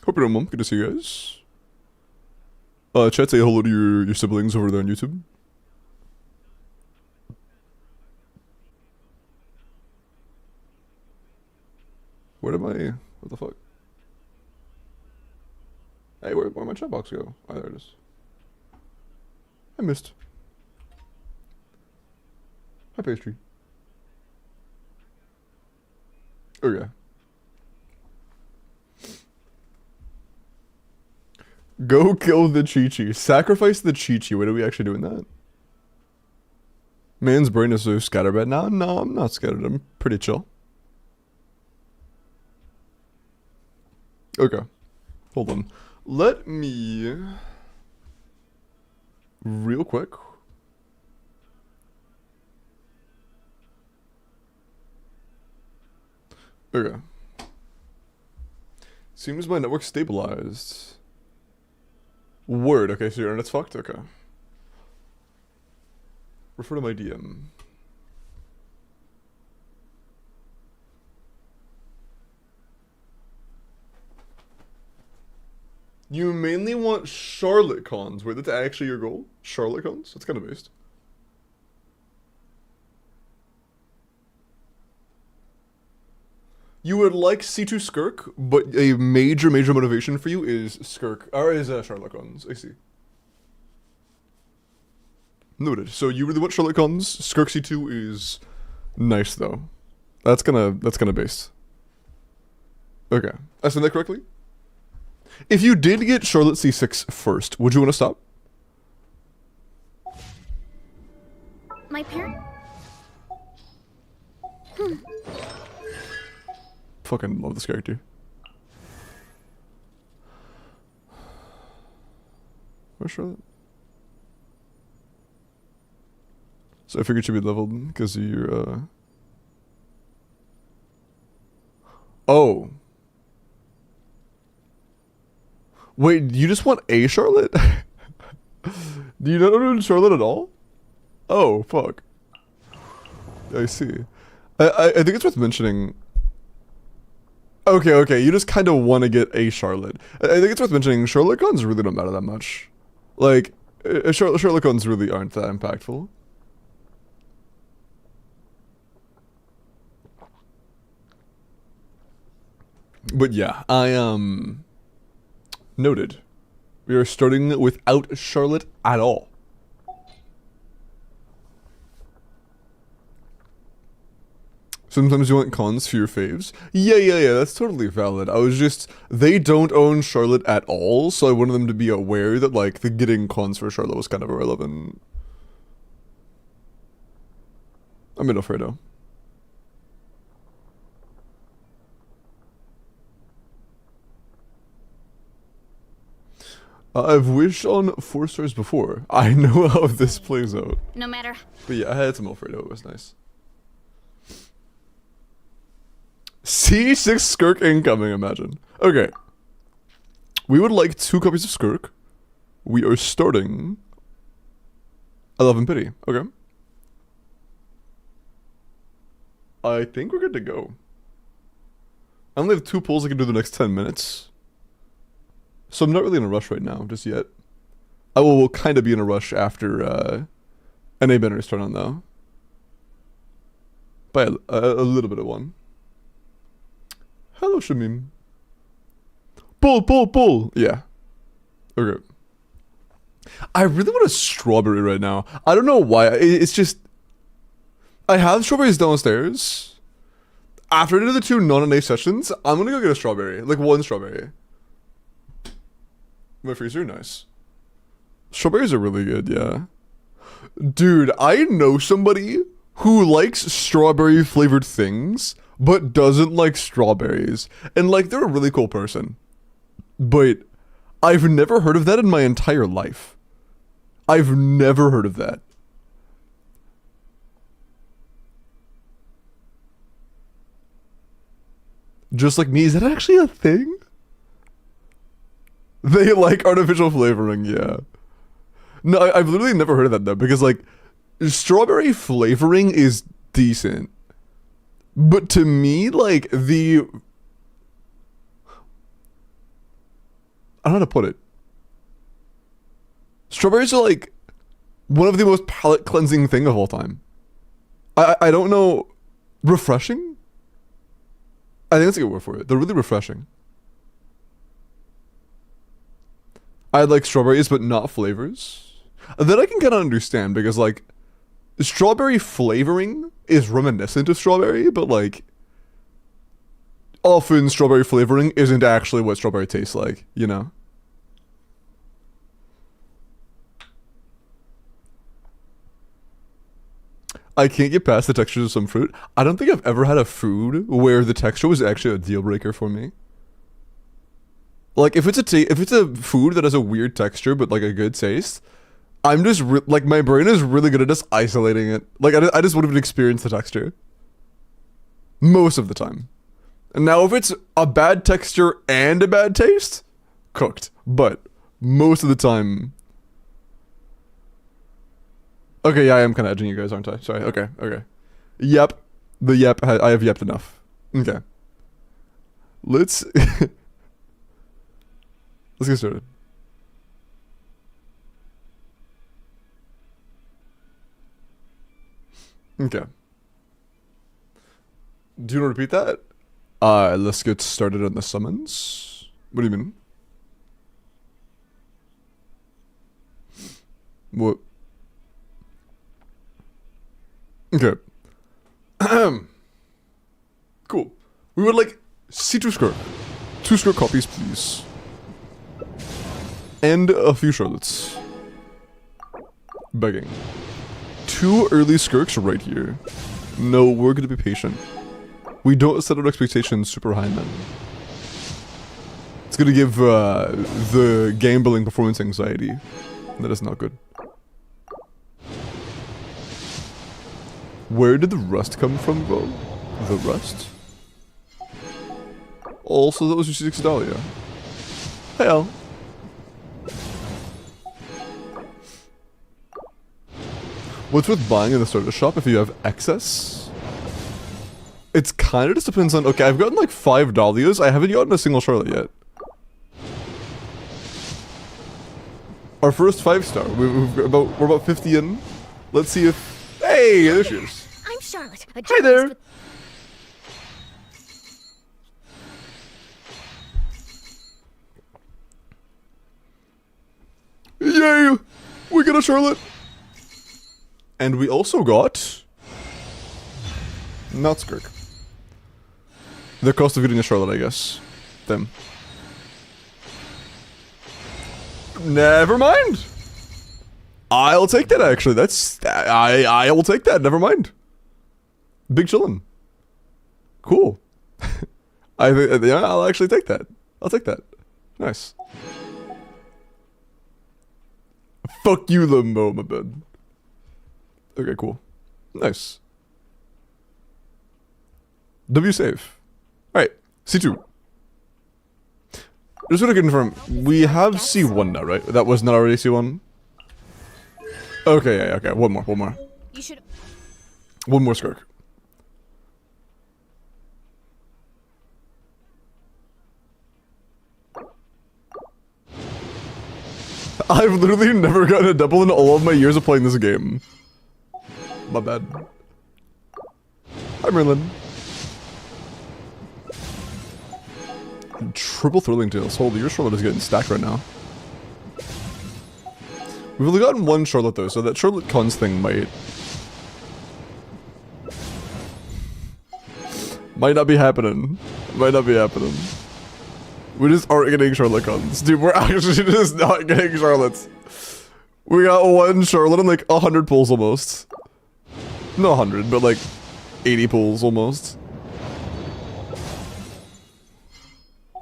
Hope you're doing well. Good to see you guys. Chat, say hello to your siblings over there on YouTube. Where am I? What the fuck? Hey, where'd my chat box go? Oh, there it is. I missed. Hi, pastry. Okay. Go kill the Chi-Chi. Sacrifice the Chi-Chi. Wait, are we actually doing that? Man's brain is so scattered now. No, I'm not scattered. I'm pretty chill. Okay. Hold on. Let me... real quick. Okay. Seems my network stabilized. Word. Okay, so your internet's fucked? Okay. Refer to my DM. You mainly want Charlotte cons. Wait, that's actually your goal? Charlotte cons? That's kind of based. You would like C2 Skirk, but a major motivation for you is Skirk, or is Charlotte cons. I see. Noted. So you really want Charlotte cons. Skirk C2 is nice though. That's gonna base. Okay. I said that correctly? If you did get Charlotte C6 first, would you want to stop? My parent. Fucking love this character. Where's Charlotte? So I figured she'd be leveled because of your, Oh. Wait, you just want a Charlotte? Do you not know Charlotte at all? Oh, fuck. I see. I think it's worth mentioning... Okay, you just kind of want to get a Charlotte. I think it's worth mentioning Charlotte cons really don't matter that much. Like, Charlotte cons really aren't that impactful. But yeah, noted. We are starting without Charlotte at all. Sometimes you want cons for your faves. Yeah, that's totally valid. I was just, they don't own Charlotte at all, so I wanted them to be aware that, like, the getting cons for Charlotte was kind of irrelevant. I'm in Alfredo. I've wished on 4 stars before. I know how this plays out. No matter. But yeah, I had some Alfredo. It was nice. C6 Skirk incoming, imagine. Okay. We would like 2 copies of Skirk. We are starting 11 pity. Okay. I think we're good to go. I only have 2 pulls I can do the next 10 minutes. So I'm not really in a rush right now, just yet. I will kind of be in a rush after NA banners turn on, though. By a little bit of one. Hello, Shamim. Pull! Yeah. Okay. I really want a strawberry right now. I don't know why. It's just... I have strawberries downstairs. After I do the 2 non-NA sessions, I'm gonna go get a strawberry. Like 1 strawberry. My freezer, nice. Strawberries are really good, yeah. Dude, I know somebody who likes strawberry flavored things, but doesn't like strawberries. And like, they're a really cool person. But I've never heard of that in my entire life. I've never heard of that. Just like me, is that actually a thing? They like artificial flavoring, yeah. No, I've literally never heard of that though, because like, strawberry flavoring is decent. But to me, like, don't know how to put it. Strawberries are like one of the most palate cleansing thing of all time. I don't know. Refreshing? I think that's a good word for it. They're really refreshing. I like strawberries, but not flavors. That I can kind of understand because, like, strawberry flavoring is reminiscent of strawberry, but, like, often strawberry flavoring isn't actually what strawberry tastes like, you know? I can't get past the textures of some fruit. I don't think I've ever had a food where the texture was actually a deal breaker for me. Like, if it's a food that has a weird texture but like a good taste, I'm just like, my brain is really good at just isolating it. Like, I just wouldn't experience the texture most of the time. And now if it's a bad texture and a bad taste, cooked. But most of the time. Okay, yeah, I am kind of edging you guys, aren't I? Sorry. Okay. Yep. The yep. I have yepped enough. Okay. Let's get started. Okay. Do you want to repeat that? Let's get started on the summons. What do you mean? What? Okay. Cool. We would like C2 skirt. 2 skirt copies, please. And a few Charlottes. Begging. 2 early skirks right here. No, we're gonna be patient. We don't set our expectations super high, man. It's gonna give the gambling performance anxiety. That is not good. Where did the rust come from, bro? The rust? Also, that was your 6 Dahlia. Hey, Al. What's with buying in the starter shop if you have excess? It's kind of just depends on... Okay, I've gotten like 5 Dahlias. I haven't gotten a single Charlotte yet. Our first 5-star. We're about 50 in. Let's see if... Hey, there she is. I'm Charlotte. Hi there. Yay! We got a Charlotte. And we also got... Not Skirk. The cost of getting a Charlotte, I guess. Them. Never mind. I'll take that, actually. That's... I will take that. Never mind. Big chillin'. Cool. I think... Yeah, I'll actually take that. I'll take that. Nice. Fuck you, Limbo, my bad. Okay, cool. Nice. W save. Alright, C2. Just want to confirm, we have C1 now, right? That was not already C1? Okay, yeah, okay, one more. You should... One more Skirk. I've literally never gotten a double in all of my years of playing this game. My bad. Hi, Merlin. Triple Thrilling Tales. Holy, your Charlotte is getting stacked right now. We've only gotten 1 Charlotte though, so that Charlotte Cons thing might not be happening. Might not be happening. We just aren't getting Charlotte Cons. Dude, we're actually just not getting Charlottes. We got 1 Charlotte and like 100 pulls almost. Not 100, but like 80 pulls almost.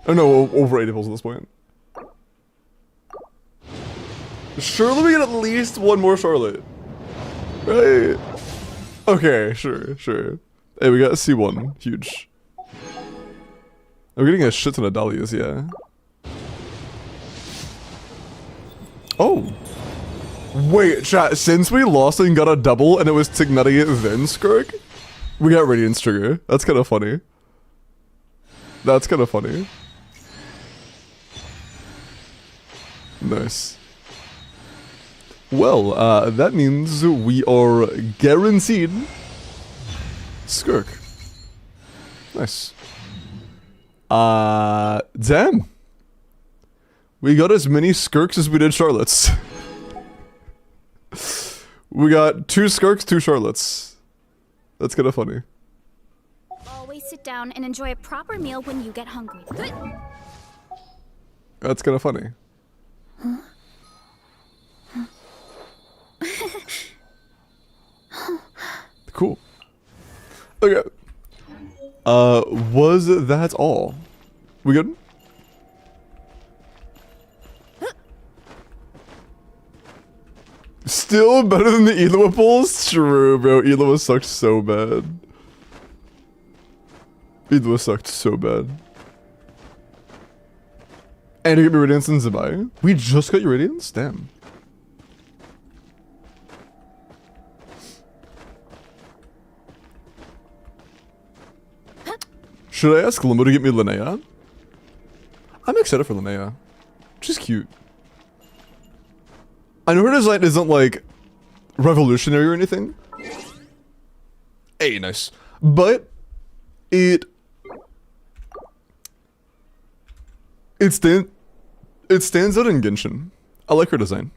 Oh no, over 80 pulls at this point. Surely we get at least 1 more Charlotte. Right? Okay, sure. Hey, we got C1. Huge. We're getting a shit ton of Dahlias, yeah. Oh. Wait, chat, since we lost and got a double and it was Tignetty then Skirk, we got Radiance Trigger. That's kind of funny. Nice. Well, that means we are guaranteed Skirk. Nice. Damn. We got as many Skirks as we did Charlottes. We got 2 Skirks, 2 Charlottes. That's kind of funny. Always sit down and enjoy a proper meal when you get hungry. That's kind of funny. Cool. Okay. Was that all? We good? Still better than the Eloa pulls? True, bro. Eloa sucked so bad. Eloa sucked so bad. And you get me Radiance and Zabai? We just got your Radiance? Damn. Should I ask Limbo to get me Linnea? I'm excited for Linnea. She's cute. I know her design isn't like revolutionary or anything. Hey, nice. But it stands out in Genshin. I like her design.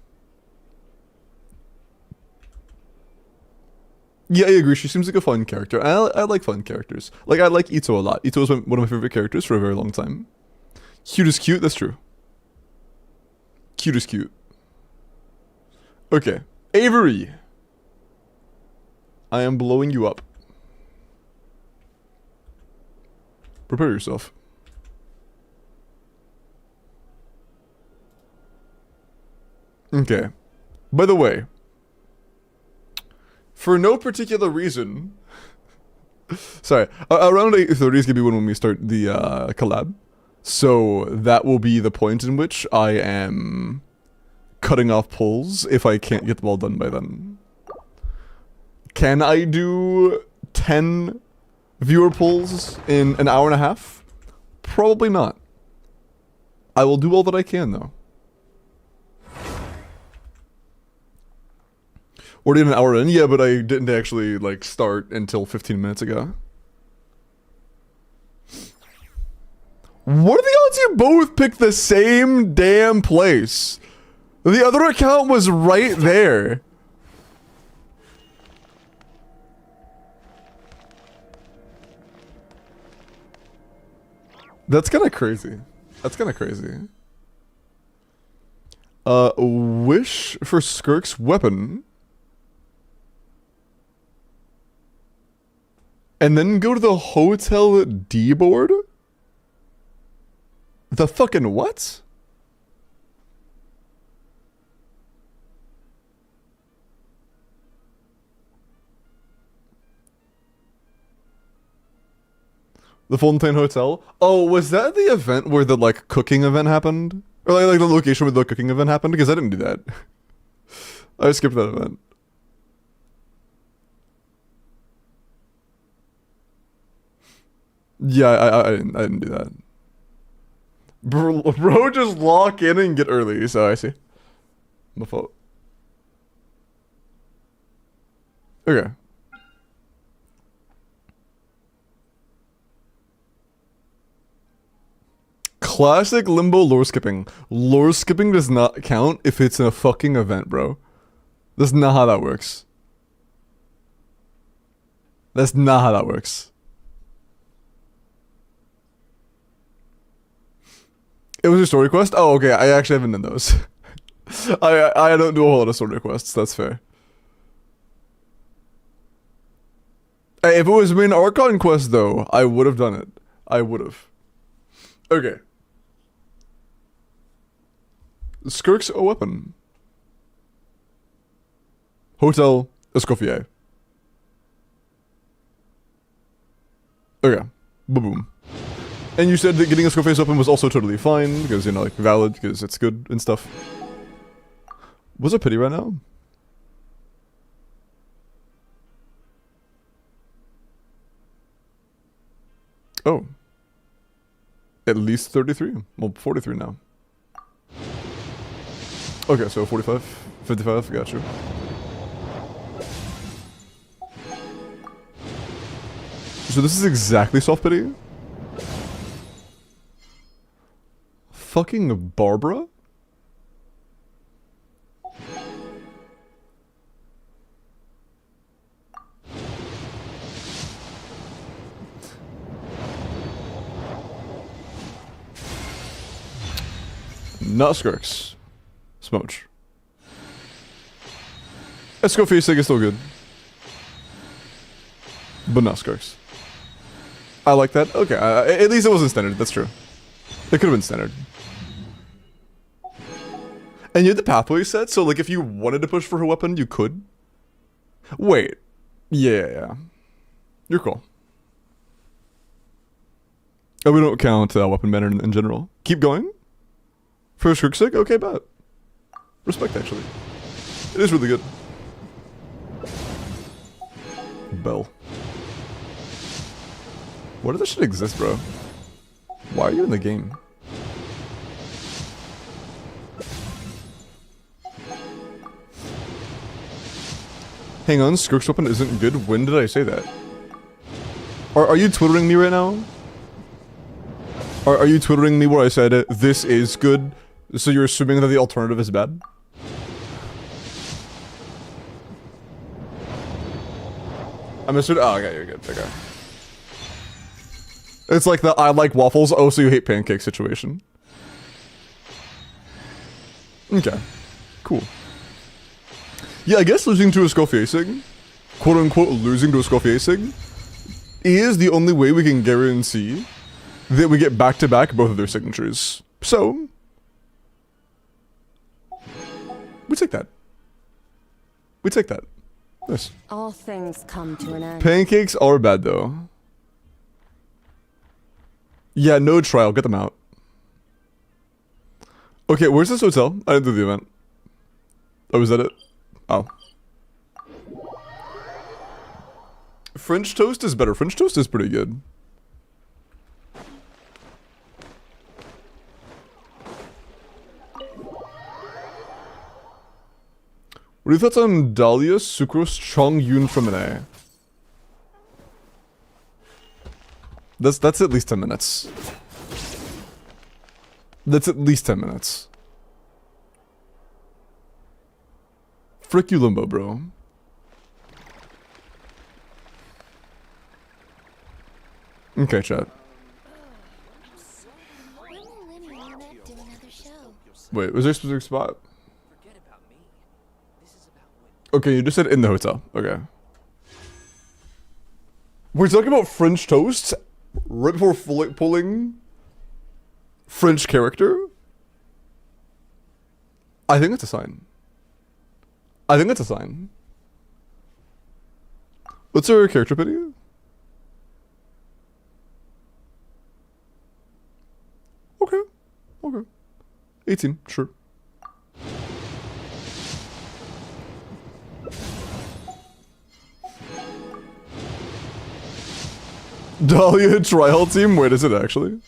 Yeah, I agree. She seems like a fun character. I like fun characters. Like, I like Ito a lot. Ito was one of my favorite characters for a very long time. Cute is cute, that's true. Cute is cute. Okay. Avery. I am blowing you up. Prepare yourself. Okay. By the way, for no particular reason, sorry, around 8:30 is gonna be when we start the collab. So that will be the point in which I am cutting off polls if I can't get them all done by then. Can I do 10 viewer polls in an hour and a half? Probably not. I will do all that I can though. Already an hour in? Yeah, but I didn't actually, like, start until 15 minutes ago. What are the odds you both picked the same damn place? The other account was right there. That's kind of crazy. That's kind of crazy. Wish for Skirk's weapon. And then go to the Hotel D board? The fucking what? The Fontaine Hotel? Oh, was that the event where the, like, cooking event happened? Or, like the location where the cooking event happened? Because I didn't do that. I skipped that event. Yeah, I didn't do that. Bro, just lock in and get early, so I see. My fault. Okay. Classic Limbo lore skipping. Lore skipping does not count if it's a fucking event, bro. That's not how that works. That's not how that works. It was a story quest? Oh, okay. I actually haven't done those. I don't do a whole lot of story quests. That's fair. Hey, if it was main Archon quest, though, I would have done it. I would have. Okay. Skirk's a weapon. Hotel Escoffier. Okay. Boom. And you said that getting Escoffier's open was also totally fine, because, you know, like, valid, because it's good and stuff. What's a pity right now? Oh. At least 33. Well, 43 now. Okay, so 45, 55, got you. So this is exactly soft pity? Fucking Barbara? Not Skirks. Smoach. Escofacing is still good. But not Skirks. I like that. Okay, at least it wasn't standard. That's true. It could have been standard. And you had the pathway set, so like if you wanted to push for her weapon, you could. Wait. Yeah. You're cool. Oh, we don't count weapon banner in general. Keep going? For Skirk's sake? Okay, bet. Respect, actually. It is really good. Bell. Why does this shit exist, bro? Why are you in the game? Hang on, Skirk's weapon isn't good? When did I say that? Are you twittering me right now? Are you twittering me where I said this is good, so you're assuming that the alternative is bad? I'm assuming. Oh, okay, you're good. Okay. It's like the I like waffles, oh, so you hate pancakes situation. Okay. Cool. Yeah, I guess losing to a Scofiacing, quote unquote losing to a Scofiacing, is the only way we can guarantee that we get back to back both of their signatures. So, we take that. We take that. Yes. All things come to an end. Pancakes are bad though. Yeah, no trial. Get them out. Okay, where's this hotel? I didn't do the event. Oh, is that it? Oh. French toast is better. French toast is pretty good. What are your thoughts on Dahlia, Sucrose, Chong Yun from an A? That's at least 10 minutes. That's at least 10 minutes. Frick you, Limbo, bro. Okay, chat. Wait, was there a specific spot? Okay, you just said in the hotel. Okay. We're talking about French toast right before pulling French character? I think that's a sign. I think that's a sign. What's our character pity? Okay. Okay. 18, sure. Dahlia trial team? Wait, is it actually?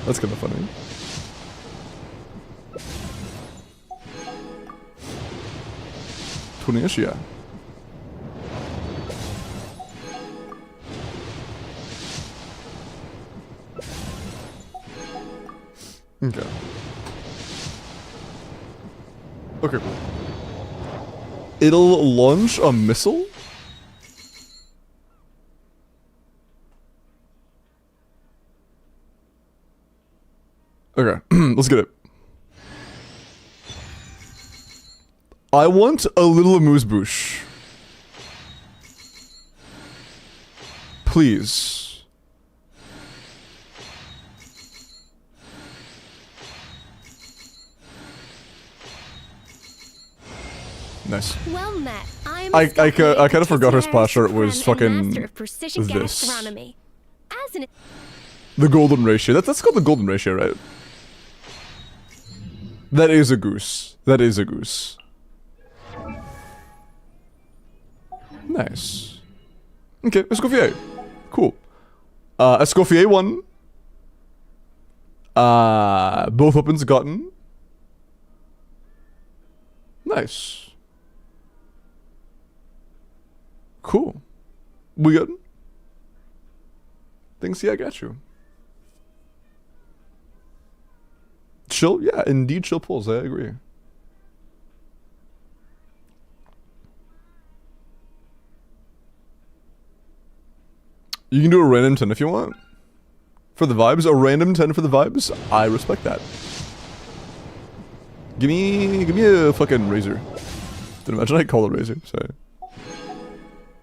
That's kind of funny. $20-ish, yeah. Okay. Okay, cool. It'll launch a missile? Okay, let's get it. I want a little amuse-bouche. Please. Nice. Well met. I kind of forgot her splash art was fucking this. The golden ratio. That's called the golden ratio, right? That is a goose. That is a goose. Nice. Okay, Escoffier. Cool. Escoffier 1. Both weapons gotten. Nice. Cool. We good? Thanks, yeah, I got you. Chill, yeah, indeed chill pulls, I agree. You can do a random 10 if you want. For the vibes, a random 10 for the vibes, I respect that. Give me a fucking razor. Didn't imagine I call it razor, sorry.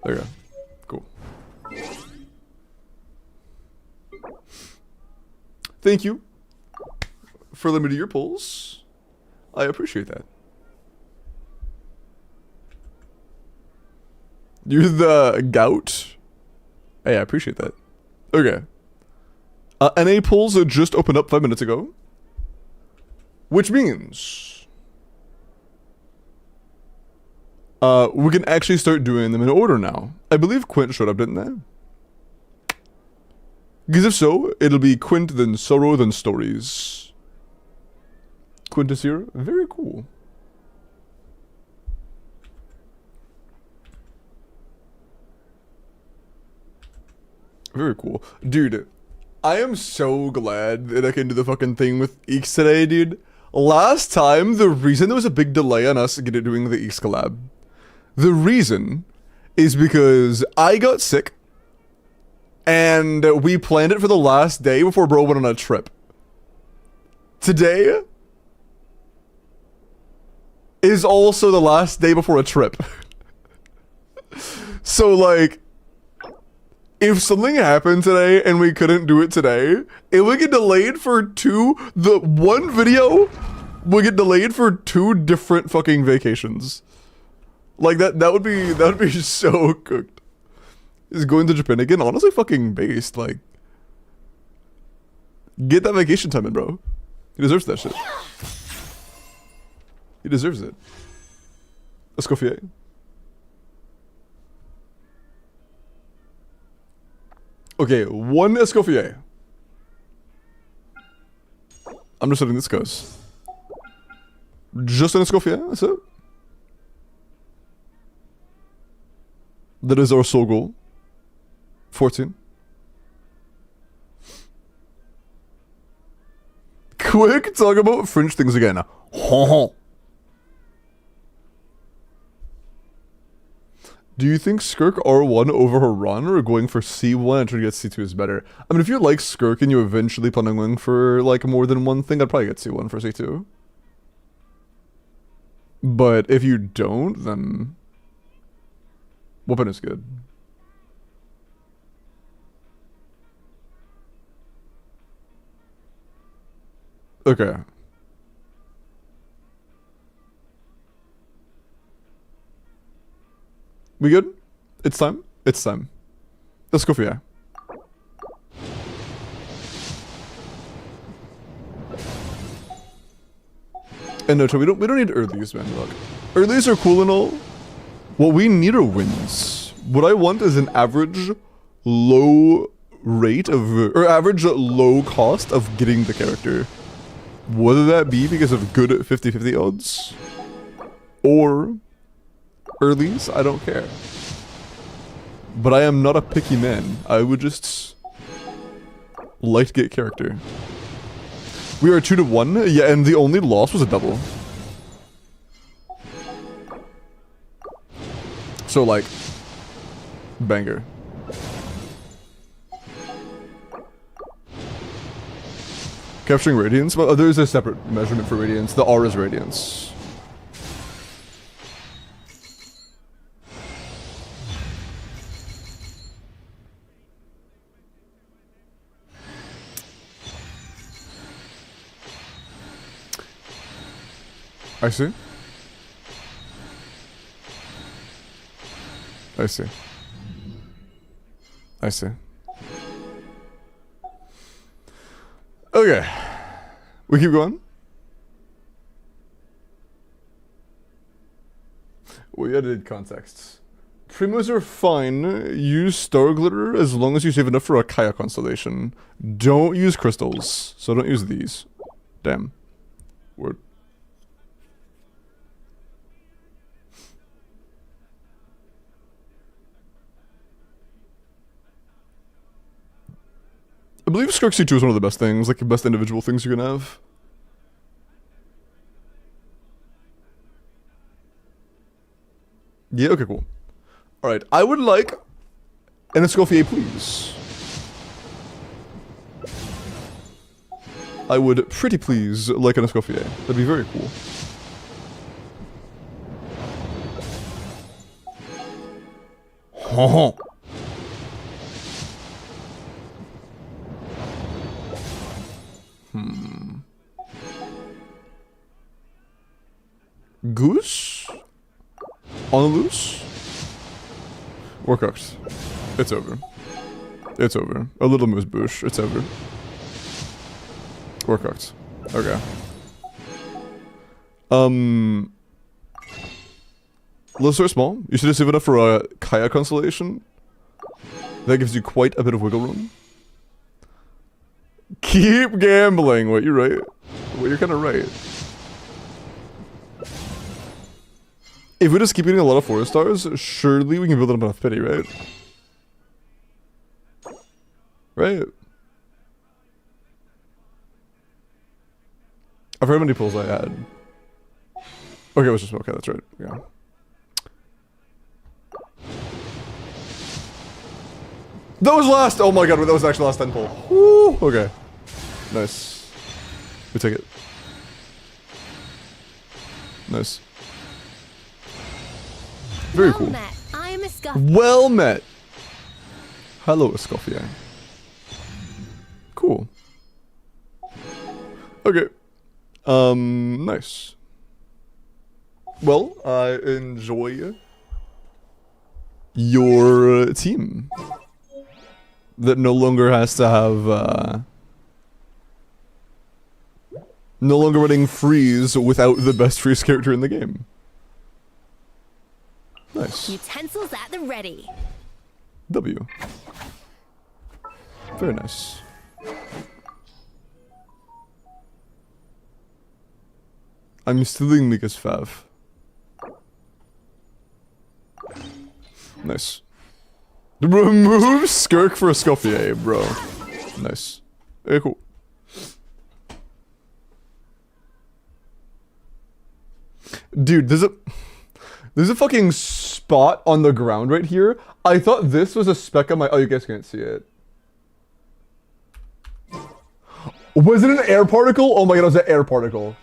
There you go. Cool. Thank you for letting me do your pulls. I appreciate that. You're the gout. Hey, I appreciate that. Okay. NA pulls just opened up 5 minutes ago. Which means we can actually start doing them in order now. I believe Quint showed up, didn't they? Because if so, it'll be Quint, then Sorrow, then Stories. Quint is here. Very cool. Very cool. Dude, I am so glad that I can do the fucking thing with Eeks today, dude. Last time, the reason there was a big delay on us doing the Eeks collab, the reason is because I got sick and we planned it for the last day before bro went on a trip. Today is also the last day before a trip. So like, if something happened today and we couldn't do it today, it would get delayed for the one video would get delayed for 2 different fucking vacations. Like that would be so cooked. Is going to Japan again honestly fucking based, like, get that vacation time in, bro. He deserves that shit. He deserves it. Escoffier. Okay, 1 Escoffier. I'm just letting this goes. Just an Escoffier, that's it. That is our sole goal. 14. Quick, talk about French things again. Do you think Skirk R1 over Haran or going for C1 and trying to get C2 is better? I mean, if you like Skirk and you eventually plan on going for like more than one thing, I'd probably get C1 for C2. But if you don't, then Weapon is good. Okay. We good? It's time? It's time. Let's go for yeah. And no, we don't need earlies, man. Look, earlies are cool and all. What we need are wins. What I want is an average low rate of, or average low cost of getting the character. Whether that be because of good 50-50 odds or earlies, I don't care. But I am not a picky man. I would just like to get character. We are 2-1, yeah, and the only loss was a double. So like, banger. Capturing radiance? Well, there's a separate measurement for radiance. The R is radiance. I see. I see. I see. Okay. We keep going? We edited contexts. Primos are fine. Use star glitter as long as you save enough for a Kaya constellation. Don't use crystals. So don't use these. Damn. Word. I believe Skirk C2 is one of the best things, like the best individual things you can have. Yeah, okay, cool. Alright, I would like an Escoffier, please. I would pretty please like an Escoffier. That'd be very cool. Oh. Goose? On the loose? We're cooked. It's over. It's over. A little moose bush. It's over. We're cooked. Okay. Little so small. You should have saved enough for a Kaya constellation. That gives you quite a bit of wiggle room. Keep gambling. Wait, you're right. Wait, you're kind of right. If we just keep getting a lot of 4 stars, surely we can build up enough pity, right? Right? I forgot how many pulls I had. Okay, it was just okay, that's right. Yeah. That was last! Oh my god, that was actually last 10 pull. Woo! Okay. Nice. We take it. Nice. Very cool. Met. I am Escoffier. Well met. Hello, Escoffier. Cool. Okay. Nice. Well, I enjoy your team that no longer has to have, no longer running freeze without the best freeze character in the game. Nice. Utensils at the ready. W. Very nice. I'm stealing Mika's fav. Nice. Remove Skirk for a Escoffier, bro. Nice. Okay, cool. Dude, there's a fucking spot on the ground right here. I thought this was a speck on my... Oh, you guys can't see it. Was it an air particle? Oh my god, it was an air particle.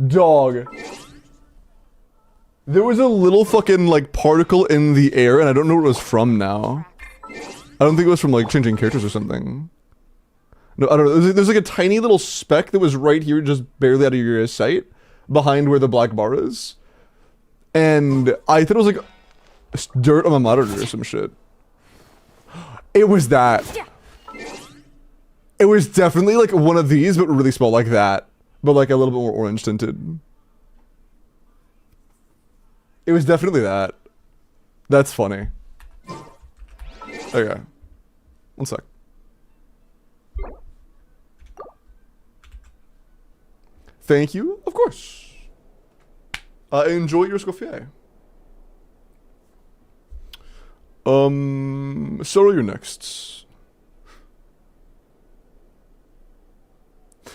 Dog. There was a little fucking, like, particle in the air, and I don't know what it was from now. I don't think it was from, like, changing characters or something. No, I don't know. There's like a tiny little speck that was right here, just barely out of your sight, behind where the black bar is. And I thought it was, like, dirt on my monitor or some shit. It was that. It was definitely, like, one of these, but really small, like that. But, like, a little bit more orange tinted. It was definitely that. That's funny. Okay. One sec. Thank you, of course. Enjoy your Escoffier. So you're next.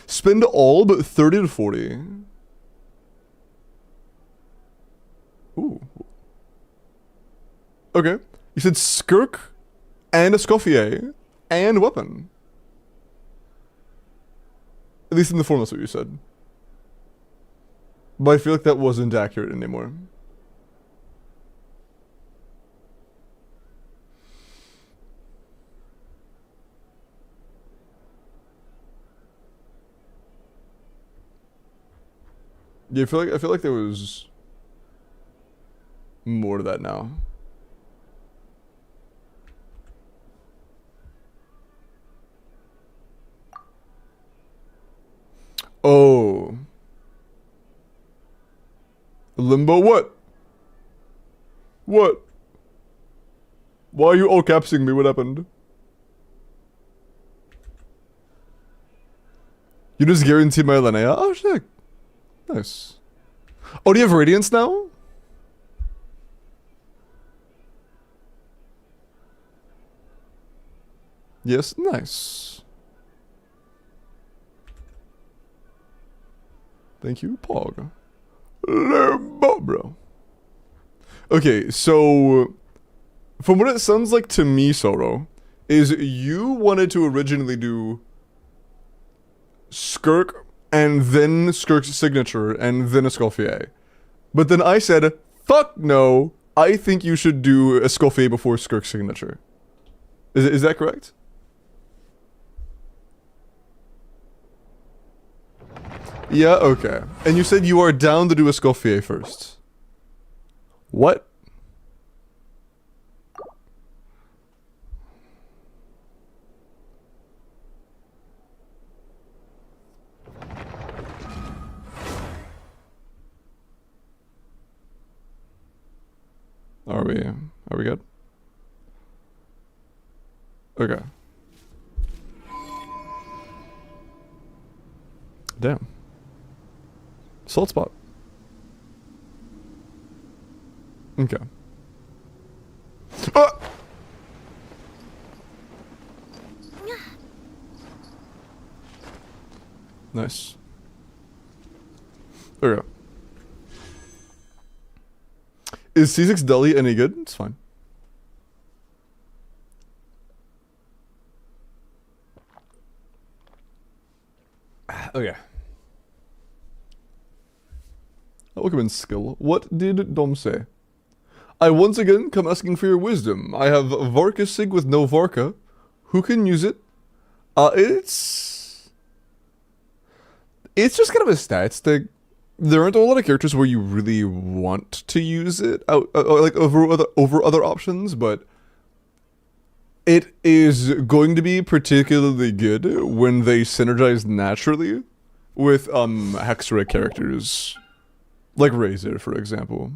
Spend all but 30 to 40. Ooh. Okay. You said Skirk and Escoffier and weapon. At least in the form, that's what you said. But I feel like that wasn't accurate anymore. Yeah, I feel like there was more to that now. Oh. Limbo what? What? Why are you all capsing me? What happened? You just guaranteed my Linnea? Oh shit. Nice. Oh, do you have Radiance now? Yes, nice. Thank you, Pog. Limbo, bro. Okay, so from what it sounds like to me, Soro, is you wanted to originally do Skirk and then Skirk's signature and then Escoffier. But then I said, fuck no, I think you should do Escoffier before Skirk's signature. Is that correct? Yeah, okay. And you said you are down to do Escoffier first. What? Are we good? Okay. Damn. Salt spot. Okay. Ah! Nice. Okay. Is C6 Deli any good? It's fine. Okay. Welcome in, skill. What did Dom say? I once again come asking for your wisdom. I have Varka Sig with no Varka. Who can use it? It's just kind of a stats thing. There aren't a lot of characters where you really want to use it like over other options, but it is going to be particularly good when they synergize naturally with Hexra characters, like Razor, for example.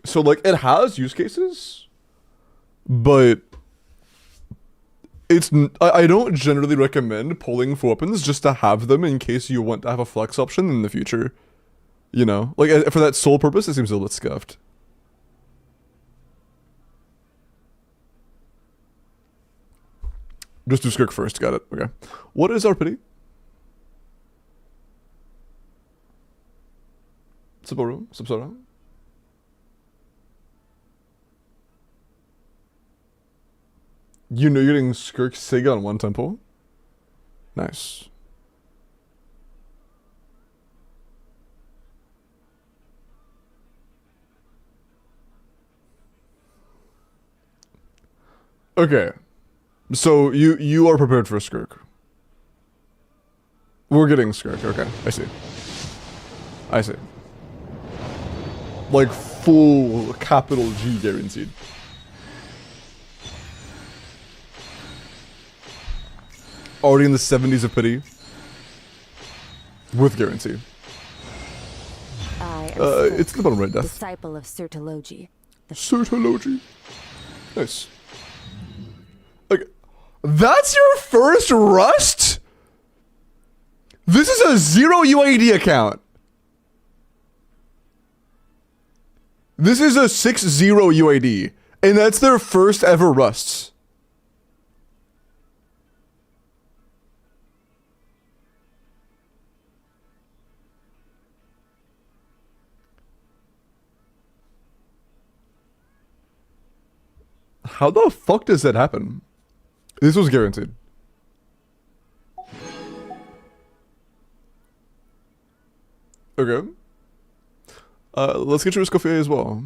So like it has use cases, but I don't generally recommend pulling for weapons just to have them in case you want to have a flex option in the future. You know, like for that sole purpose, it seems a little bit scuffed. Just do Skirk first, got it. Okay. What is our pity? Subsora? You know you're getting Skirk Sig on one temple? Nice. Okay. So you are prepared for Skirk. We're getting Skirk, okay. I see. Like full capital G guaranteed. Already in the 70s of pity. With guarantee. It's the bottom right, Death. Disciple of Sertology. Sertology. Nice. Okay. That's your first Rust? This is a 0 UAD account. This is a 6-0 UAD. And that's their first ever Rusts. How the fuck does that happen? This was guaranteed. Okay. Let's get your Escoffier as well.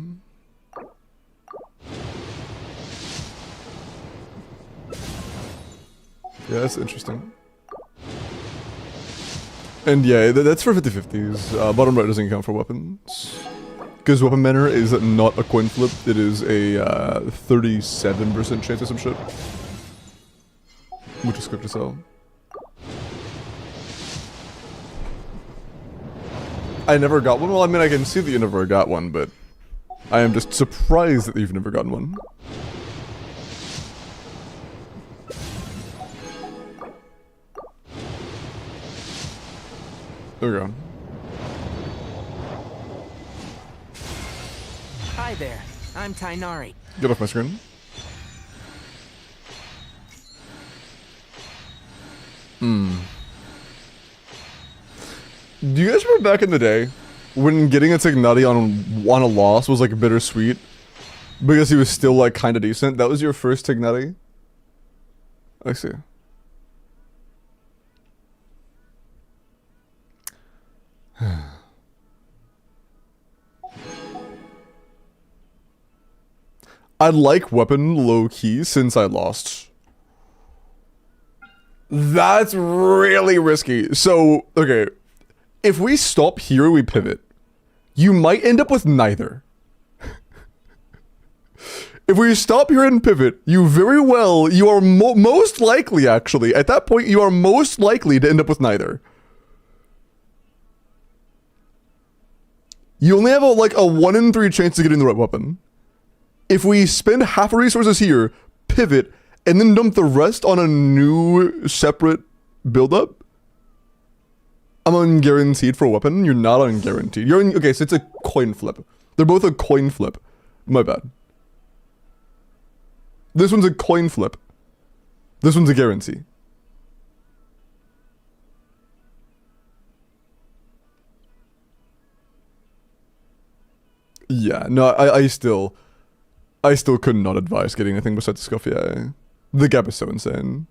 Yeah, that's interesting. And yeah, that's for 50-50s. Bottom right doesn't count for weapons. Because Weapon Manor is not a coin flip, it is a 37% chance of some shit. Which is quick to sell. I never got one. Well, I mean, I can see that you never got one, but I am just surprised that you've never gotten one. There we go. Hi there, I'm Tainari. Get off my screen. Do you guys remember back in the day when getting a Tignati on a loss was like bittersweet because he was still like kind of decent? That was your first Tignati? I see. I like weapon low key since I lost. That's really risky. So, okay. If we stop here, we pivot. You might end up with neither. If we stop here and pivot, you are most likely, actually, at that point, you are most likely to end up with neither. You only have like a 1 in 3 chance of getting the right weapon. If we spend half our resources here, pivot, and then dump the rest on a new separate build-up, I'm unguaranteed for a weapon. You're not unguaranteed. Okay, so it's a coin flip. They're both a coin flip. My bad. This one's a coin flip. This one's a guarantee. Yeah, no, I still could not advise getting anything besides Escoffier. The gap is so insane.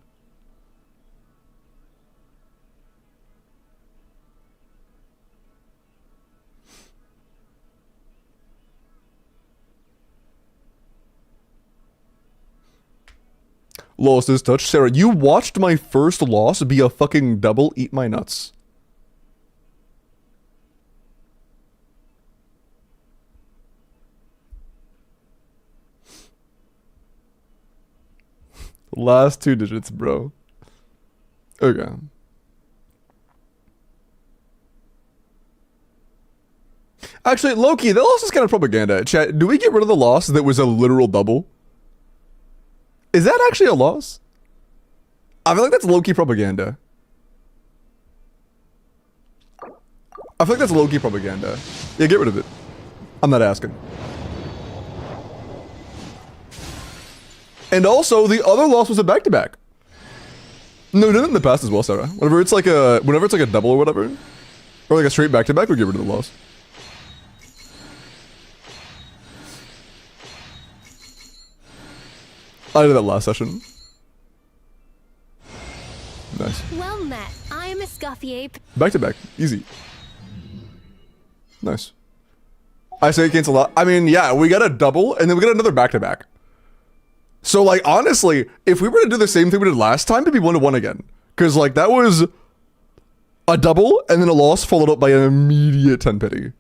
Lost his touch. Sarah, you watched my first loss be a fucking double. Eat my nuts. Last 2 digits, bro. Okay. Actually, Loki, that loss is kind of propaganda. Chat, do we get rid of the loss that was a literal double? Is that actually a loss? I feel like that's low-key propaganda. I feel like that's low-key propaganda. Yeah, get rid of it. I'm not asking. And also, the other loss was a back-to-back. No, we did it in the past as well, Sarah. Whenever it's like a double or whatever, or like a straight back-to-back, we get rid of the loss. I did that last session. Nice. Well met. I'm a Scuffy Ape. Back-to-back. Easy. Nice. I say cancel out. I mean, yeah, we got a double, and then we got another back-to-back. So, like, honestly, if we were to do the same thing we did last time, it'd be 1-1 again. Because, like, that was a double, and then a loss followed up by an immediate 10 pity.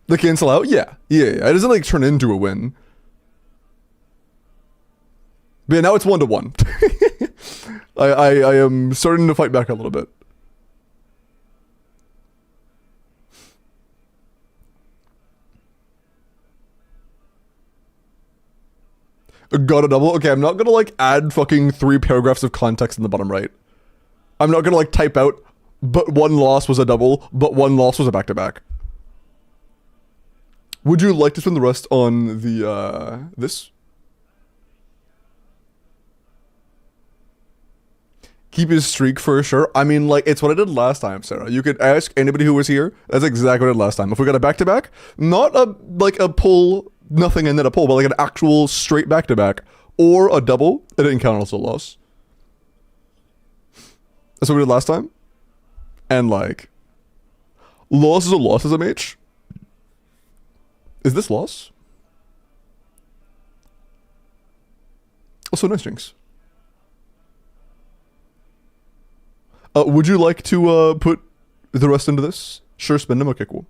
The cancel out? Yeah. It doesn't, like, turn into a win. But yeah, now it's 1-1. I am starting to fight back a little bit. Got a double? Okay, I'm not gonna like add fucking 3 paragraphs of context in the bottom right. I'm not gonna like type out, but 1 loss was a double, but 1 loss was a back-to-back. Would you like to spend the rest on the, this? Keep his streak for sure. I mean, like, it's what I did last time, Sarah. You could ask anybody who was here. That's exactly what I did last time. If we got a back-to-back, not a, like, a pull, nothing and then a pull, but like an actual straight back-to-back, or a double, it didn't count as a loss. That's what we did last time. And, like, loss is a loss as a mage. Is this loss? Also, nice Jinx. Would you like to put the rest into this? Sure, spend them. Okay, cool.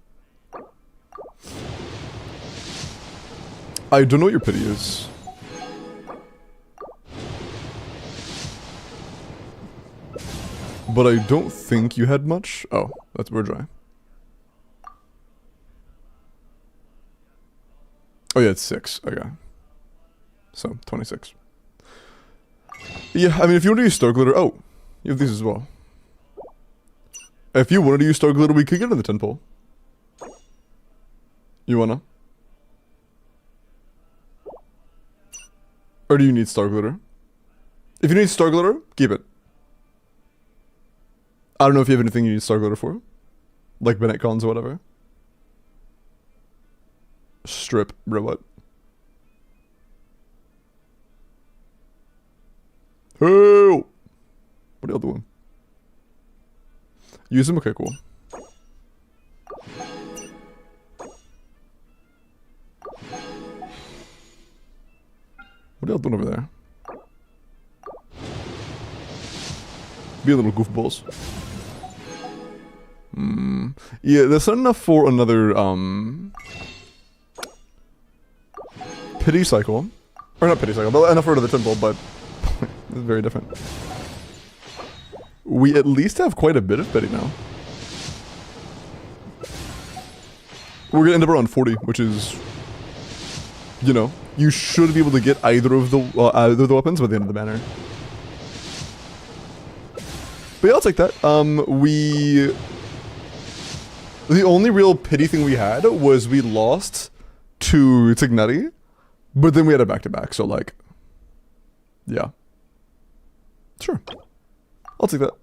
I don't know what your pity is. But I don't think you had much. Oh, we're dry. Oh yeah, it's 6. Okay. So, 26. Yeah, I mean, if you want to use Star Glitter... Oh, you have these as well. If you wanted to use Star Glitter, we could get in the 10 pole. You wanna? Or do you need Star Glitter? If you need Star Glitter, keep it. I don't know if you have anything you need Star Glitter for. Like Bennett Cons or whatever. Strip, robot. Oh! What are y'all doing? Use them? Okay, cool. What are y'all doing over there? Be a little goofballs. Yeah, that's not enough for another, pity cycle. Or not pity cycle, but enough for another temple, but it's very different. We at least have quite a bit of pity now. We're gonna end up around 40, which is, you know, you should be able to get either of the weapons by the end of the banner. But yeah, I'll take that. The only real pity thing we had was we lost to Tignetti, but then we had a back-to-back, so like, yeah. Sure. I'll take that.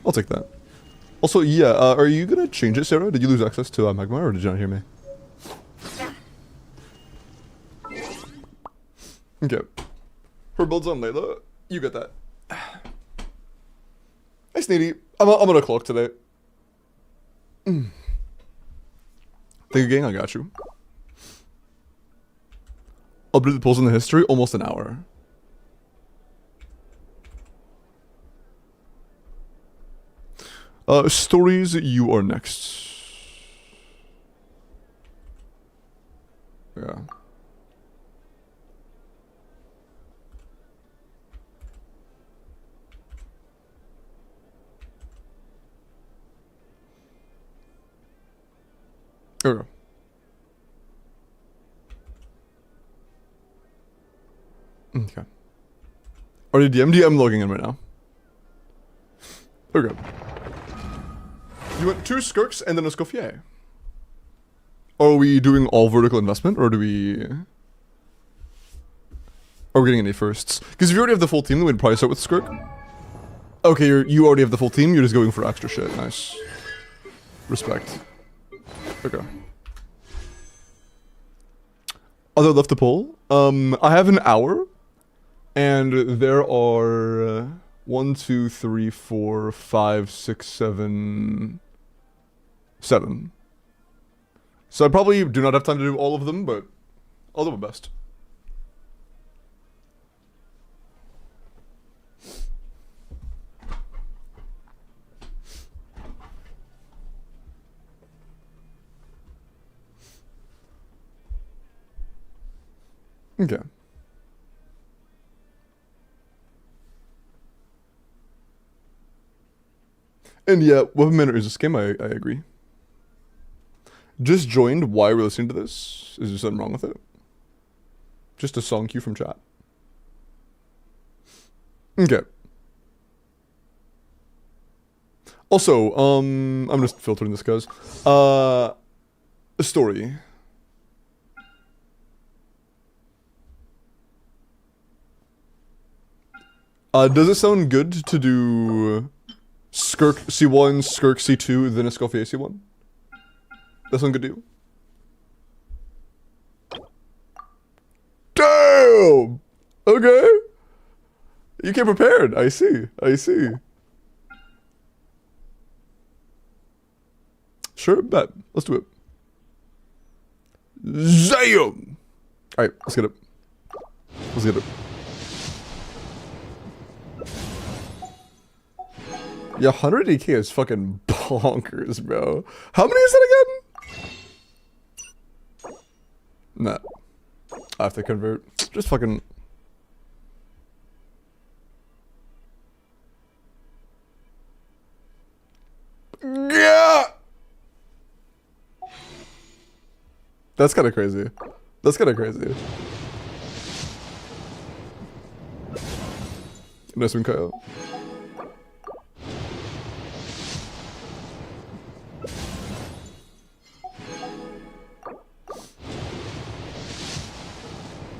I'll take that. Also, yeah, are you gonna change it, Sarah? Did you lose access to Magmar, or did you not hear me? Okay. Her build's on Layla. You get that. Hey, Sneedy. I'm gonna cloak today. Thank you, gang. I got you. Update the polls in the history. Almost an hour. Stories, you are next. Yeah. Okay. Okay. Already DM'd? I'm logging in right now. Okay. You went 2 Skirks and then a Scoffier. Are we doing all vertical investment, or do we... Are we getting any firsts? Because if you already have the full team, then we'd probably start with Skirk. Okay, you already have the full team, you're just going for extra shit. Nice. Respect. Okay. Other left to pull. I have an hour, and there are 1, 2, 3, 4, 5, 6, 7. So I probably do not have time to do all of them, but I'll do my best. Okay. And yeah, weapon manner is a scam, I agree. Just joined, why we're listening to this? Is there something wrong with it? Just a song cue from chat. Okay. Also, I'm just filtering this, guys. A story. Does it sound good to do Skirk C1, Skirk C2, then a Scoffier C1? That sound good to you? Damn! Okay. You came prepared. I see. I see. Sure, bet. Let's do it. Zam! Alright, let's get it. Let's get it. Yeah, 180k is fucking bonkers, bro. How many is that again? Nah. I have to convert. Just fucking... Yeah! That's kind of crazy. That's kind of crazy. Nice one, Kyle.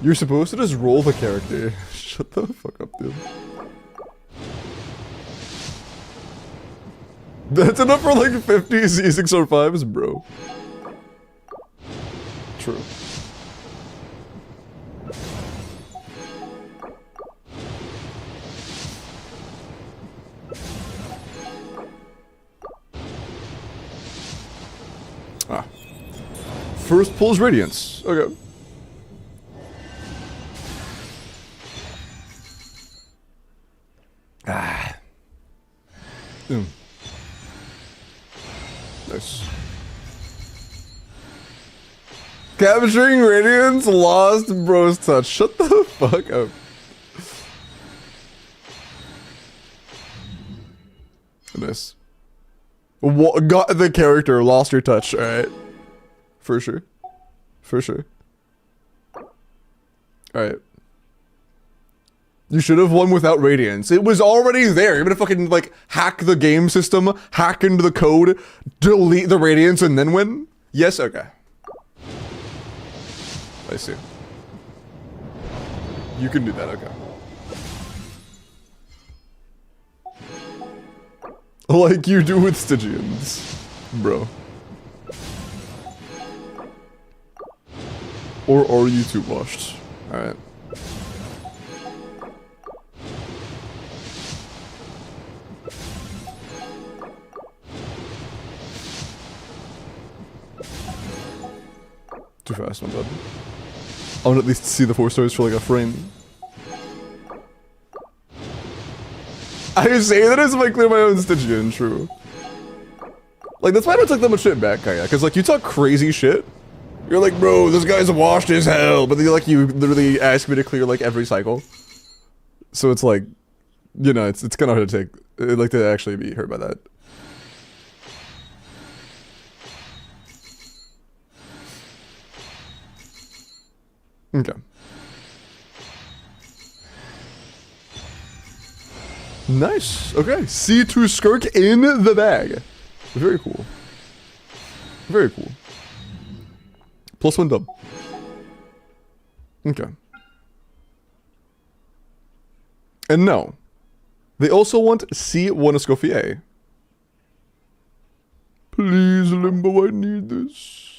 You're supposed to just roll the character. Shut the fuck up, dude. That's enough for like 50 Z6R5s, bro. True. Ah. First pulls Radiance. Okay. Ah. Nice. Capturing Radiance, lost bro's touch. Shut the fuck up. Nice. What, got the character, lost your touch, alright. For sure. For sure. Alright. You should have won without Radiance. It was already there. You're gonna fucking, like, hack the game system, hack into the code, delete the Radiance, and then win? Yes? Okay. I see. You can do that, okay. Like you do with Stygians, bro. Or are you too washed? Alright. Too fast, my bad. I want to at least see the 4 stars for like a frame. I say that as if I clear my own Stygian, true. Like, that's why I don't talk that much shit back, Kaya. Because, like, you talk crazy shit. You're like, bro, this guy's washed as hell. But then, like, you literally ask me to clear, like, every cycle. So it's like, you know, it's kind of hard to take, like, to actually be hurt by that. Okay. Nice. Okay. C2 Skirk in the bag. Very cool. Very cool. +1 dub. Okay. And no. They also want C1 Escoffier. Please, Limbo, I need this.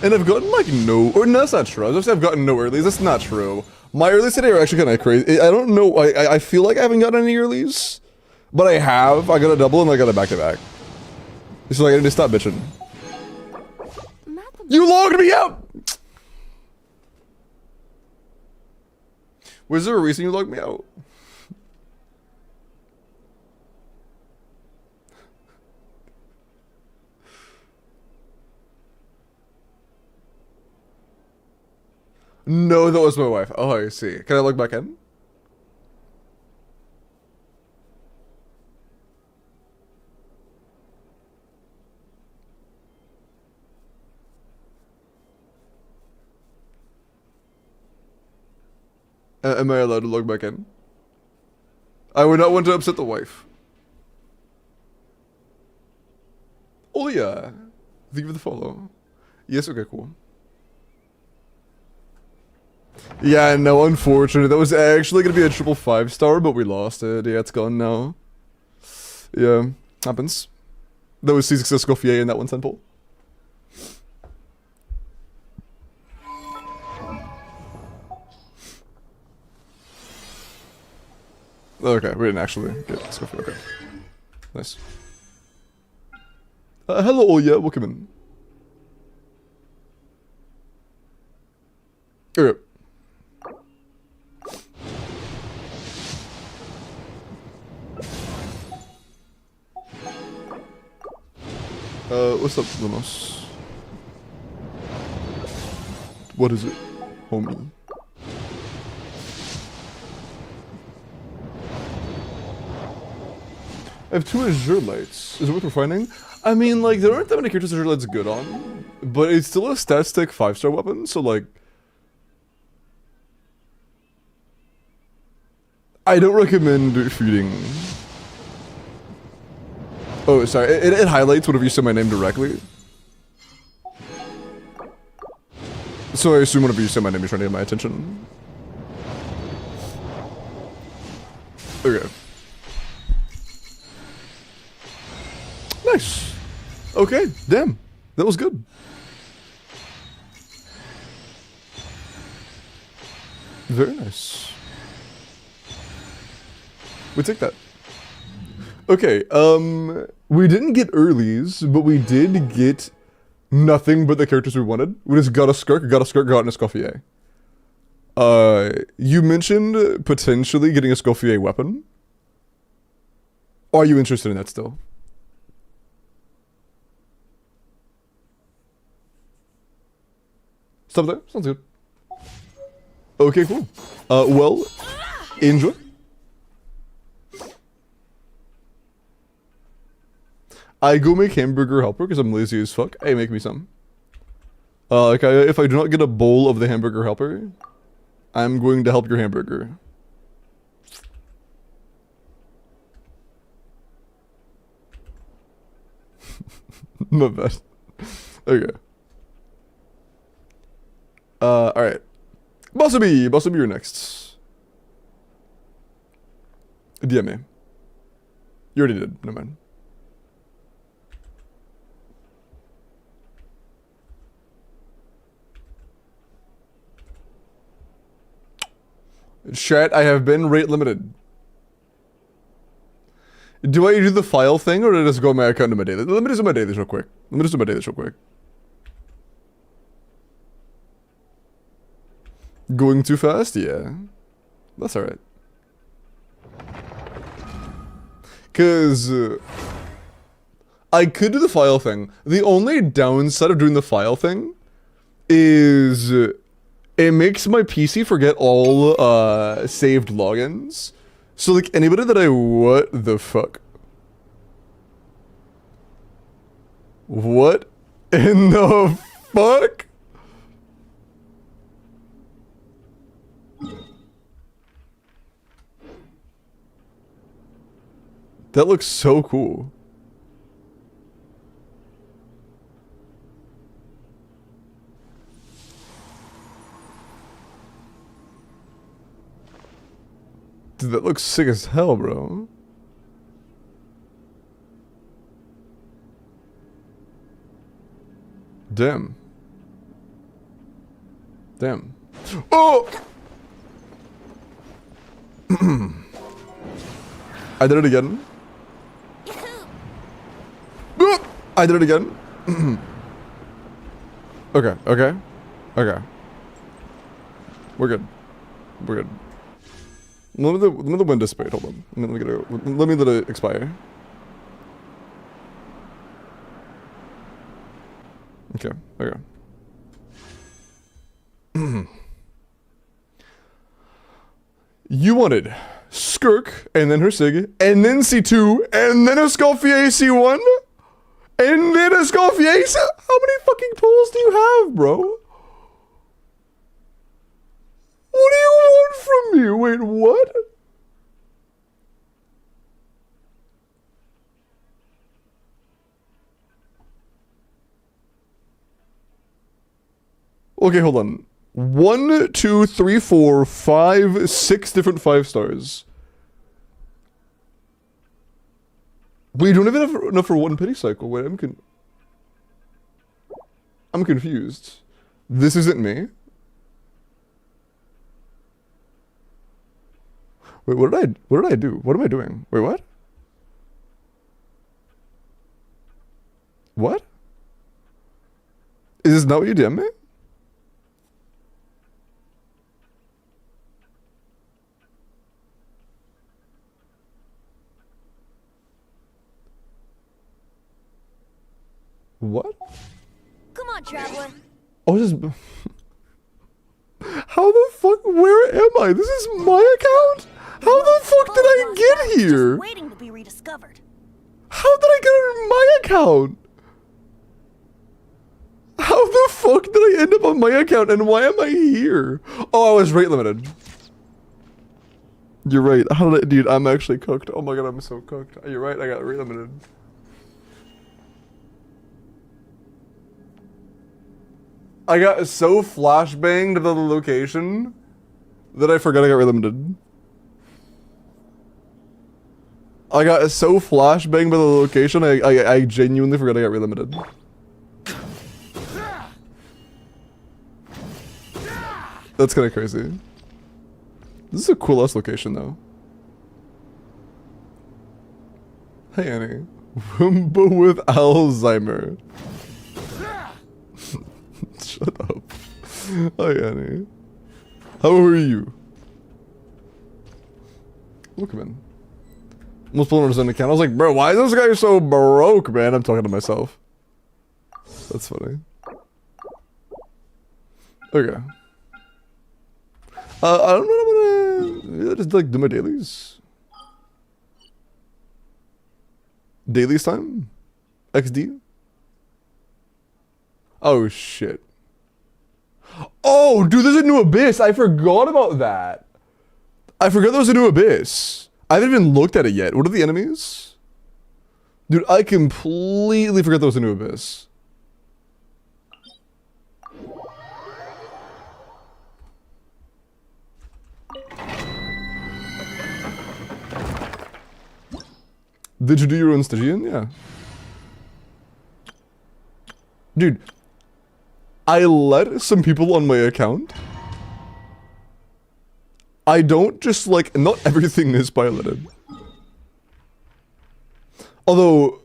And I've gotten like no, or no, that's not true. I was gonna say I've gotten no earlies. That's not true. My earlies today are actually kind of crazy. I don't know. I feel like I haven't gotten any earlies, but I have. I got a double and I got a back to back. So like I need to stop bitching. You logged me out. Was there a reason you logged me out? No, that was my wife. Oh, I see. Can I log back in? Am I allowed to log back in? I would not want to upset the wife. Oh yeah. Thank you for the follow. Yes, okay, cool. Yeah, no, unfortunate. That was actually gonna be a triple 5-star, but we lost it. Yeah, it's gone now. Yeah, happens. That was C6 Escoffier in that one simple. Okay, we didn't actually get Escoffier. Okay, nice. Hello, Olya. Welcome in. Okay. What's up, Lumos? What is it, homie? I have 2 Azure Lights. Is it worth refining? I mean, like, there aren't that many characters Azure Lights good on, but it's still a stat-stick 5-star weapon, so, like, I don't recommend feeding. Oh, sorry. It highlights whenever you say my name directly. So I assume whenever you say my name, you're trying to get my attention. Okay. Nice. Okay, damn. That was good. Very nice. We take that. Okay, we didn't get earlies, but we did get nothing but the characters we wanted. We just got a Skirk, got an Escoffier. You mentioned potentially getting a Escoffier weapon. Are you interested in that still? Stop there. Sounds good. Okay, cool. Well, enjoy. I go make hamburger helper because I'm lazy as fuck. Hey, make me some. If I do not get a bowl of the hamburger helper, I'm going to help your hamburger. My bad. Okay. Alright. Bossaby, you're next. DM me. You already did, never mind. Chat, I have been rate limited. Do I do the file thing or did I just go my account to my daily? Let me just do my dailies real quick. Going too fast? Yeah. That's alright. Cause I could do the file thing. The only downside of doing the file thing is it makes my PC forget all saved logins. So like anybody that what the fuck? What in the fuck? That looks so cool. Dude, that looks sick as hell, bro. Damn. Damn. Oh! I did it again. I did it again. Okay. We're good. Let me the wind dissipate. Hold on. Let me let it expire. Okay. You wanted Skirk, and then her Sig, and then C2, and then a Escoffier C1, and then a Escoffier C. How many fucking pulls do you have, bro? What do you want from me? Wait, what? Okay, hold on. 1, 2, 3, 4, 5, 6 different 5 stars. We don't even have enough for one pity cycle. Wait, I'm confused. This isn't me. Wait, what did I do? What am I doing? Wait, what? What? Is this not what you DM me? What? Come on, traveler. Oh, just... How the fuck? Where am I? This is my account? How the fuck did I get here? Just waiting to be rediscovered. How did I get on my account? How the fuck did I end up on my account and why am I here? Oh, I was rate limited. You're right. How did I, dude, I'm actually cooked. Oh my god, I'm so cooked. You're right, I got rate limited. I got so flashbanged to the location that I forgot I got rate limited. I got so flashbanged by the location, I genuinely forgot I got relimited. That's kind of crazy. This is a cool ass location though. Hey Annie. Roomba with Alzheimer. Shut up. Hi Annie. How are you? Look at him. Almost pulling on his own account. I was like, bro, why is this guy so broke, man? I'm talking to myself. That's funny. Okay. I don't know what I'm gonna just like do my dailies. Dailies time? XD? Oh shit. Oh, dude, there's a new abyss. I forgot about that. I forgot there was a new abyss. I haven't even looked at it yet. What are the enemies? Dude, I completely forgot there was a new abyss. Did you do your own Stygian? Yeah. Dude, I let some people on my account. I don't just like, not everything is piloted. Although,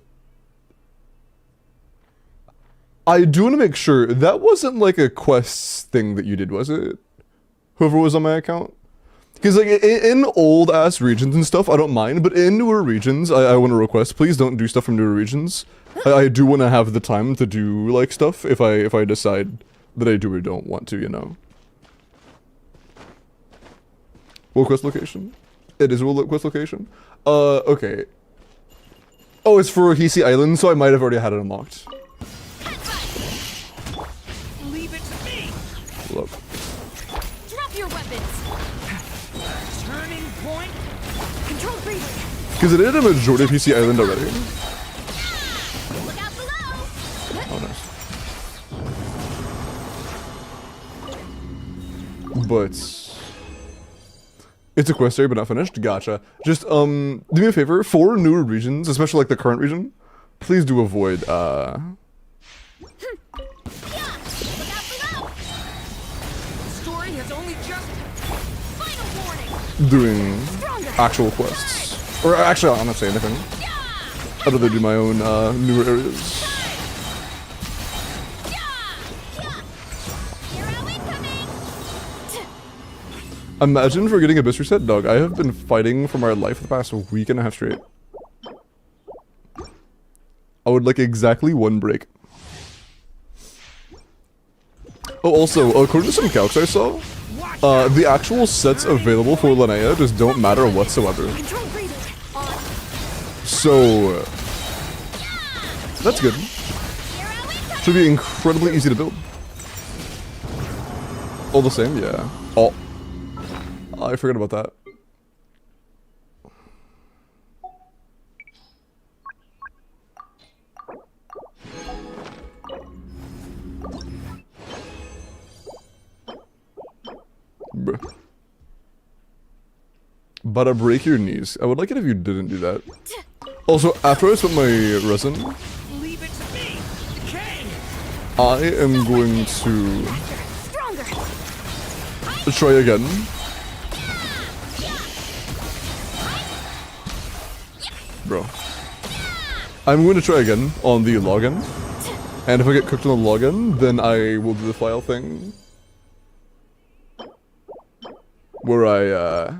I do want to make sure that wasn't like a quest thing that you did, was it? Whoever was on my account? Because like in old ass regions and stuff, I don't mind, but in newer regions, I want to request, please don't do stuff from newer regions. I do want to have the time to do like stuff if I decide that I do or don't want to, you know. World quest location? It is a world quest location? Okay. Oh, it's for Hisi Island, so I might have already had it unlocked. Leave it to me. Look. Drop your weapons. Turning point. Control breathing. Because it is a majority of Hisi Island already. Look out below. Oh, nice. But it's a quest area, but not finished. Gotcha. Just do me a favor, for newer regions, especially like the current region, please do avoid Look out below. Story has only just. Final warning. doing Stronger. actual quests. Or actually, I'm not saying anything. I'd rather do my own newer areas. Hero incoming. Imagine for getting Abyss reset, dog. I have been fighting for my life the past week and a half straight. I would like exactly one break. Oh, also, according to some calcs I saw, the actual sets available for Linnea just don't matter whatsoever. Control breathing. On. So, that's good. Hero incoming. Should be incredibly easy to build. All the same, yeah. Oh, I forgot about that. Bruh. But I break your knees. I would like it if you didn't do that. Also, after I spent my resin, Leave it to me. Kang. I am going to Stronger. try again. Bro. I'm going to try again on the login. And if I get cooked on the login, then I will do the file thing. Where I,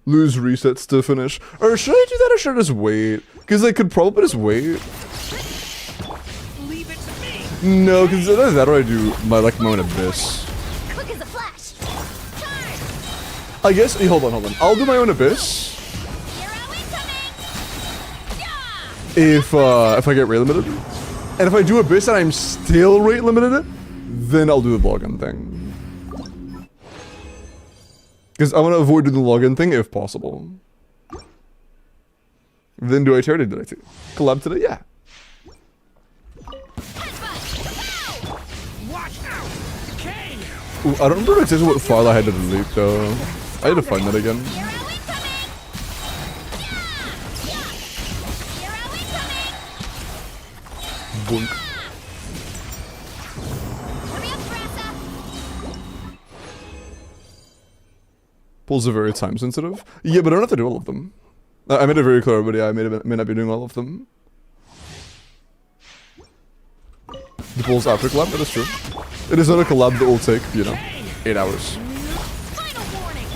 lose resets to finish. Or should I do that or should I just wait? Because I could probably just wait. Leave it to me. No, because either that or I do my, like, my own Abyss. Quick as a flash. Charge. I guess, hold on. I'll do my own Abyss. Hero incoming. If I get rate limited. And if I do Abyss and I'm still rate limited, then I'll do the login thing. Because I want to avoid doing the login thing if possible. Then do I charity? Did I do collab today? Yeah. Watch out. Kang. Ooh, I don't remember exactly what file I had to delete though. I had to find that again. Hero incoming. Boink. Hurry up, Brassa. Pulls are very time sensitive. Yeah, but I don't have to do all of them. I made it very clear, but yeah, I may not be doing all of them. The pulls after collab, that is true. It is not a collab that will take, you know, 8 hours. Final warning.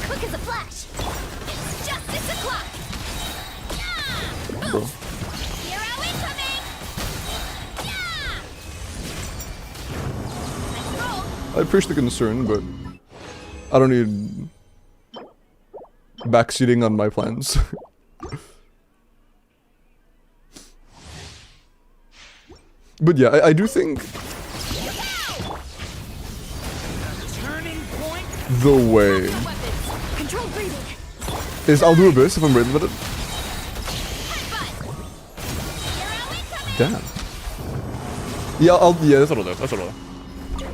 Quick as a flash. It's justice o'clock. Yeah. Bro. Hero incoming. Yeah. Let's roll. I appreciate the concern, but I don't need backseating on my plans. But yeah, I do think Turning point. the way Weapons. Control breathing. is I'll do Abyss if I'm ready with it. Hero incoming. Damn. Yeah, that's what I'll do. That's what I'll do.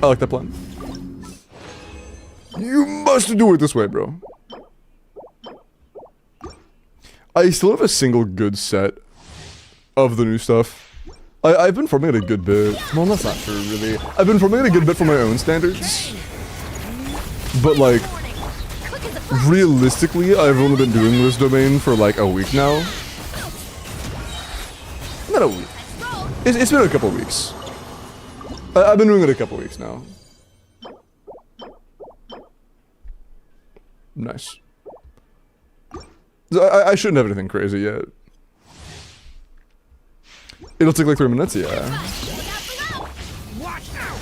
I like that plan. You must do it this way, bro. I still have a single good set of the new stuff. I've been farming it a good bit. Well, that's not true, really. I've been farming it a good bit for my own standards. But, like, Warning. Quick as a flash. realistically, I've only been doing this domain for, like, a week now. Not a week. Let's roll. It's been a couple weeks. I've been doing it a couple weeks now. Nice. So I shouldn't have anything crazy yet. It'll take like 3 minutes, yeah. Look out below. Watch out.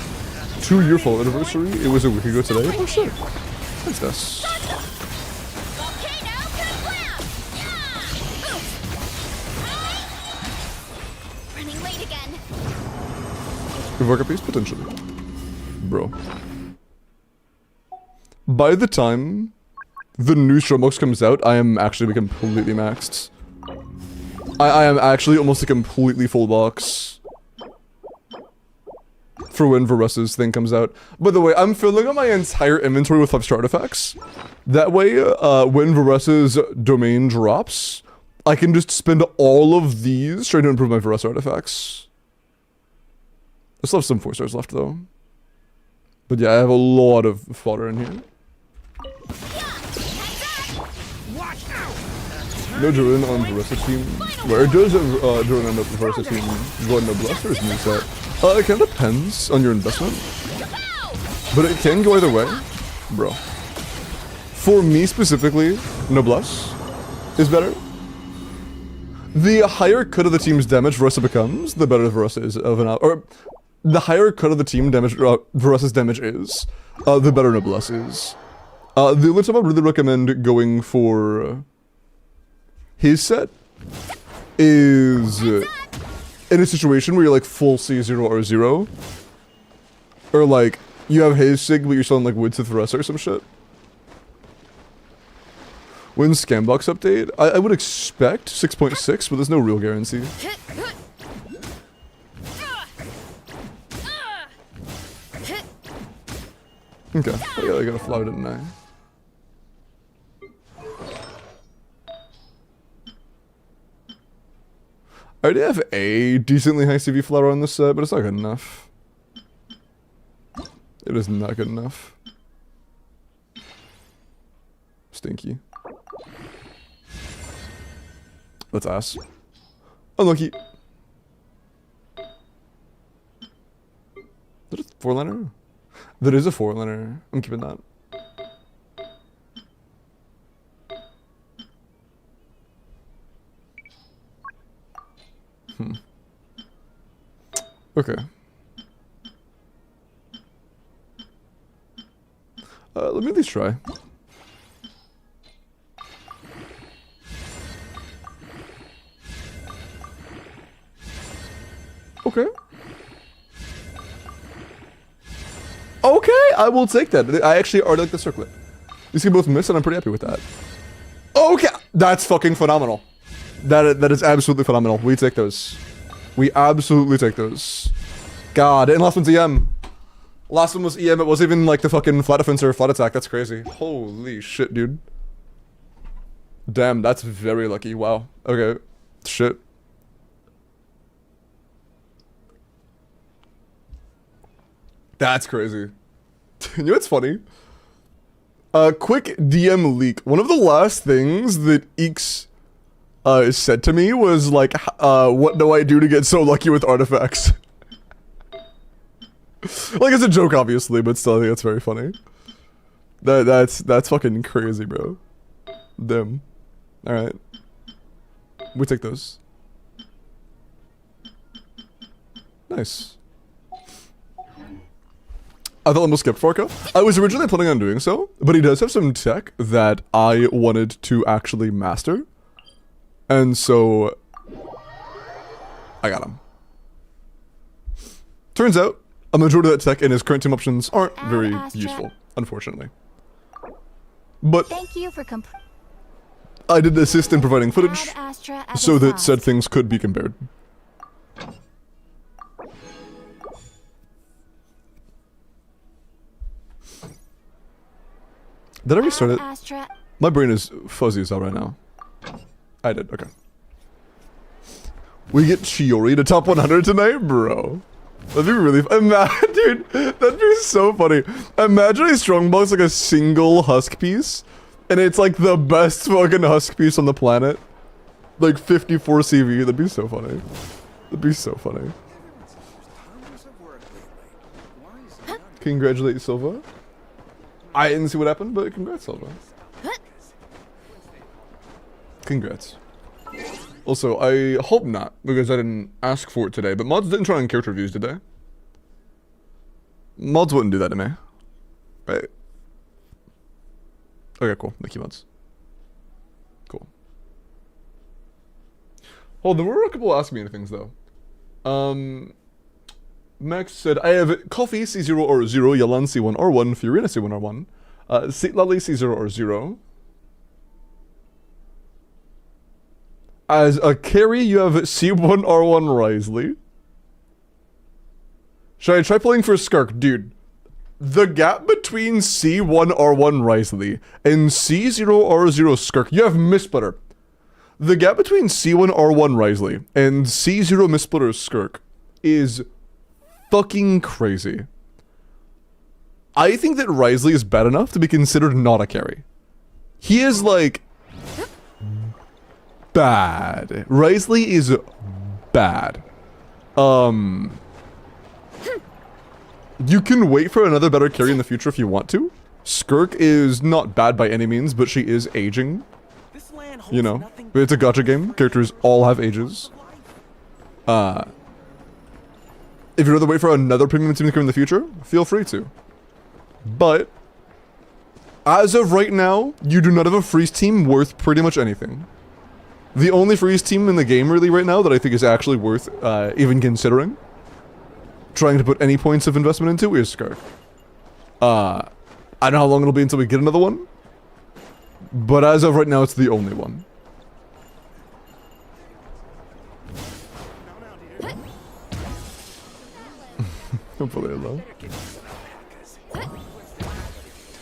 2-year fall anniversary. It was a week ago today. Oh shit. Thanks, Des. Volcano kablam. Yeah. Oof. Running late again. Evoke a piece potentially. Bro. By the time the new Strombox comes out, I am actually completely maxed. I am actually almost a completely full box for when Varus's thing comes out. By the way, I'm filling up my entire inventory with 5-star artifacts. That way, when Varus's domain drops, I can just spend all of these trying to improve my Varus artifacts. I still have some 4 stars left though. But yeah, I have a lot of fodder in here. Watch out. No Durin on Varus's team. Where does Durin end up with Varus's team? Go on Noblesse or is new set? It kind of depends on your investment. But it can go either way. Bro. For me specifically, Noblesse is better. The higher cut of the team's damage Verussa becomes, the better Verussa is of an out. Or the higher cut of the team damage Verussa's damage is, the better Noblesse is. The only time I really recommend going for his set is in a situation where you're like full C0 or 0. Or like, you have his sig but you're still in like Woods with Verussa or some shit. When Scambox update, I would expect 6.6, but there's no real guarantee. Okay, I got a flower, didn't I? I already have a decently high CV flower on this set, but it's not good enough. It is not good enough. Stinky. That's ass. Unlucky. Is that a 4-liner? That is a 4-liner. I'm keeping that. Okay. Let me at least try. Okay. Okay, I will take that. I actually already like the circlet. These can both miss, and I'm pretty happy with that. Okay, that's fucking phenomenal. That is absolutely phenomenal. We take those. We absolutely take those. God, and last one's EM. Last one was EM. It wasn't even like the fucking flat defense or flat attack. That's crazy. Holy shit, dude. Damn, that's very lucky. Wow. Okay. Shit. That's crazy. You know what's funny? Quick DM leak. One of the last things that Eeks said to me was like, what do I do to get so lucky with artifacts? Like, it's a joke, obviously, but still, I think that's very funny. That's fucking crazy, bro. Damn. Alright. We take those. Nice. I thought almost skipped Forka. I was originally planning on doing so, but he does have some tech that I wanted to actually master. And so I got him. Turns out, a majority of that tech in his current team options aren't very useful, unfortunately. But Thank you for I did assist in providing footage so that said things could be compared. Did I restart it? My brain is fuzzy as hell right now. I did, okay. We get Chiori to top 100 tonight? Bro. That'd be really dude, that'd be so funny. Imagine a strongbox like a single husk piece, and it's like the best fucking husk piece on the planet. Like 54 CV, that'd be so funny. That'd be so funny. Congratulate Silva. I didn't see what happened, but congrats, Silva. Congrats. Also, I hope not, because I didn't ask for it today, but mods didn't try on character reviews, did they? Mods wouldn't do that to me. Right. Okay, cool. Thank you, mods. Cool. Oh, there were a couple asking me things, though. Max said, I have Coffee C0 or 0, Yalan C1 or 1, Fiorina C1 or 1, Lally C0 or 0. As a carry, you have C1 R1 Risley. Should I try playing for Skirk? Dude, the gap between C1 R1 Risley and C0 R0 Skirk, you have Missplitter. The gap between C1 R1 Risley and C0 Missplitter Skirk is fucking crazy. I think that Risley is bad enough to be considered not a carry. He is like bad. Risley is bad. You can wait for another better carry in the future if you want to. Skirk is not bad by any means, but she is aging. You know, it's a gacha game. Characters all have ages. If you'd rather wait for another premium team to come in the future, feel free to. But as of right now, you do not have a freeze team worth pretty much anything. The only freeze team in the game really right now that I think is actually worth even considering trying to put any points of investment into is Skirk. I don't know how long it'll be until we get another one, but as of right now, it's the only one. Hopefully, hello.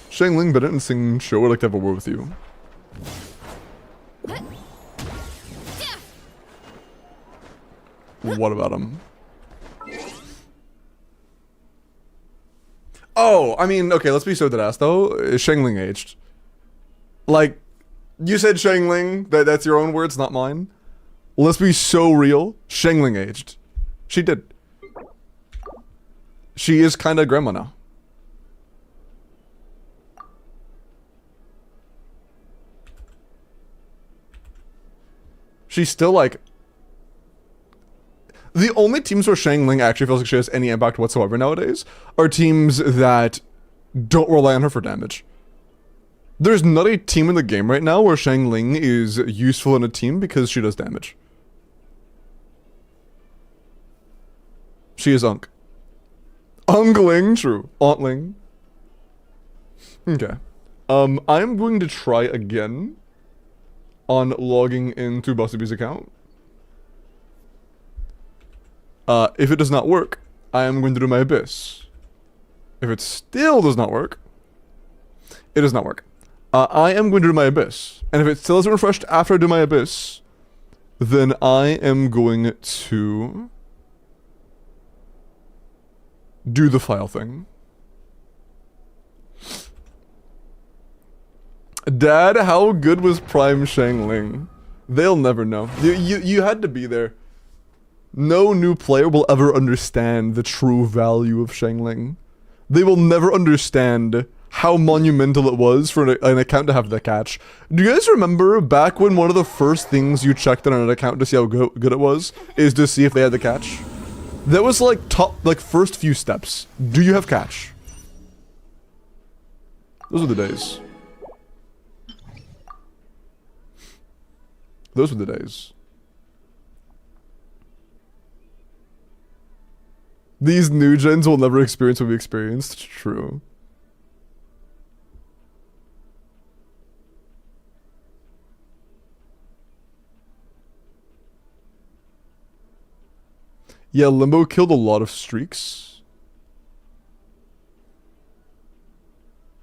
Shangling, Bennett, and Sing Show would like to have a word with you. What about him? Oh, I mean, okay, let's be so dead ass though. Is Shangling aged? Like, you said Shangling, that's your own words, not mine. Let's be so real. Shangling aged. She did. She is kinda grandma now. She's still like... The only teams where Shangling actually feels like she has any impact whatsoever nowadays are teams that don't rely on her for damage. There's not a team in the game right now where Shangling is useful in a team because she does damage. She is Unk. Unkling, true. Auntling. Okay. I'm going to try again on logging into Bustabee's account. If it does not work, I am going to do my Abyss. If it still does not work, it does not work. I am going to do my Abyss. And if it still isn't refreshed after I do my Abyss, then I am going to do the file thing. Dad, how good was Prime Shangling? They'll never know. You had to be there. No new player will ever understand the true value of Shangling. They will never understand how monumental it was for an account to have the catch. Do you guys remember back when one of the first things you checked on an account to see how good it was is to see if they had the catch? That was like first few steps. Do you have catch? Those were the days. Those were the days. These new gens will never experience what we experienced. True. Yeah, Limbo killed a lot of streaks.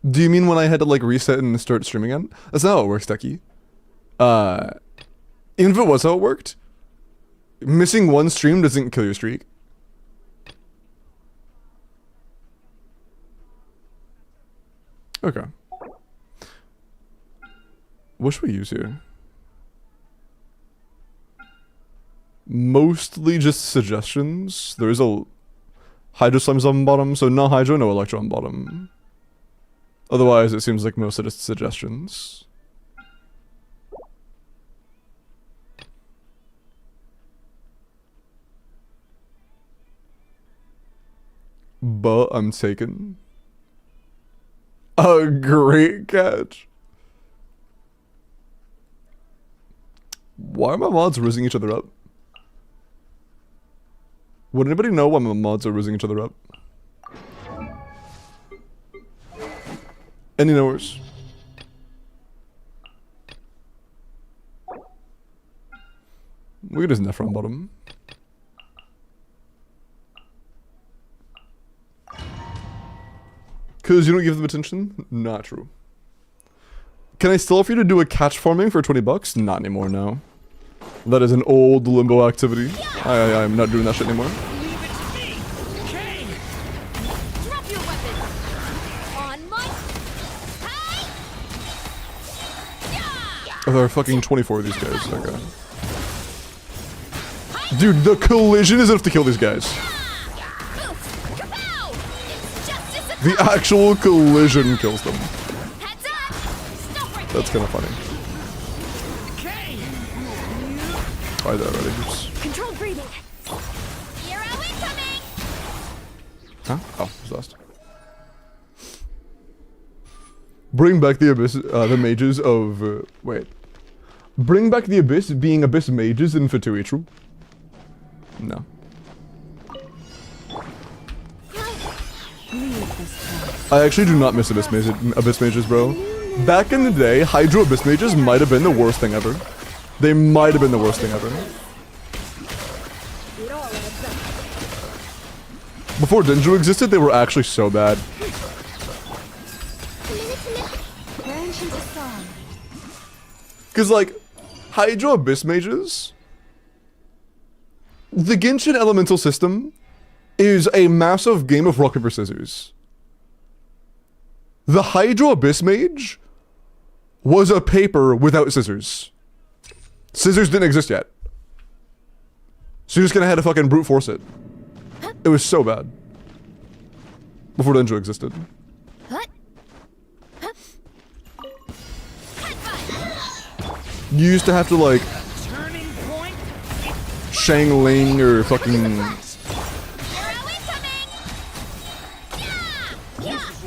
Do you mean when I had to like reset and start streaming again? That's not how it works, Techie. Even if it was how it worked, missing one stream doesn't kill your streak. Okay. What should we use here? Mostly just suggestions. There is a Hydro Slime's on bottom, so no Hydro, no Electro on bottom. Otherwise, it seems like most of just suggestions. But I'm taken. A great catch. Why are my mods rizzing each other up? Would anybody know why my mods are rizzing each other up? Any knowers? Look at his Nephron bottom. Cause you don't give them attention? Not true. Can I still offer you to do a catch farming for 20 bucks? Not anymore, no. That is an old Limbo activity. I'm not doing that shit anymore. Leave it to me. Okay. Drop your weapon. On my. Hey! Yeah! Oh, there are fucking 24 of these guys. Okay. Dude, the collision is enough to kill these guys. Kapow! It's justice. The actual collision kills them. Heads up! Stop right That's kind of funny. Okay. Try that already. Oops. Controlled breathing. Hero incoming! Huh? Oh, it's lost. Bring back the abyss, the mages of, wait. Bring back the abyss being abyss mages in Fatui, true? No. I actually do not miss abyss mages, bro. Back in the day, Hydro abyss mages might have been the worst thing ever. They might have been the worst thing ever. Before Denju existed, they were actually so bad. Branch into song. Cause like, Hydro abyss mages, the Genshin elemental system is a massive game of rock, paper, scissors. The Hydro abyss mage was a paper without scissors. Scissors didn't exist yet. So you're just gonna have to fucking brute force it. It was so bad. Before Denjo existed. You used to have to like Turning point. Shangling or fucking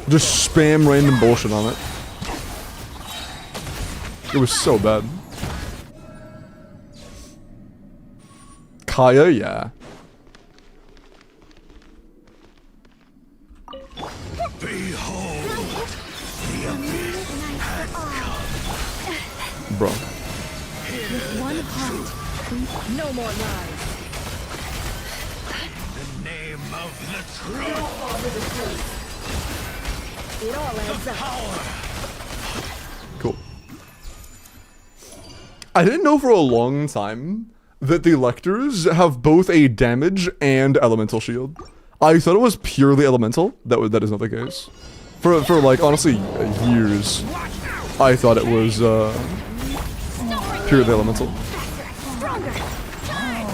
just spam random bullshit on it. It was so bad. Kaya, yeah. Bro. One heart. No more lies. The name of the truth. It all adds up. Cool. I didn't know for a long time that the Lectors have both a damage and elemental shield. I thought it was purely elemental. That is not the case. For like honestly years. Watch out! I thought it was purely elemental. Stronger. Charge.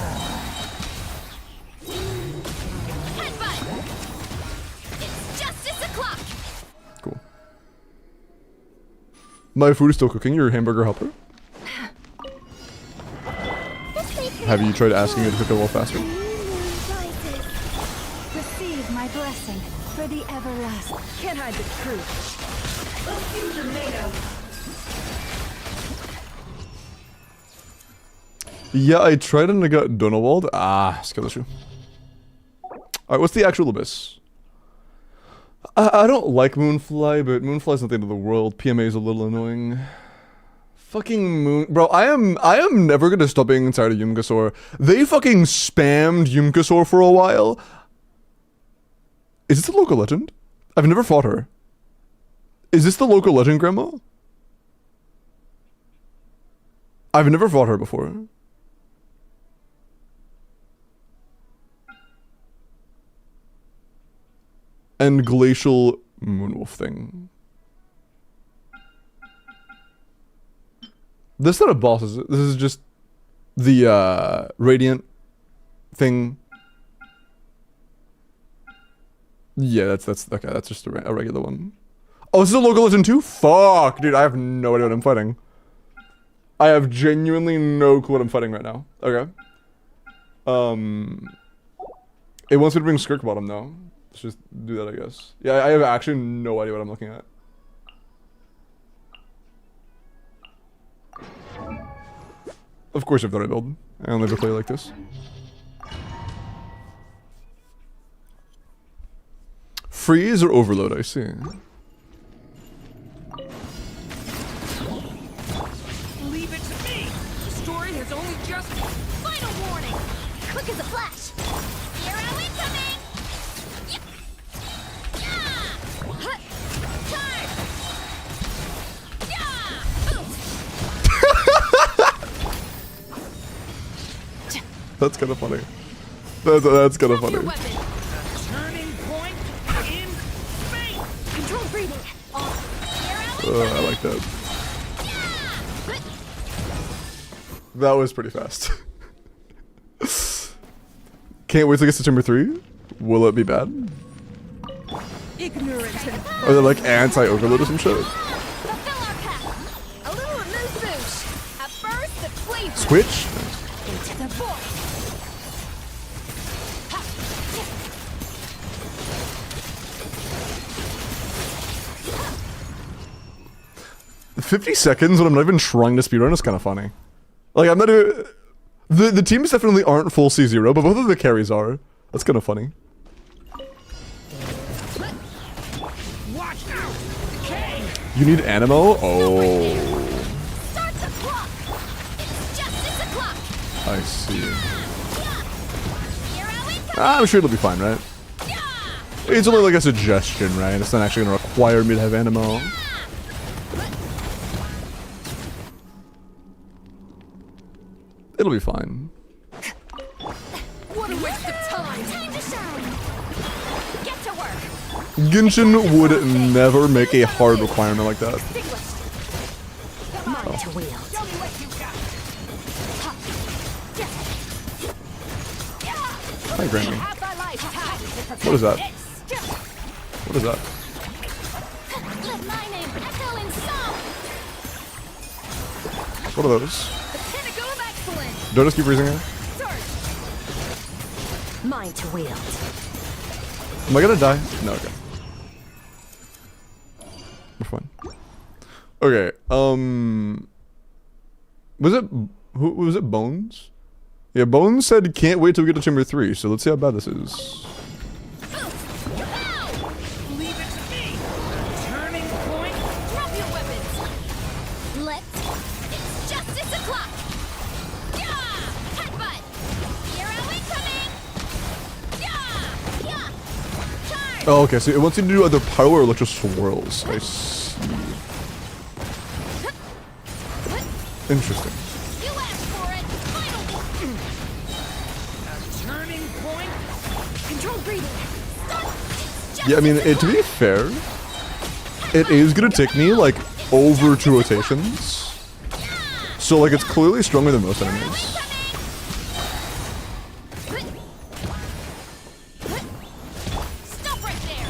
Headbutt. It's justice o'clock. Cool. My food is still cooking. Your hamburger helper. Have you tried asking it to cook a little faster? Receive my blessing for the everlasting. Can't hide the truth. Yeah, I tried and I got Donald. Ah, skill issue. Alright, what's the actual abyss? I don't like Moonfly, but Moonfly's not the end of the world. PMA is a little annoying. Fucking Moon... Bro, I am never gonna stop being tired of Yumkasaur. They fucking spammed Yumkasaur for a while. Is this the local legend? I've never fought her. Is this the local legend, Grandma? I've never fought her before. And Glacial Moonwolf thing. This is not a boss, is it? This is just the Radiant thing. Yeah, that's okay. That's just a regular one. Oh, this is a local legend too? Fuck, dude, I have no idea what I'm fighting. I have genuinely no clue what I'm fighting right now. Okay. It wants me to bring Skirk Bottom though. Let's just do that, I guess. Yeah, I have actually no idea what I'm looking at. Of course I've done a build. I'll never play like this. Freeze or overload, I see. Leave it to me. The story has only just... Final warning. Quick as a flash. Hero incoming. Yeah. Hut. Charge. Yeah. That's kind of funny. That's kind of funny. Turning point in space. Control breathing. I like that. That was pretty fast. Can't wait to get to September 3. Will it be bad? Ignorant and Are they like anti-overload or some shit? Fulfill our path. A little amuse-bouche. At first, the flavor. Switch? Into the void. 50 seconds when I'm not even trying to speedrun is kind of funny. Like, I'm not even... The teams definitely aren't full C0, but both of the carries are. That's kind of funny. Watch out. Decay. You need Animo? Oh. Start the clock. It's justice o'clock. I see. Hero incoming. I'm sure it'll be fine, right? It's only like a suggestion, right? It's not actually going to require me to have Animo. It'll be fine. What a waste of time. Time to shine. Get to work. Genshin would never make a hard requirement like that. Extinguished. Mine to wield. Show me what you got. Hi, Granny. Have thy life. What is that? What is that? Let my name echo in song. What are those? The pinnacle of excellence. Don't just keep freezing her? Start. Mine to wield. Am I gonna die? No, okay. We're fine. Okay, was it, who was it, Bones? Yeah, Bones said can't wait till we get to Chamber 3, so let's see how bad this is. Leave it to me. Turning point. Drop your weapons. It's justice o'clock. Yeah. Headbutt. Hero incoming. Yeah. Yeah. Charge. Oh, okay, so it wants you to do either power or electro swirls. I see. Interesting. You asked for it. Final. Turning point. Control breathing. Start. It's Yeah, I mean, to be fair, it is gonna take me like over 2 rotations. So like it's clearly stronger than most enemies. Stop right there.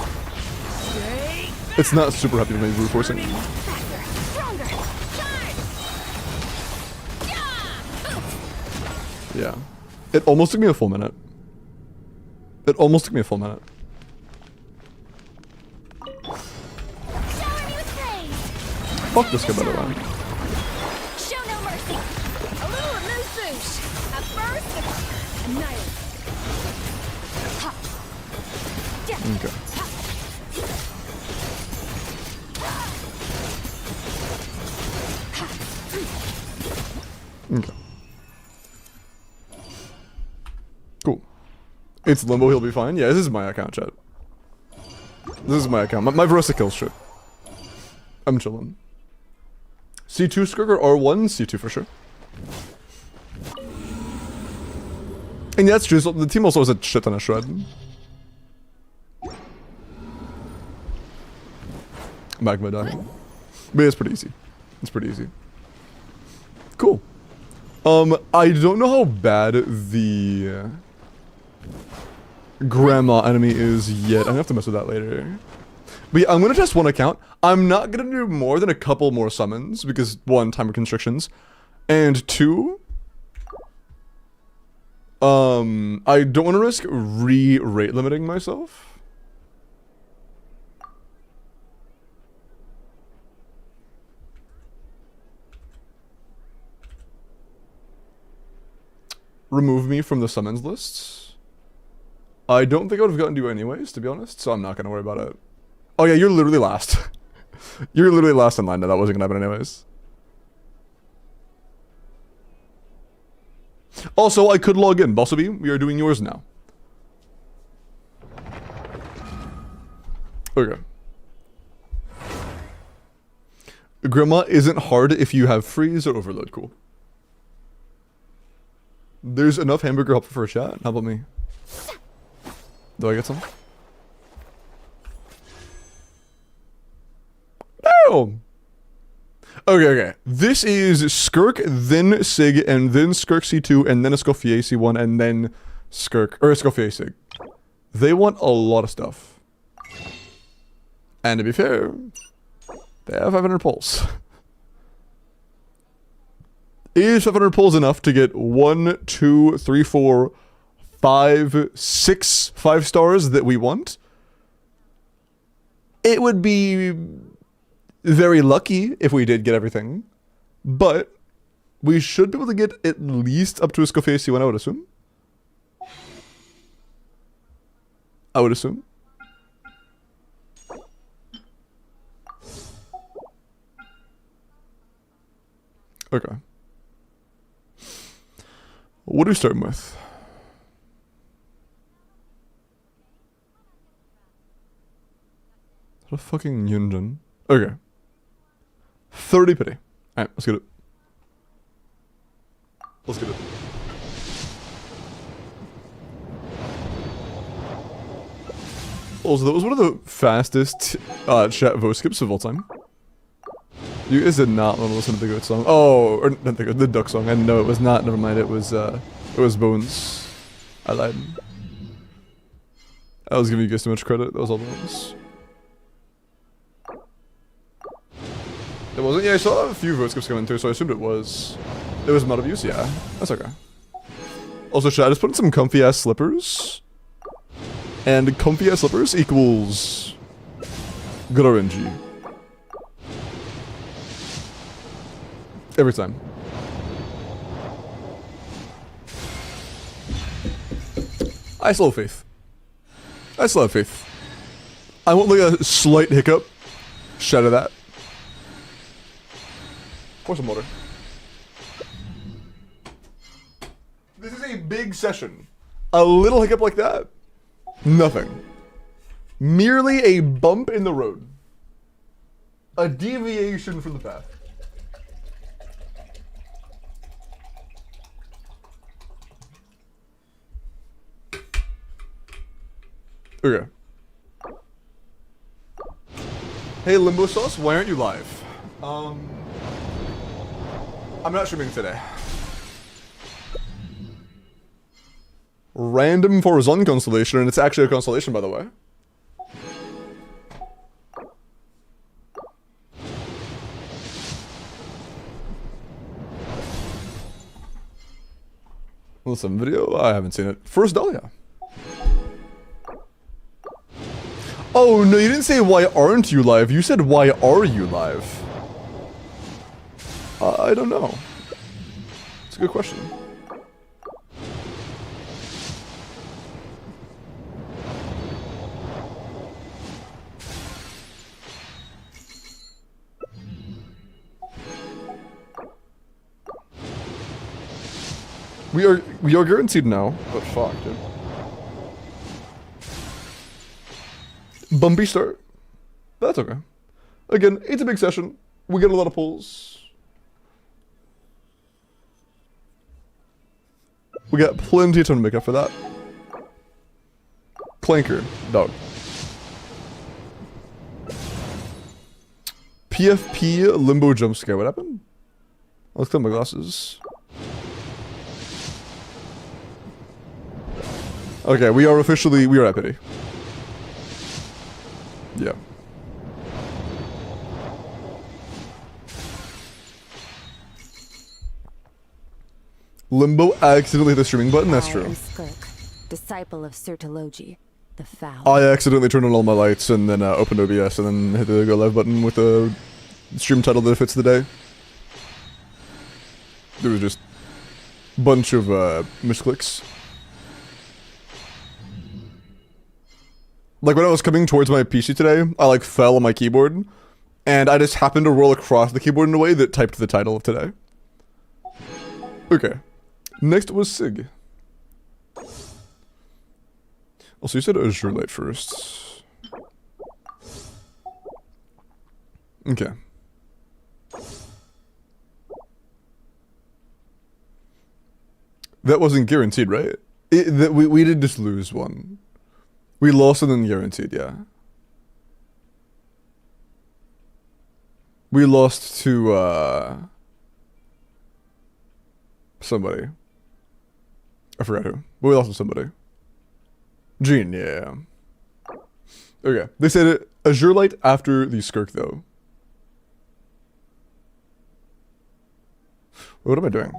It's not super happy with me brute forcing. Faster, stronger. Charge. Yeah. It almost took me a full minute. It almost took me a full minute. Shower me with praise. Fuck this guy, by the way. Show no mercy. A little loose boosh. At first, annihilate. Ha. Yeah. Okay. Okay. Cool. It's Limbo, he'll be fine. Yeah, this is my account, chat. This is my account. My Verosa kills shit. I'm chilling. C2 Skirk or R1? C2 for sure. And yeah, that's true. So the team also has a shit ton of shred. Magma dying. But yeah, it's pretty easy. It's pretty easy. Cool. I don't know how bad the grandma enemy is yet. I'm gonna have to mess with that later. But yeah, I'm gonna test one account. I'm not gonna do more than a couple more summons because 1, timer constrictions, and 2, I don't want to risk rate limiting myself. Remove me from the summons lists. I don't think I would have gotten to you anyways, to be honest, so I'm not gonna worry about it. Oh yeah, you're literally last. You're literally last in line. No, that wasn't gonna happen anyways. Also, I could log in. Bossy, we are doing yours now. Okay. Grandma isn't hard if you have freeze or overload. Cool. There's enough hamburger help for a chat. How about me? Do I get some? No! Okay. This is Skirk, then Sig, and then Skirk C2, and then Escoffier C1, and then Skirk, or Escoffier Sig. They want a lot of stuff. And to be fair, they have 500 pulls. Is 500 pulls enough to get 1, 2, 3, 4, 5, 6 5 stars that we want? It would be very lucky if we did get everything, but we should be able to get at least up to a Escoffier C1, I would assume. I would assume. Okay. What are we starting with? What a fucking Yunjin. Okay. 30 pity. Alright, let's get it. Let's get it. Also, that was one of the fastest chat vote skips of all time. You guys did not want to listen to the goat song. Oh, or not the goat, the duck song. And no, it was not. Never mind. It was Bones. I lied. I was giving you guys too much credit. That was all Bones. It wasn't? Yeah, I saw a few vote skips coming through, so I assumed it was. It was mod abuse? Yeah, that's okay. Also, should I just put in some comfy ass slippers? And comfy ass slippers equals good RNG. Every time. I still have faith. I still have faith. I want like a slight hiccup. Shatter that. Pour some water. This is a big session. A little hiccup like that. Nothing. Merely a bump in the road. A deviation from the path. Okay. Hey, Limbo Sauce, why aren't you live? I'm not streaming today. Random for his own constellation, and it's actually a constellation, by the way. Listen, video? I haven't seen it. First Dahlia. Oh, no, you didn't say why aren't you live. You said why are you live? I don't know. It's a good question. We are guaranteed now, but fuck, dude. Bumpy start. That's okay. Again, it's a big session. We get a lot of pulls. We got plenty of time to make up for that. Clanker, dog. PFP limbo jump scare. What happened? Let's clean my glasses. Okay, we are at pity. Yeah. Limbo accidentally hit the streaming button, that's true. I am Skirk, disciple of Sertology, the foul. I accidentally turned on all my lights and then opened OBS and then hit the go live button with the stream title that fits the day. There was just a bunch of misclicks. Like when I was coming towards my PC today, I like fell on my keyboard and I just happened to roll across the keyboard in a way that typed the title of today. Okay. Next was Sig. Also, you said Azure Light first. Okay. That wasn't guaranteed, right? We did just lose one. We lost and then guaranteed, yeah. We lost to, somebody. I forgot who. But we lost to somebody. Gene, yeah. Okay. They said it, Azure Light after the Skirk, though. What am I doing?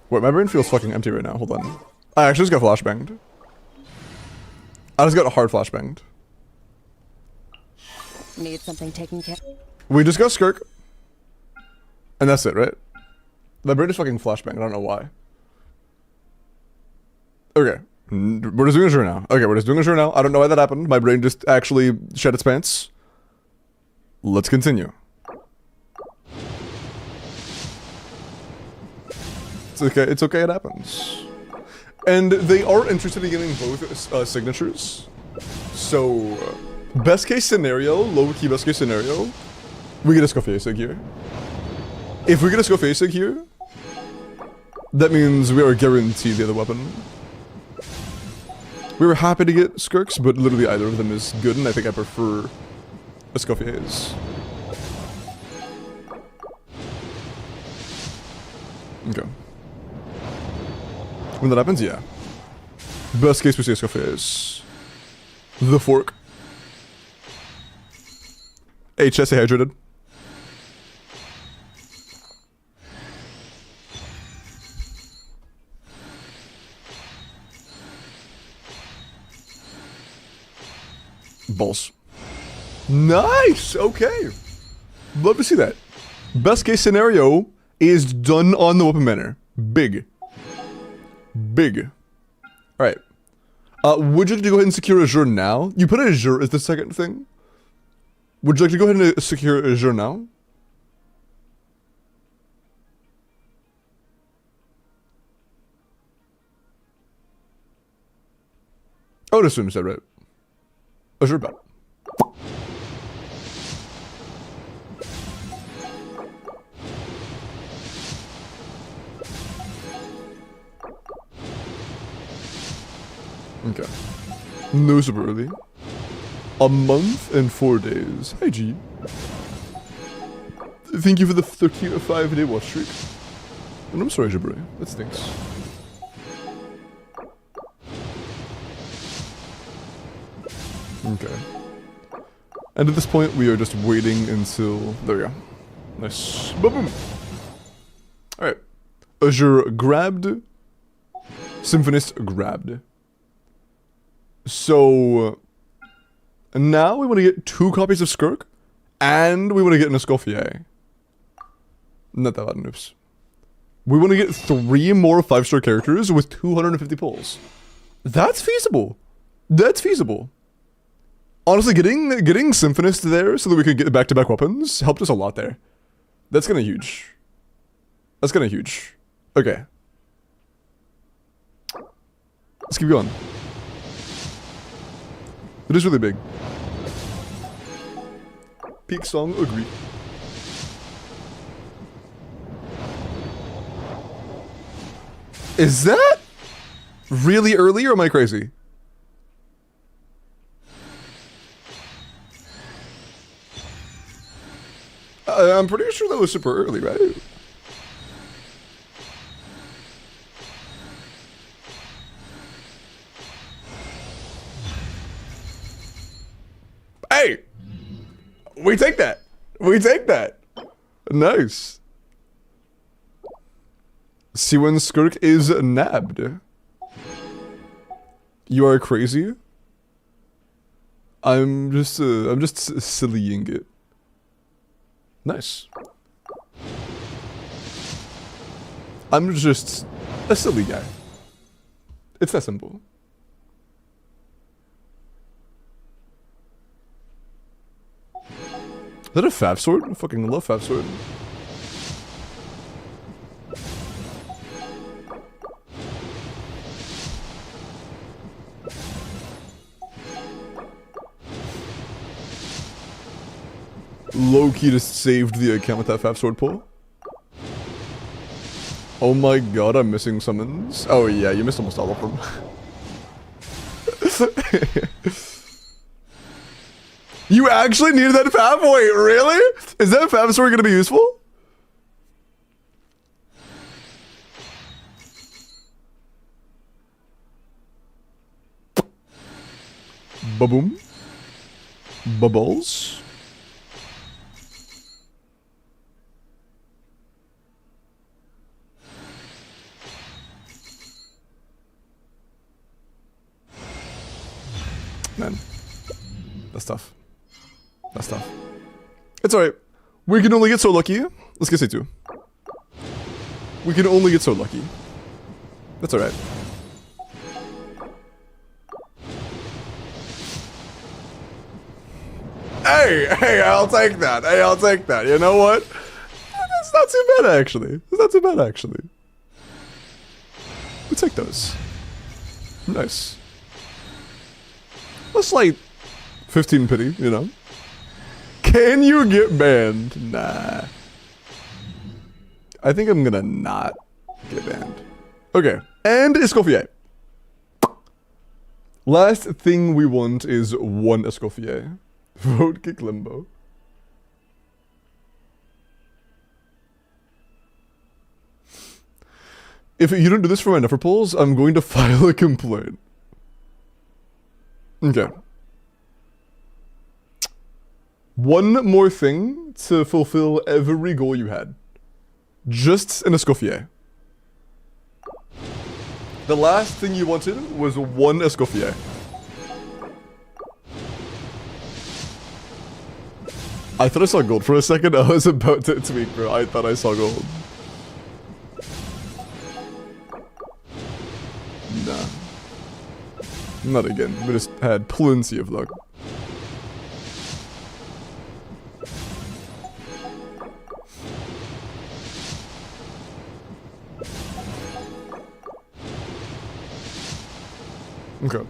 Wait, my brain feels fucking empty right now. Hold on. I actually just got flashbanged. I just got hard flashbanged. Need something taken care. We just got Skirk. And that's it, right? My brain is fucking flashbanged. I don't know why. Okay. We're just doing Azure now. Okay, we're just doing Azure now. I don't know why that happened. My brain just actually shed its pants. Let's continue. It's okay. It's okay. It happens. And they are interested in getting both signatures. So, best case scenario, low key best case scenario, we get a Scofiasig here. If we get a Scofiasig here, that means we are guaranteed the other weapon. We were happy to get Skirks, but literally either of them is good, and I think I prefer a Scofias. Okay. When that happens, yeah. Best case we see a Scofias. The fork. HS hydrated. Balls. Nice! Okay. Love to see that. Best case scenario is done on the weapon banner. Big. Big. Alright. Would you like to go ahead and secure Azure now? You put Azure as the second thing. Would you like to go ahead and secure Azure now? I would assume you said right. Azure bet. Okay. No super early. A month and 4 days. Hi G. Thank you for the 35-day watch streak. And I'm sorry, Jabri. That stinks. Okay. And at this point, we are just waiting until... There we go. Nice. Boom! Alright. Azure grabbed. Symphonist grabbed. So... now we want to get 2 copies of Skirk. And we want to get an Escoffier. Not that bad, noobs. We want to get 3 more 5-star characters with 250 pulls. That's feasible. That's feasible. Honestly, getting Symphonist there so that we could get back-to-back weapons helped us a lot there. That's kind of huge. That's kind of huge. Okay. Let's keep going. It is really big. Peak song, agree. Is that really early or am I crazy? I'm pretty sure that was super early, right? Hey! We take that. We take that. Nice. See when Skirk is nabbed. You are crazy. I'm just sillying it. Nice. I'm just a silly guy. It's that simple. Is that a Fab sword? I fucking love Fab sword. Low-key just saved the account with that Fab sword pull. Oh my god, I'm missing summons. Oh yeah, you missed almost all of them. You actually needed that Fab? Wait, really? Is that Fab sword gonna be useful? Ba-boom. Bubbles. Man, that's tough. That's tough. It's alright. We can only get so lucky. Let's get say 2. We can only get so lucky. That's alright. Hey, I'll take that. Hey, I'll take that. You know what? That's not too bad, actually. It's not too bad, actually. We take those. Nice. That's like 15 pity, you know? Can you get banned? Nah. I think I'm gonna not get banned. Okay, and Escoffier. Last thing we want is 1 Escoffier. Vote kick limbo. If you don't do this for my never polls, I'm going to file a complaint. Okay. 1 more thing to fulfill every goal you had. Just an Escoffier. The last thing you wanted was 1 Escoffier. I thought I saw gold for a second. I was about to tweet, bro. I thought I saw gold. Nah. Not again. We just had plenty of luck. Okay.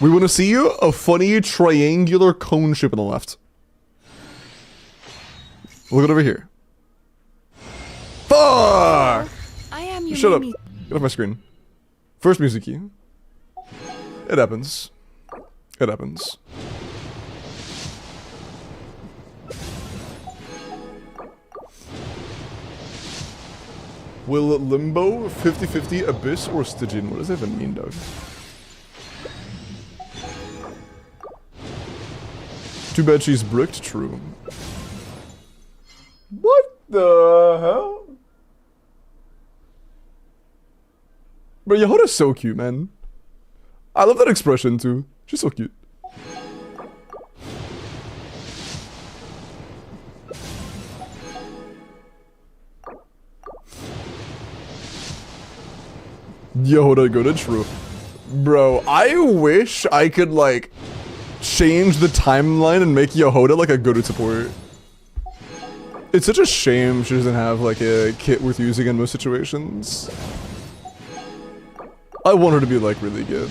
We want to see a funny triangular cone shape on the left. Look at over here. Fuck! I am your Shut up. mimi. Get off my screen. First music key. It happens. It happens. Will Limbo 50-50 Abyss or Stygian? What does that even mean, dog? Too bad she's bricked, true. What the hell? Bro, Yehoda's so cute, man. I love that expression too. She's so cute. Yehoda go to true. Bro, I wish I could like change the timeline and make Yehoda like a go-to support. It's such a shame she doesn't have like a kit worth using in most situations. I want her to be like really good.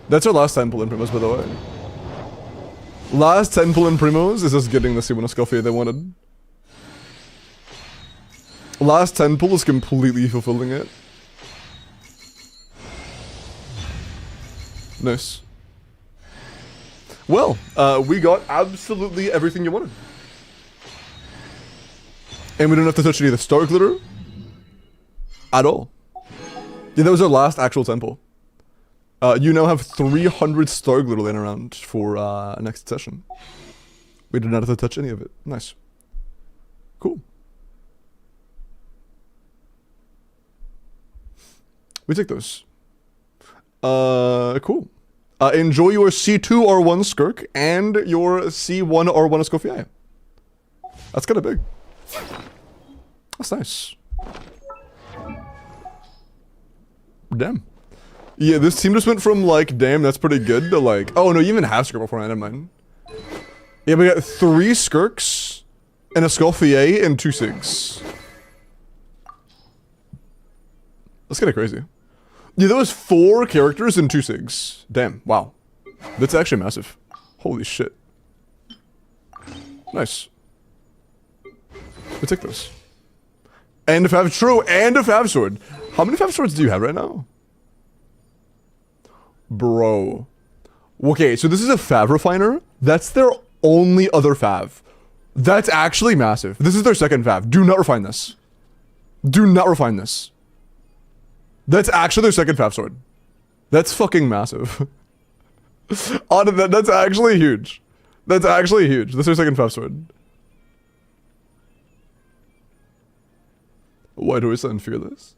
That's our last 10 pull-in primos, by the way. Last 10 pull-in primos is us getting the C1 Escoffier they wanted. Last 10 pull is completely fulfilling it. Nice. Well, we got absolutely everything you wanted. And we don't have to touch any of the star glitter at all. Yeah, that was our last actual temple. You now have 300 star glitter laying around for next session. We did not have to touch any of it. Nice. Cool. We take those. Cool. Enjoy your C2 R1 Skirk and your C1 R1 Escoffier. That's kind of big. That's nice. Damn. Yeah, this team just went from like, damn, that's pretty good, to like, oh no, you even have Skirk before, never mind. Yeah, we got 3 Skirks, an Escoffier, and 2 Sigs. That's kind of crazy. Yeah, that was 4 characters and 2 Sigs. Damn, wow. That's actually massive. Holy shit. Nice. We'll take those. And a Fav, true, and a Fav Sword. How many Fav Swords do you have right now? Bro. Okay, so this is a Fav Refiner. That's their only other Fav. That's actually massive. This is their second Fav. Do not refine this. Do not refine this. That's actually their second Fav Sword. That's fucking massive. That's actually huge. That's actually huge. That's their second Fav Sword. Why do I sound fearless?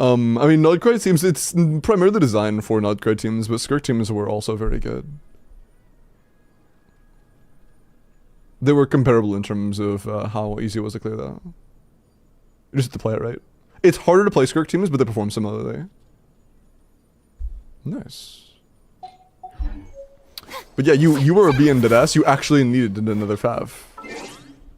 I mean, Nodcry teams, it's primarily designed for Nodcry teams, but Skirk teams were also very good. They were comparable in terms of how easy it was to clear that. You just have to play it right. It's harder to play Skirk teams, but they perform similarly. Nice. But yeah, you were being deadass. You actually needed another Fav.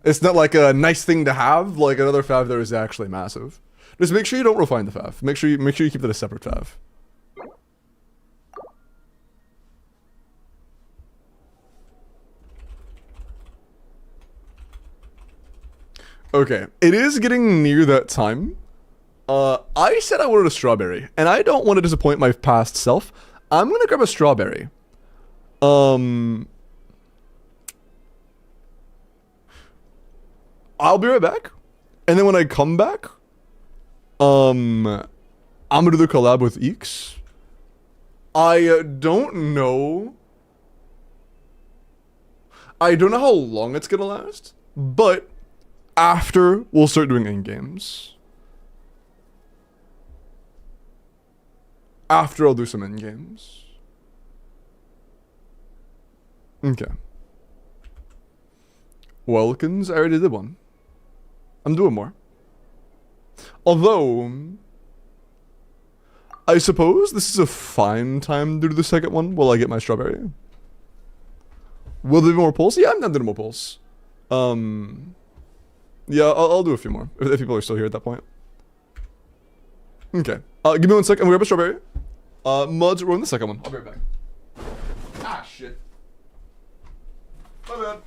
It's not like a nice thing to have. Like another Fav there is actually massive. Just make sure you don't refine the Fav. Make sure you keep that a separate Fav. Okay, it is getting near that time. I said I wanted a strawberry, and I don't want to disappoint my past self. I'm gonna grab a strawberry. I'll be right back, and then when I come back, I'm gonna do the collab with Eeks. I don't know how long it's gonna last, but after we'll start doing endgames. After I'll do some endgames. Okay. Welkins, I already did one. I'm doing more. Although, I suppose this is a fine time to do the second one while I get my strawberry. Will there be more pulls? Yeah, I'm not doing more pulls. Yeah, I'll do a few more if people are still here at that point. Okay. Give me 1 second. I'm gonna grab a strawberry. Muds, we're on the second one. I'll be right back. Ah, shit. My bad.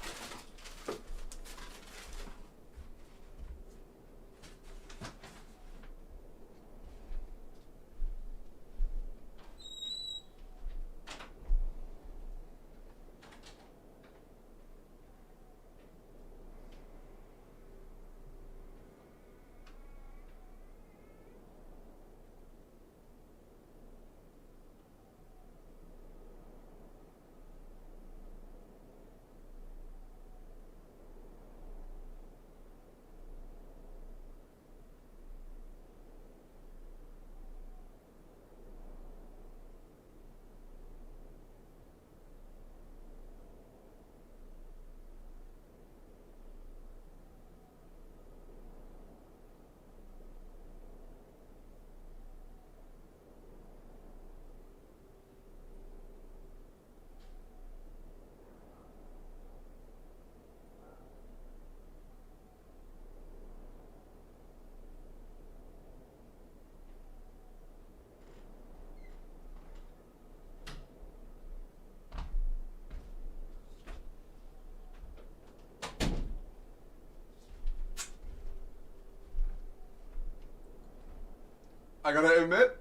I gotta admit,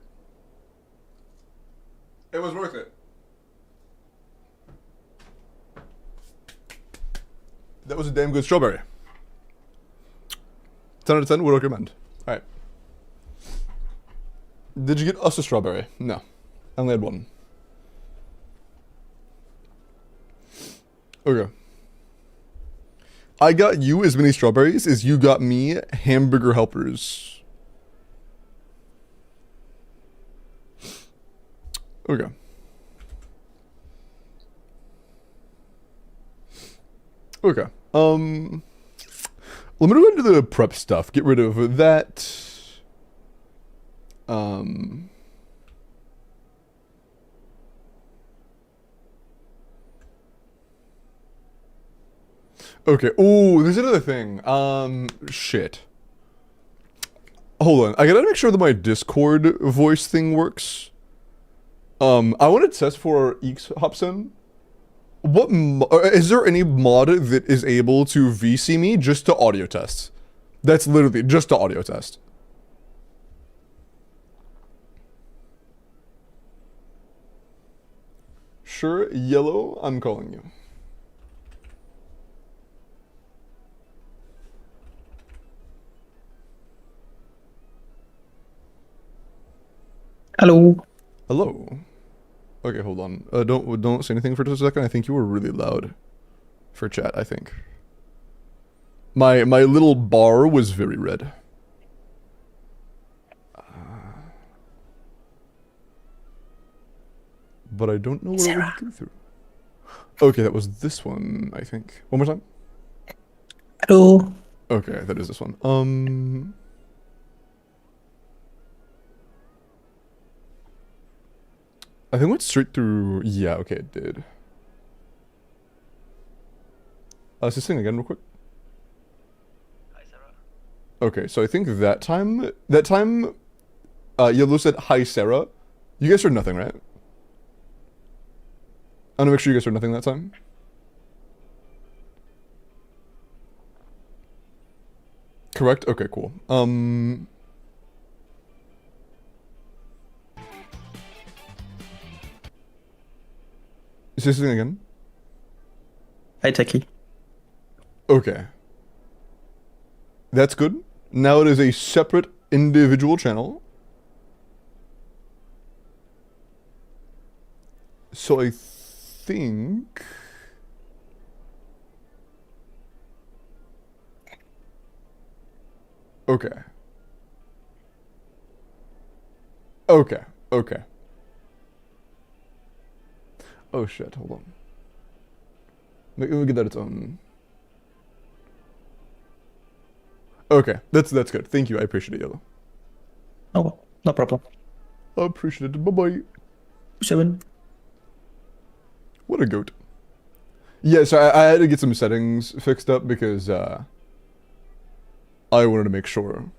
it was worth it. That was a damn good strawberry. 10 out of 10 would recommend. Alright. Did you get us a strawberry? No. I only had one. Okay. I got you as many strawberries as you got me hamburger helpers. Okay. Okay. Let me go into the prep stuff. Get rid of that. Okay. Oh, there's another thing. Shit. Hold on. I gotta make sure that my Discord voice thing works. I want to test for Eeks Hobson. What is there any mod that is able to VC me just to audio test? That's literally just to audio test. Sure, Yellow, I'm calling you. Hello. Hello. Okay, hold on. Don't say anything for just a second. I think you were really loud for chat, I think. My little bar was very red. But I don't know what I would go through. Okay, that was this one, I think. One more time. Hello. Okay, that is this one. I think it went straight through. Yeah, okay, it did. Let's just sing again real quick. Hi, Sarah. Okay, so I think that time, Yellow said, hi, Sarah. You guys heard nothing, right? I want to make sure you guys heard nothing that time. Correct? Okay, cool. Is this thing again? Hi, Techie. Okay. That's good. Now it is a separate individual channel. So I think... Okay. Okay. Okay. Oh shit, hold on. Let me get that its own. Okay, that's good. Thank you, I appreciate it, Yellow. Oh, no problem. I appreciate it. Bye-bye. 7. What a goat. Yeah, so I had to get some settings fixed up because I wanted to make sure.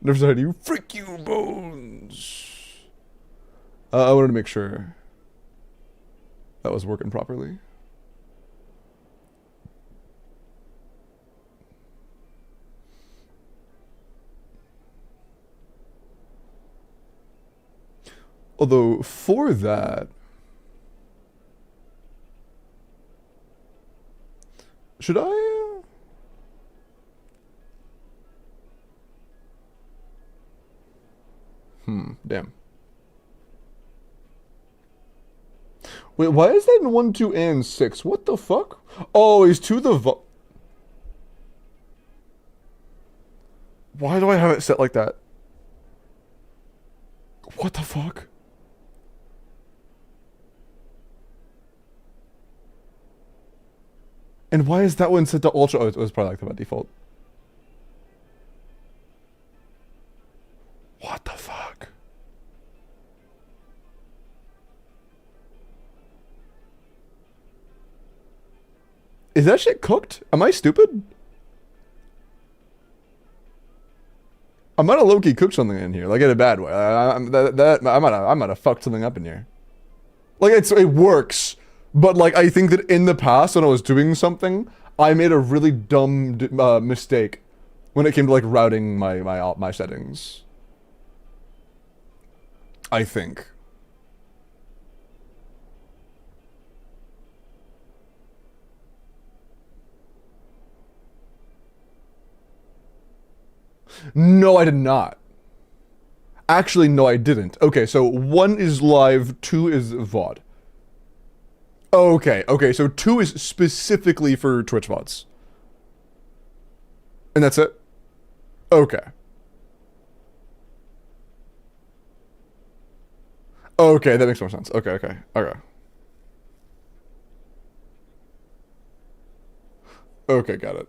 Never said you freak you bones. I wanted to make sure that was working properly. Although, for that... Should I... Damn. Wait, why is that in 1, 2, and 6? What the fuck? Oh, he's to the Why do I have it set like that? What the fuck? And why is that one set to ultra? Oh, it was probably like that by default. What the fuck? Is that shit cooked? Am I stupid? I might have low-key cooked something in here, like in a bad way. I might have fucked something up in here. Like it works, but like I think that in the past when I was doing something, I made a really dumb mistake when it came to like routing my settings. I think. No, I did not. Actually, no, I didn't. Okay, so 1 is live, 2 is VOD. Okay, so 2 is specifically for Twitch VODs. And that's it? Okay. Okay, that makes more sense. Okay. Okay, got it.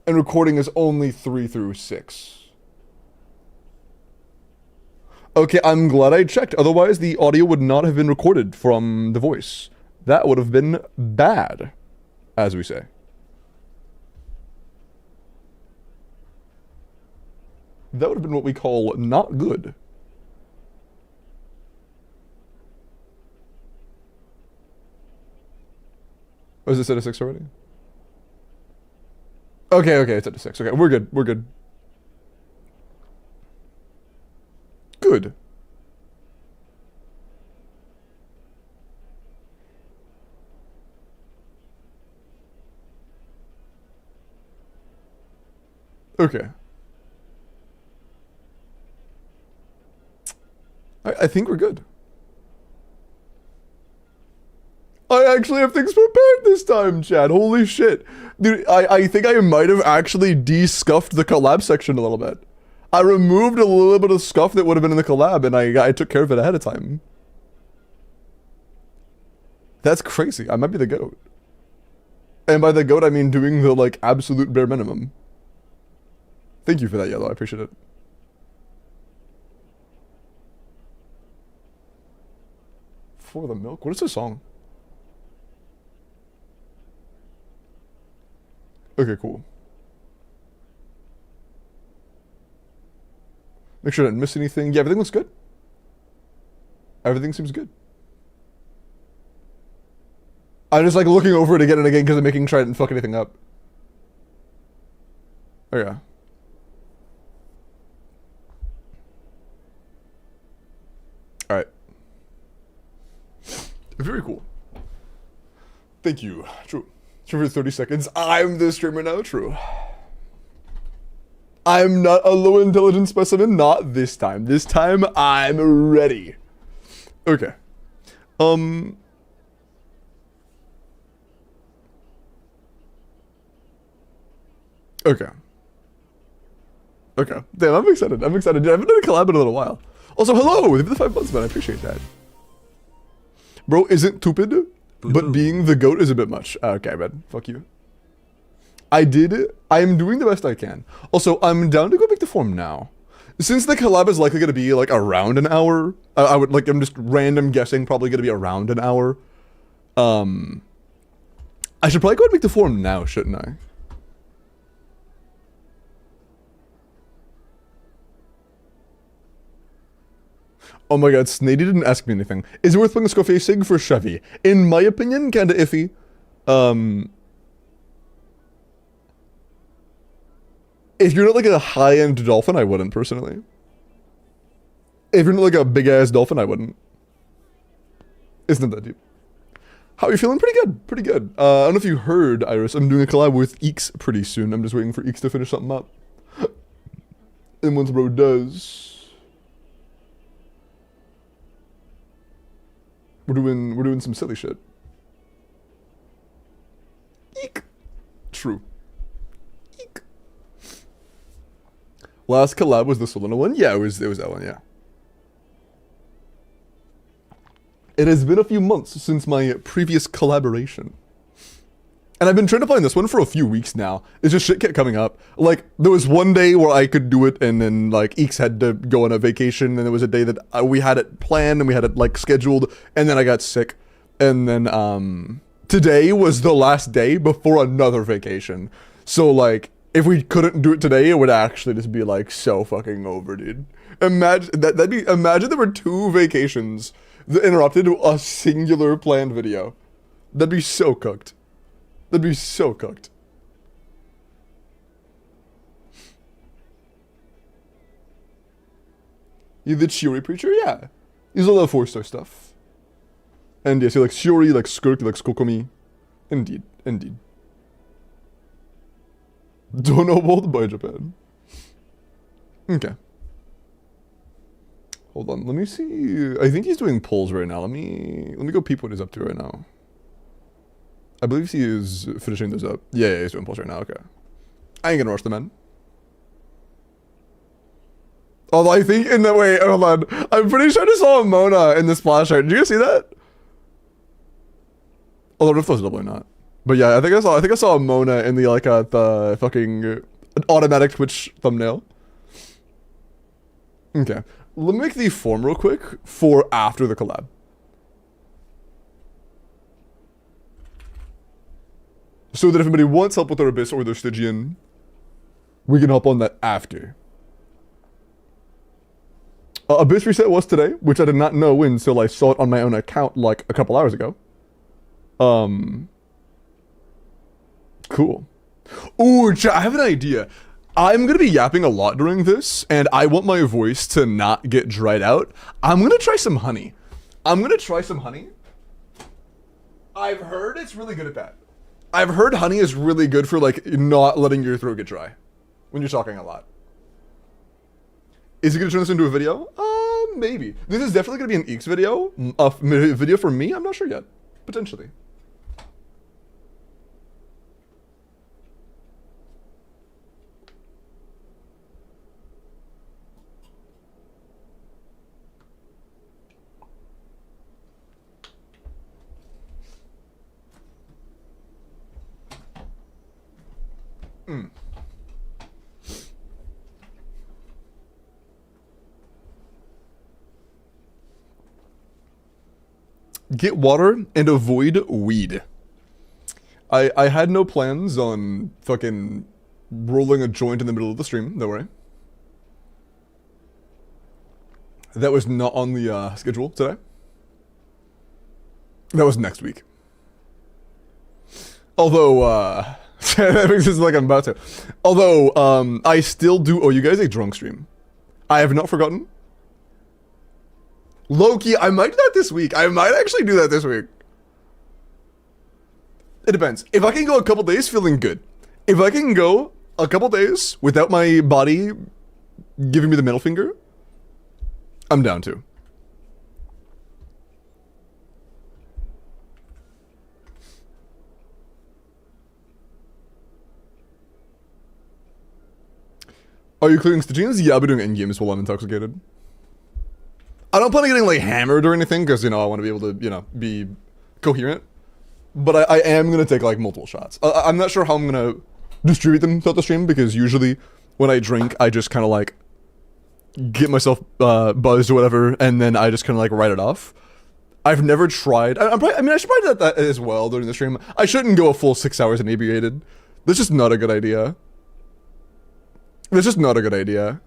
And recording is only 3 through 6. Okay, I'm glad I checked. Otherwise, the audio would not have been recorded from the voice. That would have been bad, as we say. That would have been what we call not good. Was it set to 6 already? Okay, it's at 6. Okay, we're good. Good. Okay. I think we're good. I actually have things prepared this time, Chad. Holy shit. Dude, I think I might have actually de-scuffed the collab section a little bit. I removed a little bit of scuff that would have been in the collab, and I took care of it ahead of time. That's crazy. I might be the GOAT. And by the GOAT, I mean doing the, like, absolute bare minimum. Thank you for that, Yellow. I appreciate it. For the milk? What is this song? Okay, cool. Make sure I didn't miss anything. Yeah, everything looks good. Everything seems good. I'm just like looking over it again and again because I'm making sure I didn't fuck anything up. Oh yeah. Alright. Very cool. Thank you. True. True for 30 seconds. I'm the streamer now. True. I'm not a low intelligence specimen. Not this time. This time I'm ready. Okay. Okay. Okay. Damn, I'm excited. I'm excited. Dude, I haven't done a collab in a little while. Also, hello! With the 5 months, man. I appreciate that. Bro isn't stupid, but being the GOAT is a bit much. Okay, man. Fuck you. I am doing the best I can. Also, I'm down to go make the form now. Since the collab is likely going to be, like, around an hour, I'm just random guessing, probably going to be around an hour. I should probably go and make the form now, shouldn't I? Oh my god, Snady didn't ask me anything. Is it worth playing a Scofier Sig for Chevy? In my opinion, kinda iffy. If you're not like a high-end dolphin, I wouldn't, personally. If you're not like a big ass dolphin, I wouldn't. Isn't that deep? How are you feeling? Pretty good, pretty good. I don't know if you heard, Iris, I'm doing a collab with Eeks pretty soon. I'm just waiting for Eeks to finish something up. And once bro does, we're doing some silly shit. Eek. True. Eek. Last collab was the Solana one? Yeah, it was that one, yeah. It has been a few months since my previous collaboration. And I've been trying to play this one for a few weeks now. It's just shit kept coming up. Like, there was one day where I could do it, and then, like, Eeks had to go on a vacation, and there was a day that we had it planned, and we had it, like, scheduled, and then I got sick. And then, today was the last day before another vacation. So, like, if we couldn't do it today, it would actually just be, like, so fucking over, dude. Imagine, imagine there were 2 vacations that interrupted a singular planned video. That'd be so cooked. That'd be so cooked. You the Shiori preacher? Yeah. He's a lot of 4-star stuff. And yes, he likes Shiori, he likes Skirk, he likes Kokomi. Indeed, indeed. Donobled by Japan. Okay. Hold on, let me see. I think he's doing polls right now. Let me go peep what he's up to right now. I believe he is finishing those up. Yeah, he's doing polls right now. Okay. I ain't gonna rush the man. Although I think in that way, hold on. I'm pretty sure I just saw a Mona in the splash art. Did you guys see that? Although Rift was doubly not. But yeah, I think I saw a Mona in the like the fucking automatic Twitch thumbnail. Okay. Let me make the form real quick for after the collab. So that if anybody wants help with their Abyss or their Stygian, we can help on that after. Abyss reset was today, which I did not know until I saw it on my own account like a couple hours ago. Cool. Ooh, I have an idea. I'm gonna be yapping a lot during this, and I want my voice to not get dried out. I'm gonna try some honey. I've heard it's really good at that. I've heard honey is really good for like not letting your throat get dry when you're talking a lot. Is it gonna turn this into a video? Maybe. This is definitely gonna be an Eeks video. A video for me? I'm not sure yet. Potentially. Get water and avoid weed. I had no plans on fucking rolling a joint in the middle of the stream, don't worry. That was not on the schedule today. That was next week. Although, that makes it like I'm about to. Although, I still do owe you guys a drunk stream. I have not forgotten. Low-key, I might do that this week. I might actually do that this week. It depends. If I can go a couple days feeling good. If I can go a couple days without my body giving me the middle finger, I'm down to. Are you clearing Stygians? Yeah, I'll be doing endgames while I'm intoxicated. I don't plan on getting like hammered or anything because, you know, I want to be able to, you know, be coherent. But I am going to take like multiple shots. I'm not sure how I'm going to distribute them throughout the stream because usually when I drink, I just kind of like get myself buzzed or whatever, and then I just kind of like write it off. I've never tried. I should probably do that as well during the stream. I shouldn't go a full 6 hours inebriated. That's just not a good idea. That's just not a good idea.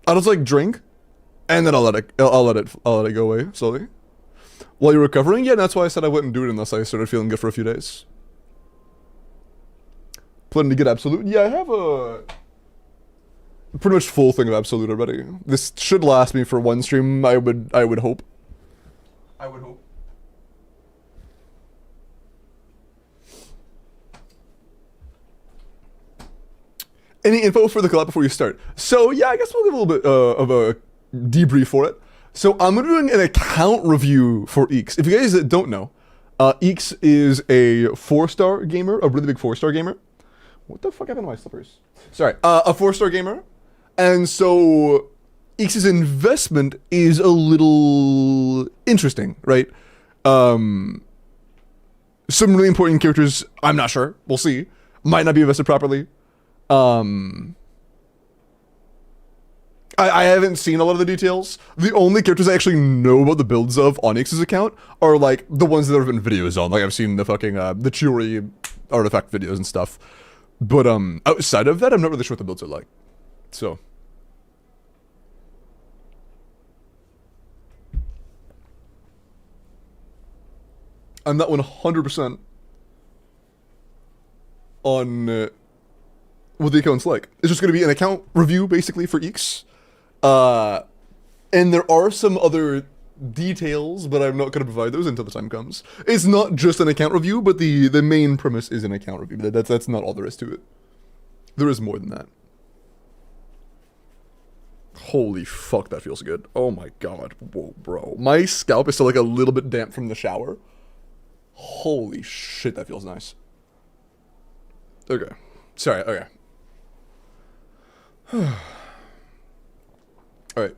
I'll just like drink, and then I'll let it go away slowly. While you're recovering, yeah, that's why I said I wouldn't do it unless I started feeling good for a few days. Planning to get absolute? Yeah, I have a. pretty much full thing of Absolute already. This should last me for one stream, I would hope. I would hope. Any info for the collab before you start? So yeah, I guess we'll give a little bit of a debrief for it. So I'm gonna be doing an account review for Eeks. If you guys don't know, Eeks is a 4-star gamer, a really big 4-star gamer. What the fuck happened to my slippers? Sorry, a 4-star gamer. And so Eeks' investment is a little interesting, right? Some really important characters, I'm not sure, we'll see, might not be invested properly. I haven't seen a lot of the details. The only characters I actually know about the builds of on Ix's account are like the ones that there have been videos on. Like I've seen the fucking the Chiori artifact videos and stuff. But outside of that, I'm not really sure what the builds are like. So I'm not 100% on what the account's like. It's just going to be an account review basically for Eeks. And there are some other details, but I'm not going to provide those until the time comes. It's not just an account review, but the main premise is an account review. That's not all there is to it. There is more than that. Holy fuck, that feels good. Oh my god. Whoa, bro. My scalp is still like a little bit damp from the shower. Holy shit, that feels nice. Okay. Sorry, okay. Alright.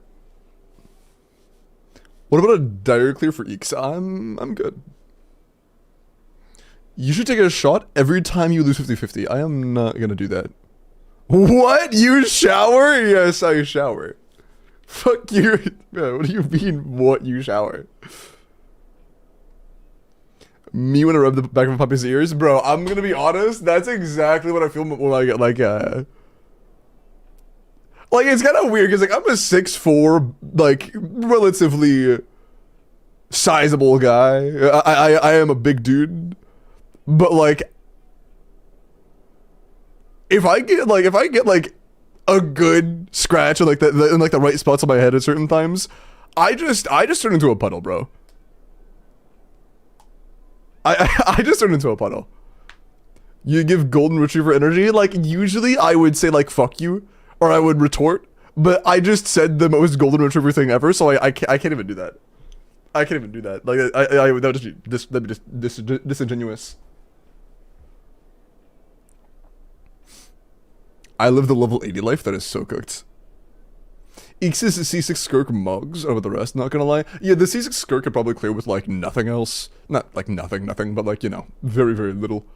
What about a dire clear for Eeks? I'm good. You should take a shot every time you lose 50-50. I am not gonna do that. What? You shower? Yes, I shower. Fuck you. Man, what do you mean, what you shower? Me when I rub the back of a puppy's ears? Bro, I'm gonna be honest, that's exactly what I feel when I get like, it's kind of weird, because, like, I'm a 6'4", like, relatively sizable guy. I am a big dude. But, like, if I get, like, a good scratch in, like, the right spots on my head at certain times, I just turn into a puddle, bro. I just turn into a puddle. You give golden retriever energy? Like, usually I would say, like, fuck you. Or I would retort, but I just said the most golden retriever thing ever, so I can't even do that. I can't even do that. Like that would just that'd be just disingenuous. I live the level 80 life. That is so cooked. Eeks' C6 Skirk mugs over the rest. Not gonna lie. Yeah, the C6 Skirk could probably clear with like nothing else. Not like nothing, but like, you know, very little.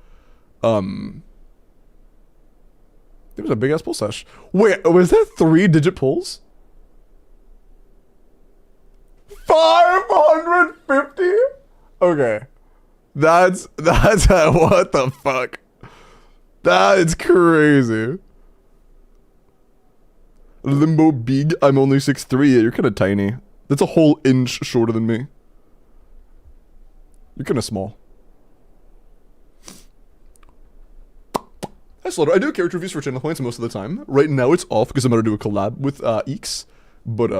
It was a big ass pull stash. Wait, was that 3-digit pulls? 550? Okay. That's what the fuck? That's crazy. Limbo big, I'm only 6'3". Yeah, you're kind of tiny. That's a whole inch shorter than me. You're kind of small. I do character reviews for channel points most of the time. Right now it's off because I'm going to do a collab with Eeks. But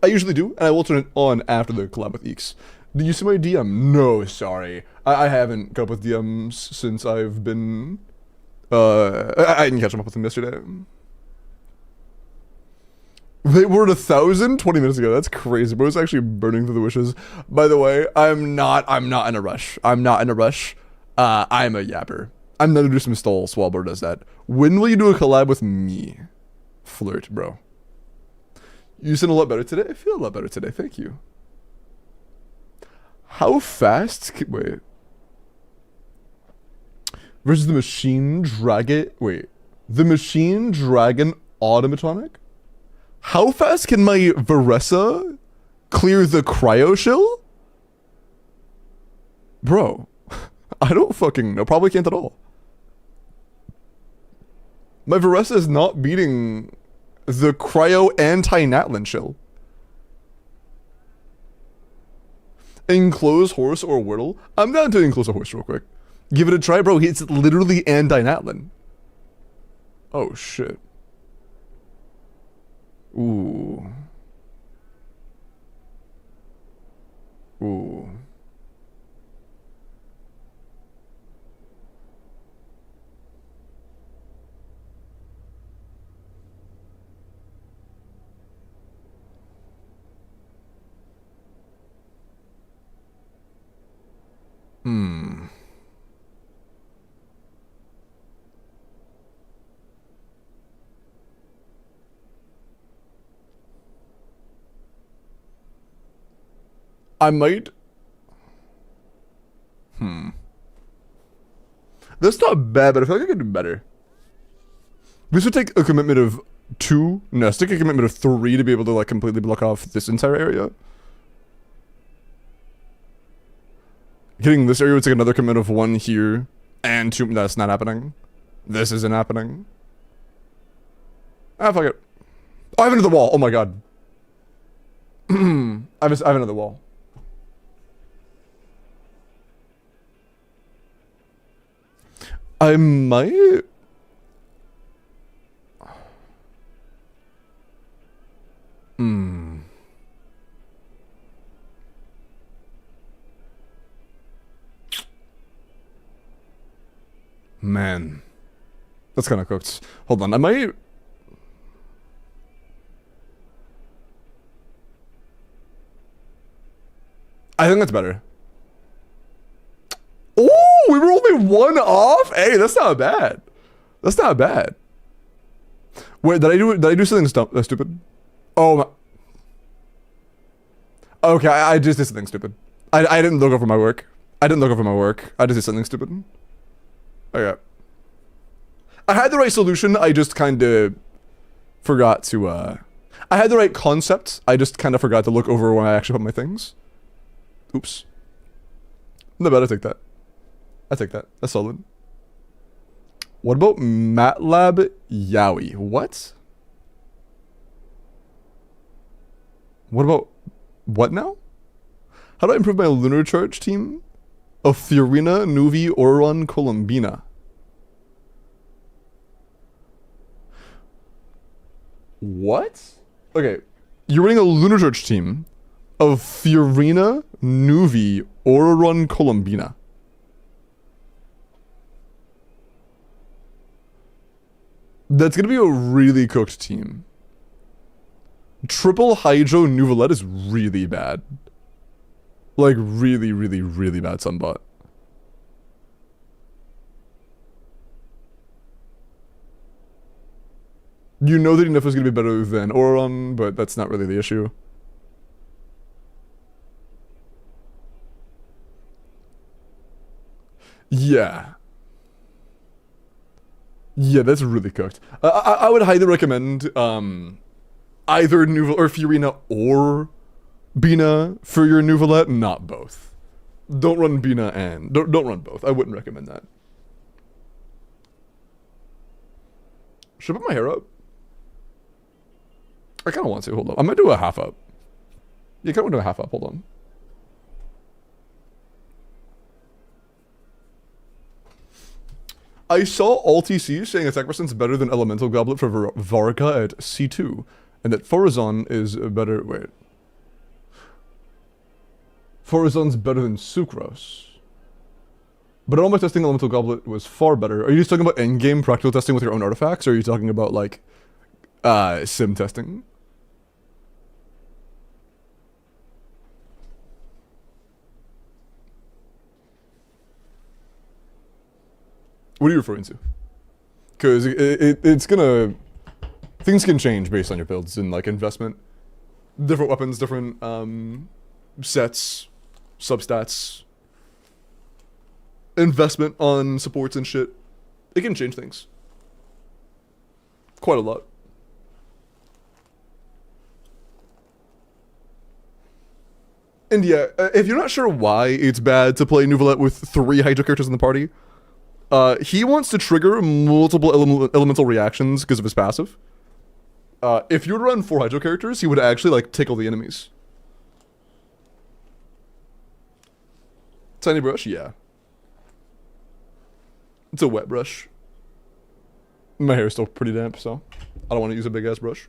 I usually do, and I will turn it on after the collab with Eeks. Did you see my DM? No, sorry. I haven't got up with DMs since I've been... I didn't catch up with them yesterday. They were at 1,000 20 minutes ago. That's crazy. But it's actually burning through the wishes. By the way, I'm not in a rush. I'm a yapper. I'm gonna do some stall. Swalber does that. When will you do a collab with me? Flirt, bro. You sound a lot better today. I feel a lot better today. Thank you. How fast? Wait. Versus the machine dragon. Wait. The machine dragon automatonic? How fast can my Varessa clear the cryo shill? Bro. I don't fucking know. Probably can't at all. My Varessa is not beating the cryo anti-Natlin shill. Enclose horse or Wordle? I'm down to enclose a horse real quick. Give it a try, bro. It's literally anti-Natlin. Oh shit. Ooh. Ooh. Hmm. I might. That's not bad, but I feel like I could do better. This would take a commitment of 2. No, it's take a commitment of 3 to be able to like completely block off this entire area. Getting this area would take another commitment of 1 here and 2. That's not happening. This isn't happening. Ah, fuck it. Oh, I have another wall. Oh my god. I have another wall. I might. Man. That's kind of cooked. Hold on, I might. I think that's better. Oh, we were only 1 off? Hey, that's not bad. That's not bad. Wait, did I do something stupid? Oh my. Okay, I just did something stupid. I didn't look over my work. I just did something stupid. Okay. I had the right solution, I just kinda forgot to I had the right concept, I just kinda forgot to look over when I actually put my things. Oops. No bad, I take that. That's solid. What about MATLAB Yaoi? What? What about... What now? How do I improve my lunar charge team? Of Fiorina, Nuvi, Oron, Columbina. What? Okay. You're running a lunar charge team of Fiorina, Nuvi, Oron, Columbina. That's gonna be a really cooked team. Triple Hydro Nuvolette is really bad. Like, really, really, really bad Sunbot. You know that enough is gonna be better than Oron, but that's not really the issue. Yeah. Yeah, that's really cooked. I would highly recommend either Nuvolette or Fiorina or Bina for your Nuvolette, not both. Don't run Bina and don't run both. I wouldn't recommend that. Should I put my hair up? I kind of want to. Hold on. I might do a half up. Yeah, I kind of want to do a half up. Hold on. I saw AltTC saying attack percent's better than Elemental Goblet for Varka at C2, and that Forazon is better. Wait. Forazon's better than Sucrose. But all my testing, Elemental Goblet was far better. Are you just talking about endgame practical testing with your own artifacts, or are you talking about, like, sim testing? What are you referring to? Because it's gonna... Things can change based on your builds and, like, investment. Different weapons, different, sets, substats. Investment on supports and shit. It can change things. Quite a lot. And yeah, if you're not sure why it's bad to play Nuvolette with 3 Hydro characters in the party, he wants to trigger multiple elemental reactions because of his passive. If you were to run 4 Hydro characters, he would actually, like, tickle the enemies. Tiny brush? Yeah. It's a wet brush. My hair is still pretty damp, so I don't want to use a big-ass brush.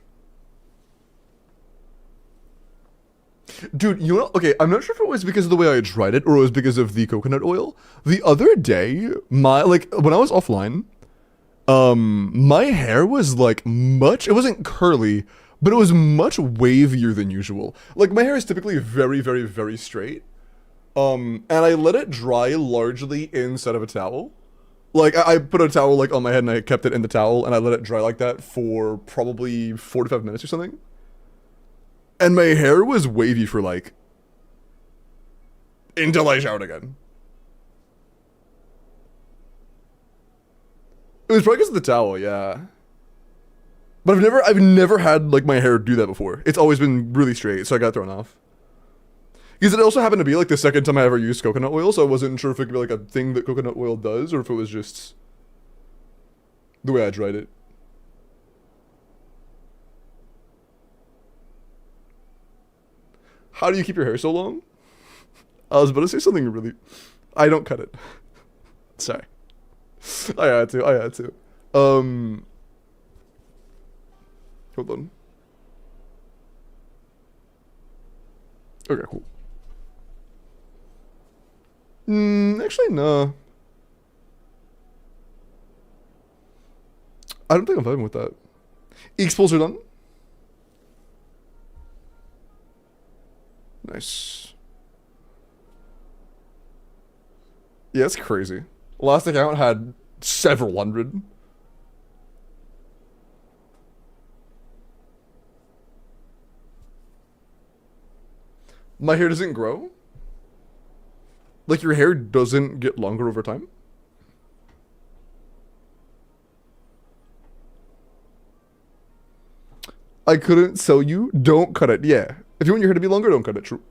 Dude, you know, okay, I'm not sure if it was because of the way I dried it or it was because of the coconut oil. The other day, when I was offline, my hair was like it wasn't curly, but it was much wavier than usual. Like my hair is typically very, very, very straight. And I let it dry largely inside of a towel. Like I put a towel like on my head and I kept it in the towel and I let it dry like that for probably 45 minutes or something. And my hair was wavy for like until I showered again. It was probably because of the towel, yeah. But I've never had like my hair do that before. It's always been really straight, so I got thrown off. Because it also happened to be like the second time I ever used coconut oil, so I wasn't sure if it could be like a thing that coconut oil does or if it was just the way I dried it. How do you keep your hair so long? I was about to say something really... I don't cut it. Sorry. I had to. Hold on. Okay, cool. Actually, no. I don't think I'm vibing with that. Expulse are done. Nice. Yeah, it's crazy. Last account had several hundred. My hair doesn't grow? Like your hair doesn't get longer over time? I couldn't sell you. Don't cut it. Yeah. If you want your hair to be longer, don't cut it. True.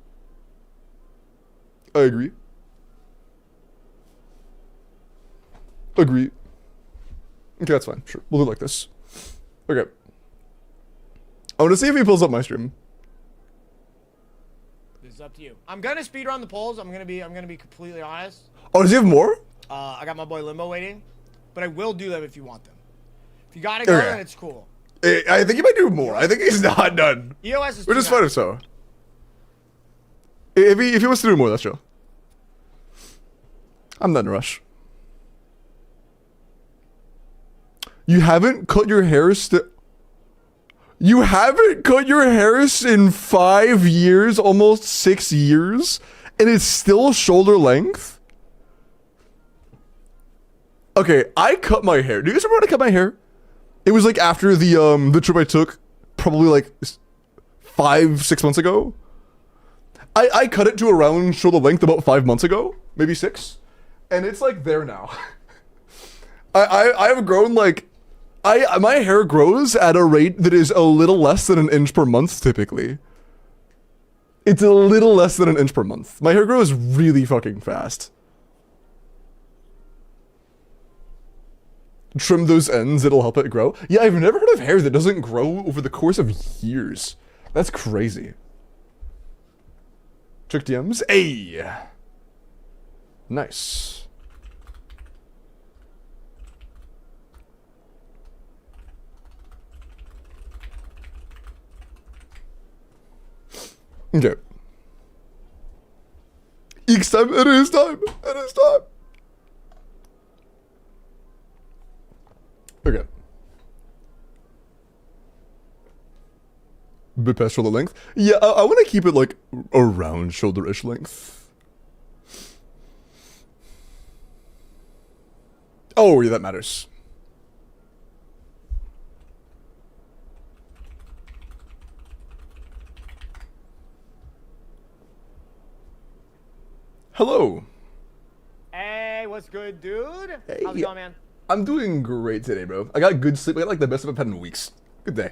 I agree. Agree. Okay, that's fine. Sure. We'll do it like this. Okay. I want to see if he pulls up my stream. This is up to you. I'm gonna speedrun the polls. I'm gonna be completely honest. Oh, does he have more? I got my boy Limbo waiting, but I will do them if you want them. If you gotta go, Okay. then it's cool. I think he might do more. I think he's not done. EOS is Which is fine if so. If he wants to do more, that's chill. I'm not in a rush. You haven't cut your hair You haven't cut your hair in 5 years, almost 6 years, and it's still shoulder length? Okay, I cut my hair. Do you guys remember when I cut my hair? It was like after the trip I took, probably like 5-6 months ago. I cut it to around shoulder length about 5 months ago, maybe 6, and it's like there now. I've grown like, my hair grows at a rate that is a little less than an inch per month typically. It's a little less than an inch per month. My hair grows really fucking fast. Trim those ends, it'll help it grow. Yeah, I've never heard of hair that doesn't grow over the course of years. That's crazy. Check DMs. Hey! Nice. Okay. Each time, it is time! It is time! Okay. Bit past shoulder length. Yeah, I want to keep it like around shoulder-ish length. Oh, yeah, that matters. Hello. Hey, what's good, dude? Hey. How's it going, man? I'm doing great today, bro. I got good sleep. I got like the best I've had in weeks. Good day.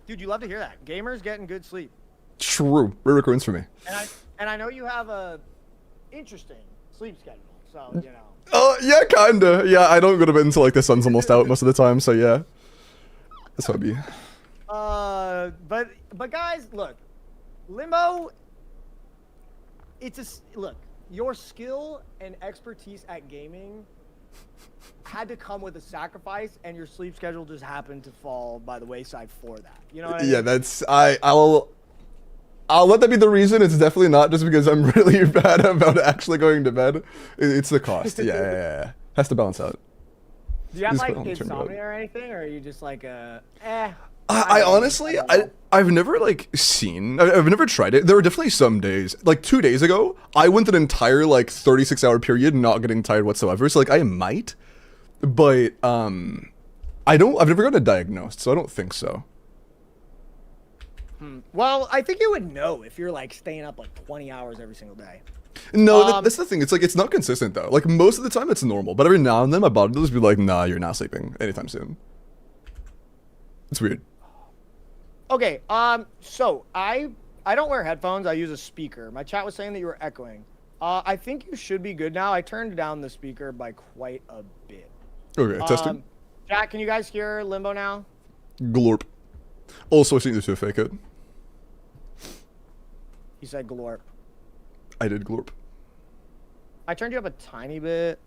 Dude, you love to hear that. Gamers getting good sleep. True. Rare occurrence for me. And I know you have a interesting sleep schedule, so you know. Yeah, kinda. Yeah, I don't go to bed until like the sun's almost out most of the time, so yeah. That's how it be. But guys, look, Limbo. Look. Your skill and expertise at gaming had to come with a sacrifice, and your sleep schedule just happened to fall by the wayside for that. You know what I mean? Yeah, that's I'll let that be the reason. It's definitely not just because I'm really bad about actually going to bed. It's the cost. Yeah. Has to balance out. Do you have Just like put on the turn insomnia mode. or anything, or are you just like I Honestly, I've never like I've never tried it. There were definitely some days, like 2 days ago, I went an entire like 36-hour period not getting tired whatsoever. So like I might, but I've never gotten diagnosed, so I don't think so. Well, I think you would know if you're like staying up like 20 hours every single day. No, that's the thing. It's like it's not consistent though. Like most of the time it's normal, but every now and then my body will just be like, nah, you're not sleeping anytime soon. It's weird. Okay, so I don't wear headphones. I use a speaker. My chat was saying that you were echoing. I think you should be good now. I turned down the speaker by quite a bit. Okay, testing. Chat, can you guys hear Limbo now? Glorp. Also, I think this to fake it. He said glorp. I did glorp. I turned you up a tiny bit.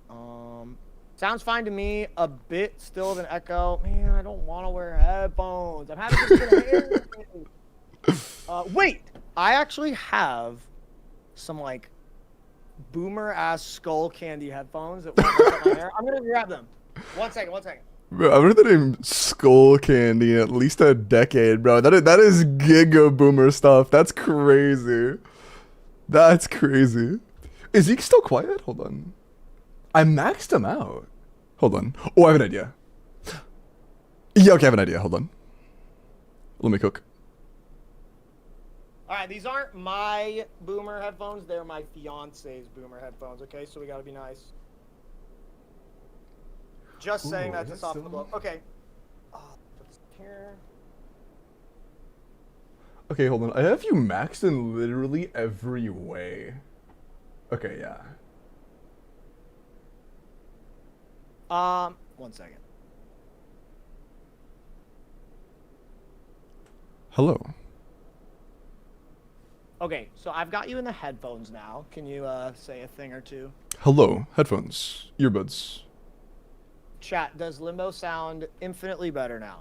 Sounds fine to me. A bit still of an echo. Man, I don't want to wear headphones. I'm having to get wait, I actually have some like boomer ass skull candy headphones that won't mess up my hair. I'm gonna grab them. One second. Bro, I've heard the name Skull Candy in at least a decade, bro. That is giga boomer stuff. That's crazy. That's crazy. Is he still quiet? Hold on. I maxed him out. Hold on. Oh, I have an idea. Yeah, okay, I have an idea. Hold on. Let me cook. All right, these aren't my boomer headphones. They're my fiance's boomer headphones. Okay, so we gotta be nice. Just saying that to soften the blow. Okay. Put this here. Okay, hold on. I have you maxed in literally every way. Okay, yeah. 1 second. Hello. Okay, so I've got you in the headphones now. Can you say a thing or two? Hello. Headphones. Earbuds. Chat, does Limbo sound infinitely better now?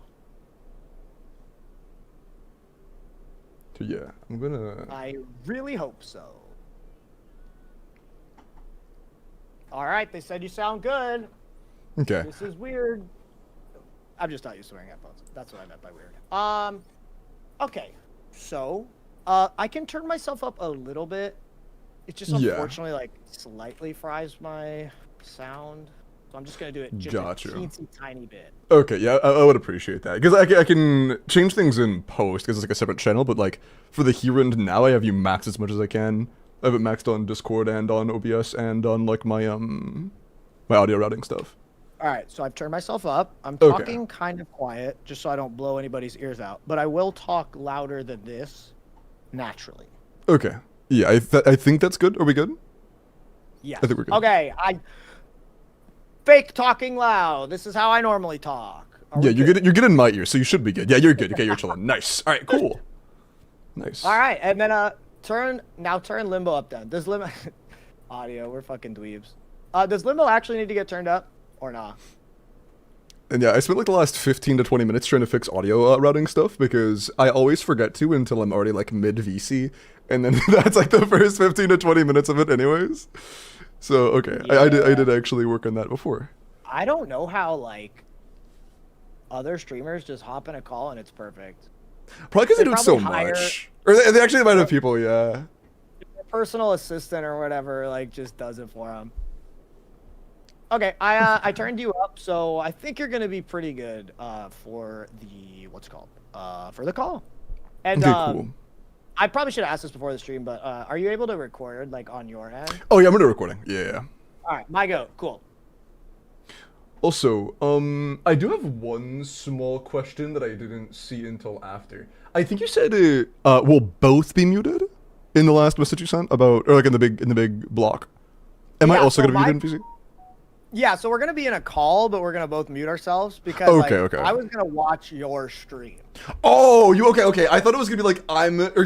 So yeah, I'm gonna... I really hope so. All right, they said you sound good. Okay. This is weird. I'm just not used to wearing headphones. That's what I meant by weird. Okay, so I can turn myself up a little bit. It just unfortunately like slightly fries my sound. So I'm just gonna do it just a teensy tiny bit. Okay, yeah, I would appreciate that because I can change things in post because it's like a separate channel. But like for the here and now, I have you max as much as I can. I have it maxed on Discord and on OBS and on like my my audio routing stuff. All right, so I've turned myself up. I'm talking kind of quiet just so I don't blow anybody's ears out. But I will talk louder than this naturally. Okay. Yeah, I think that's good. Are we good? Yeah. I think we're good. Okay, I fake talking loud. This is how I normally talk. Yeah, you're good in my ear, so you should be good. Yeah, you're good. Okay, you're chilling. Nice. All right, cool. Nice. All right, and then turn Limbo up then. Does Limbo audio? We're fucking dweebs. Does Limbo actually need to get turned up or not? And yeah, I spent like the last 15 to 20 minutes trying to fix audio routing stuff because I always forget to until I'm already like mid VC, and then that's like the first 15 to 20 minutes of it anyways. So okay, yeah. I did actually work on that before. I don't know how like other streamers just hop in a call and it's perfect. Probably because they do it so much, or they actually might have people. Yeah. Their personal assistant or whatever like just does it for them. Okay, I turned you up, so I think you're gonna be pretty good for the for the call. And okay, cool. I probably should have asked this before the stream, but are you able to record like on your end? Oh yeah, I'm gonna recording. Yeah. All right, my go. Cool. Also, I do have one small question that I didn't see until after. I think you said we'll both be muted in the last message you sent about, or like in the big block. Am I also gonna be muted in PC? Yeah, so we're gonna be in a call, but we're gonna both mute ourselves because okay. I was gonna watch your stream. Oh, you okay? I thought it was gonna be like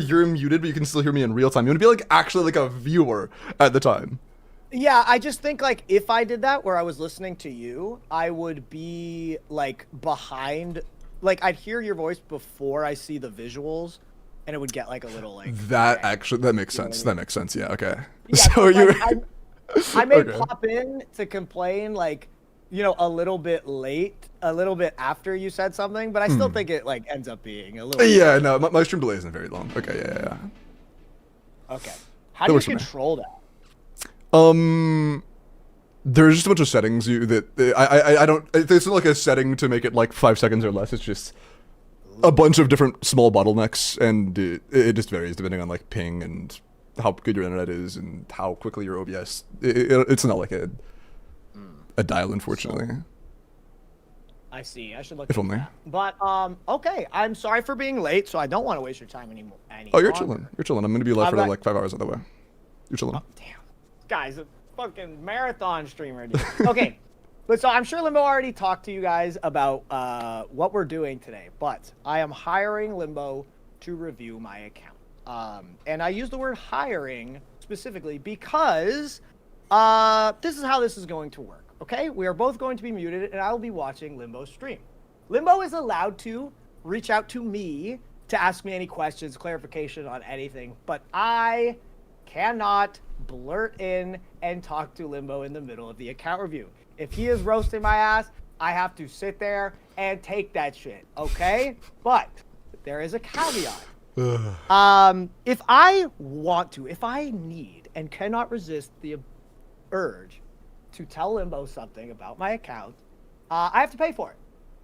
you're muted, but you can still hear me in real time. You wanna be like actually like a viewer at the time. Yeah, I just think like if I did that where I was listening to you, I would be like behind, like I'd hear your voice before I see the visuals, and it would get like a little like. That okay. actually, that makes You know sense. what I That makes sense. Yeah. Okay. Yeah, So like, you. I may Okay. pop in to complain like, you know, a little bit late, a little bit after you said something, but I still think it like ends up being a little. Yeah. No, my stream delay isn't very long. Okay. Yeah. Okay. How That do you works for me. control that? There's just a bunch of settings I don't. It's not like a setting to make it like 5 seconds or less. It's just a bunch of different small bottlenecks, and it just varies depending on like ping and how good your internet is and how quickly your OBS. It's not like a dial, unfortunately. I see. I should look. If into only. that. But okay. I'm sorry for being late, so I don't want to waste your time anymore. Oh, you're chilling. You're chilling. I'm gonna be live I'm for like- like 5 hours other way. You're chilling. Oh, damn. This guy's a fucking marathon streamer, dude. Okay. But so I'm sure Limbo already talked to you guys about what we're doing today, but I am hiring Limbo to review my account. And I use the word hiring specifically because this is how this is going to work, okay? We are both going to be muted, and I will be watching Limbo's stream. Limbo is allowed to reach out to me to ask me any questions, clarification on anything, but I cannot blurt in and talk to Limbo in the middle of the account review. If he is roasting my ass, I have to sit there and take that shit, okay? But there is a caveat. If I want to, if I need and cannot resist the urge to tell Limbo something about my account, I have to pay for it.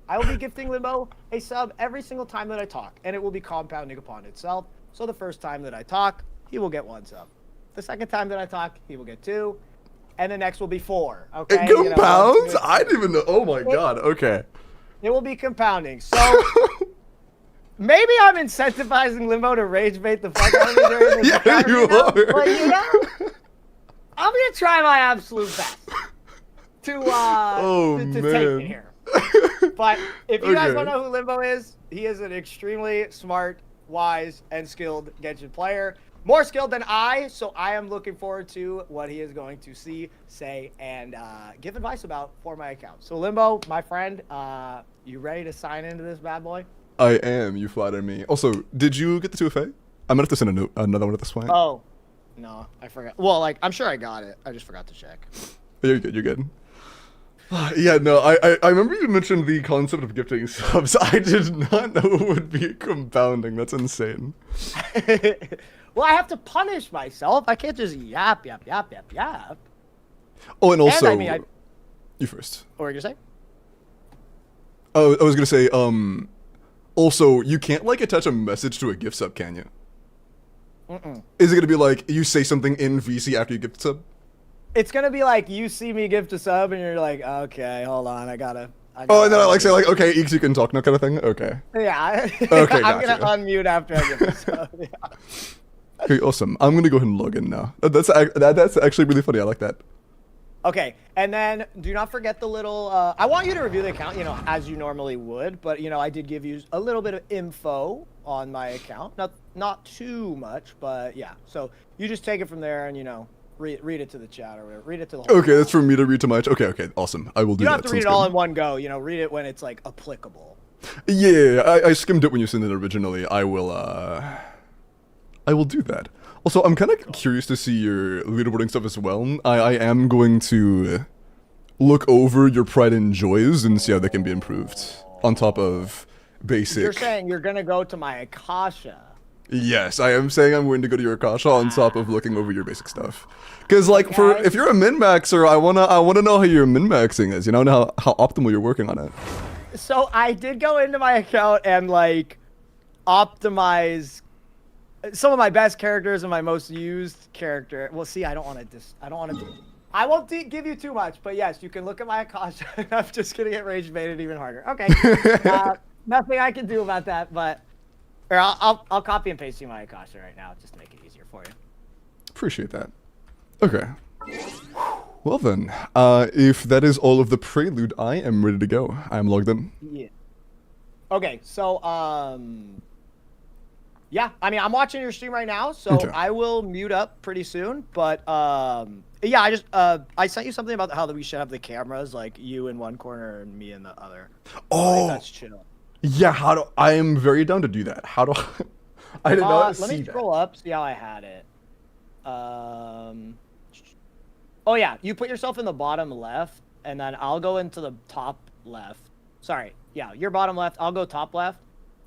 I will be gifting Limbo a sub every single time that I talk, and it will be compounding upon itself. So the first time that I talk, he will get 1 sub. The second time that I talk, he will get 2, and the next will be 4. Okay. It You know, compounds? I didn't even know. Oh my god. Okay. it will be compounding. So maybe I'm incentivizing Limbo to rage bait the fuck out of me during this Yeah, account you review, are. But you know, I'm gonna try my absolute best to Oh, to take man. it here. But if you guys Okay. don't know who Limbo is, he is an extremely smart, wise, and skilled Genshin player. More skilled than I, so I am looking forward to what he is going to see, say, and give advice about for my account. So Limbo, my friend, you ready to sign into this bad boy? I am. You flatter me. Also, did you get the 2FA? I'm gonna have to send another one at this point. Oh, no, I forgot. Well, like, I'm sure I got it. I just forgot to check. You're good. You're good. Yeah, no, I remember you mentioned the concept of gifting subs. I did not know it would be compounding. That's insane. Well, I have to punish myself. I can't just yap. Oh, and also, I mean, you first. What were you gonna say? Oh, I was gonna say, also, you can't like attach a message to a gift sub, can you? Is it gonna be like you say something in VC after you gift sub? It's gonna be like you see me gift a sub, and you're like, okay, hold on, I gotta. Oh, and then I like say like, okay, Eeks, you can talk now, kind of thing. Okay. Yeah. Okay, I'm gotcha. gonna unmute after I gift a sub. Yeah. Okay, awesome. I'm gonna go ahead and log in now. That's actually really funny. I like that. Okay, and then do not forget the little. I want you to review the account, you know, as you normally would, but you know, I did give you a little bit of info on my account, not too much, but yeah. So you just take it from there, and you know, read it to the chat or whatever. Read it to the whole. Okay, that's for me to read to my. Okay, awesome. I will do You that. don't have to read it Sounds all good. in one go. You know, read it when it's like applicable. Yeah, I skimmed it when you sent it originally. I will do that. Also, I'm kind of curious to see your leaderboarding stuff as well. I am going to look over your pride and joys and see how they can be improved on top of basic. You're saying you're gonna go to my Akasha. Yes, I am saying I'm going to go to your Akasha on top of looking over your basic stuff. Because like for if you're a min maxer, I wanna know how your min maxing is. You know, how optimal you're working on it. So I did go into my account and like optimize some of my best characters and my most used character. Well, see, I won't give you too much, but yes, you can look at my Akasha. I'm just gonna get rage baited even harder. Okay, nothing I can do about that, but or I'll copy and paste you my Akasha right now just to make it easier for you. Appreciate that. Okay. Well then, if that is all of the prelude, I am ready to go. I am logged in. Yeah. Okay, so yeah, I mean, I'm watching your stream right now, so Okay. I will mute up pretty soon. But yeah, I just I sent you something about how we should have the cameras, like you in one corner and me in the other. I think Oh, that's chill. yeah. I am very down to do that. I did not Let see me that. scroll up, see how I had it. Oh yeah, you put yourself in the bottom left, and then I'll go into the top left. Sorry, yeah, your bottom left. I'll go top left,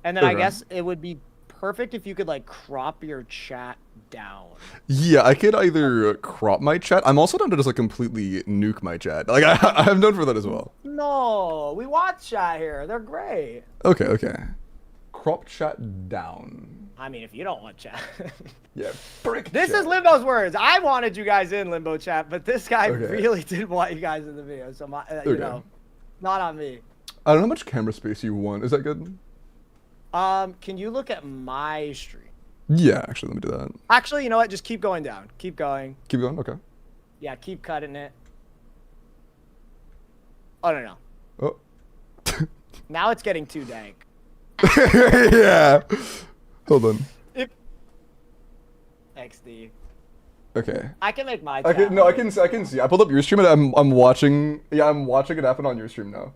and then I Okay. guess it would be perfect if you could like crop your chat down. Yeah, I could either crop my chat. I'm also down to just like completely nuke my chat. Like I'm done for that as well. No, we watch chat here. They're great. Okay, okay. Crop chat down. I mean, if you don't want chat. Yeah, brick. This chat. is Limbo's words. I wanted you guys in Limbo chat, but this guy Okay. really didn't want you guys in the video. So, you Okay. know, not on me. I don't know how much camera space you want. Is that good? Can you look at my stream? Yeah, actually, let me do that. Actually, you know what? Just keep going down. Keep going. Keep going. Okay. Yeah, keep cutting it. Oh, no. Oh. Now it's getting too dank. Yeah. Hold on. XD. Okay. I can make my I chat. can no, I can see. I pulled up your stream and I'm watching. Yeah, I'm watching it happen on your stream now.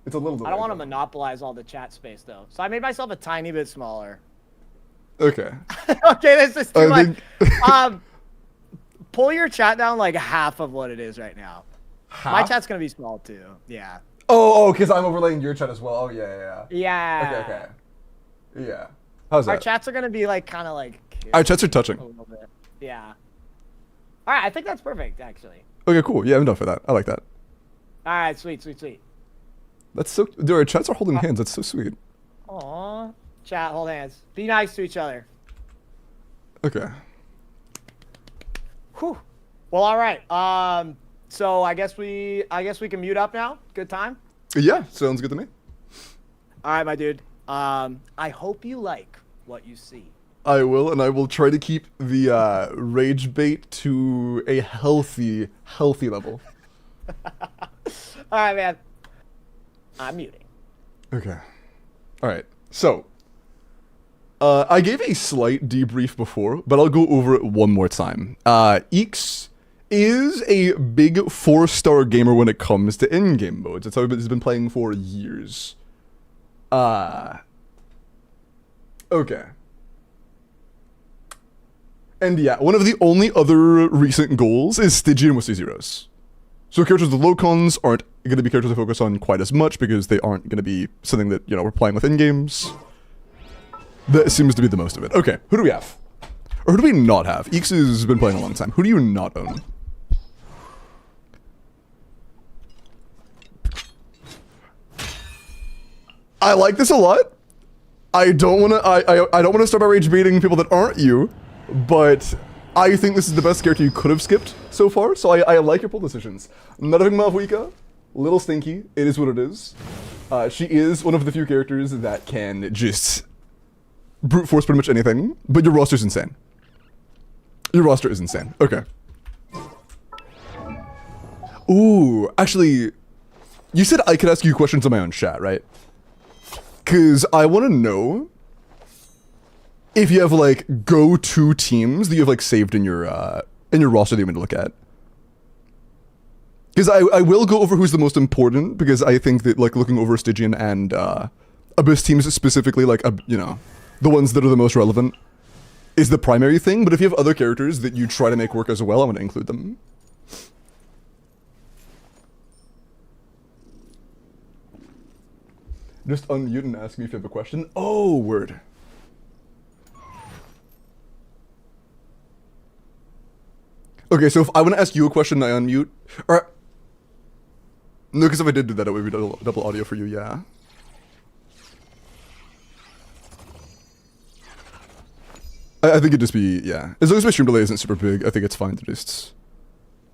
It's a little. I don't want to delayed, monopolize all the chat space, though. So I made myself a tiny bit smaller. though. Okay. Okay, this is too I much. think- Pull your chat down like half of what it is right now. My Half? chat's gonna be small too. Yeah. Oh, because I'm overlaying your chat as well. Oh yeah. Yeah. Okay. Yeah. How's Our that? chats are gonna be like kind of like Our chats are touching. a little bit. Yeah. All right, I think that's perfect actually. Okay, cool. Yeah, I'm done for that. I like that. All right, sweet. That's so. Dude, our chats are holding hands. That's so sweet. Aw. Chat, hold hands. Be nice to each other. Okay. Whew. Well, all right. So I guess we can mute up now. Good time. Yeah, sounds good to me. All right, my dude. I hope you like what you see. I will, and I will try to keep the rage bait to a healthy level. All right, man. I'm muting. Okay. All right. So, I gave a slight debrief before, but I'll go over it one more time. Eeks is a big 4-star gamer when it comes to in-game modes. That's how he's been playing for years. Okay. And yeah, one of the only other recent goals is Stygian with Zeros. So characters with low cons aren't going to be characters to focus on quite as much because they aren't going to be something that, you know, we're playing with in-games. That seems to be the most of it. Okay, who do we have? Or who do we not have? Eeks has been playing a long time. Who do you not own? I like this a lot. I don't want to. I don't want to start by rage baiting people that aren't you, but I think this is the best character you could have skipped so far. So I like your pull decisions. Nothing Mavuika, little stinky. It is what it is. She is one of the few characters that can just brute force pretty much anything. But your roster's insane. Your roster is insane. Okay. Ooh, actually, you said I could ask you questions on my own chat, right? Because I want to know if you have, like, go-to teams that you have, like, saved in your roster that you want to look at. Because I will go over who's the most important, because I think that, like, looking over Stygian and Abyss teams specifically, like, you know, the ones that are the most relevant is the primary thing. But if you have other characters that you try to make work as well, I'm going to include them. Just unmute and ask me if you have a question. Oh, word. Okay, so if I want to ask you a question, I unmute. Or no, because if I did do that, it would be double audio for you. Yeah. I think it'd just be, yeah. As long as my stream delay isn't super big, I think it's fine to just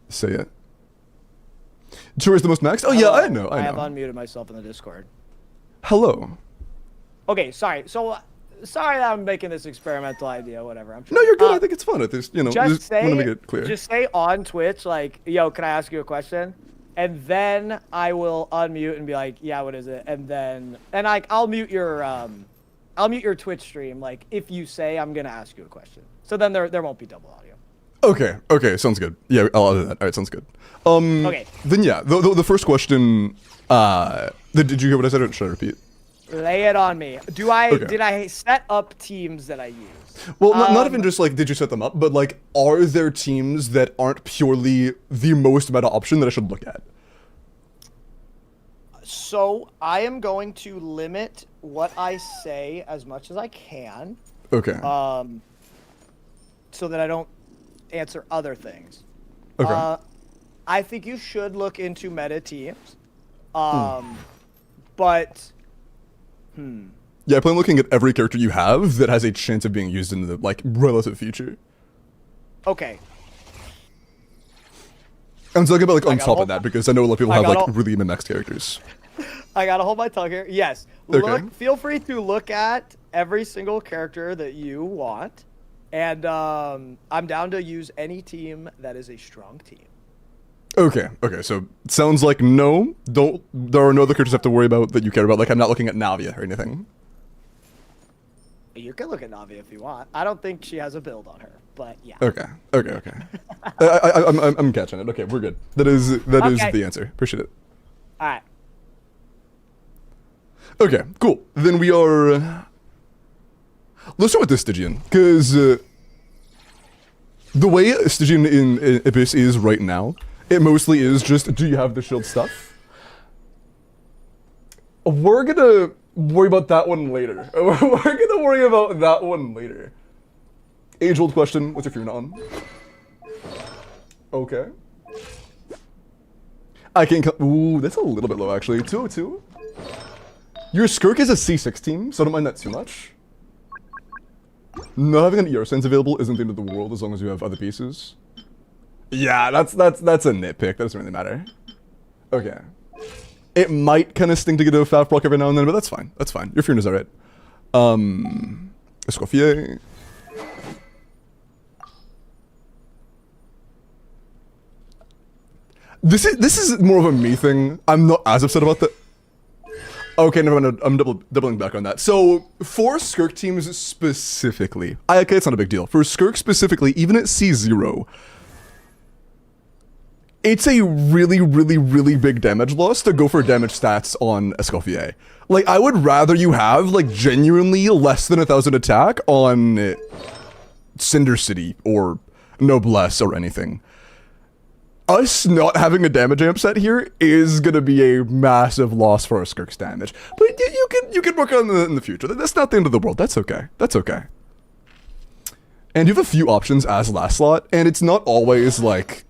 say it. Tour is the most maxed? Oh yeah, I know. I have unmuted myself in the Discord. Hello. Okay, sorry. So, sorry that I'm making this experimental idea, whatever. I'm No, you're good. I think it's fun. Just, you know, just want to make it clear. Just say on Twitch, like, yo, can I ask you a question? And then I will unmute and be like, yeah, what is it? And then, I'll mute your Twitch stream, like, if you say I'm gonna ask you a question. So then there won't be double audio. Okay, sounds good. Yeah, I'll do that. All right, sounds good. Okay. Then yeah, the first question, did you hear what I said or should I repeat? Lay it on me. Okay. Did I set up teams that I use? Well, not even just like did you set them up, but like are there teams that aren't purely the most meta option that I should look at? So I am going to limit what I say as much as I can. Okay. So that I don't answer other things. Okay. I think you should look into meta teams. But Yeah, I plan on looking at every character you have that has a chance of being used in the like relative future. okay. I'm talking about like on gotta top of hold that because I know a lot of people I have like gotta- really min-maxed characters. I gotta hold my tongue here. Yes. Okay. Feel free to look at every single character that you want. And I'm down to use any team that is a strong team. Okay, so it sounds like no, there are no other characters I have to worry about that you care about. Like I'm not looking at Navia or anything. You can look at Navi if you want. I don't think she has a build on her, but yeah. Okay. I'm catching it. Okay, we're good. That is Okay. the answer. Appreciate it. All right. Okay, cool. Then we are. Let's start with this Stygian, because the way Stygian in Abyss is right now, it mostly is just, do you have the shield stuff? We're gonna worry about that one later. We're gonna worry about that one later. Age-old question, what's your Funa on? Okay. I can ooh, that's a little bit low actually. 202? Your Skirk is a C16, so I don't mind that too much. Not having an ER sense available isn't the end of the world as long as you have other pieces. Yeah, that's a nitpick. That doesn't really matter. Okay. It might kind of sting to get a Fav proc every now and then, but that's fine. That's fine. Your Funa's alright. Escoffier. This is more of a me thing. I'm not as upset about the. Okay, never mind. I'm doubling back on that. So for Skirk teams specifically, okay, it's not a big deal. For Skirk specifically, even at C0, it's a really, really, really big damage loss to go for damage stats on Escoffier. Like, I would rather you have like genuinely less than 1,000 attack on Cinder City or Noblesse or anything. Us not having a damage amp set here is gonna be a massive loss for our Skirk's damage. But you can work on it in the future. That's not the end of the world. That's okay. That's okay. And you have a few options as last slot, and it's not always like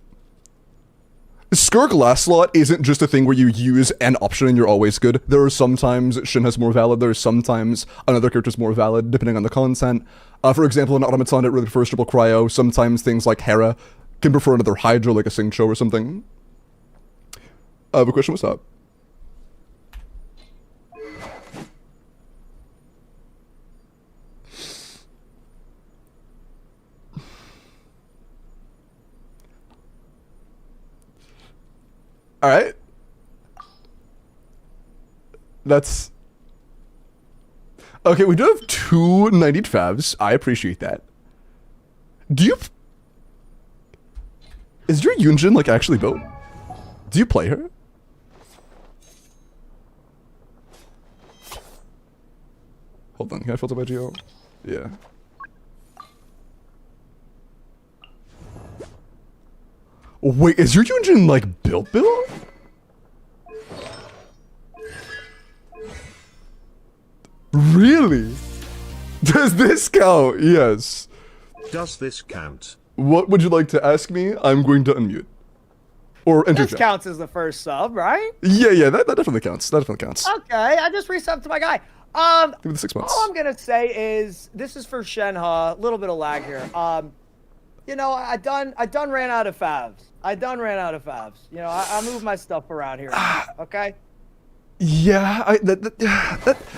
Skirk last slot isn't just a thing where you use an option and you're always good. There are sometimes Shin has more valid, there are sometimes another character's more valid, depending on the content. For example, an Automaton that really prefers triple cryo, sometimes things like Hera can prefer another Hydra like a Singcho or something. I have a question, what's up? Alright. That's... Okay, we do have 2 90 Favs. I appreciate that. Do you... Is your Yunjin, like, actually built? Do you play her? Hold on, can I filter by Geo? Yeah. Wait, is your Yunjin, like, built? Really? Does this count? Yes. Does this count? What would you like to ask me? I'm going to unmute. Or enter This chat. counts as the first sub, right? Yeah, that definitely counts. That definitely counts. Okay, I just resubbed to my guy. Give me the 6 months. All I'm gonna say is this is for Shenhe. A little bit of lag here. You know, I done ran out of favs. You know, I moved my stuff around here. Okay. Yeah,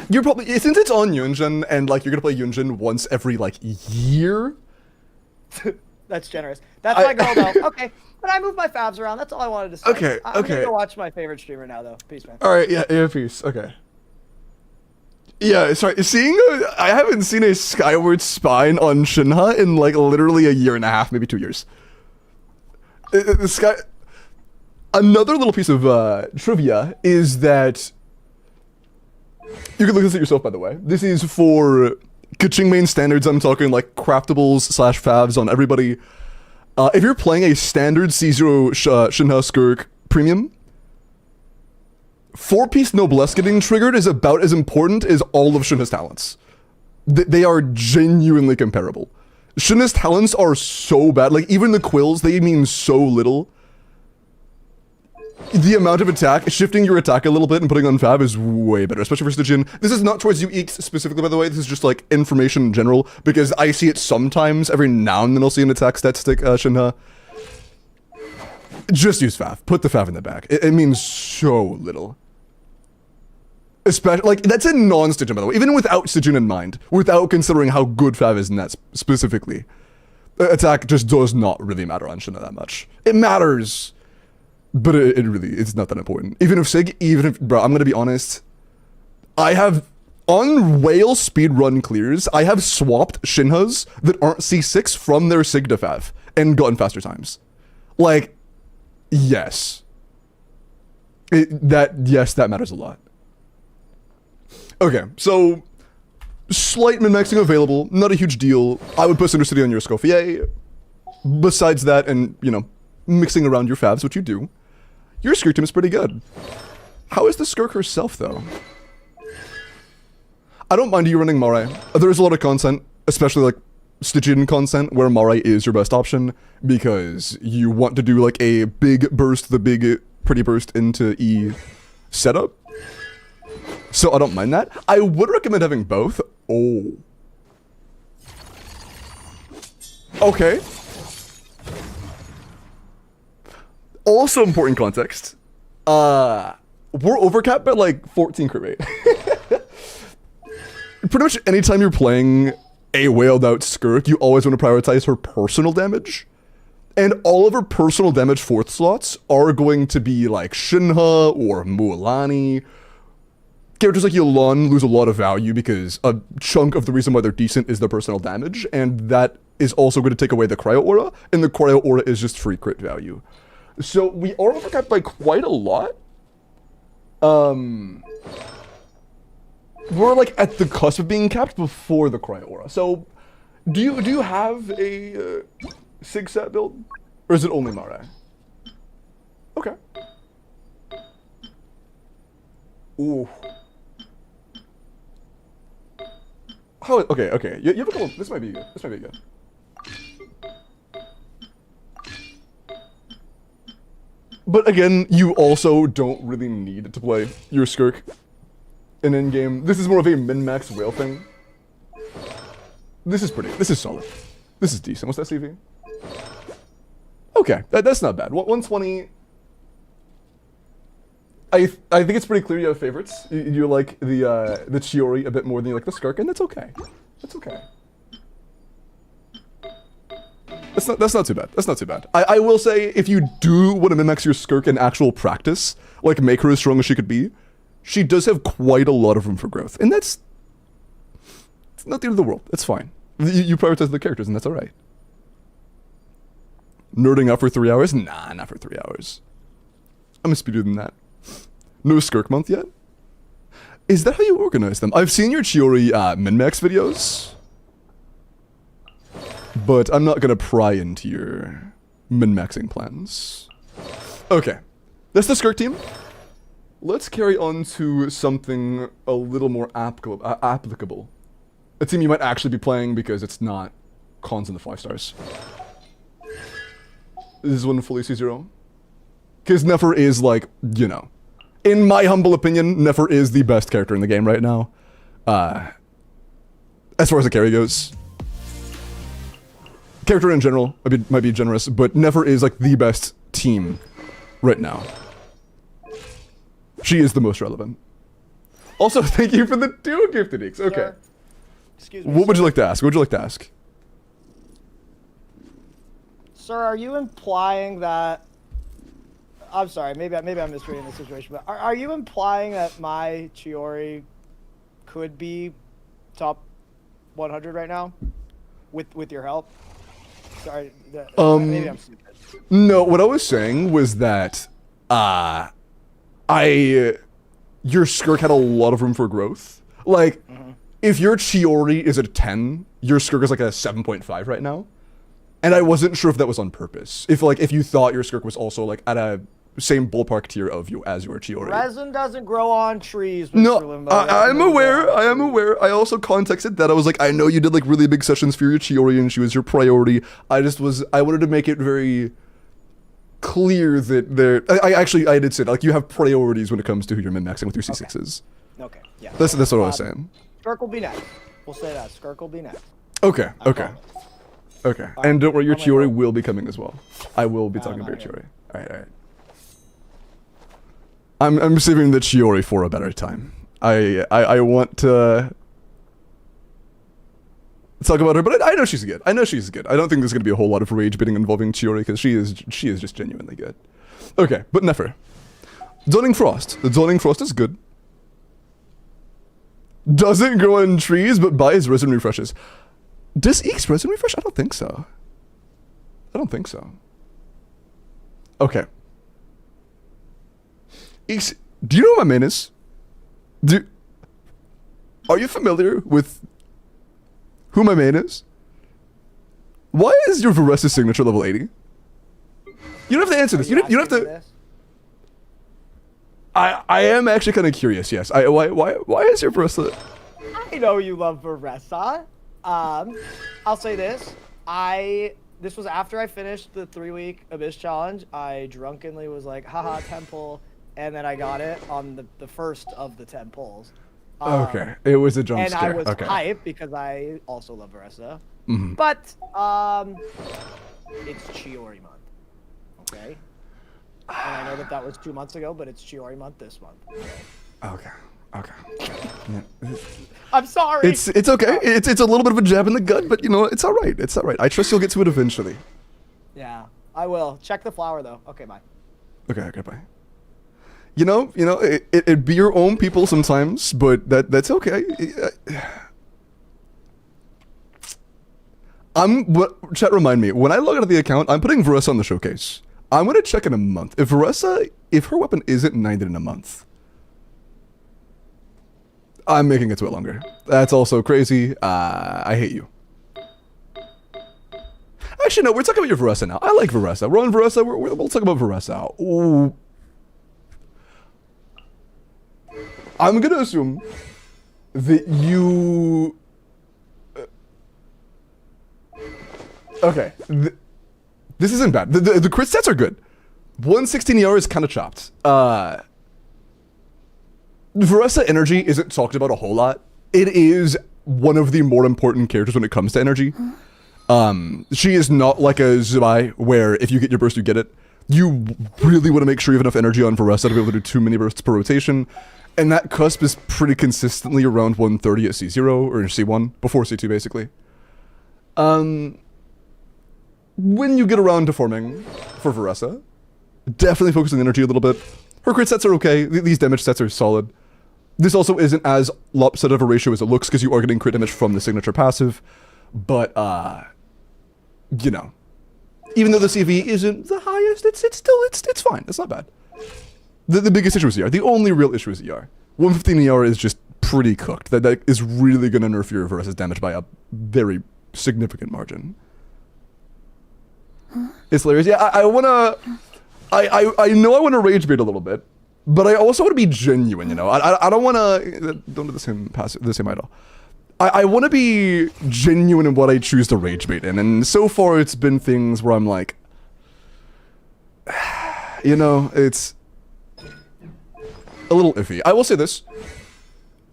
you're probably, since it's on Yunjin and like you're gonna play Yunjin once every like year. That's generous. That's my goal though. Okay, but I moved my favs around. That's all I wanted to say. Okay, I'm gonna okay. go watch my favorite streamer now though. Peace, man. All right, yeah, peace. Okay. Yeah, sorry. I haven't seen a Skyward Spine on Shinha in like literally a year and a half, maybe 2 years. Another little piece of trivia is that You can look this at yourself, by the way. This is for Kaching main standards. I'm talking like craftables / favs on everybody. If you're playing a standard C0 Shinha Skirk premium, 4-piece Noblesse getting triggered is about as important as all of Shinha's talents. They are genuinely comparable. Shinha's talents are so bad. Like, even the quills, they mean so little. The amount of attack, shifting your attack a little bit and putting on Fab is way better, especially for Stijin. This is not towards you Eeks specifically, by the way. This is just like information in general, because I see it sometimes. Every now and then I'll see an attack stat stick Shinha. Just use Fav. Put the Fav in the back. It means so little. Especially, like, that's a non-Stijin, by the way. Even without Stijin in mind, without considering how good Fav is in that specifically, attack just does not really matter on Shinha that much. It matters, but it's not that important. Even if bro, I'm gonna be honest, I have, on whale speedrun clears, I have swapped Shinhas that aren't C6 from their Sig to Fav and gotten faster times. Like, yes. Yes, that matters a lot. Okay, so slight min-maxing available, not a huge deal. I would put Cinder City on your Escoffier. Besides that, and, you know, mixing around your Favs, which you do, your Skirk team is pretty good. How is the Skirk herself, though? I don't mind you running Marai. There is a lot of content, especially like Stijin content, where Marai is your best option, because you want to do like a big burst, the big pretty burst into E setup. So I don't mind that. I would recommend having both. Oh. Okay. Also important context. We're overcapped by like 14 crit rate. Pretty much anytime you're playing a whaled out Skirk, you always want to prioritize her personal damage. And all of her personal damage 4th slots are going to be like Shinha or Mualani. Characters like Yulon lose a lot of value because a chunk of the reason why they're decent is their personal damage, and that is also going to take away the Cryo Aura, and the Cryo Aura is just free crit value. So we are overcapped by quite a lot. We're like at the cusp of being capped before the Cryo Aura. So do you have a Sig set build? Or is it only Marai? Okay. Ooh. How? Okay. You have a couple. This might be good. This might be good. But again, you also don't really need to play your Skirk in endgame. This is more of a min-max whale thing. This is solid. This is decent. What's that CV? Okay, that's not bad. 120. I think it's pretty clear you have favorites. You like the Chiori a bit more than you like the Skirk, and that's okay. That's okay. That's not too bad. That's not too bad. I will say, if you do want to min-max your Skirk in actual practice, like make her as strong as she could be, she does have quite a lot of room for growth, and it's not the end of the world. It's fine. You prioritize the characters, and that's all right. Nerding out for 3 hours? Nah, not for 3 hours. I'm speedier than that. No Skirk month yet? Is that how you organize them? I've seen your Chiori min-max videos, but I'm not gonna pry into your min-maxing plans. Okay, that's the Skirk team. Let's carry on to something a little more applicable. A team you might actually be playing because it's not cons in the 5 stars. This is one fully C0. Because Nefer is like, you know, in my humble opinion, Nefer is the best character in the game right now. As far as the carry goes. Character in general might be generous, but Nefer is like the best team right now. She is the most relevant. Also, thank you for the 2 gifted Eeks. Okay. Sir. Excuse me. What would you like to ask? What would you like to ask? Sir, are you implying that... I'm sorry, maybe I'm misreading the situation, but are you implying that my Chiori could be top 100 right now? With your help? Sorry, maybe I'm stupid. No, what I was saying was that, your Skirk had a lot of room for growth. Like, if your Chiori is a 10, your Skirk is like a 7.5 right now. And I wasn't sure if that was on purpose. If you thought your Skirk was also like at a same ballpark tier of you as your Chiori. Resin doesn't grow on trees, Mr. No, Limbo. I'm aware. I am aware. I also contexted that. I was like, I know you did like really big sessions for your Chiori and she was your priority. I wanted to make it very clear that I did say that, like, you have priorities when it comes to who you're min-maxing with your C6s. Okay, yeah. That's what I was saying. Skirk will be next. We'll say that. Skirk will be next. Okay, okay. Okay. And don't worry, your I'm Chiori like, will be coming as well. I will be talking I'm about your not Chiori. Alright. I'm saving the Chiori for a better time. I want to talk about her, but I know she's good. I know she's good. I don't think there's gonna be a whole lot of rage bidding involving Chiori because she is just genuinely good. Okay, but Nefer. Dawning Frost. The Dawning Frost is good. Doesn't grow on trees, but buys resin refreshes. Does Eeks resin refresh? I don't think so. I don't think so. Okay. Eeks, do you know what my main is? Are you familiar with who my main is? Why is your Varessa signature level 80? You don't have to answer this. You don't have to. I am actually kind of curious. Yes. Why is your Varessa? I know you love Varessa. I'll say this. This was after I finished the 3-week Abyss challenge. I drunkenly was like, haha, temple, and then I got it on the first of the 10 pulls. Okay, it was a jump and scare. I was okay. hyped because I also love Varessa. Mhm. But it's Chiori month. Okay. And I know that was 2 months ago, but it's Chiori month this month. Okay. Okay. Yeah. I'm sorry. It's okay. It's a little bit of a jab in the gut, but you know it's all right. It's all right. I trust you'll get to it eventually. Yeah, I will. Check the flower though. Okay, bye. Okay. Okay. Bye. You know, it be your own people sometimes, but that's okay. Chat, remind me, when I log out of the account, I'm putting Varessa on the showcase. I'm gonna check in a month. If her weapon isn't 90 in a month, I'm making it to it longer. That's also crazy. I hate you. Actually, no, we're talking about your Varessa now. I like Varessa. We're on Varessa. We'll talk about Varessa. Ooh. I'm gonna assume that you... Okay. This isn't bad. The crit stats are good. 116 ER is kind of chopped. Varessa energy isn't talked about a whole lot. It is one of the more important characters when it comes to energy. She is not like a Zubai where if you get your burst, you get it. You really want to make sure you have enough energy on Varessa to be able to do too many bursts per rotation. And that cusp is pretty consistently around 130 at C0 or C1, before C2 basically. When you get around to forming for Varessa, definitely focus on energy a little bit. Her crit sets are okay. These damage sets are solid. This also isn't as lopsided of a ratio as it looks because you are getting crit damage from the signature passive. But, you know, even though the CV isn't the highest, it's fine. It's not bad. The biggest issue is ER. The only real issue is ER. 115 ER is just pretty cooked. That is really going to nerf your Varessa's damage by a very significant margin. It's hilarious. Yeah, I wanna... I know I want to rage bait a little bit, but I also want to be genuine, you know? I don't want to... Don't do the same idol. I want to be genuine in what I choose to rage bait in, and so far it's been things where I'm like... You know, it's... a little iffy. I will say this.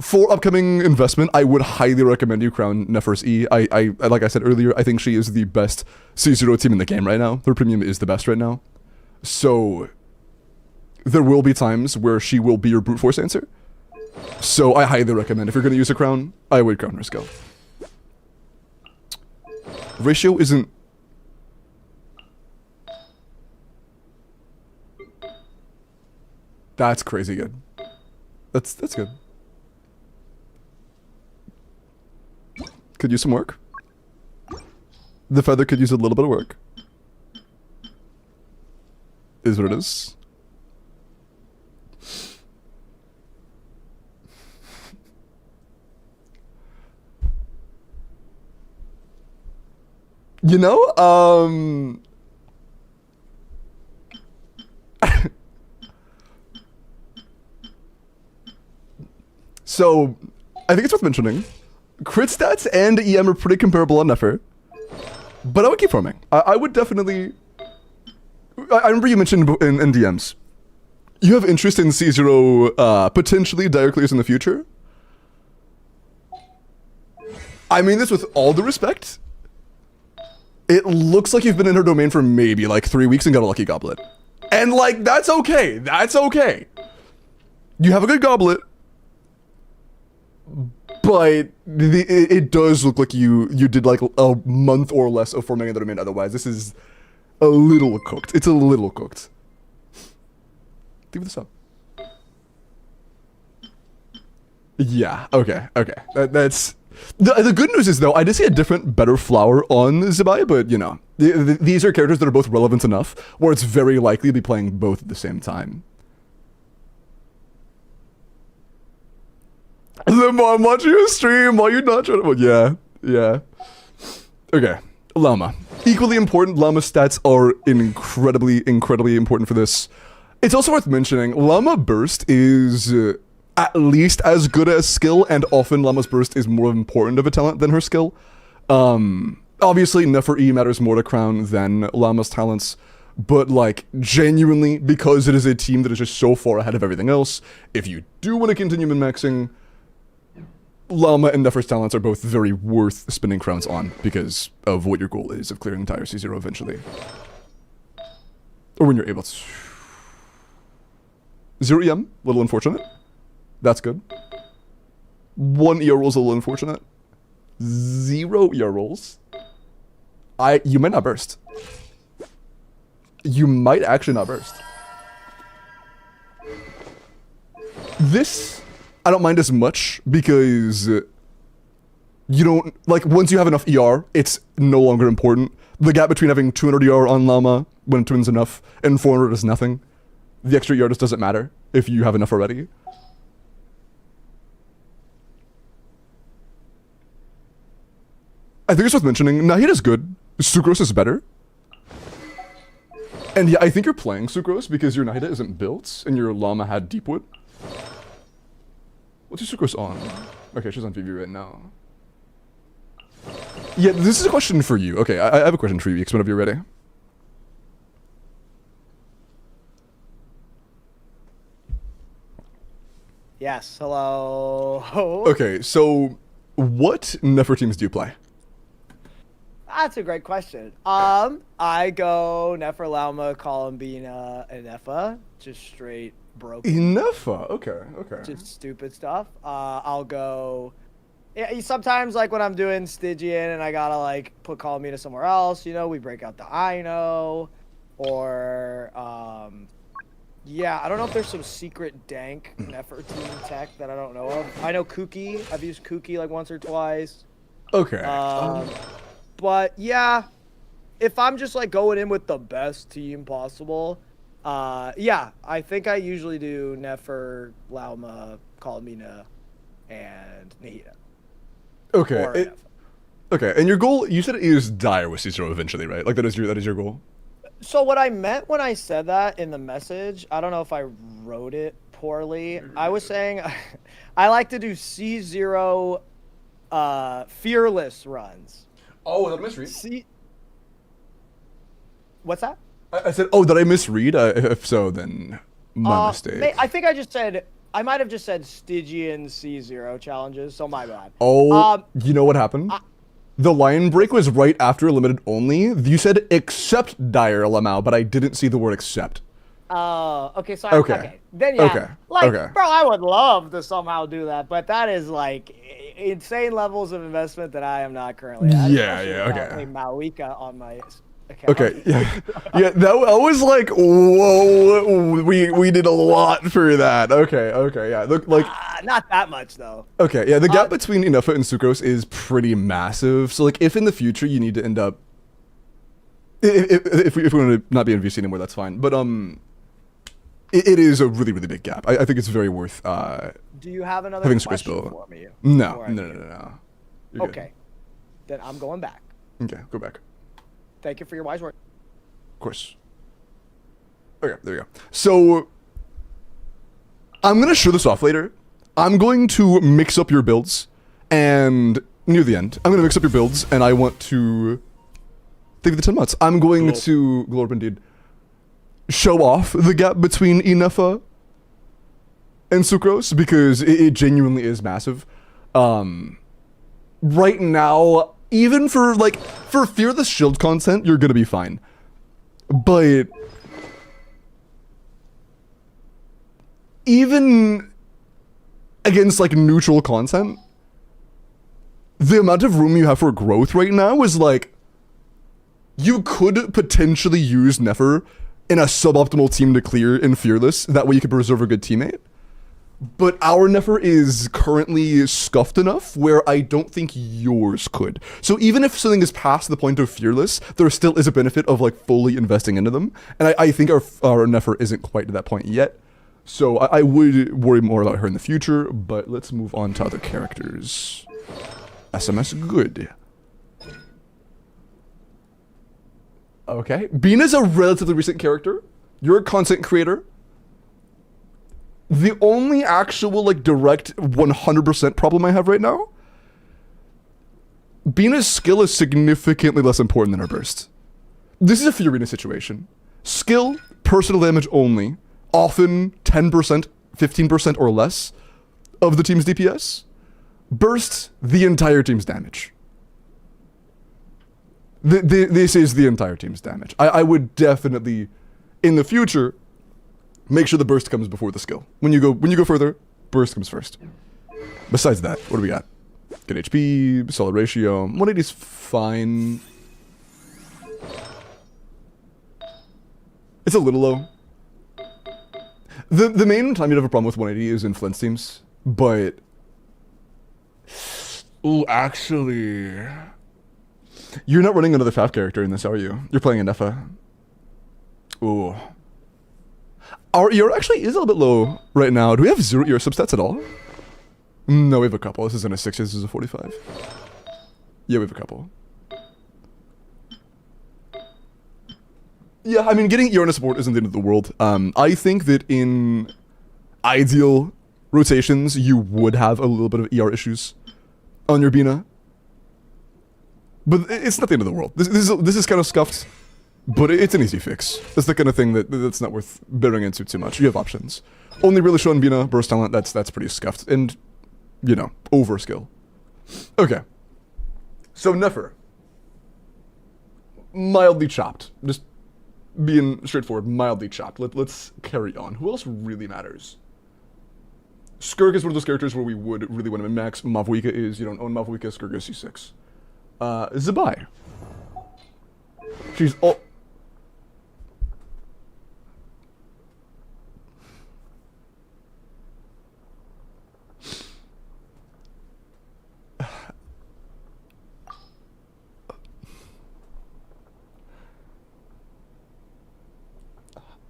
For upcoming investment, I would highly recommend you crown Nefer's E. I like I said earlier, I think she is the best C0 team in the game right now. Her premium is the best right now. So, there will be times where she will be your brute force answer. So I highly recommend, if you're going to use a crown, I would crown her skill. Ratio isn't... That's crazy good. That's good. Could use some work. The feather could use a little bit of work. Is what it is. You know, so I think it's worth mentioning. Crit stats and EM are pretty comparable on Nefer, but I would keep farming. I would definitely. I remember you mentioned in DMs. You have interest in C0 potentially dire clears in the future. I mean this with all the respect. It looks like you've been in her domain for maybe like 3 weeks and got a lucky goblet. And like, that's okay. That's okay. You have a good goblet. But it does look like you did like a month or less of farming in the domain otherwise. This is a little cooked. It's a little cooked. Give this up. Yeah, okay. That's... The good news is, though, I did see a different, better flower on Zibai, but, you know, these are characters that are both relevant enough where it's very likely to be playing both at the same time. I'm watching your stream while you're not trying to... Well, yeah. Okay, Llama. Equally important, Llama stats are incredibly important for this. It's also worth mentioning, Llama Burst is... at least as good as skill, and often Llama's Burst is more important of a talent than her skill. Obviously, Nefer E matters more to Crown than Llama's talents, but like, genuinely, because it is a team that is just so far ahead of everything else, if you do want to continue min-maxing, Llama and Nefer's talents are both very worth spending crowns on, because of what your goal is of clearing entire C0 eventually. Or when you're able to... 0 EM, little unfortunate. That's good. 1 ER roll's a little unfortunate. 0 ER rolls. You might not burst. You might actually not burst. This, I don't mind as much because you don't, like, once you have enough ER, it's no longer important. The gap between having 200 ER on Llama when twins enough and 400 is nothing. The extra ER just doesn't matter if you have enough already. I think it's worth mentioning, Nahida's good. Sucrose is better. And yeah, I think you're playing Sucrose because your Nahida isn't built and your Llama had Deepwood. What's your Sucrose on? Okay, she's on PV right now. Yeah, this is a question for you. Okay, I have a question for you, X, whenever you're ready. Yes, hello. Okay, so what Nefer teams do you play? That's a great question. I go Nefer, Llama, Columbina, and Nefa. Just straight broken. Nefa, okay. Just stupid stuff. I'll go... Yeah, sometimes, like, when I'm doing Stygian and I gotta, like, put Columbina somewhere else, you know, we break out the Ino. Or, yeah, I don't know if there's some secret dank Nefer team tech that I don't know of. I know Kooky. I've used Kooky, like, once or twice. Okay. But yeah, if I'm just like going in with the best team possible, yeah, I think I usually do Nefer, Llama, Columbina, and Nahida. Okay. Okay, and your goal, you said it is dire with C0 eventually, right? Like that is your goal? So what I meant when I said that in the message, I don't know if I wrote it poorly. I was saying I like to do C0 fearless runs. Oh, did I misread? See, what's that? I said, oh, did I misread? If so, then my mistake. I think I just said, I might have just said Stygian C0 challenges, so my bad. Oh, you know what happened? The line break was right after limited only. You said except dire Lamau, but I didn't see the word except. Oh, okay, so okay. Then yeah, okay. like, okay. bro, I would love to somehow do that, but that is like insane levels of investment that I am not currently at. Yeah, okay. A Mawika on my account. Okay, yeah, yeah. That I was like, whoa, we did a lot for that. Okay, yeah. Look, like, not that much though. Okay, yeah. The gap between Inufa and Sucrose is pretty massive. So, like, if in the future you need to end up, if we want to not be in VC anymore, that's fine. But it is a really big gap. I think it's very worth. Do you have another having question Sucrose for me? No. You're Okay, good. Then I'm going back. Okay, go back. Thank you for your wise words. Of course. Okay, there you go. So, I'm gonna show this off later. I'm going to mix up your builds, and near the end, I'm gonna mix up your builds, and I want to... Thank you for the 10 months. I'm going to, Glorb indeed, show off the gap between Inefa and Sucrose, because it genuinely is massive. Right now, even for, like, for Fearless Shield content, you're gonna be fine. But... even against, like, neutral content, the amount of room you have for growth right now is, like... you could potentially use Nefer in a suboptimal team to clear in Fearless. That way you could preserve a good teammate. But our Nefer is currently scuffed enough where I don't think yours could. So even if something is past the point of Fearless, there still is a benefit of, like, fully investing into them. And I think our Nefer isn't quite to that point yet. So I would worry more about her in the future, but let's move on to other characters. SMS good. Okay, Bina's a relatively recent character. You're a content creator. The only actual, like, direct 100% problem I have right now, Bina's skill is significantly less important than her burst. This is a Fiorina situation. Skill, personal damage only, often 10%, 15% or less of the team's DPS. Burst, the entire team's damage. This is the entire team's damage. I would definitely, in the future, make sure the burst comes before the skill. When you go further, burst comes first. Besides that, what do we got? Good HP, solid ratio. 180 is fine. It's a little low. The main time you'd have a problem with 180 is in Flint's teams, but... ooh, actually... you're not running another FAF character in this, are you? You're playing a Nefa. Ooh. Our ER actually is a little bit low right now. Do we have 0 ER substats at all? No, we have a couple. This isn't a 60, this is a 45. Yeah, we have a couple. Yeah, I mean, getting ER in a support isn't the end of the world. I think that in ideal rotations, you would have a little bit of ER issues on your Bina. But it's not the end of the world. This is kind of scuffed, but it's an easy fix. That's the kind of thing that's not worth bearing into too much. You have options. Only really shown Bina, burst talent, that's pretty scuffed. And, you know, over skill. Okay. So Nefer. Mildly chopped. Just being straightforward, mildly chopped. Let's carry on. Who else really matters? Skirk is one of those characters where we would really want to min-max. Mavuika is, you don't own Mavuika, Skirk is C6. Zabai. She's all...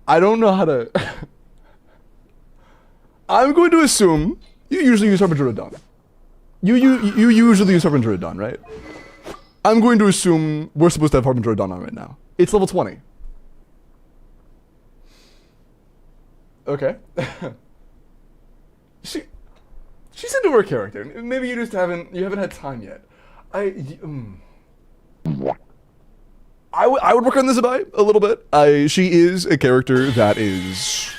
I don't know how to... I'm going to assume you usually use Harbinger Dawn. You usually use Harbinger Dawn, right? I'm going to assume we're supposed to have Harbinger Dawn on right now. It's level 20. Okay. She's a newer character. Maybe you just haven't had time yet. I would work on this Zabai a little bit. She is a character that is,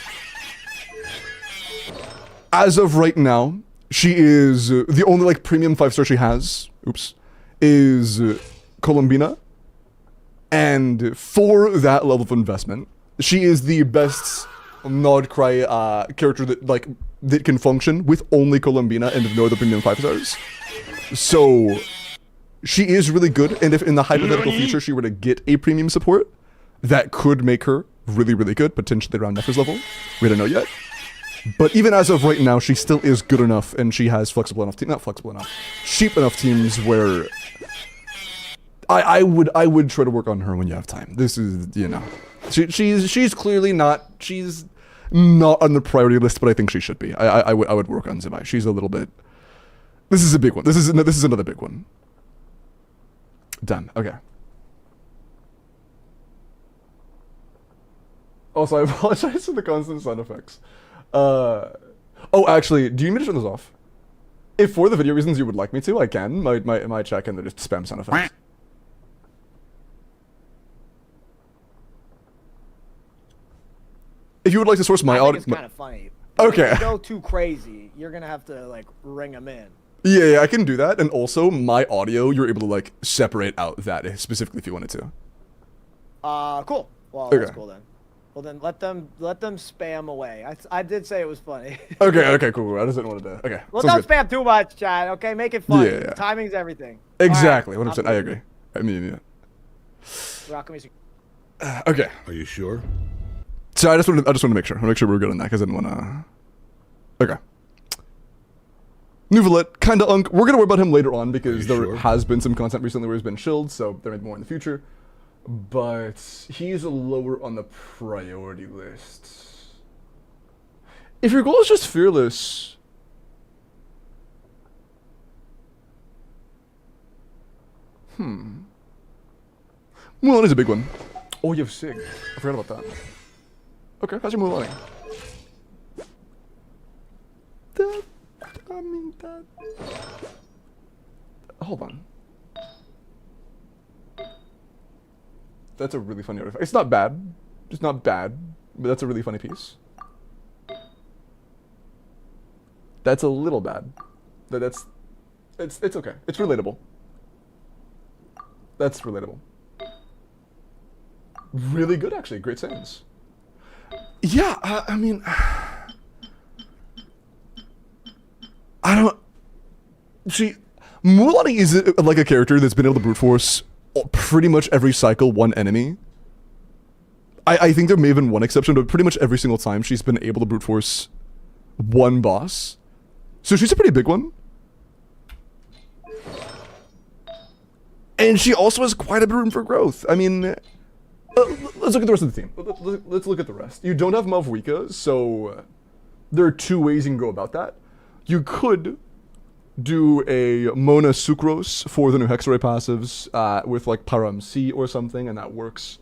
as of right now, she is the only, like, premium 5-star she has. Oops. Is Columbina, and for that level of investment, she is the best Nod Cry character that can function with only Columbina and no other premium 5-stars. So she is really good, and if in the hypothetical future she were to get a premium support, that could make her really, really good, potentially around Nefer's level. We don't know yet. But even as of right now, she still is good enough, and she has flexible enough not flexible enough, cheap enough teams where I would try to work on her when you have time. This is, you know, she's clearly not, she's not on the priority list, but I think she should be. I would work on Zabai. She's a little bit. This is a big one. This is another big one. Done. Okay. Also, I apologize for the constant sound effects. Oh, actually, do you need me to turn this off? If for the video reasons you would like me to, I can. My check and they're just spam sound effects. If you would like to source my I think audio, it's kind of funny. Okay. If you go too crazy, you're gonna have to like ring them in. yeah, I can do that. And also, my audio, you're able to like separate out that specifically if you wanted to. Cool. Well, Okay. that's cool then. Well then, let them spam away. I did say it was funny. Okay, cool. I just didn't want to. Okay. Well, sounds don't good. spam too much, Chad. Okay, make it funny. Yeah. Timing's everything. Exactly. All right, 100%. I agree. I mean, yeah. Rock music. Okay. Are you sure? So I just wanted to make sure. I want to make sure we're good on that because I didn't want to. Okay. Nouvelet, kinda unk. We're gonna worry about him later on because there sure? has been some content recently where he's been chilled, so there may be more in the future. But he's lower on the priority list. If your goal is just fearless, Mulan is a big one. Oh, you have Sig. I forgot about that. Okay, how's your Mulan? Hold on. That's a really funny artifact. It's not bad. It's not bad, but that's a really funny piece. That's a little bad. It's okay. It's relatable. That's relatable. Really good, actually. Great sayings. Yeah, I mean, I don't. See, Mulan is like a character that's been able to brute force pretty much every cycle one enemy. I think there may have been one exception, but pretty much every single time she's been able to brute force one boss. So she's a pretty big one. And she also has quite a bit of room for growth. I mean, let's look at the rest of the team. Let's look at the rest. You don't have Malvika, so there are two ways you can go about that. You could do a Mona Sucrose for the new Hexaray passives with like Param C or something, and that works.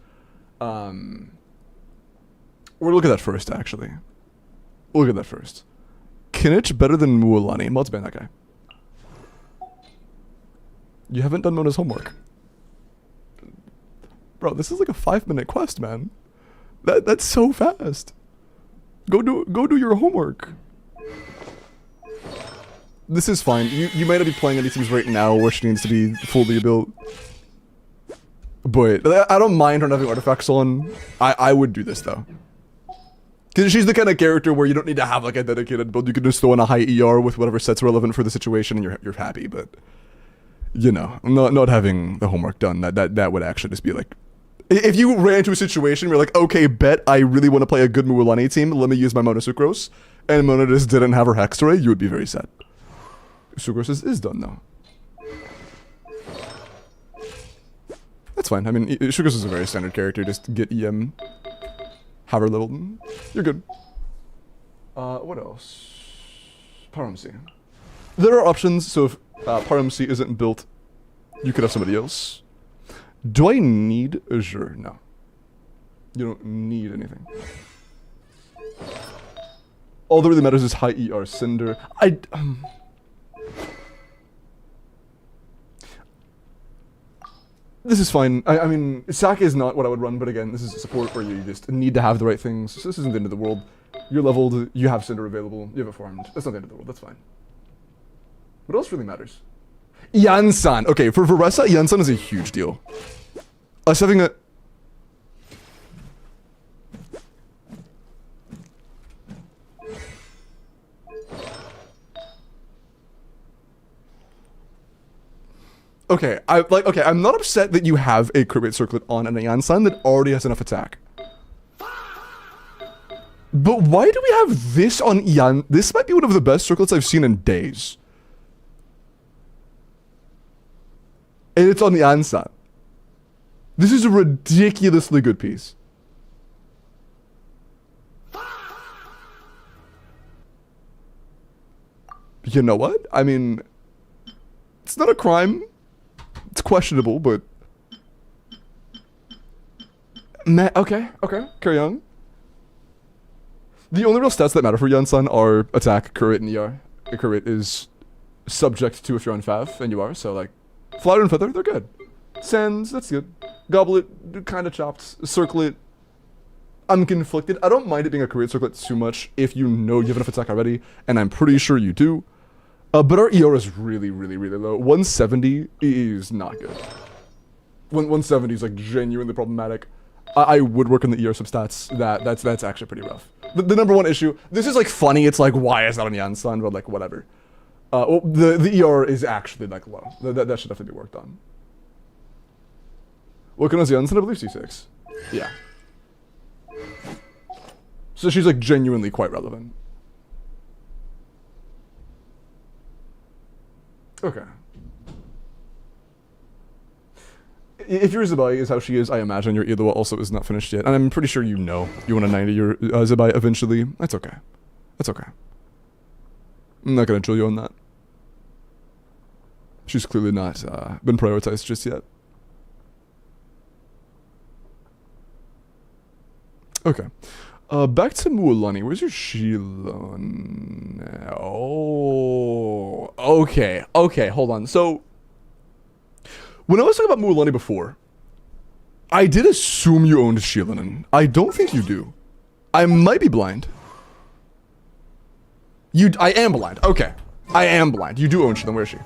We'll look at that first, actually. We'll look at that first. Kinich better than Mualani. Let's ban that guy. You haven't done Mona's homework. Bro, this is like a 5-minute quest, man. That's so fast. Go do your homework. This is fine. You might not be playing any teams right now where she needs to be fully built. But I don't mind her having artifacts on. I would do this though. Because she's the kind of character where you don't need to have like a dedicated build. You can just throw in a high ER with whatever set's relevant for the situation and you're happy. But you know, not having the homework done, that would actually just be like, if you ran into a situation where you're like, okay, bet I really want to play a good Mualani team, let me use my Mona Sucrose, and Mona just didn't have her Hexaray, you would be very sad. Sucrose is done though. That's fine. I mean, Sucrose is a very standard character. Just get EM, have her leveled, you're good. What else? Paramc. There are options, so if Paramc isn't built, you could have somebody else. Do I need Azure? No. You don't need anything. All that really matters is high ER Cinder. This is fine. I mean, Saka is not what I would run, but again, this is support where you just need to have the right things. So this isn't the end of the world. You're leveled, you have Cinder available, you have it farmed. That's not the end of the world, that's fine. What else really matters? Yansan. Okay, for Varessa, Yansan is a huge deal. Us having a... Okay, I'm not upset that you have a crit rate circlet on an Yansan that already has enough attack. But why do we have this on Yan? This might be one of the best circlets I've seen in days. And it's on the Yansan. This is a ridiculously good piece. You know what? I mean, it's not a crime. It's questionable, but... Okay, carry on. The only real stats that matter for Yansan are attack, crit, and ER. The crit is subject to if you're on Fav, and you are, so like, Flutter and Feather, they're good. Sands, that's good. Goblet, kinda chopped. Circlet, I'm conflicted. I don't mind it being a crit circlet too much if you know you have enough attack already, and I'm pretty sure you do. But our ER is really, really, really low. 170 is not good. 170 is like genuinely problematic. I would work on the ER substats. That's actually pretty rough. The number one issue, this is like funny, it's like, why is that on Yansan, but like, whatever. Well, the ER is actually like low. That should definitely be worked on. What can I Yansan? I believe C6. Yeah. So she's like genuinely quite relevant. Okay. If your Zabai is how she is, I imagine your Iloa also is not finished yet. And I'm pretty sure you know you want to 90 your Zabai eventually. That's okay. That's okay. I'm not going to drill you on that. She's clearly not been prioritized just yet. Okay. Back to Mualani. Where's your Shilon? Oh. Okay. Okay, hold on. So, when I was talking about Mualani before, I did assume you owned Shilon. I don't think you do. I might be blind. I am blind. Okay. I am blind. You do own Shilon. Where is she?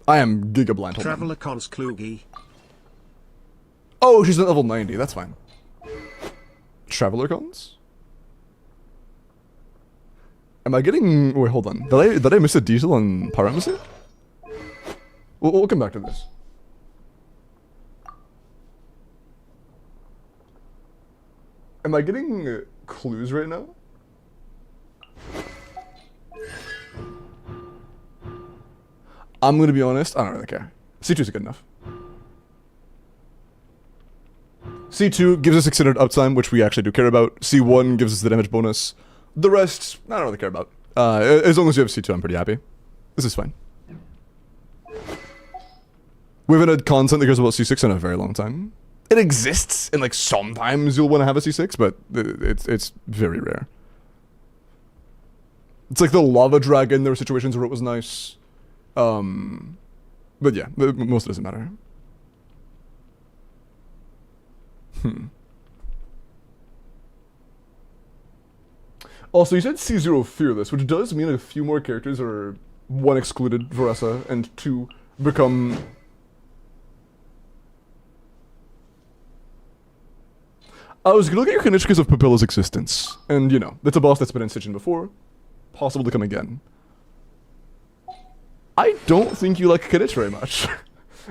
I am giga blind. Traveler Cons Klugi. Oh, she's at level 90. That's fine. Traveler cons? Am I getting... Wait, hold on. Did I miss a detail on Pyramisi? We'll come back to this. Am I getting clues right now? I'm gonna be honest, I don't really care. C2's good enough. C2 gives us extended uptime, which we actually do care about. C1 gives us the damage bonus. The rest, I don't really care about. As long as you have C2, I'm pretty happy. This is fine. We haven't had content that cares about C6 in a very long time. It exists, and like sometimes you'll want to have a C6, but it's very rare. It's like the Lava Dragon, there were situations where it was nice. But yeah, most doesn't matter. Also, you said C0 Fearless, which does mean a few more characters are, 1 excluded, Varessa, and 2 become... I was gonna look at your Kanich because of Papilla's existence. And, you know, that's a boss that's been in Sitchin before. Possible to come again. I don't think you like Kanich very much.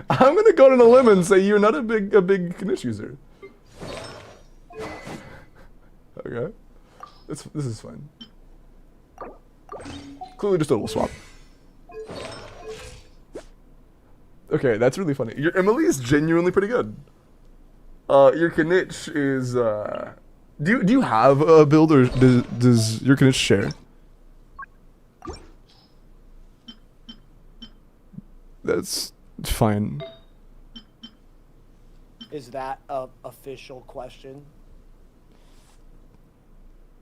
I'm gonna go on a limb and say you're not a big Kanich user. Okay. This is fine. Clearly just a little swap. Okay, that's really funny. Your Emily is genuinely pretty good. Your Kanich is, do you have a build, or does your Kanich share? That's fine. Is that a official question?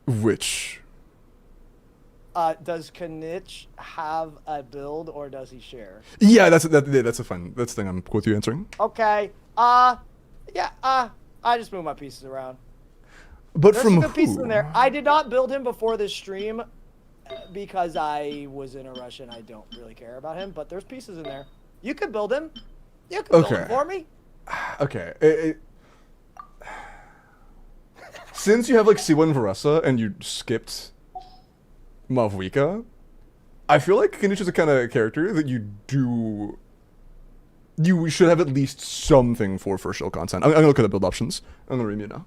Which? Does Kanich have a build, or does he share? Yeah, that's a fun. That's the thing I'm cool with you answering. Okay. Yeah. I just moved my pieces around. But There's from some good pieces who? in there. I did not build him before this stream because I was in a rush and I don't really care about him. But there's pieces in there. You could build him. You could build him for me. Okay. Since you have like C1 Varessa and you skipped Mavwika, I feel like Kanich is a kind of character that you should have at least something for first show content. I'm gonna look at the build options. I'm gonna remute now.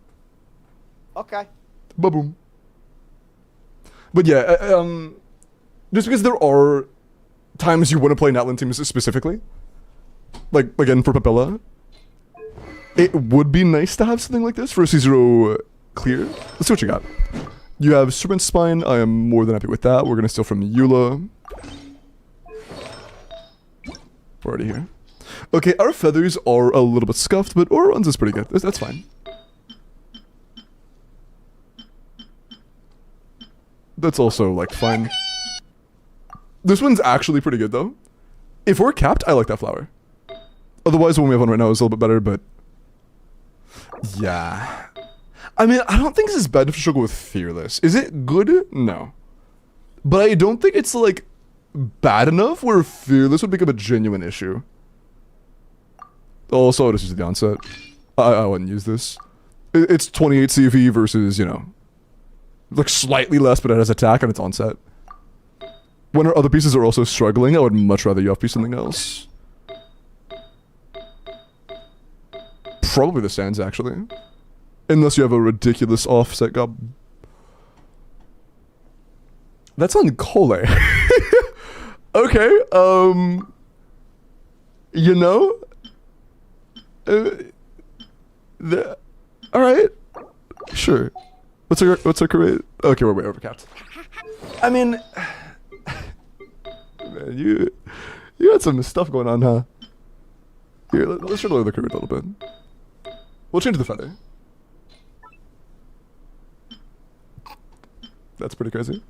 Okay. Ba-boom. But yeah, just because there are times you want to play Natlan teams specifically, like again for Papilla, it would be nice to have something like this for a C0 clear. Let's see what you got. You have Serpent Spine. I am more than happy with that. We're gonna steal from Eula. We're already here. Okay, our feathers are a little bit scuffed, but Oron's is pretty good. That's fine. That's also, like, fine. This one's actually pretty good, though. If we're capped, I like that flower. Otherwise, the one we have on right now is a little bit better, but... yeah. I mean, I don't think this is bad enough to struggle with Fearless. Is it good? No. But I don't think it's, like, bad enough where Fearless would become a genuine issue. Also, this is the onset. I wouldn't use this. It's 28 CV versus, you know, like slightly less, but it has attack and it's onset. When our other pieces are also struggling, I would much rather you off-piece something else. Probably the Sands, actually. Unless you have a ridiculous offset gob. That's on COLLAB. Okay, you know? Alright. Sure. What's our rate? Okay, we're way overcapped. I mean... man, you had some stuff going on, huh? Here, let's try to lower the curve a little bit. We'll change the feather. That's pretty crazy.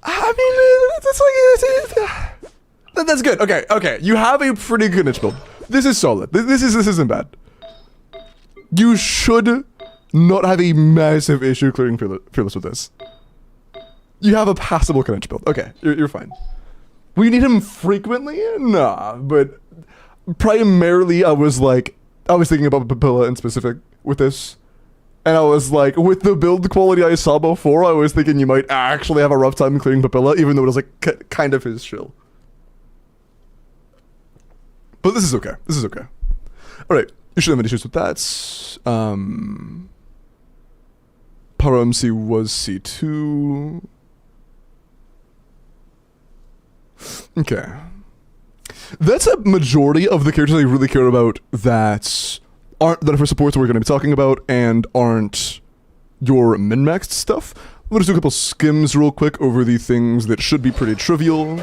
I mean, that's good. Okay, okay. You have a pretty good niche build. This is solid. This isn't bad. You should not have a massive issue clearing Fearless with this. You have a passable niche build. Okay, you're fine. We need him frequently? Nah, but primarily I was thinking about Papilla in specific with this. And I was like, with the build quality I saw before, I was thinking you might actually have a rough time clearing Papilla, even though it was like kind of his chill. But this is okay. This is okay. Alright, you shouldn't have any issues with that. Power MC was C2. Okay. That's a majority of the characters I really care about that are for supports we're going to be talking about and aren't your min-maxed stuff. We'll just do a couple skims real quick over the things that should be pretty trivial.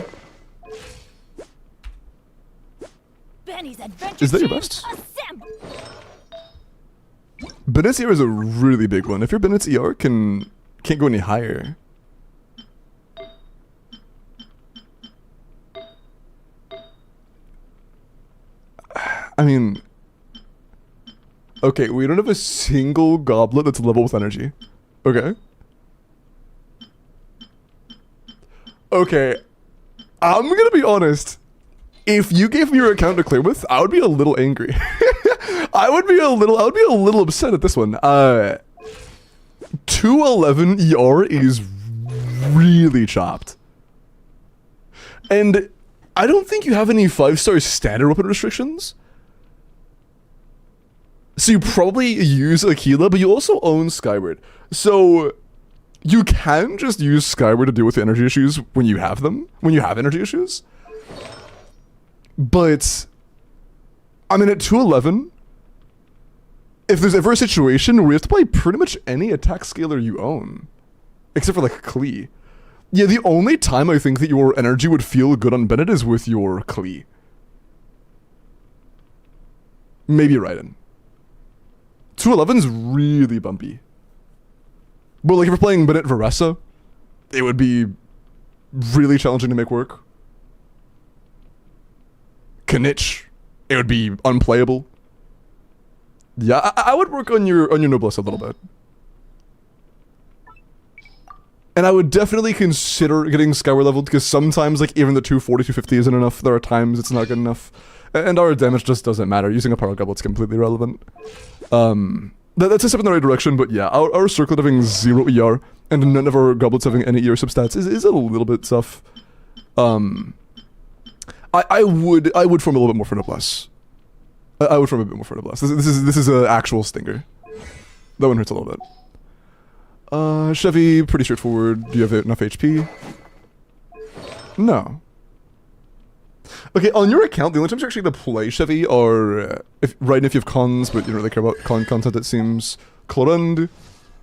Benny's adventure Is that your team, best? assemble! Bennett's ER is a really big one. If your Bennett's ER can't go any higher. I mean... okay, we don't have a single goblet that's level with energy. Okay. Okay. I'm gonna be honest. If you gave me your account to clear with, I would be a little angry. I would be a little upset at this one. 211 ER is really chopped. And I don't think you have any 5-star standard weapon restrictions. So you probably use Aquila, but you also own Skyward. So you can just use Skyward to deal with the energy issues when you have them, when you have energy issues. But, I mean, at 211, if there's ever a situation where you have to play pretty much any attack scaler you own, except for like Klee. Yeah, the only time I think that your energy would feel good on Bennett is with your Klee. Maybe Raiden. 211's really bumpy. But like if you're playing Bennett Varessa, it would be really challenging to make work. Kanich, it would be unplayable. Yeah, I would work on your Noblesse a little bit. And I would definitely consider getting Skyward leveled, because sometimes like even the 240, 250 isn't enough. There are times it's not good enough. And our damage just doesn't matter. Using a Power Goblet's completely irrelevant. That's a step in the right direction, but yeah, our circlet having 0 ER and none of our goblets having any ER substats is a little bit tough. I would form a little bit more for Noblesse. I would form a bit more for Noblesse. This is an actual stinger. That one hurts a little bit. Chevy, pretty straightforward. Do you have enough HP? No. Okay, on your account, the only times you're actually going to play Chevy are if you have cons, but you don't really care about con content, it seems. Clorund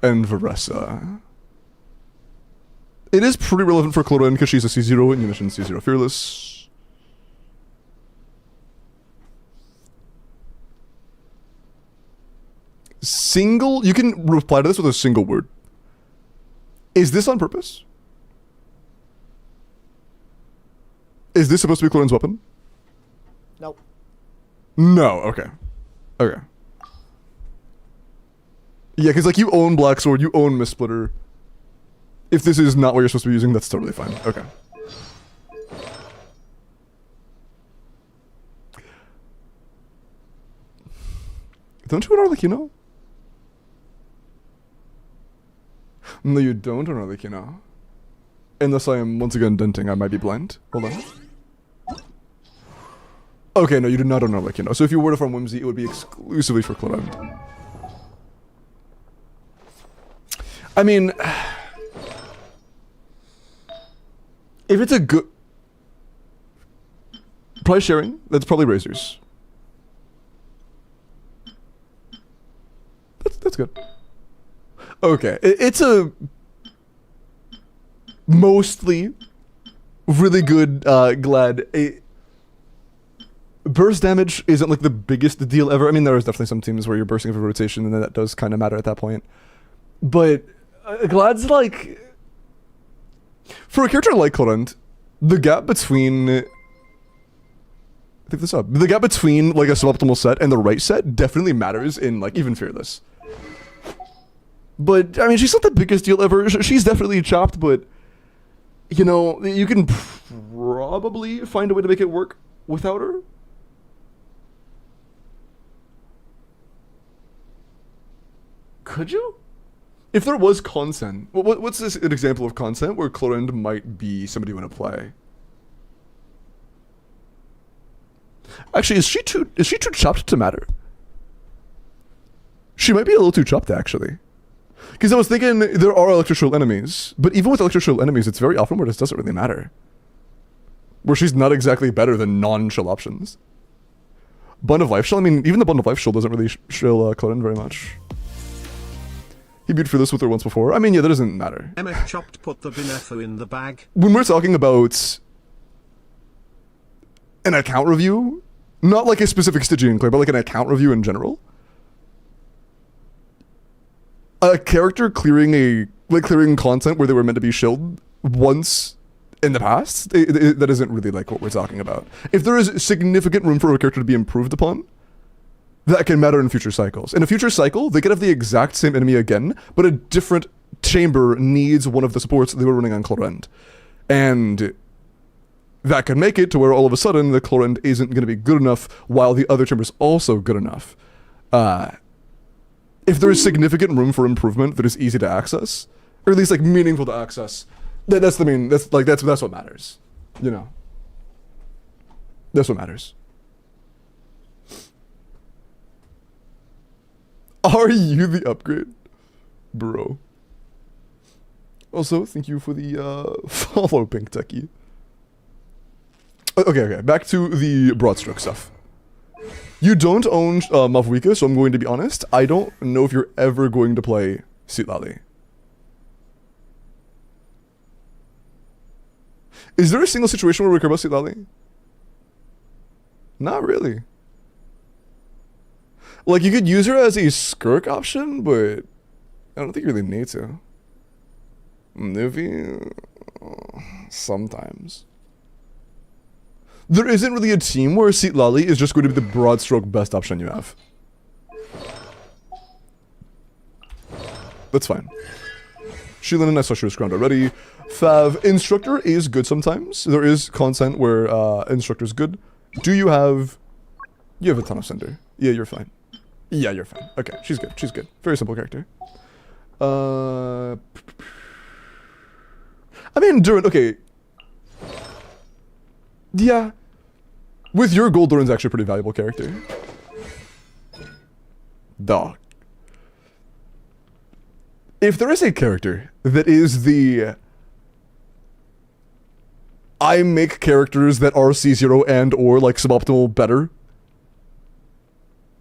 and Varessa. It is pretty relevant for Clorund because she's a C0 and you mentioned C0 Fearless. You can reply to this with a single word. Is this on purpose? Is this supposed to be Clorin's weapon? Nope. No, okay. Okay. Yeah, because like you own Black Sword, you own Mist Splitter. If this is not what you're supposed to be using, that's totally fine. Okay. Don't you own Arlecchino? No, you don't own Arlecchino. Unless I am once again denting, I might be blind. Hold on. Okay, no, you do not own Arlecchino. So if you were to farm Whimsy, it would be exclusively for Clorinde. I mean, if it's a good price sharing, that's probably Razors. That's good. Okay, it's a mostly really good Glad. Burst damage isn't like the biggest deal ever. I mean, there is definitely some teams where you're bursting for rotation, and then that does kind of matter at that point. But Glad's like, for a character like Clorinde, the gap between, I think this up, the gap between like a suboptimal set and the right set definitely matters in like even Fearless. But I mean, she's not the biggest deal ever. She's definitely chopped, but you know, you can probably find a way to make it work without her. Could you? If there was content, what's this an example of content where Clorinde might be somebody you want to play? Actually, is she too chopped to matter? She might be a little too chopped, actually. Because I was thinking there are electrical enemies, but even with electrical enemies, it's very often where this doesn't really matter. Where she's not exactly better than non-chill options. Bond of Life Shield, I mean, even the Bond of Life Shield doesn't really shill Clorinde very much. He beat Fearless with her once before. I mean, yeah, that doesn't matter. MF Chopped put the Binefo in the bag. When we're talking about an account review, not like a specific Stygian clear, but like an account review in general, a character clearing content where they were meant to be shilled once in the past, that isn't really like what we're talking about. If there is significant room for a character to be improved upon, that can matter in future cycles. In a future cycle, they could have the exact same enemy again, but a different chamber needs one of the supports they were running on Clorinde. And that could make it to where all of a sudden the Clorinde isn't going to be good enough while the other chamber is also good enough. If there is significant room for improvement that is easy to access, or at least like meaningful to access, that's what matters. You know, that's what matters. Are you the upgrade, bro? Also, thank you for the follow, Pink Techie. Okay, back to the broad stroke stuff. You don't own Mavuika, so I'm going to be honest. I don't know if you're ever going to play Citlali. Is there a single situation where we care about Citlali? Not really. Like, you could use her as a skirk option, but I don't think you really need to. Maybe sometimes. There isn't really a team where Citlali is just going to be the broad stroke best option you have. That's fine. Sheilin, I saw she was crowned already. Fav, Instructor is good sometimes. There is content where Instructor is good. Do you have... You have a ton of Cinder. Yeah, you're fine. Yeah, you're fine. Okay, she's good. She's good. Very simple character. I mean, Durin, okay. Yeah. With your gold, Durin's actually a pretty valuable character. Dog. If there is a character that is the... I make characters that are C0 and or like suboptimal better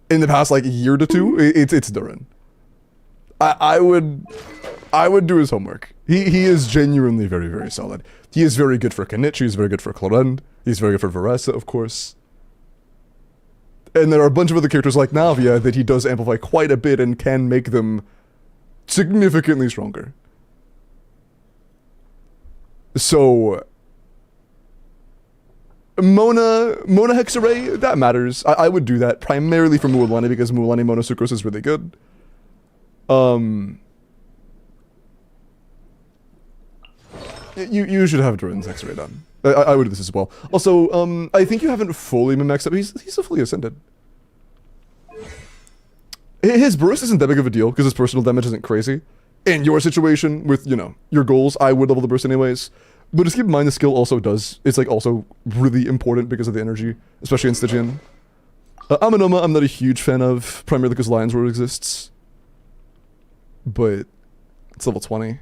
in the past like year to two, it's Durin. I would do his homework. He is genuinely very, very solid. He is very good for Kenichi, he's very good for Clorinde, he's very good for Varesa, of course. And there are a bunch of other characters like Navia that he does amplify quite a bit and can make them significantly stronger. So Mona Hexarray, that matters. I would do that primarily for Mualani because Mualani Mona Sucrose is really good. You should have Durin's Hexarray done. I would do this as well. Also, I think you haven't fully maxed up. He's a fully ascended. His burst isn't that big of a deal because his personal damage isn't crazy. In your situation with, you know, your goals, I would level the burst anyways. But just keep in mind the skill also does. It's like also really important because of the energy, especially in Stygian. Aminoma, I'm not a huge fan of, primarily because Lion's Roar exists. But it's level 20.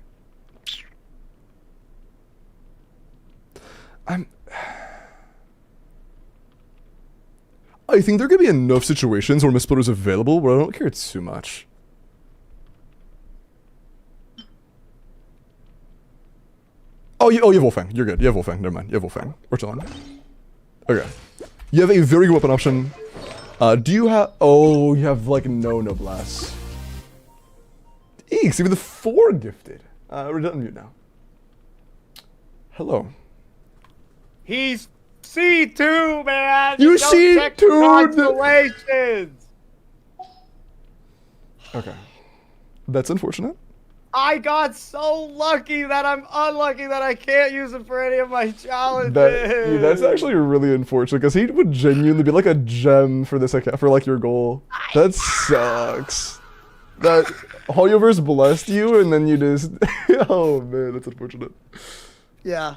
I think there could be enough situations where Mist Splitter's available where I don't care too much. Oh, you have Wolfang. You're good. You have Wolfang. Never mind. You have Wolfang. We're chilling. Okay. You have a very good weapon option. Do you have... Oh, you have, like, no Noblesse. Eeks, even the 4 gifted. We're done mute now. Hello. He's C2, man! You Don't C2'd! check the constellations! Okay. That's unfortunate. I got so lucky that I'm unlucky that I can't use it for any of my challenges. That's actually really unfortunate because he would genuinely be like a gem for this account, for like your goal. That sucks. That Holyoverse blessed you and then you just... Oh man, that's unfortunate. Yeah.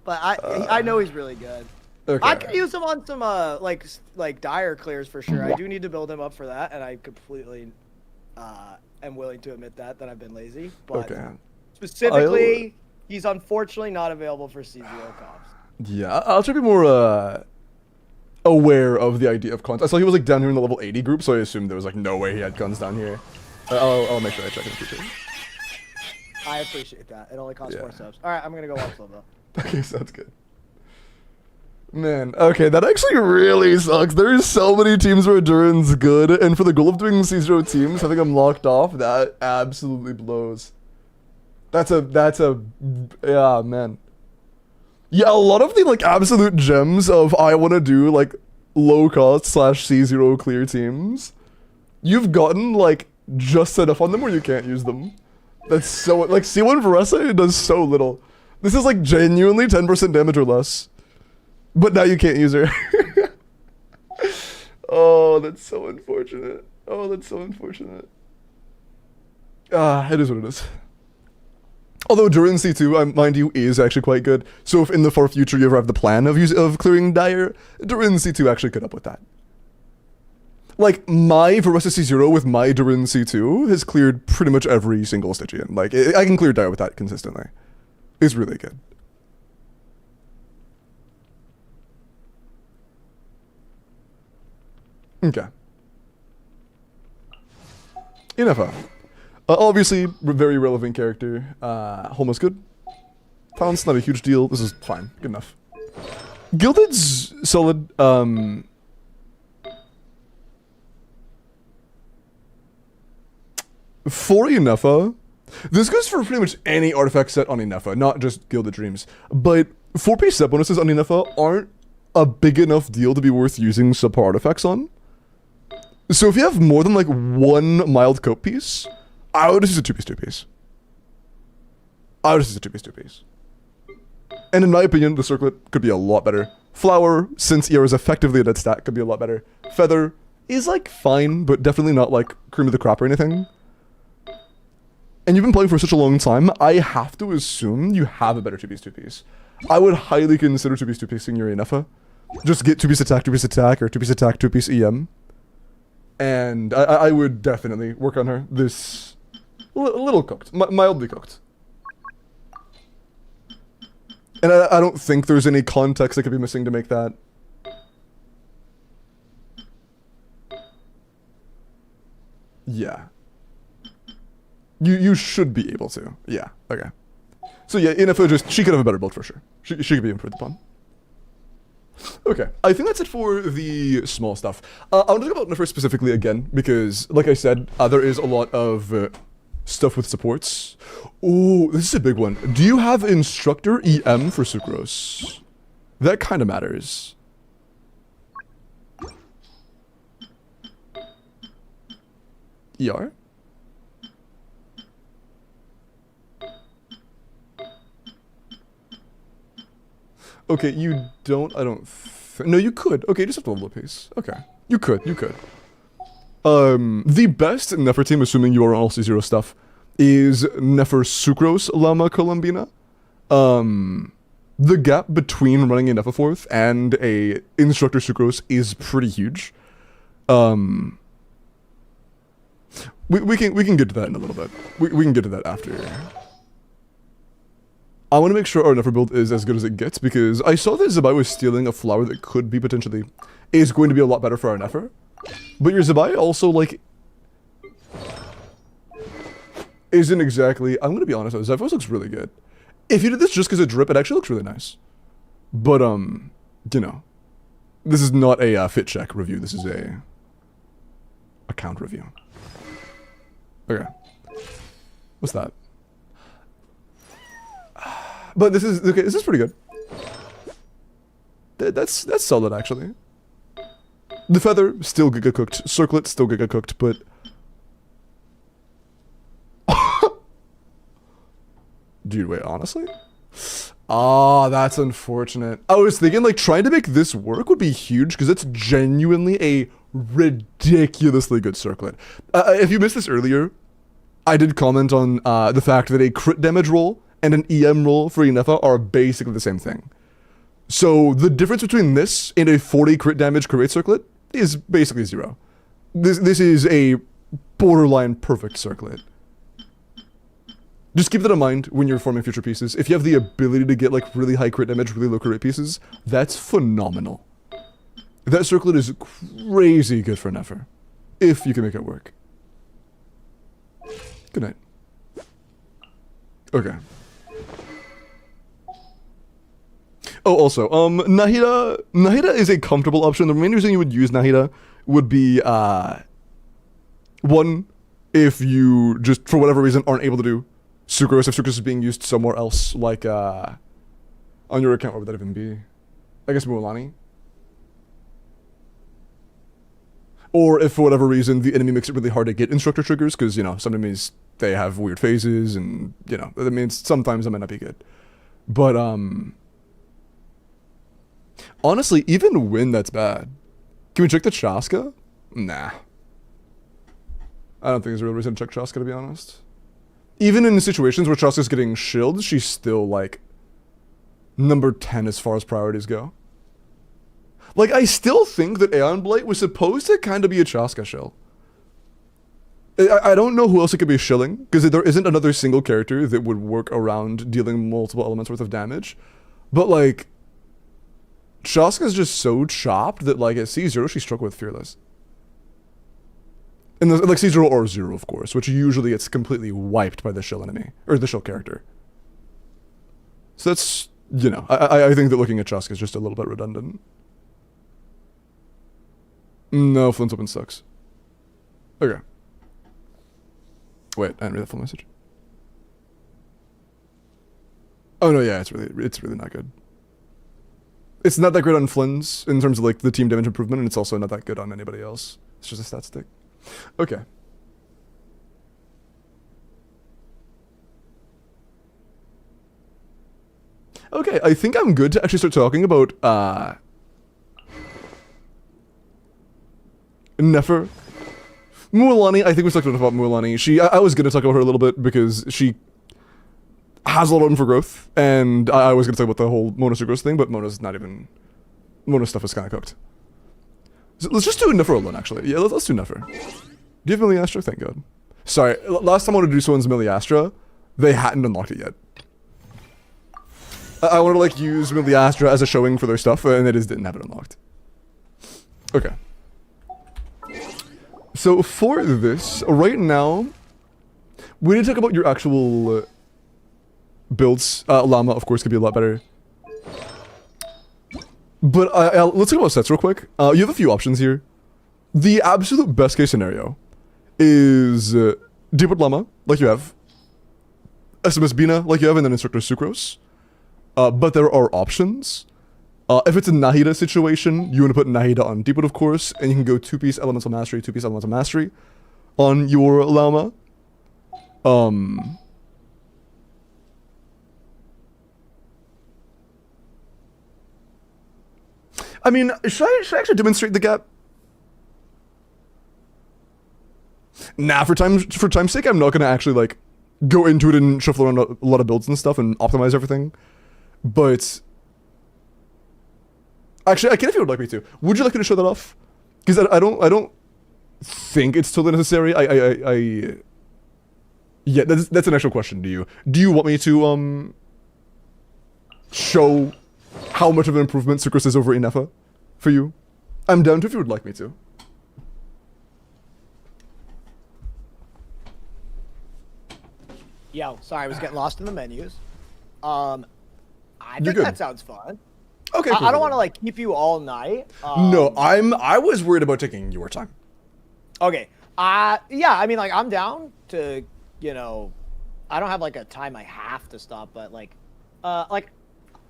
But I know he's really good. Okay. I could use him on some like dire clears for sure. I do need to build him up for that, and I completely am willing to admit that I've been lazy. But specifically, he's unfortunately not available for C0 comps. Yeah, I'll try to be more aware of the idea of cons. I saw he was like down here in the level 80 group, so I assumed there was like no way he had guns down here. I'll make sure I check in the future. I appreciate that. It only costs 4 subs. All right, I'm gonna go watch though. Okay, sounds good. Man, okay, that actually really sucks. There's so many teams where Durin's good, and for the goal of doing C0 teams, having him locked off, that absolutely blows. Yeah, man. Yeah, a lot of the, like, absolute gems of I want to do, like, low-cost / C0 clear teams, you've gotten, like, just enough on them where you can't use them. That's so, like, C1 Varesa does so little. This is, like, genuinely 10% damage or less. But now you can't use her. Oh, that's so unfortunate. Oh, that's so unfortunate. It is what it is. Although Durin C2, mind you, is actually quite good. So if in the far future you ever have the plan of clearing Dire, Durin C2 actually could up with that. Like, my Varesa C0 with my Durin C2 has cleared pretty much every single Stygian. Like, I can clear Dire with that consistently. It's really good. Okay. Enough. Obviously, very relevant character. Holma's good. Talent's not a huge deal. This is fine. Good enough. Gilded's solid. For Inefa, this goes for pretty much any artifact set on Inefa, not just Gilded Dreams. But 4-piece set bonuses on Inefa aren't a big enough deal to be worth using subpar artifacts on. So if you have more than like one mild coat piece, I would just use a 2-piece. I would just use a 2-piece. And in my opinion, the circlet could be a lot better. Flower, since ER is effectively a dead stat, could be a lot better. Feather is like fine, but definitely not like cream of the crop or anything. And you've been playing for such a long time, I have to assume you have a better 2-piece. I would highly consider 2-piecing your Inefa. Just get 2-piece attack, or 2-piece attack, 2-piece EM. And I would definitely work on her. This a little cooked, mildly cooked. And I don't think there's any context that could be missing to make that. Yeah. You should be able to. Yeah, okay. So yeah, Inefa she could have a better build for sure. She could be improved upon. Okay, I think that's it for the small stuff. I want to talk about Nefer specifically again, because, like I said, there is a lot of stuff with supports. Ooh, this is a big one. Do you have Instructor EM for Sucrose? That kind of matters. ER? Okay, you don't, I don't no, you could. Okay, you just have to level up pace. Okay. You could. The best Nefer team, assuming you are on LC0 stuff, is Nefer Sucrose Llama Columbina. The gap between running a Nefer fourth and a Instructor Sucrose is pretty huge. We can get to that in a little bit. We can get to that after. I want to make sure our Nefer build is as good as it gets, because I saw that Zabai was stealing a flower that could be potentially, is going to be a lot better for our Nefer. But your Zabai also, like, isn't exactly, I'm going to be honest, Zephyros looks really good. If you did this just because of drip, it actually looks really nice. But, you know, this is not a fit check review, this is a account review. Okay. What's that? But this is, okay, this is pretty good. That's solid, actually. The feather, still Giga cooked. Circlet, still Giga cooked, but... Dude, wait, honestly? Ah, that's unfortunate. I was thinking, like, trying to make this work would be huge, because it's genuinely a ridiculously good circlet. If you missed this earlier, I did comment on the fact that a crit damage roll and an EM roll for Nefer are basically the same thing. So the difference between this and a 40 crit damage crit rate circlet is basically 0. This is a borderline perfect circlet. Just keep that in mind when you're forming future pieces. If you have the ability to get like really high crit damage, really low crit rate pieces, that's phenomenal. That circlet is crazy good for Nefer, if you can make it work. Good night. Okay. Oh, also, Nahida is a comfortable option. The main reason you would use Nahida would be, one, if you just, for whatever reason, aren't able to do Sucrose, if Sucrose is being used somewhere else, like, on your account, what would that even be? I guess Mualani? Or if for whatever reason, the enemy makes it really hard to get Instructor triggers, because, you know, sometimes they have weird phases, and, you know, that means sometimes that might not be good. But, honestly, even when that's bad, can we check the Chaska? Nah. I don't think there's a real reason to check Chaska, to be honest. Even in situations where Chaska's getting shielded, she's still, like, number 10 as far as priorities go. Like, I still think that Aeon Blight was supposed to kind of be a Chaska shill. I don't know who else it could be shilling, because there isn't another single character that would work around dealing multiple elements worth of damage. But, like, Chaska's just so chopped that, like, at C0, she struck with Fearless. And, like, C0 or 0, of course, which usually it's completely wiped by the shill enemy, or the shill character. So that's, you know, I think that looking at Chaska is just a little bit redundant. No, Flint's Open sucks. Okay. Wait, I didn't read that full message. Oh no, yeah, it's really not good. It's not that great on Flynn's in terms of like the team damage improvement, and it's also not that good on anybody else. It's just a stat stick. Okay. Okay, I think I'm good to actually start talking about Nefer. Mualani, I think we talked enough about Mualani. I was going to talk about her a little bit because she has a lot of room for growth, and I was going to talk about the whole Mona Sucrose thing, but Mona's not even... Mona stuff is kind of cooked. So let's just do Nefer alone, actually. Yeah, let's do Nefer. Do you have Miliastra? Thank God. Sorry, last time I wanted to do someone's Miliastra, they hadn't unlocked it yet. I want to, like, use Miliastra as a showing for their stuff, and it didn't have it unlocked. Okay. So for this, right now, we need to talk about your actual builds. Llama, of course, could be a lot better. But let's talk about sets real quick. You have a few options here. The absolute best case scenario is Deepwood Llama, like you have, SMS Bina, like you have, and then Instructor Sucrose. But there are options. If it's a Nahida situation, you want to put Nahida on Deepwood, of course, and you can go 2-piece Elemental Mastery, 2-piece Elemental Mastery on your Llama. I mean, should I actually demonstrate the gap? Nah, for time's sake, I'm not gonna actually like go into it and shuffle around a lot of builds and stuff and optimize everything. But actually, I can if you would like me to. Would you like me to show that off? Because I don't think it's totally necessary. Yeah, that's an actual question to you. Do you want me to show how much of an improvement Sucrose is over Inefa for you? I'm down to if you would like me to. Yo, sorry, I was getting lost in the menus. I You're think good. that sounds fun. Okay, I cool. don't want to like keep you all night. No, I was worried about taking your time. Okay. Yeah, I mean, like, I'm down to, you know, I don't have like a time I have to stop, but like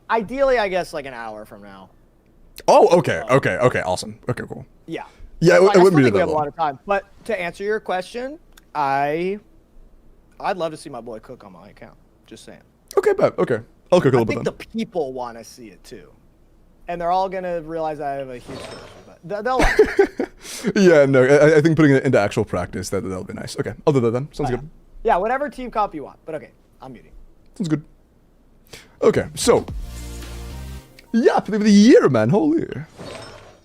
ideally, I guess like an hour from now. Oh, okay, awesome. Okay, cool. Yeah. Yeah, Like, it I wouldn't still be think we that have a lot long. of time. But to answer your question, I'd love to see my boy cook on my account. Just saying. Okay, bet. Okay, I'll cook a I little bit think then. the people want to see it too, and they're all gonna realize I have a huge thirst, but they'll like it. Yeah, no, I think putting it into actual practice, that'll be nice. Okay, I'll do that then. Sounds good. Yeah, whatever team comp you want. But okay, I'm muting. Sounds good. Okay, so. Yeah, play of the year, man. Holy.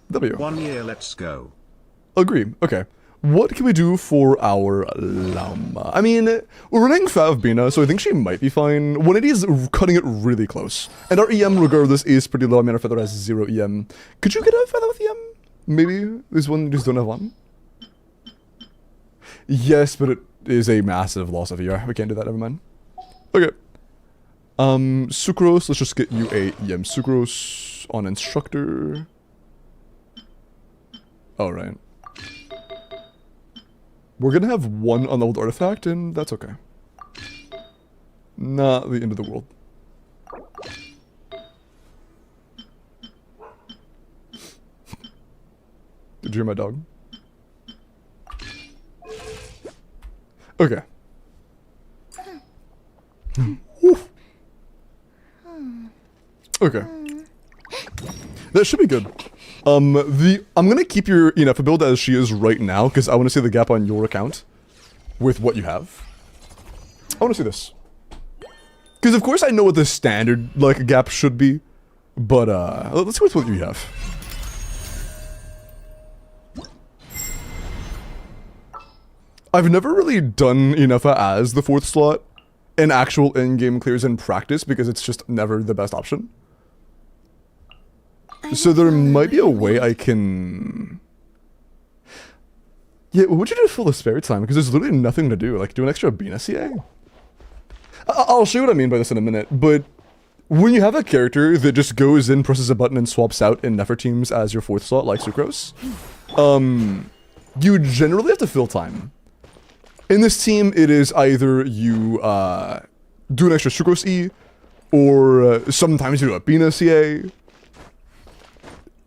W. 1 year, let's go. Agree. Okay. What can we do for our Llama? I mean, we're running Fav Bina, so I think she might be fine. 180 is cutting it really close. And our EM, regardless, is pretty low. I mean, our Feather has 0 EM. Could you get a Feather with EM? Maybe? This one just don't have one? Yes, but it is a massive loss of ER. We can't do that, never mind. Okay. Sucrose, let's just get you a EM Sucrose on Instructor. Alright. We're gonna have one unleveled artifact, and that's okay. Not the end of the world. Did you hear my dog? Okay. Oof. Okay. That should be good. I'm gonna keep your Inefa build as she is right now, because I want to see the gap on your account with what you have. I want to see this. Because of course I know what the standard like gap should be, but let's go with what you have. I've never really done Inefa as the 4th slot in actual in-game clears in practice because it's just never the best option. So there might be a way I can... Yeah, what would you do to fill the spare time? Because there's literally nothing to do. Like, do an extra Bina CA? I'll show you what I mean by this in a minute, but when you have a character that just goes in, presses a button, and swaps out in Nefer teams as your 4th slot, like Sucrose, you generally have to fill time. In this team, it is either you do an extra Sucrose E, or sometimes you do a Bina CA.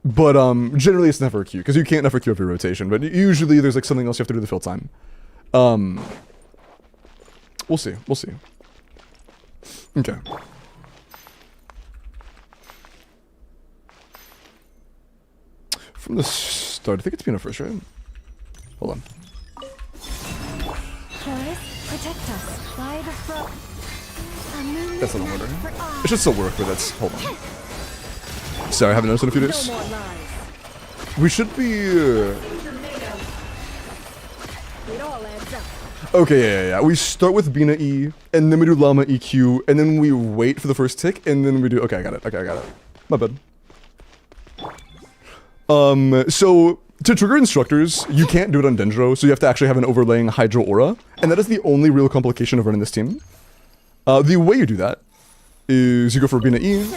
But generally it's never a queue, because you can't never queue every rotation, but usually there's like something else you have to do to fill time. We'll see. Okay. From the start, I think it's been a first, right? Hold on. Protect us by the throat. That's not an order. It should still work, but that's... Hold on. Sorry, I haven't noticed in a few days. We should be... Okay, yeah. We start with Bina E, and then we do Llama EQ, and then we wait for the first tick, and then we do... Okay, I got it. My bad. So, to trigger instructors, you can't do it on Dendro, so you have to actually have an overlaying Hydro Aura, and that is the only real complication of running this team. The way you do that is you go for Bina E,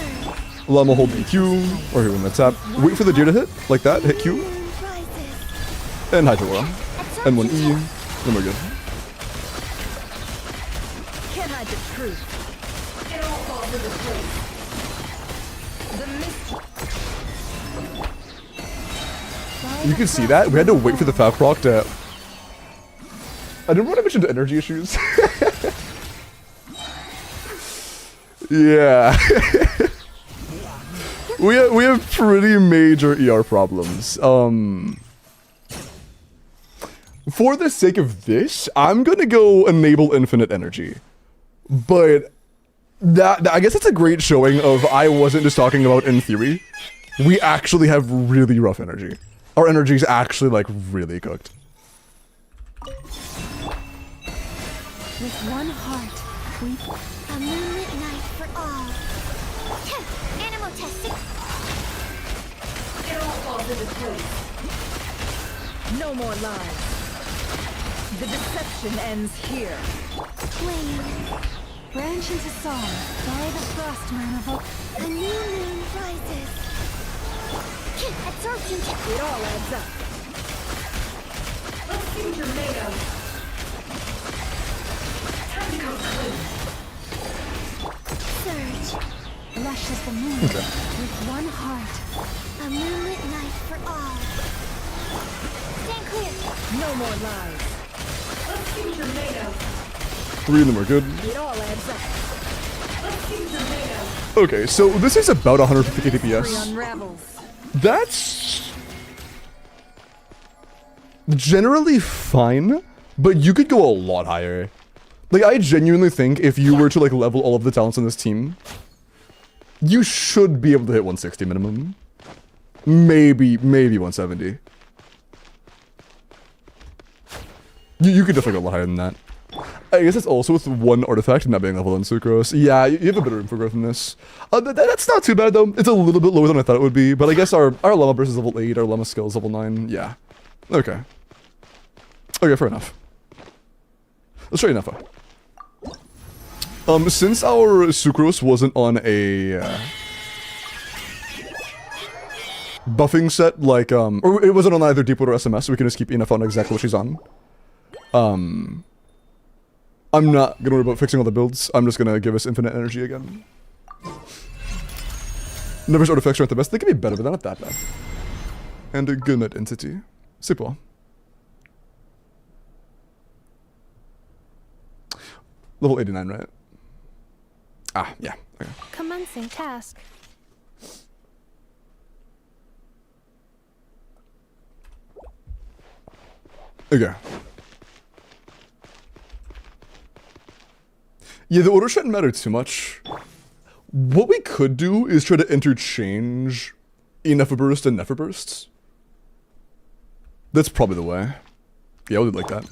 Llama hold EQ, or here when that's tap. Wait for the deer to hit, like that, hit Q. And Hydro Aura. And 1E, then we're good. Can't hide the truth. It all falls into place. You can see that? We had to wait for the Fab proc to... I didn't want to mention the energy issues. Yeah. we have pretty major ER problems. For the sake of this, I'm gonna go enable infinite energy. But that I guess it's a great showing of I wasn't just talking about in theory. We actually have really rough energy. Our energy is actually like really cooked. With one heart, we... A moonlit night for all. Animal testing. It all falls into place. No more lies. The deception ends here. Flame. Branch into song. By the frost man of oak. A new moon rises. Absorption check. It all adds up. Let's see what you're made of. Time to come clean. Surge. Lush as the moon. Okay. With one heart. A moonlit night for all. Stand clear. No more lies. Let's see what you're made of. 3 of them are good. It all adds up. Let's see what you're made of. Okay, so this is about 150 Three DPS. unravels. That's generally fine, but you could go a lot higher. Like, I genuinely think if you were to like level all of the talents on this team, you should be able to hit 160 minimum. Maybe 170. You could definitely go a lot higher than that. I guess it's also with one artifact not being leveled in Sucrose. Yeah, you have a bit of room for growth in this. That's not too bad though. It's a little bit lower than I thought it would be, but I guess our Llama burst is level 8, our Llama skill is level 9. Yeah. Okay. Okay, fair enough. Let's try Nefa. Since our Sucrose wasn't on a buffing set, like or it wasn't on either Deepwater or SMS, so we can just keep Nefa on exactly what she's on. I'm not gonna worry about fixing all the builds. I'm just gonna give us infinite energy again. Never's artifacts aren't the best. They can be better, but they're not that bad. And a good entity. Super. Level 89, right? Ah, yeah. Okay. Commencing task. Okay. Yeah, the order shouldn't matter too much. What we could do is try to interchange Nefa burst and Nefer bursts. That's probably the way. Yeah, we'll do it like that.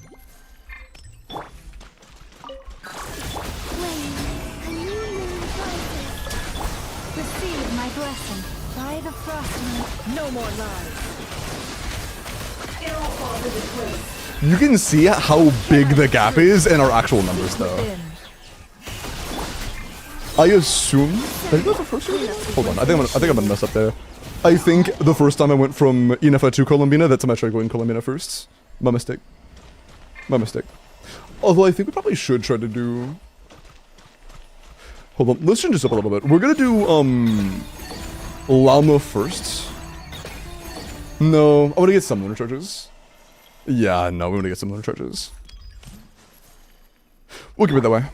Receive my blessing. By the frost moon. No more lies. It all falls into place. You can see how big the gap is in our actual numbers, though. Within. I assume. Did I go for first? Hold on, I think I'm gonna mess up there. I think the first time I went from Nefa to Columbina, that's time I tried going Columbina first. My mistake. My mistake. Although I think we probably should try to do. Hold on, let's change this up a little bit. We're gonna do Llama first. No, I wanna get some lunar charges. Yeah, no, we wanna get some lunar charges. We'll keep it that way.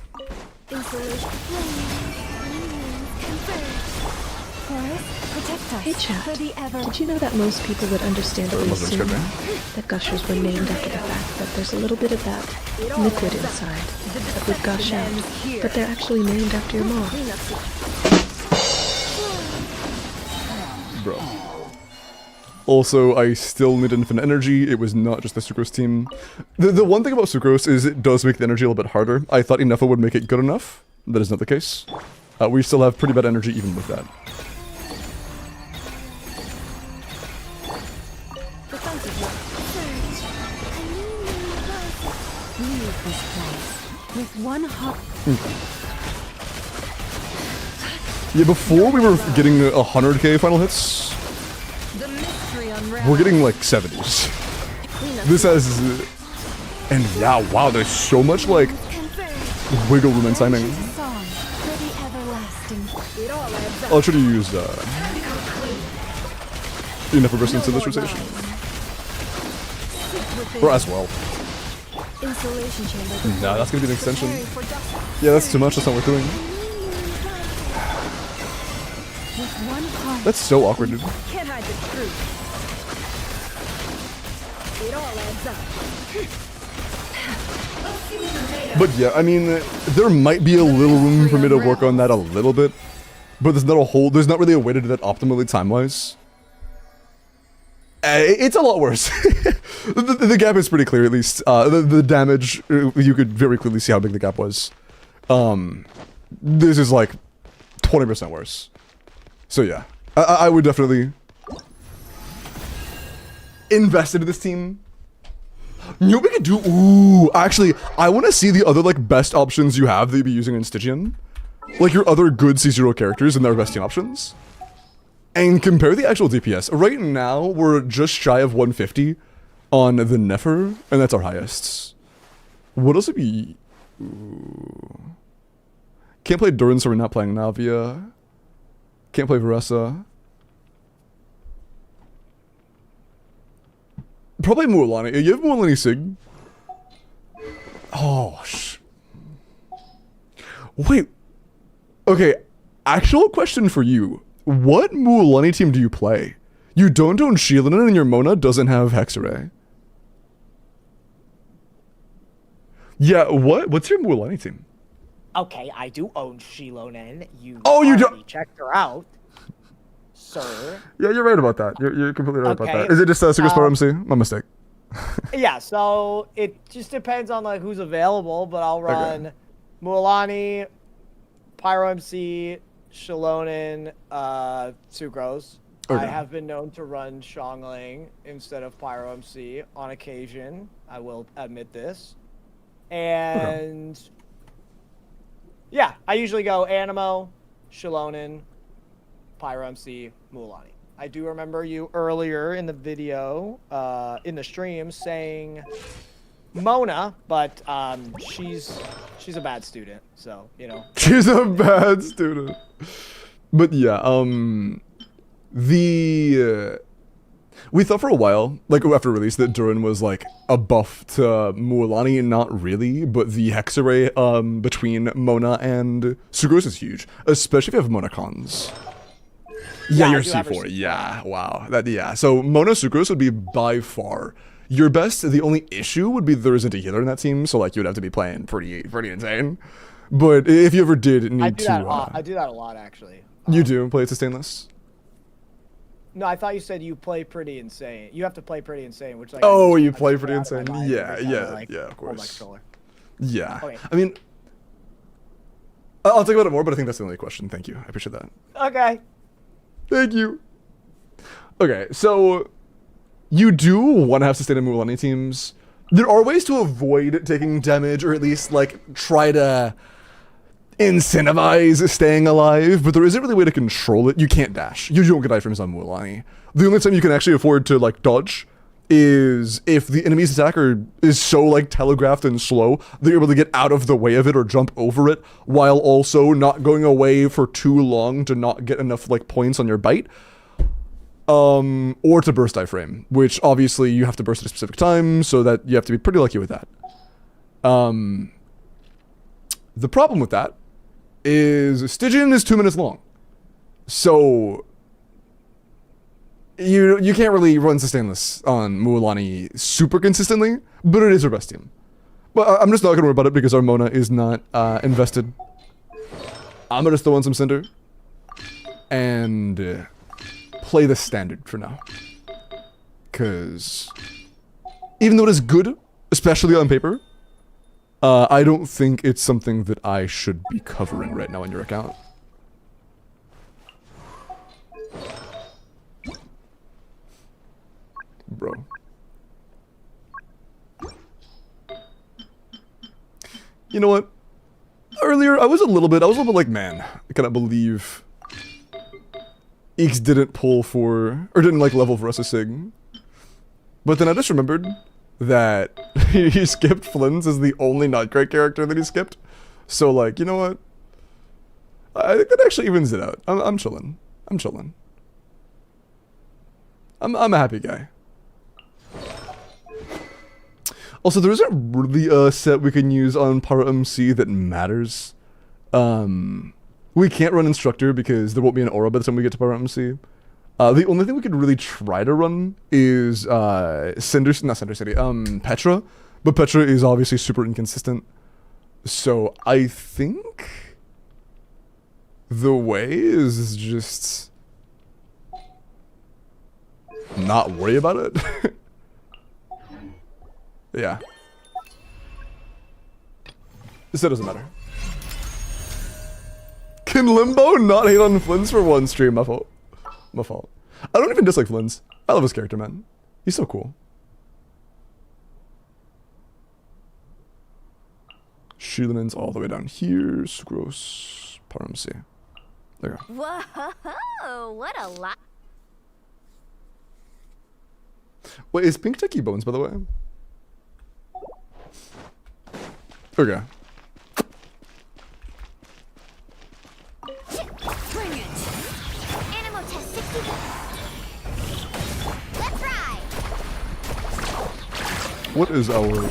Hey chat, did you know that most people would understandably Mother's assume good, that gushers were named after the fact that there's a little bit of that liquid inside that would gush out, but they're actually named after your mom? Bro. Also, I still need infinite energy. It was not just the Sucrose team. The one thing about Sucrose is it does make the energy a little bit harder. I thought Nefa would make it good enough. That is not the case. We still have pretty bad energy even with that. Leave this place with one heart. Yeah, before we were getting 100k final hits, The mystery unravels. we're getting like 70s. This has, and yeah, wow, there's so much like wiggle room in timing. Song for the everlasting. It all adds up. I'll try to use enough reverse into this rotation. Or as well. Installation chamber. Nah, that's gonna be an extension. Prepare for dust. Yeah, that's too much. That's not worth doing. With one heart. That's so awkward, dude. Can't hide the truth. It all adds up. But yeah, I mean, there might be a little room for me to work on that a little bit, but there's not really a way to do that optimally time-wise. It's a lot worse. The gap is pretty clear, at least. The damage, you could very clearly see how big the gap was. This is like 20% worse. So yeah, I would definitely invest into this team. You know what we could do? Ooh, actually, I want to see the other like best options you have that you'd be using in Stygian. Like your other good C0 characters and their best team options. And compare the actual DPS. Right now, we're just shy of 150 on the Nefer, and that's our highest. What else would be... Ooh. Can't play Durin, so we're not playing Navia. Can't play Varessa. Probably Mualani. You have Mualani Sig? Oh, wait. Okay, actual question for you. What Mualani team do you play? You don't own Sheilin and your Mona doesn't have Hexarray. Yeah, what's your Mualani team? Okay, I do own Shilonen. You Oh, you do- already checked her out, sir. Yeah, you're right about that. You're completely right about Okay, that. Is it just a Super Sport MC? My mistake. Yeah, so it just depends on like who's available, but I'll run Mualani, Pyro MC, Shilonen, Sucrose. Okay. I have been known to run Xiangling instead of Pyro MC on occasion. I will admit this. And yeah, I usually go Animo, Shilonen, Pyro MC, Mualani. I do remember you earlier in the video, in the stream, saying Mona, but she's a bad student, so you know. She's a bad student. But yeah, we thought for a while, like after release, that Durin was like a buff to Mualani, not really, but the Hexarray between Mona and Sucrose is huge, especially if you have Monacons. Yeah, I you're do have her C4. C4. Yeah, wow. Yeah. So Mona Sucrose would be by far your best. The only issue would be there isn't a healer in that team, so like you would have to be playing pretty insane. But if you ever did need I do that a to, lot. I do that a lot, actually. you do play it to stainless. No, I thought you said you play pretty insane. You have to play pretty insane, which like. Oh, you I play just pretty get out of my insane. mind Yeah, every time I, yeah, like, yeah. Of hold my course. controller. Yeah. Okay. I mean, I'll talk about it more, but I think that's the only question. Thank you. I appreciate that. Okay. Thank you. Okay, so you do want to have sustained Mualani teams. There are ways to avoid taking damage, or at least like try to incentivize staying alive, but there isn't really a way to control it. You can't dash. You don't get iframes on Mualani. The only time you can actually afford to like dodge is if the enemy's attacker is so like telegraphed and slow that you're able to get out of the way of it or jump over it while also not going away for too long to not get enough like points on your bite. Or to burst iframe, which obviously you have to burst at a specific time, so that you have to be pretty lucky with that. The problem with that is Stygian is 2 minutes long. So you can't really run sustainless on Mualani super consistently, but it is our best team. But I'm just not gonna worry about it because our Mona is not invested. I'm gonna just throw on some Cinder and play the standard for now. Cause even though it is good, especially on paper, I don't think it's something that I should be covering right now on your account. Bro. You know what? Earlier, I was a little bit like, man, I cannot believe Eeks didn't pull for, or didn't like level for us a Sig. But then I just remembered that he skipped Flynn's as the only not great character that he skipped. So like, you know what? I think that actually evens it out. I'm chilling. I'm chilling. I'm a happy guy. Also, there isn't really a set we can use on Pyro MC that matters. We can't run Instructor because there won't be an aura by the time we get to Pyro MC. The only thing we could really try to run is Cinder City, Petra. But Petra is obviously super inconsistent. So I think the way is just not worry about it. Yeah. This doesn't matter. Can Limbo not hate on Flynn's for one stream? My fault. My fault. I don't even dislike Flynn's. I love his character, man. He's so cool. Shieldin's all the way down here. Sucrose. Parmc. There you go. Whoa, what a lot. Wait, is Pink Techie Bones, by the way? Okay. Bring it. Animal test 60. Let's ride. What is our...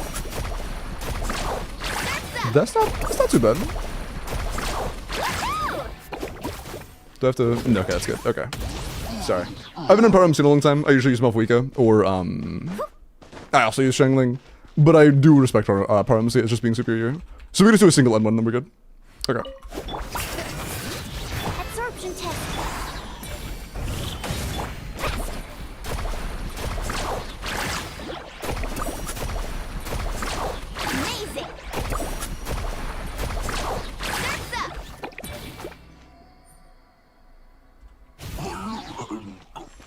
That's not too bad. Do I have to... No, okay, that's good. Okay. Sorry. I haven't done Power MC in a long time. I usually use Malfuika, or, I also use Shangling. But I do respect Power MC as just being superior. So we just do a single N1 and then we're good. Okay. Absorption test. Amazing. Surf's up.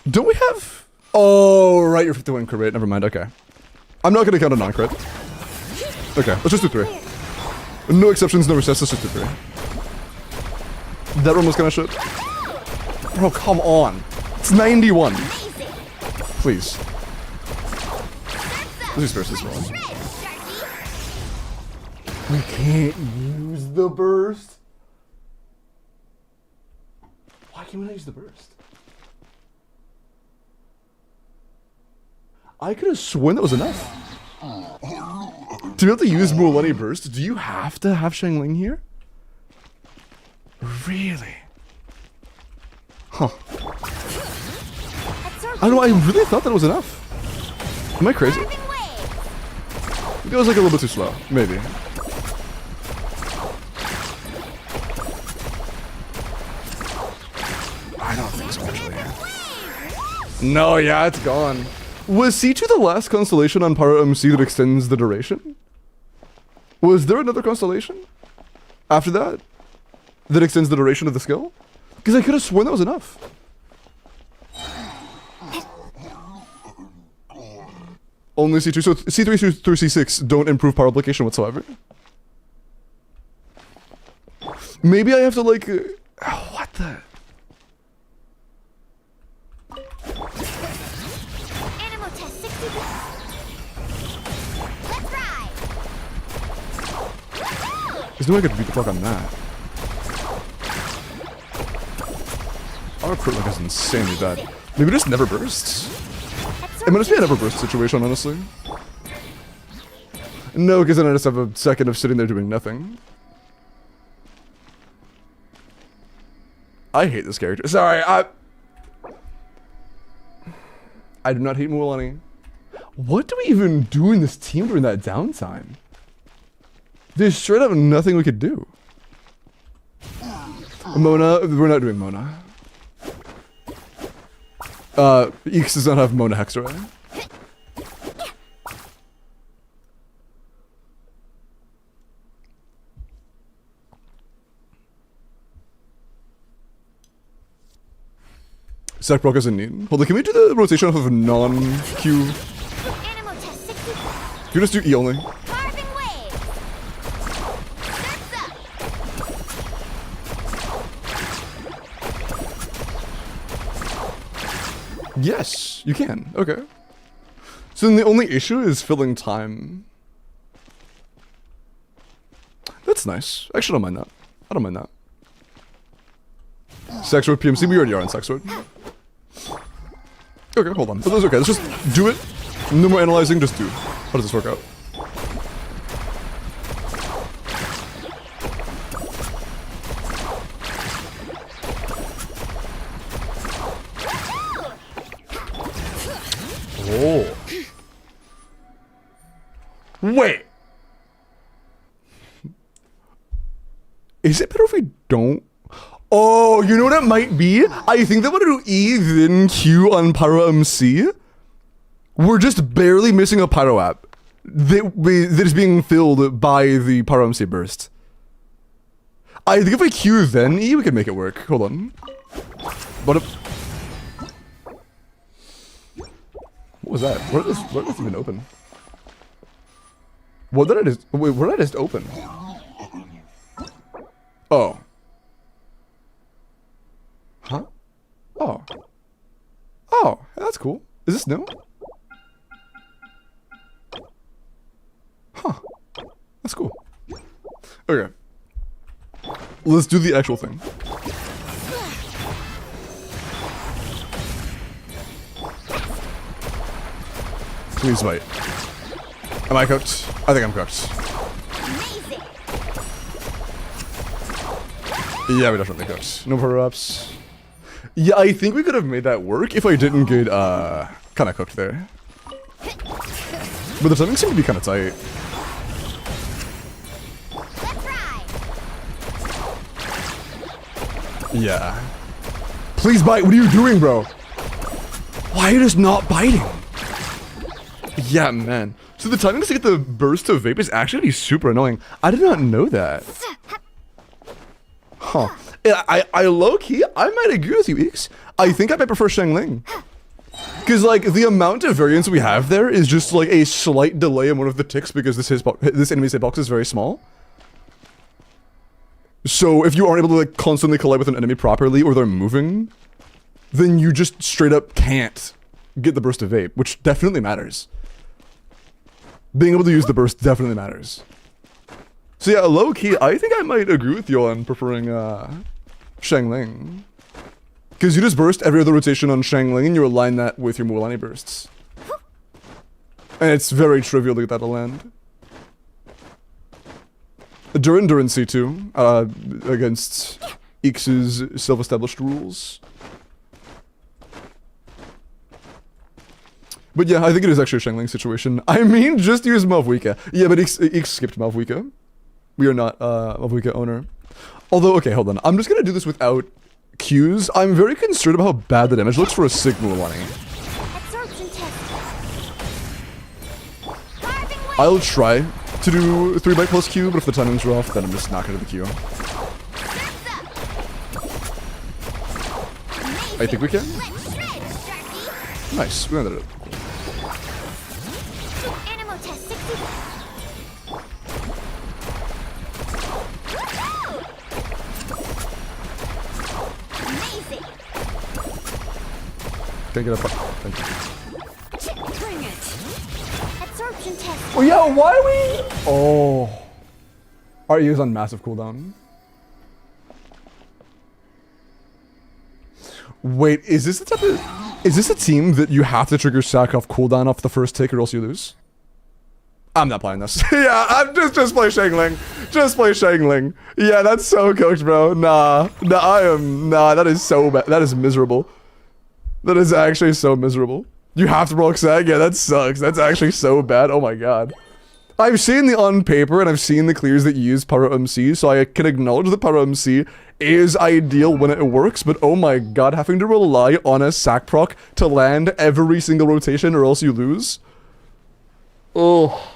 Don't we have... Oh, right, you're 51 crit rate. Never mind, okay. I'm not gonna count a non-crit. Okay, let's just do 3. No exceptions, no recess, let's just do 3. That one was kinda shit. Bro, come on. It's 91. Please. Let's use burst as well. We can't use the burst. Why can't we not use the burst? I could have sworn that was enough. To be able to use Mualani Burst, do you have to have Shangling here? Really? Huh. I don't know, I really thought that was enough. Am I crazy? Maybe I was like a little bit too slow. Maybe. I don't think so, actually. No, yeah, it's gone. Was C2 the last constellation on Pyro MC that extends the duration? Was there another constellation after that that extends the duration of the skill? Because I could have sworn that was enough. Only C2, so C3 through C6 don't improve power application whatsoever. Maybe I have to like... what the... There's no way I could beat the fuck on that. Our crit luck is insanely bad. Maybe it just never bursts? It must be a never burst situation, honestly. No, because then I just have a second of sitting there doing nothing. I hate this character. Sorry, I do not hate Mualani. What do we even do in this team during that downtime? There's straight up nothing we could do. Mona, we're not doing Mona. Eeks does not have Mona Hexarray. Zach Brock is in need. Hold on, can we do the rotation off of non-Q? Can we just do E only? Yes, you can. Okay. So then the only issue is filling time. That's nice. Actually, I don't mind that. I don't mind that. Sex Road PMC, we already are in Sex Road. Okay, hold on. But that's okay. Let's just do it. No more analyzing, just do. How does this work out? Oh. Wait. Is it better if we don't? Oh, you know what it might be? I think that when I do E then Q on Pyro MC, we're just barely missing a Pyro app that is being filled by the Pyro MC burst. I think if we Q then E, we can make it work. Hold on. What was that? Where did this even open? What did I just... Wait, where did I just open? Oh. Huh? Oh. Oh, that's cool. Is this new? Huh. That's cool. Okay. Let's do the actual thing. Please wait. Am I cooked? I think I'm cooked. Yeah, we definitely cooked. No power-ups. Yeah, I think we could have made that work if I didn't get, kind of cooked there. But the timing seemed to be kind of tight. Yeah. Please bite. What are you doing, bro? Why are you just not biting? Yeah, man. So the timing to get the burst of vape is actually super annoying. I did not know that. Huh. I low-key, I might agree with you, Eeks. I think I might prefer Shangling. Because, like, the amount of variance we have there is just, like, a slight delay in one of the ticks because this enemy's hitbox is very small. So if you aren't able to, like, constantly collide with an enemy properly or they're moving, then you just straight up can't get the burst of vape, which definitely matters. Being able to use the burst definitely matters. So yeah, low-key, I think I might agree with you on preferring, Shangling. Because you just burst every other rotation on Shangling and you align that with your Mualani bursts. And it's very trivial to get that to land. Durin C2, against Eeks' self-established rules. But yeah, I think it is actually a Shangling situation. I mean, just use Malvika. Yeah, but Eeks skipped Malvika. We are not Malvika owner. Although, okay, hold on. I'm just gonna do this without Qs. I'm very concerned about how bad the damage looks for a Sig Mualani. I'll try to do 3-bite plus Q, but if the timing's rough, then I'm just not gonna do the Q. I think we can. Nice, we landed it. Can't get up. Thank you. Bring it. Absorption test. Oh yeah, why are we? Oh, our E is on massive cooldown. Wait, is this the type of? Is this a team that you have to trigger sack off cooldown off the first take or else you lose? I'm not playing this. Yeah, I'm just play Shangling. Just play Shangling. Yeah, that's so cooked, bro. Nah, that is so bad. That is miserable. That is actually so miserable. You have to block sag? Yeah, that sucks. That's actually so bad. Oh my god. I've seen the on paper and I've seen the clears that use Pyro MC, so I can acknowledge that Pyro MC is ideal when it works, but oh my god, having to rely on a sack proc to land every single rotation or else you lose. Oh.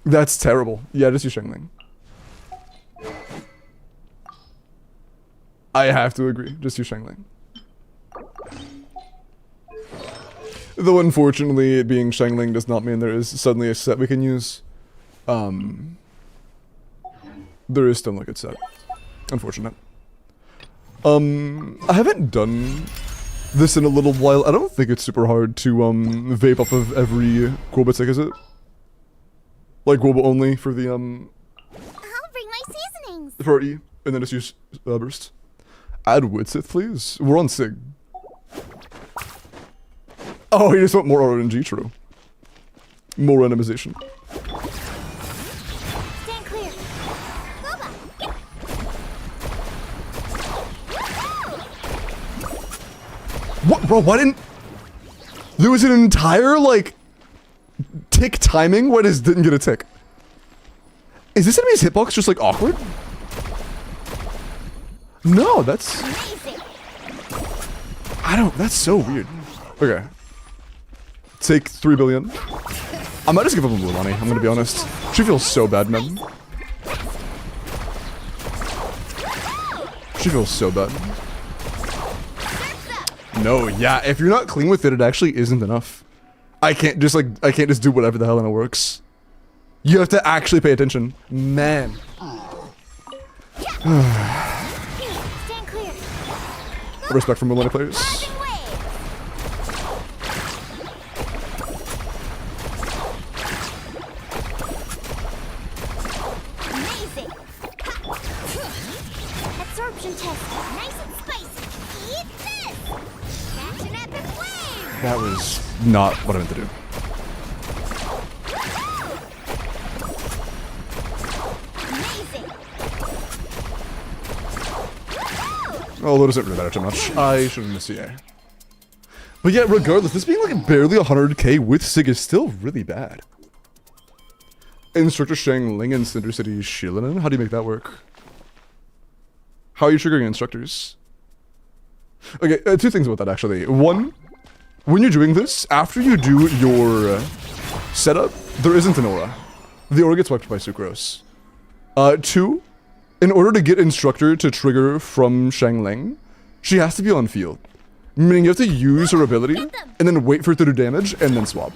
That's terrible. Yeah, just use Shangling. I have to agree. Just use Shangling. Though unfortunately, it being Shangling does not mean there is suddenly a set we can use. There is still no good set. Unfortunate. I haven't done this in a little while. I don't think it's super hard to vape off of every Guoba tick, is it? Like Guoba only for the I'll bring my seasonings. for E, and then just use burst. Add Widsith, please. We're on Sig. Oh, you just want more RNG, true. More randomization. Stand clear. Boba, get. What, bro? Why didn't... There was an entire, like, tick timing where this didn't get a tick. Is this enemy's hitbox just, like, awkward? No, that's... Amazing. I don't... That's so weird. Okay. Take 3 billion. I might just give up on Blue Money, I'm gonna be honest. She feels so bad, man. She feels so bad. No, yeah, if you're not clean with it, it actually isn't enough. I can't just do whatever the hell and it works. You have to actually pay attention. Man. Stand clear. Respect for Millennium players. Amazing. Absorption test. Nice and spicy. Eat this. Catch an epic wave. That was not what I meant to do. Amazing. Although it doesn't really matter too much. I shouldn't miss CA. But yeah, regardless, this being like barely 100k with Sig is still really bad. Instructor Shang Ling and Cinder City Shilinen? How do you make that work? How are you triggering instructors? Okay, two things about that actually. One, when you're doing this, after you do your setup, there isn't an aura. The aura gets wiped by Sucrose. Two, in order to get instructor to trigger from Shang Ling, she has to be on field. Meaning you have to use her ability, and then wait for it to do damage, and then swap.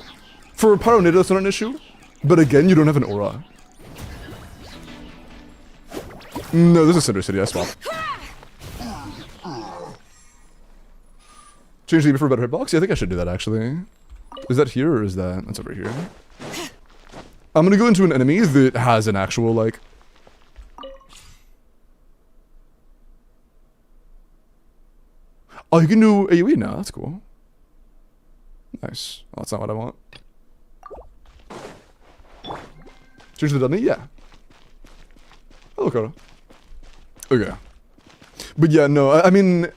For Pyronita, that's not an issue, but again, you don't have an aura. No, this is Cinder City, I swap. Change the EV for a better hitbox? Yeah, I think I should do that, actually. Is that here, or is that... That's over here. I'm gonna go into an enemy that has an actual, like... Oh, you can do AoE now. That's cool. Nice. Oh, that's not what I want. Change the dummy? Yeah. Hello, Kara. Okay. But yeah, no, I mean...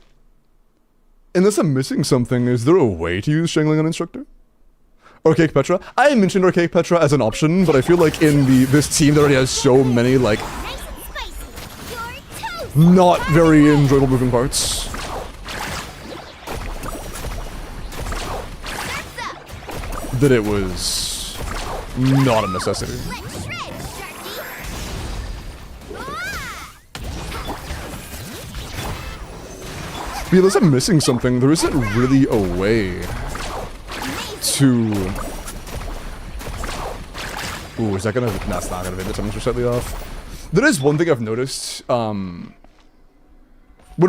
Unless I'm missing something, is there a way to use Shangling on Instructor? Archaic Petra? I mentioned Archaic Petra as an option, but I feel like in this team that already has so many, like... Not very enjoyable moving parts. That it was not a necessity. But unless I'm missing something, there isn't really a way to... Ooh, is that gonna... Nah, it's not gonna be. The timings are slightly off. There is one thing I've noticed, whenever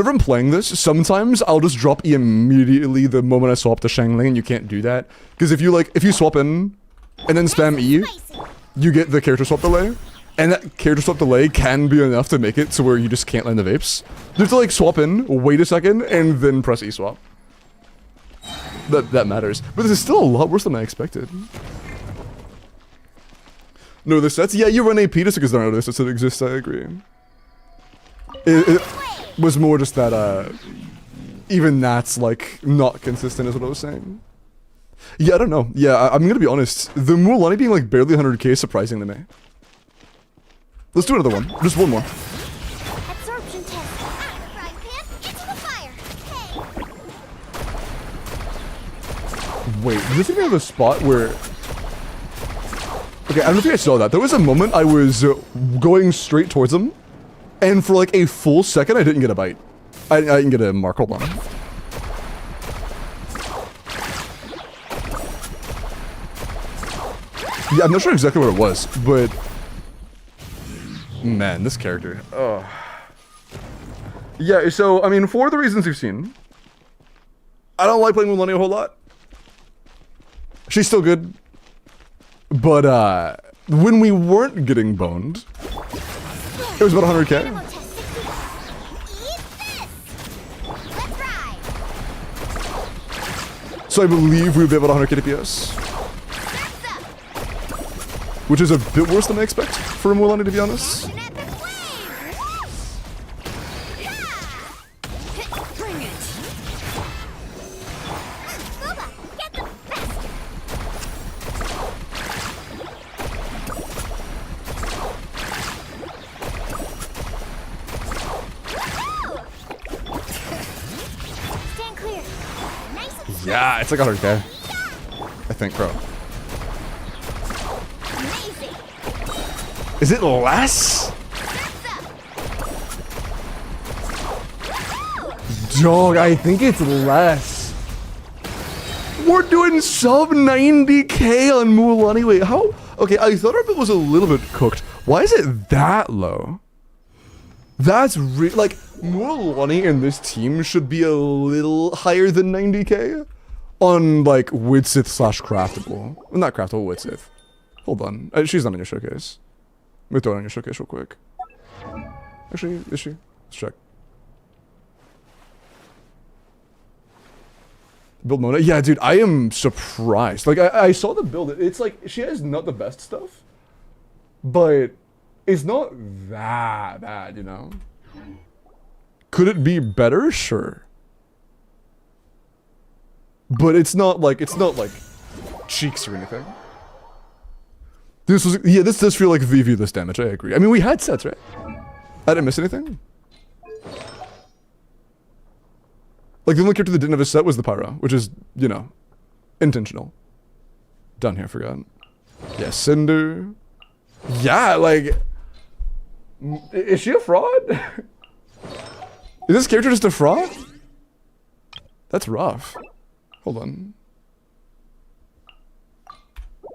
I'm playing this, sometimes I'll just drop E immediately the moment I swap to Shangling, and you can't do that. Because if you swap in, and then spam E, you get the character swap delay. And that character swap delay can be enough to make it to where you just can't land the vapes. You have to like swap in, wait a second, and then press E swap. That matters. But this is still a lot worse than I expected. No, the sets? Yeah, you run AP just because there are other sets that exist, I agree. It was more just that, even that's, like, not consistent is what I was saying. Yeah, I don't know. Yeah, I'm gonna be honest. The Mulan being, like, barely 100k is surprising to me. Let's do another one. Just one more. Absorption test. Frying pan into the fire. Hey. Wait, does this even have a spot where... Okay, I don't think I saw that. There was a moment I was going straight towards him, and for like a full second I didn't get a bite. I didn't get a mark. Hold on. Yeah, I'm not sure exactly what it was, but... Man, this character. Oh. Yeah, so, I mean, for the reasons you've seen, I don't like playing Mulaney a whole lot. She's still good. But when we weren't getting boned, it was about 100k. Animal test 60. Eat this. Let's ride. So I believe we'll be about 100k DPS. Surf's up. Which is a bit worse than I expect for a Mulaney, to be honest. An epic wave. Yeah. Bring it. Booba, get the best. Stand clear. Nice and Yeah, it's like 100k. I think, bro. amazing. Is it less? Surf's up. Dog, I think it's less. We're doing sub 90k on Mulaney. Wait, how? Okay, I thought our bit was a little bit cooked. Why is it that low? That's like Mulaney in this team should be a little higher than 90k on like Widsith slash craftable. Well, not craftable, Widsith. Hold on, she's not in your showcase. Let me throw it on your showcase real quick. Actually, is she? Let's check. Build Mona? Yeah, dude, I am surprised. Like, I saw the build. It's like, she has not the best stuff, but it's not that bad, you know? Could it be better? Sure. But it's not like cheeks or anything. This was, yeah, this does feel like VV-less damage, I agree. I mean, we had sets, right? I didn't miss anything. Like, the only character that didn't have a set was the Pyro, which is, you know, intentional. Done here, forgot. Yeah, Cinder. Yeah, like... Is she a fraud? Is this character just a fraud? That's rough. Hold on.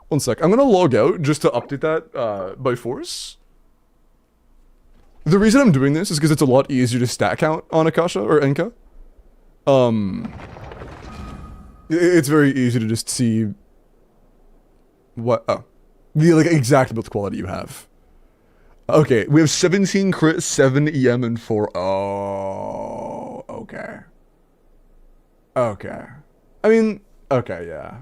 One sec. I'm gonna log out just to update that by force. The reason I'm doing this is because it's a lot easier to stat count on Akasha or Enka. It's very easy to just see what, the like exact build quality you have. Okay, we have 17 crit, 7 EM, and 4. Oh, okay. Okay. I mean, okay, yeah.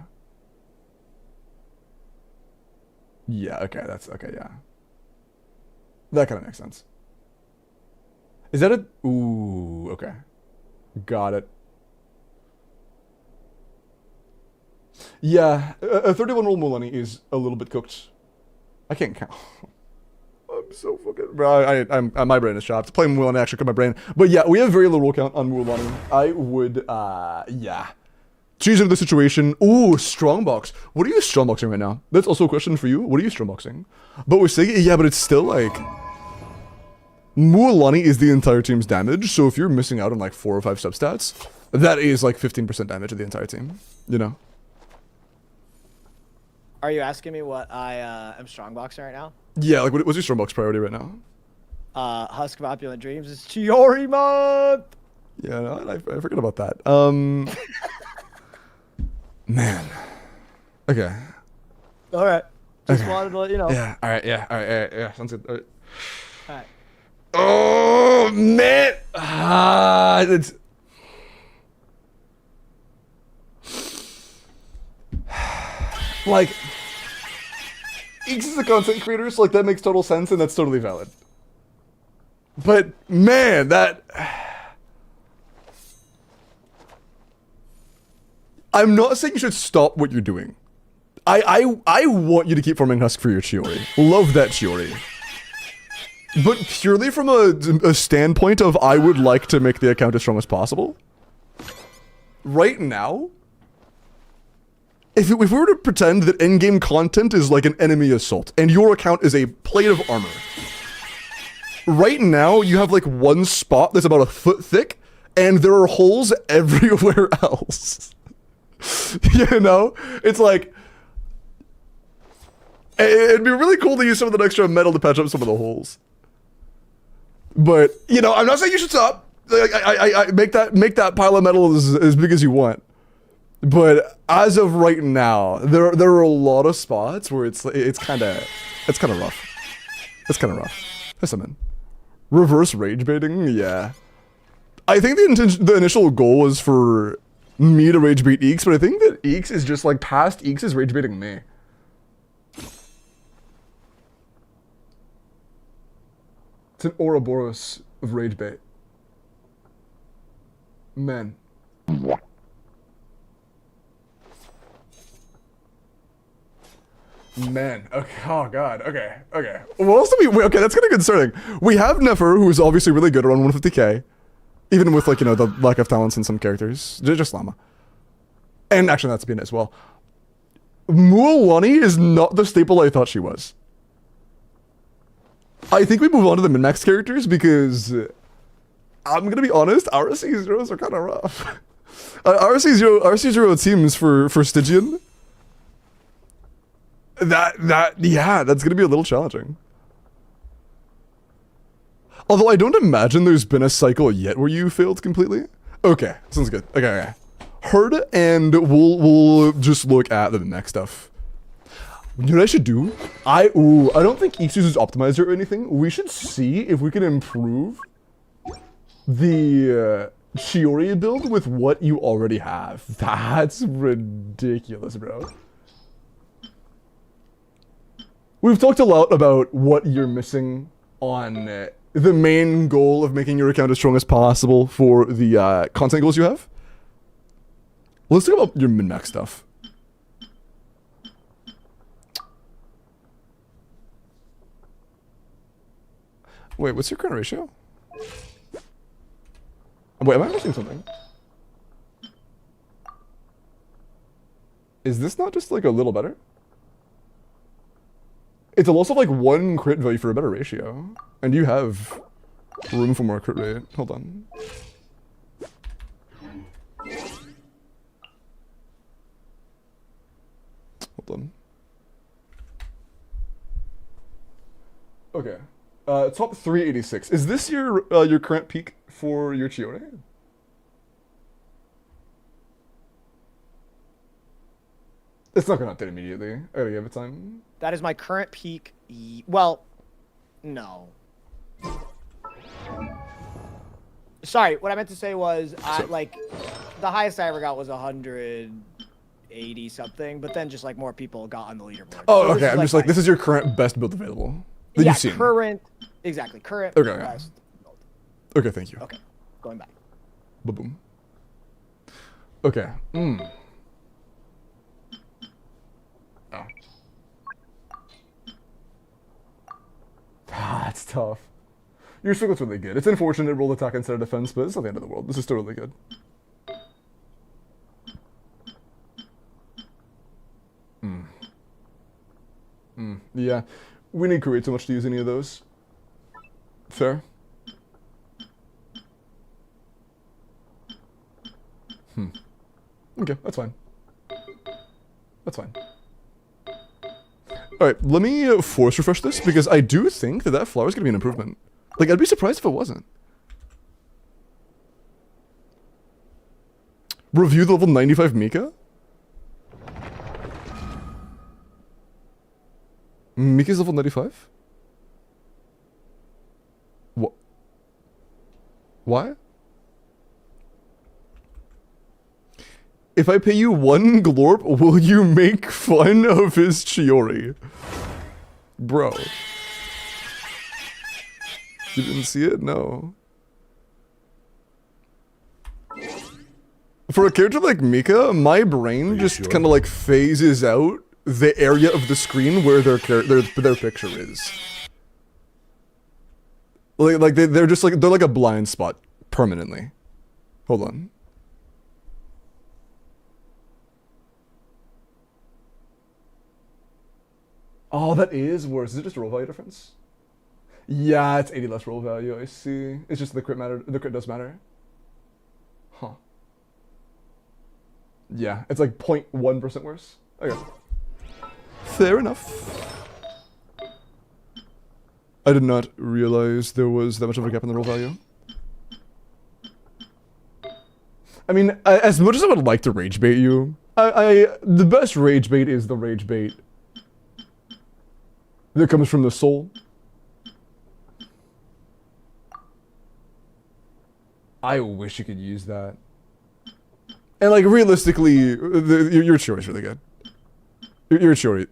Yeah, okay, that's, okay, yeah. That kind of makes sense. Is that a, ooh, okay. Got it. Yeah, a 31 roll Mulaney is a little bit cooked. I can't count. I'm so fucking, bro. I'm my brain is chopped. Playing Mulaney actually cooked my brain. But yeah, we have very low roll count on Mulaney. I would, yeah. Choose into the situation. Ooh, strongbox. What are you strongboxing right now? That's also a question for you. What are you strongboxing? But we're saying, yeah, but it's still like, Mulaney is the entire team's damage. So if you're missing out on like 4 or 5 substats, that is like 15% damage of the entire team. You know. Are you asking me what I am strongboxing right now? Yeah, like what's your strongbox priority right now? Husk of Opulent Dreams is Chiori month. Yeah, no, I forget about that. Man. Okay. All right. Just Okay. wanted to let you know. Yeah. All right. Yeah. All right. Yeah. Sounds good. All right. All right. Oh man. It's. Like, Eeks is a content creator, so like that makes total sense and that's totally valid. But man, that I'm not saying you should stop what you're doing. I want you to keep farming Husk for your Chiori. Love that Chiori. But purely from a standpoint of I would like to make the account as strong as possible. Right now, if we were to pretend that endgame content is like an enemy assault, and your account is a plate of armor. Right now, you have like one spot that's about a foot thick, and there are holes everywhere else. You know? It's like, it'd be really cool to use some of that extra metal to patch up some of the holes. But, you know, I'm not saying you should stop. Like, I make that pile of metal as big as you want. But as of right now, there are a lot of spots where it's kind of rough. It's kind of rough. That's something. Reverse rage baiting, yeah. I think the initial goal was for me to rage bait Eeks, but I think that Eeks is just like past Eeks is rage baiting me. It's an Ouroboros of rage bait. Man. Man, okay, oh god, okay. What else do we, okay, that's kind of concerning. We have Nefer, who's obviously really good around 150k. Even with, like, you know, the lack of talents in some characters. Just Llama. And actually, that's been it as well. Mualani is not the staple I thought she was. I think we move on to the min-max characters because I'm gonna be honest, RC zeros are kind of rough. RC zero teams for Stygian. Yeah, that's gonna be a little challenging. Although I don't imagine there's been a cycle yet where you failed completely. Okay, sounds good. Okay. Heard, and we'll just look at the next stuff. You know what I should do? I don't think Eeks uses optimizer or anything. We should see if we can improve the Chiori build with what you already have. That's ridiculous, bro. We've talked a lot about what you're missing on the main goal of making your account as strong as possible for the content goals you have. Let's talk about your min-max stuff. Wait, what's your current ratio? Wait, am I missing something? Is this not just like a little better? It's a loss of like 1 crit value for a better ratio. And you have room for more crit rate. Hold on. Hold on. Okay. Top 386. Is this your current peak for your Chiori? It's not gonna update immediately. I gotta give it time. That is my current peak. Well, no. Sorry, what I meant to say was, like, the highest I ever got was 180 something, but then just like more people got on the leaderboard. Oh, so okay. I'm just like, this is your current best build available that you've seen. Current, exactly, current best build. Okay, thank you. Okay, going back. Ba-boom. Okay. Oh. That's tough. Your circle's really good. It's unfortunate roll attack instead of defense, but it's not the end of the world. This is still really good. Yeah. We didn't create too much to use any of those. Fair. Okay, that's fine. That's fine. Alright, let me force refresh this, because I do think that that flower is going to be an improvement. Like, I'd be surprised if it wasn't. Review the level 95 Mika? Mika's level 95? What? Why? If I pay you 1 glorp, will you make fun of his Chiori? Bro. You didn't see it? No. For a character like Mika, my brain just kind of like phases out the area of the screen where their picture is. Like they're just like, they're like a blind spot permanently. Hold on. Oh, that is worse. Is it just a roll value difference? Yeah, it's 80 less roll value. I see. It's just the crit matter. The crit does matter. Huh. Yeah, it's like 0.1% worse. Okay. Fair enough. I did not realize there was that much of a gap in the roll value. I mean, as much as I would like to rage bait you, the best rage bait is the rage bait that comes from the soul. I wish you could use that. And like realistically, your Chiori is really good. Your Chiori.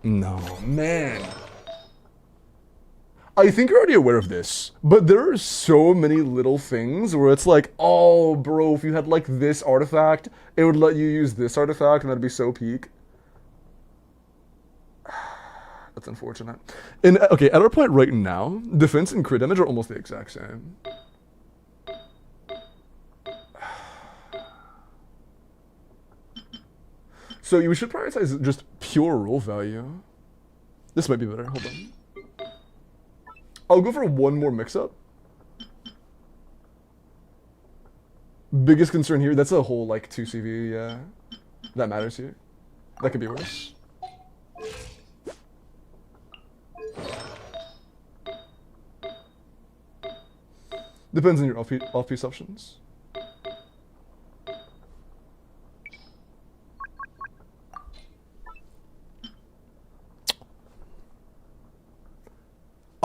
No, man. I think you're already aware of this, but there are so many little things where it's like, oh, bro, if you had like this artifact, it would let you use this artifact, and that'd be so peak. That's unfortunate. And okay, at our point right now, defense and crit damage are almost the exact same. So you should prioritize just pure roll value. This might be better. Hold on. I'll go for one more mix-up. Biggest concern here, that's a whole like 2 CV, yeah. That matters here. That could be worse. Depends on your off-piece options.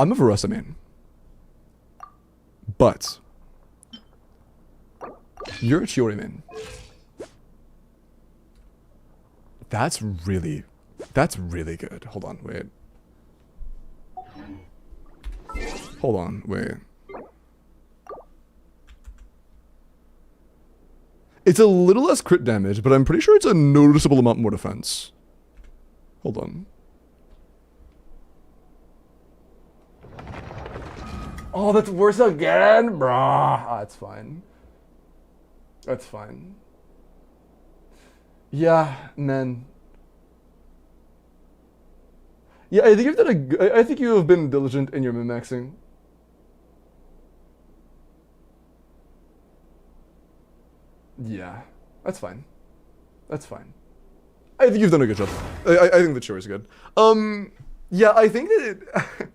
I'm a Verussa main. But you're a Chiori main. That's really good. Hold on, wait. Hold on, wait. It's a little less crit damage, but I'm pretty sure it's a noticeable amount more defense. Hold on. Oh, that's worse again? Bruh. Ah, it's fine. That's fine. Yeah, man. Yeah, I think you've done I think you have been diligent in your min-maxing. Yeah, that's fine. That's fine. I think you've done a good job. I think the Chiori is good. Yeah, I think that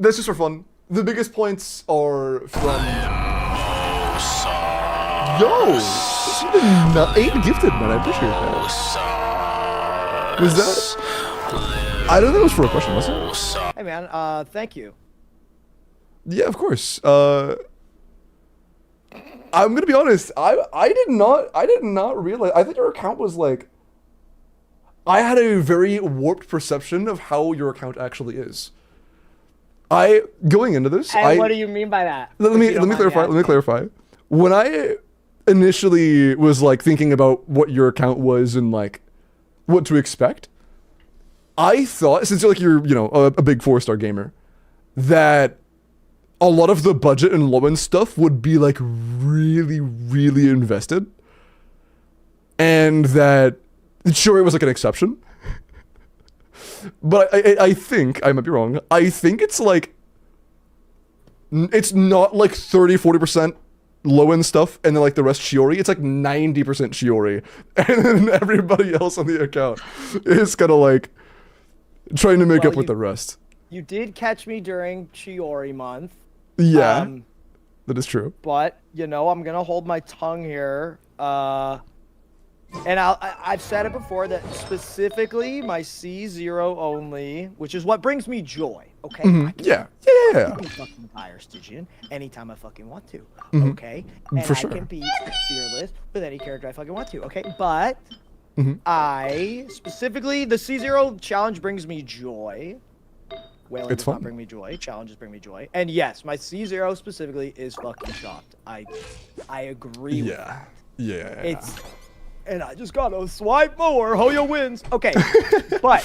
that's just for fun. The biggest points are from... Yo! This has been 8 gifted, man. I appreciate that. Was that... I don't think it was for a question, was it? Hey, man. Thank you. Yeah, of course. I'm gonna be honest. I did not realize. I think your account was like... I had a very warped perception of how your account actually is. Going into this, And what do you mean by that? Let me clarify. Let me clarify. When I initially was like thinking about what your account was and like what to expect, I thought, since you're you know a big 4-star gamer, that a lot of the budget and low end stuff would be like really invested, and that sure it was like an exception. But I think, I might be wrong, I think it's like, it's not like 30-40% low-end stuff and then like the rest Chiori. It's like 90% Chiori. And then everybody else on the account is kind of like trying to make up with the rest. You did catch me during Chiori month. Yeah, that is true. But, you know, I'm going to hold my tongue here. And I've said it before that specifically my C0 only, which is what brings me joy, okay? Yeah. I can be fucking fire Stygian anytime I fucking want to, okay? And For I sure. can be fearless with any character I fucking want to, okay? But I specifically, the C0 challenge brings me joy. Whaling does not bring me joy. Challenges bring me joy. And yes, my C0 specifically is fucking shocked. I agree with that. Yeah. And I just gotta swipe more. Hoyo wins. Okay, but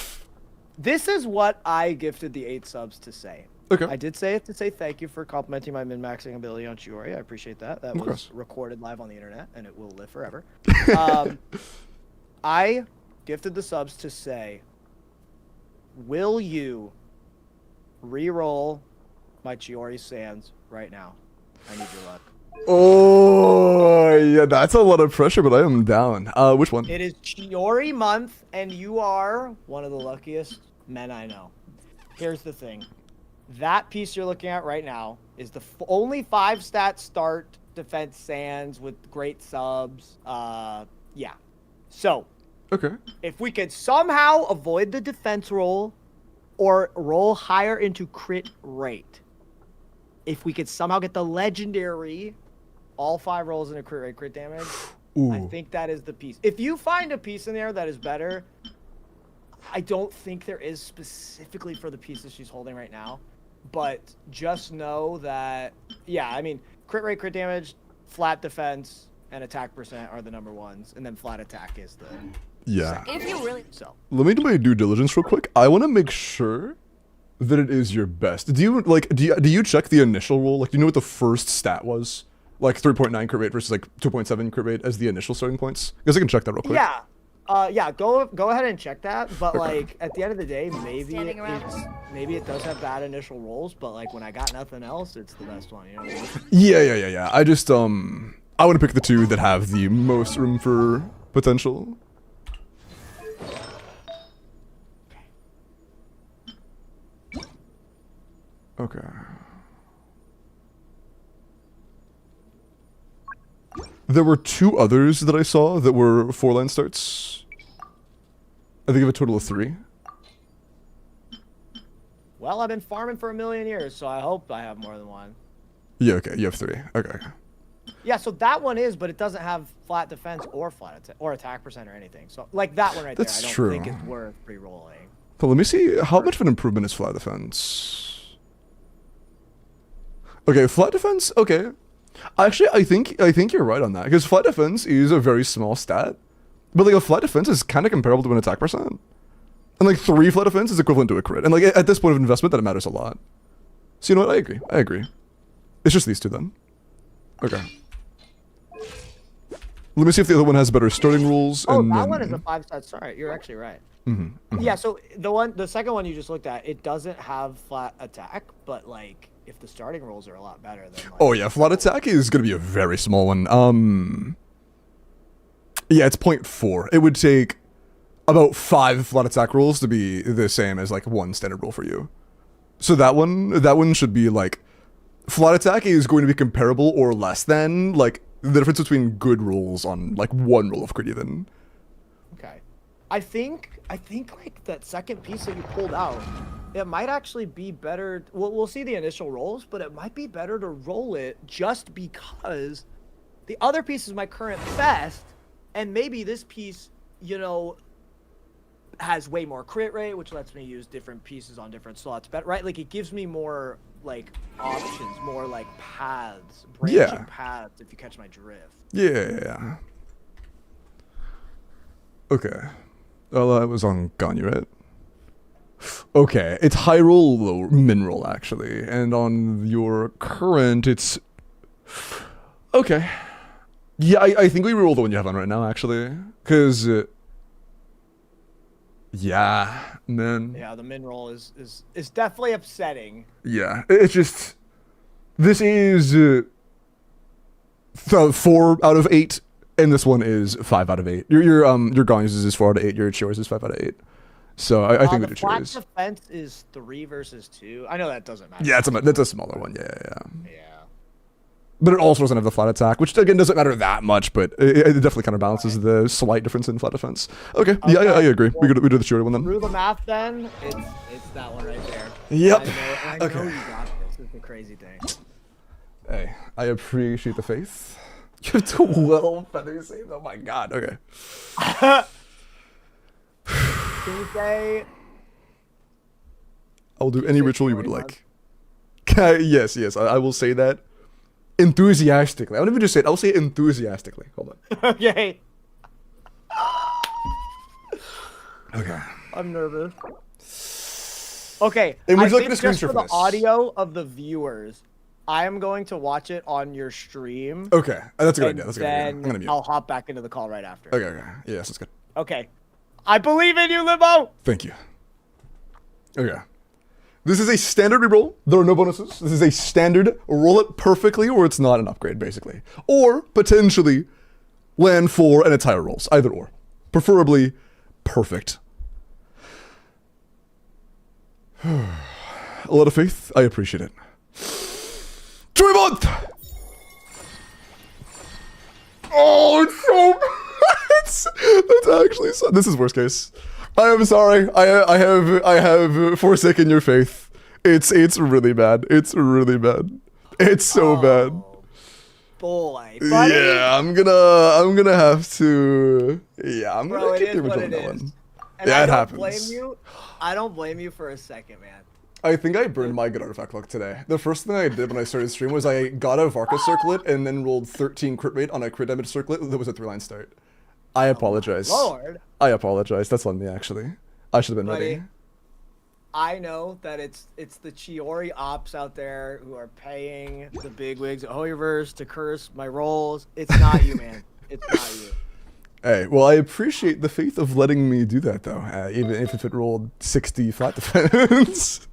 this is what I gifted the 8 subs to say. Okay. I did say it to say thank you for complimenting my min-maxing ability on Chiori. I appreciate that. That was recorded live on the internet, and it will live forever. I gifted the subs to say, will you re-roll my Chiori Sands right now? I need your luck. Oh, yeah, that's a lot of pressure, but I am down. Which one? It is Chiori month, and you are one of the luckiest men I know. Here's the thing. That piece you're looking at right now is the only 5-stat start defense sands with great subs. Yeah. So, Okay. if we could somehow avoid the defense roll or roll higher into crit rate, if we could somehow get the legendary, all 5 rolls in a crit rate, crit damage, Ooh. I think that is the piece. If you find a piece in there that is better, I don't think there is specifically for the pieces she's holding right now, but just know that, yeah, I mean, crit rate, crit damage, flat defense, and attack percent are the number ones, and then flat attack is the Yeah. If you really so. Let me do my due diligence real quick. I want to make sure that it is your best. Do you check the initial roll? Like, do you know what the first stat was? Like 3.9 crit rate versus like 2.7 crit rate as the initial starting points? I guess I can check that real quick. Yeah. Yeah, go ahead and check that. But like at the end of the day, Standing around. maybe it does have bad initial rolls, but like when I got nothing else, it's the best one. You know what I mean? Yeah. I just I want to pick the 2 that have the most room for potential. Okay. There were 2 others that I saw that were 4-line starts. I think of a total of 3. Well, I've been farming for 1,000,000 years, so I hope I have more than one. Yeah, okay, you have 3. Okay. Yeah, so that one is, but it doesn't have flat defense or attack percent or anything. So like that one right That's there, I don't true. think it's worth pre-rolling. But let me see, how much of an improvement is flat defense? Okay, flat defense, okay. Actually, I think you're right on that, because flat defense is a very small stat. But like a flat defense is kind of comparable to an attack percent. And like 3 flat defense is equivalent to a crit. And like at this point of investment, that matters a lot. So you know what, I agree. It's just these 2 then. Okay. Let me see if the other one has better starting rules. Oh, and that then... one is a 5-stat start. You're actually right. Mm-hmm. Yeah, so the second one you just looked at, it doesn't have flat attack, but like if the starting rolls are a lot better, then like, Oh yeah, flat attack is gonna be a very small one. Yeah, it's 0.4. It would take about 5 flat attack rolls to be the same as like 1 standard roll for you. So that one should be like, flat attack is going to be comparable or less than like the difference between good rolls on like 1 roll of crit even. Okay. I think like that second piece that you pulled out, it might actually be better. We'll see the initial rolls, but it might be better to roll it just because the other piece is my current best, and maybe this piece, you know, has way more crit rate, which lets me use different pieces on different slots better, right? Like it gives me more like options, more like paths, branching paths, if you catch my drift. Yeah. Okay. Well, that was on Ganyu, right? Okay, it's high roll, low min roll actually, and on your current, it's okay. Yeah, I think we roll the one you have on right now actually, because yeah, man. Yeah, the min roll is definitely upsetting. Yeah, it's just this is 4 out of 8, and this one is 5 out of 8. Your Ganyu's is 4 out of 8. Your Chiori's is 5 out of 8. So I think we do the flat Chiori's. defense is 3 versus 2. I know that doesn't matter. Yeah, that's a smaller one. Yeah. Yeah. But it also doesn't have the flat attack, which again doesn't matter that much, but it definitely counterbalances the slight difference in flat defense. Okay, yeah, I agree. Well, we do the Chiori one then. Through the math, then it's that one right there. Yep. I know Okay. you got this. This is the crazy thing. Hey, I appreciate the faith. You have 12 feathers saved. Oh my god. Okay. Can you say? I will do any ritual you would like. Yes, I will say that enthusiastically. I won't even just say it. I'll say it enthusiastically. Hold on. Okay. Okay. I'm nervous. Okay. And would I you like think me to screen just share for for the this? audio of the viewers, I am going to watch it on your stream. Okay. That's a good and idea. That's a good idea. I'm then gonna mute. I'll hop back into the call right after. Okay. Yes, that's good. Okay. I believe in you, Limo. Thank you. Okay. This is a standard reroll. There are no bonuses. This is a standard roll it perfectly or it's not an upgrade, basically. Or potentially land 4 and it's higher rolls. Either or. Preferably perfect. A lot of faith. I appreciate it. Joy month! Oh, it's so that's actually so. This is worst case. I am sorry. I have forsaken your faith. It's really bad. It's really bad. It's so bad. Boy, buddy. Yeah, I'm gonna have to. Yeah, I'm Bro, gonna it keep is the what original it on that is. one. And Yeah, I it don't happens. blame you. I don't blame you for a second, man. I think I burned my good artifact luck today. The first thing I did when I started stream was I got a Varka circlet and then rolled 13 crit rate on a crit damage circlet that was a 3-line start. I apologize. Lord. I apologize. That's on me, actually. I should have been Buddy, ready. I know that it's the Chiori ops out there who are paying the bigwigs at Hoyoverse to curse my rolls. It's not you, man. It's not you. Hey, well, I appreciate the faith of letting me do that, though, even if it rolled 60 flat defense.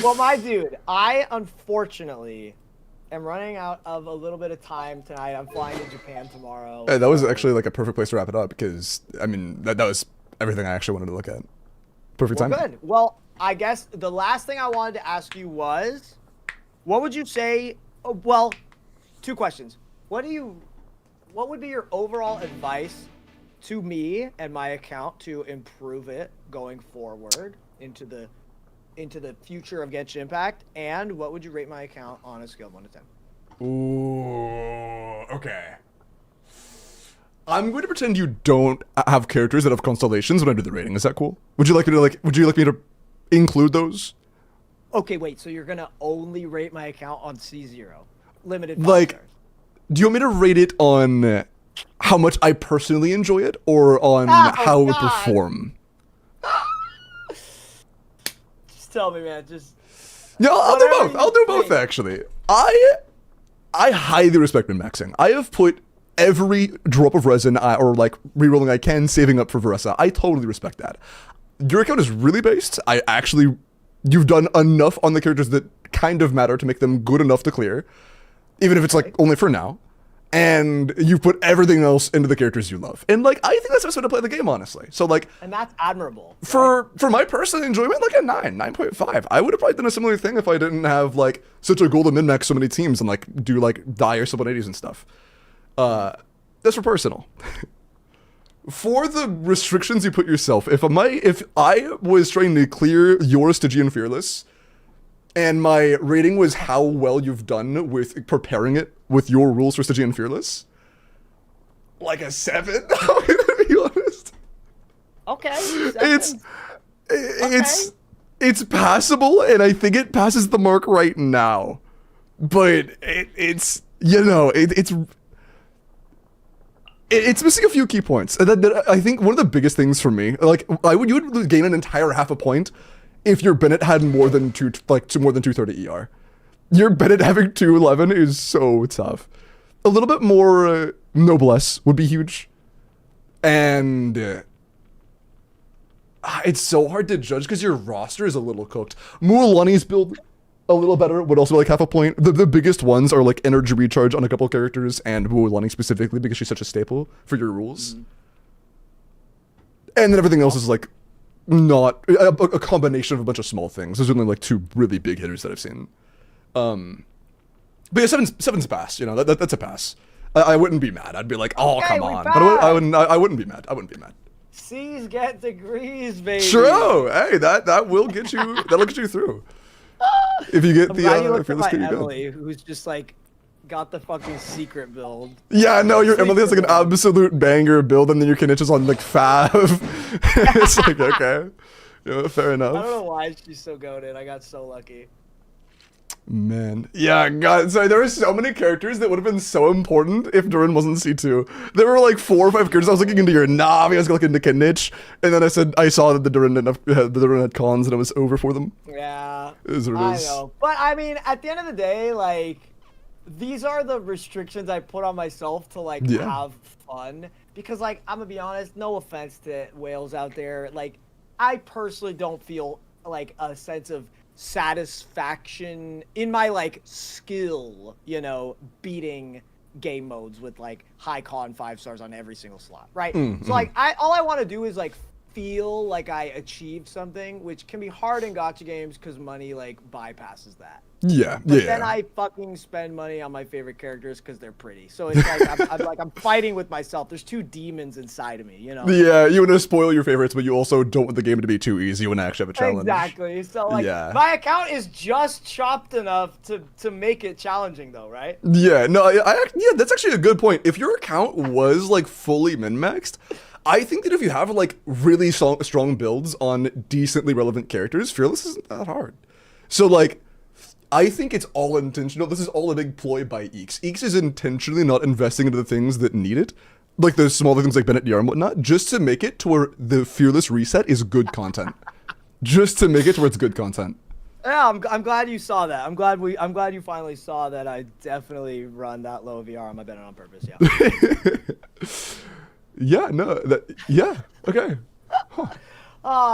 Well, my dude, I unfortunately am running out of a little bit of time tonight. I'm flying to Japan tomorrow. Hey, that was actually like a perfect place to wrap it up because, I mean, that was everything I actually wanted to look at. Perfect Well, time. good. Well, I guess the last thing I wanted to ask you was, what would you say? Oh, well, 2 questions. What would be your overall advice to me and my account to improve it going forward into the future of Genshin Impact? And what would you rate my account on a scale of 1 to 10? Ooh, okay. I'm going to pretend you don't have characters that have constellations when I do the rating. Is that cool? Would you like me to include those? Okay, wait. So you're gonna only rate my account on C0, limited 5 Like, stars. do you want me to rate it on how much I personally enjoy it or on how it would God. perform? Just tell me, man. Just Yeah, I'll do Whatever both. I'll do you both, think. actually. I highly respect min-maxing. I have put every drop of resin or like rerolling I can, saving up for Veressa. I totally respect that. Your account is really based. You've done enough on the characters that kind of matter to make them good enough to clear, even if it's like only for now. And you've put everything else into the characters you love. And like, I think that's the best way to play the game, honestly. So like, and that's admirable. for my personal enjoyment, like a 9.5. I would have probably done a similar thing if I didn't have like such a goal to min-max so many teams and like do like dire sub 180s and stuff. That's for personal. For the restrictions you put yourself, if I was trying to clear your Stygian Fearless, and my rating was how well you've done with preparing it with your rules for Stygian Fearless, like a 7. I'm gonna be honest. Okay. It's passable, and I think it passes the mark right now. But it's missing a few key points. And that I think one of the biggest things for me, like you would gain an entire half a point if your Bennett had more than 230 ER. Your Bennett having 211 is so tough. A little bit more noblesse would be huge. And it's so hard to judge because your roster is a little cooked. Mualani's build a little better would also be like half a point. The biggest ones are like energy recharge on a couple characters and Mualani specifically because she's such a staple for your rules. And then everything else is like not a combination of a bunch of small things. There's only like 2 really big hitters that I've seen. But yeah, seven's a pass. You know, that's a pass. I wouldn't be mad. I'd be like, oh, Okay, come we on. But I wouldn't be mad. I wouldn't be mad. C's get degrees, baby. True. Hey, that will get you. That'll get you through. If you get I'm glad you the looked at fearless my kid, you're good. Emily, who's just like got the fucking secret build. Yeah, no, your Emily has like an absolute banger build, and then your Kinich is on like Fav. It's like, okay, yeah, fair I don't enough. know why she's so goated. I got so lucky. Man, yeah, God, sorry, there were so many characters that would have been so important if Durin wasn't C2. There were like 4 or 5 characters. I was looking into your Navi, I was looking into Kinich, and then I saw that the Durin had cons, and it was over for them. Yeah, It is what it I is. know. But I mean, at the end of the day, like, these are the restrictions I put on myself to like have fun. Because like, I'm gonna be honest, no offense to whales out there, like, I personally don't feel like a sense of satisfaction in my like skill, you know, beating game modes with like high con 5 stars on every single slot, right? So like all I want to do is like feel like I achieved something, which can be hard in gacha games because money like bypasses that. Yeah, But then I fucking spend money on my favorite characters because they're pretty. So it's like I'm fighting with myself. There's two demons inside of me, you know? Yeah, you want to spoil your favorites, but you also don't want the game to be too easy. You want to actually have a challenge. Exactly. So like my account is just chopped enough to make it challenging though, right? Yeah, no, yeah, that's actually a good point. If your account was like fully min-maxed, I think that if you have like really strong builds on decently relevant characters, Fearless isn't that hard. So like, I think it's all intentional. This is all a big ploy by Eeks. Eeks is intentionally not investing into the things that need it, like the smaller things like Bennett DR and whatnot, just to make it to where the Fearless reset is good content. Just to make it to where it's good content. Yeah, I'm glad you saw that. I'm glad you finally saw that I definitely run that low VR on my Bennett on purpose. Yeah. Yeah, no, yeah, okay. Huh.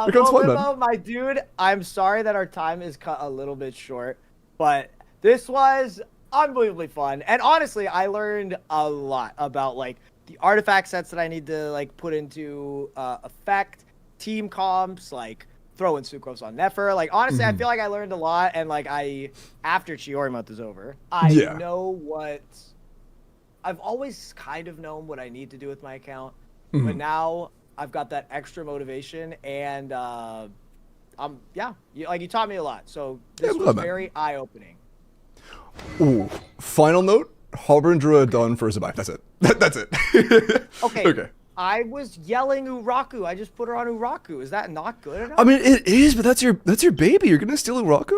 Limbo, my dude, I'm sorry that our time is cut a little bit short, but this was unbelievably fun. And honestly, I learned a lot about like the artifact sets that I need to like put into effect, team comps, like throwing Sucrose on Nefer. Like honestly, I feel like I learned a lot, and like after Chiori month is over, I know what I've always kind of known what I need to do with my account, but now I've got that extra motivation, and you taught me a lot. So this was very eye-opening. Ooh, final note: Harbinger done for Zabai. That's it. That's it. Okay. I was yelling Uraku. I just put her on Uraku. Is that not good enough? I mean, it is, but that's your baby. You're gonna steal Uraku?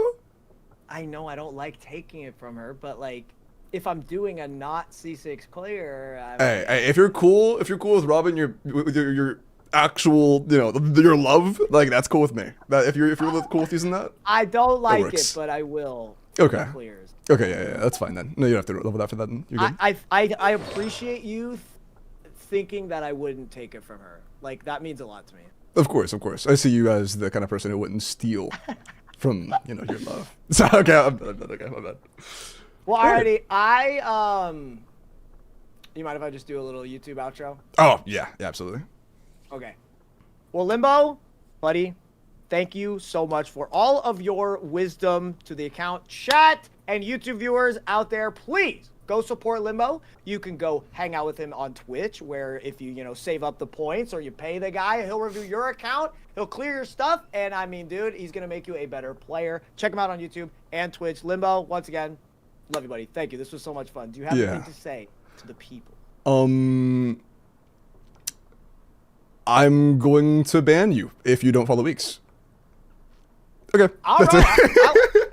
I know I don't like taking it from her, but like, if I'm doing a not C6 clear, hey, if you're cool with Robin, your actual, you know, your love, like that's cool with me. That if you're cool with using that, I don't like it, but I will. Okay. Clears. Okay, yeah, that's fine then. No, you don't have to level that for that. Then. You're good. I appreciate you thinking that I wouldn't take it from her. Like that means a lot to me. Of course. I see you as the kind of person who wouldn't steal from your love. So okay, okay, my bad. Well, alrighty. You mind if I just do a little YouTube outro? Oh yeah, absolutely. Okay. Well, Limbo, buddy, thank you so much for all of your wisdom to the account. Chat and YouTube viewers out there, please go support Limbo. You can go hang out with him on Twitch, where if you save up the points or you pay the guy, he'll review your account, he'll clear your stuff, and I mean, dude, he's gonna make you a better player. Check him out on YouTube and Twitch. Limbo, once again, love you, buddy. Thank you. This was so much fun. Do you have anything to say to the people? I'm going to ban you if you don't follow Weeks. Okay. All right.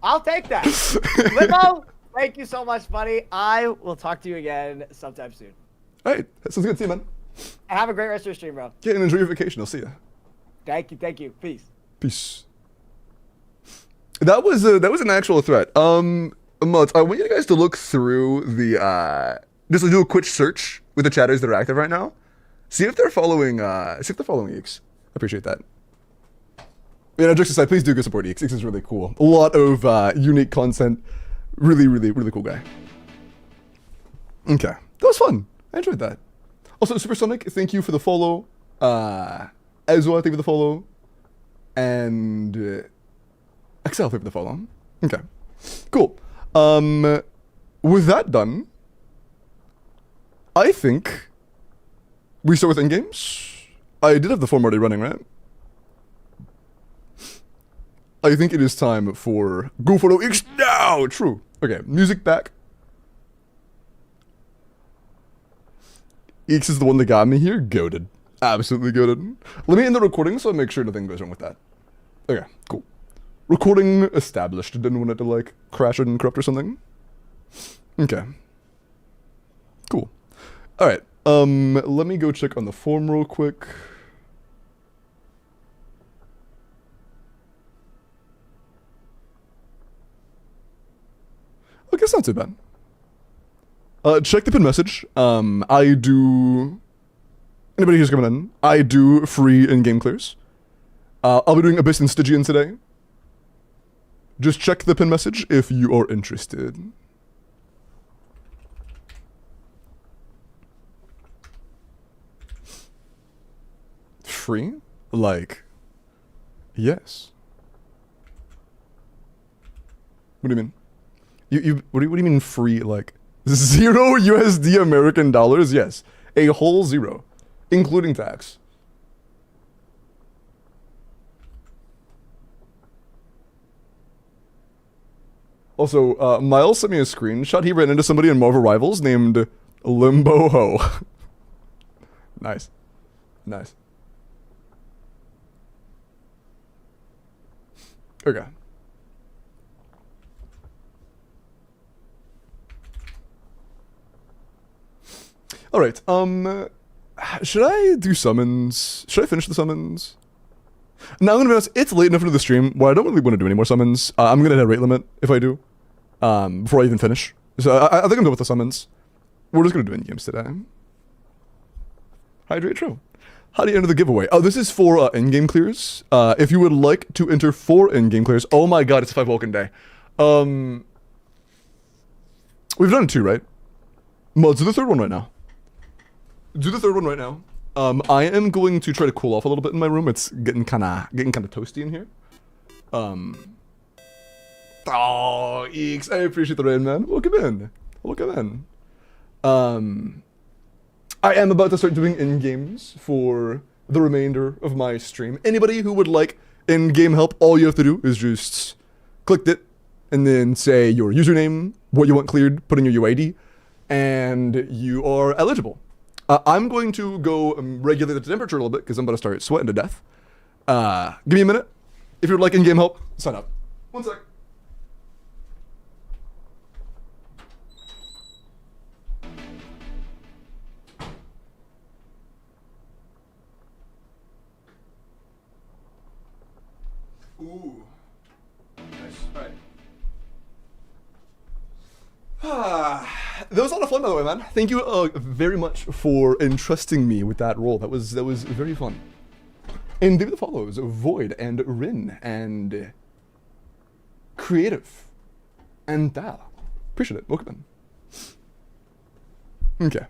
I'll take that. Limbo, thank you so much, buddy. I will talk to you again sometime soon. All right. That sounds good. See you, man. Have a great rest of your stream, bro. Yeah, and enjoy your vacation. I'll see you. Thank you. Peace. That was an actual threat. Mutz, I want you guys to look through the just do a quick search with the chatters that are active right now. See if they're following Eeks. I appreciate that. Yeah, no, jokes aside, please do go support Eeks. Eeks is really cool. A lot of unique content. Really cool guy. Okay. That was fun. I enjoyed that. Also, Supersonic, thank you for the follow. Ezra, thank you for the follow. And Excel, thank you for the follow. Okay. Cool. With that done, I think we start with endgames. I did have the form already running, right? I think it is time for Go Follow X now! True. Okay, music back. X is the one that got me here. Goated. Absolutely goated. Let me end the recording so I make sure nothing goes wrong with that. Okay, cool. Recording established. Didn't want it to like crash and corrupt or something. Okay. Cool. Alright. Let me go check on the form real quick. Okay, it's not too bad. Check the pin message. I do... Anybody who's coming in, I do free in-game clears. I'll be doing Abyss and Stygian today. Just check the pin message if you are interested. Free? Like, yes. What do you mean? What do you mean free? Like, 0 USD American dollars? Yes. A whole 0. Including tax. Also, Miles sent me a screenshot. He ran into somebody in Marvel Rivals named Limbo Ho. Nice. Nice. Okay. Alright, should I do summons? Should I finish the summons? Now I'm gonna be honest, it's late enough into the stream where I don't really want to do any more summons. I'm gonna hit a rate limit if I do. Before I even finish. So I think I'm done with the summons. We're just gonna do in-games today. Hydrate True. How do you enter the giveaway? Oh, this is for in-game clears. If you would like to enter 4 in-game clears. Oh my god, it's 5 Welkin Day. We've done 2, right? Well, let's do the 3rd one right now. Do the 3rd one right now. I am going to try to cool off a little bit in my room. It's getting kind of toasty in here. Oh, Eeks, I appreciate the rain, man. Welcome in. Welcome in. I am about to start doing in-games for the remainder of my stream. Anybody who would like in-game help, all you have to do is just click it and then say your username, what you want cleared, put in your UID, and you are eligible. I'm going to go regulate the temperature a little bit because I'm about to start sweating to death. Give me a minute. If you'd like in-game help, sign up. 1 sec. Ooh. Nice. Alright. That was a lot of fun, by the way, man. Thank you very much for entrusting me with that role. That was very fun. And give the follows: Void and Rin and Creative and Dal. Appreciate it. Welcome in. Okay.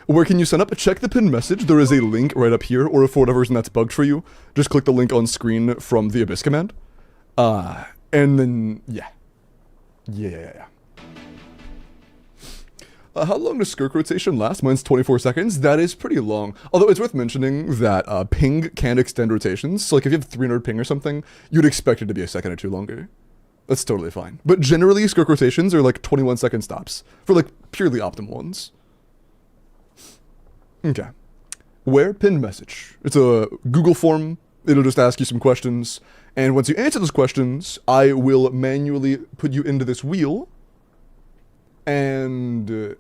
Where can you sign up? Check the pinned message. There is a link right up here, or if for whatever reason that's bugged for you, just click the link on screen from the Abyss command. And then, yeah. Yeah. How long does Skirk rotation last? Mine's 24 seconds. That is pretty long. Although it's worth mentioning that ping can extend rotations. So like if you have 300 ping or something, you'd expect it to be a second or 2 longer. That's totally fine. But generally, Skirk rotations are like 21-second stops for like purely optimal ones. Okay. Where? Pinned message. It's a Google form. It'll just ask you some questions. And once you answer those questions, I will manually put you into this wheel. And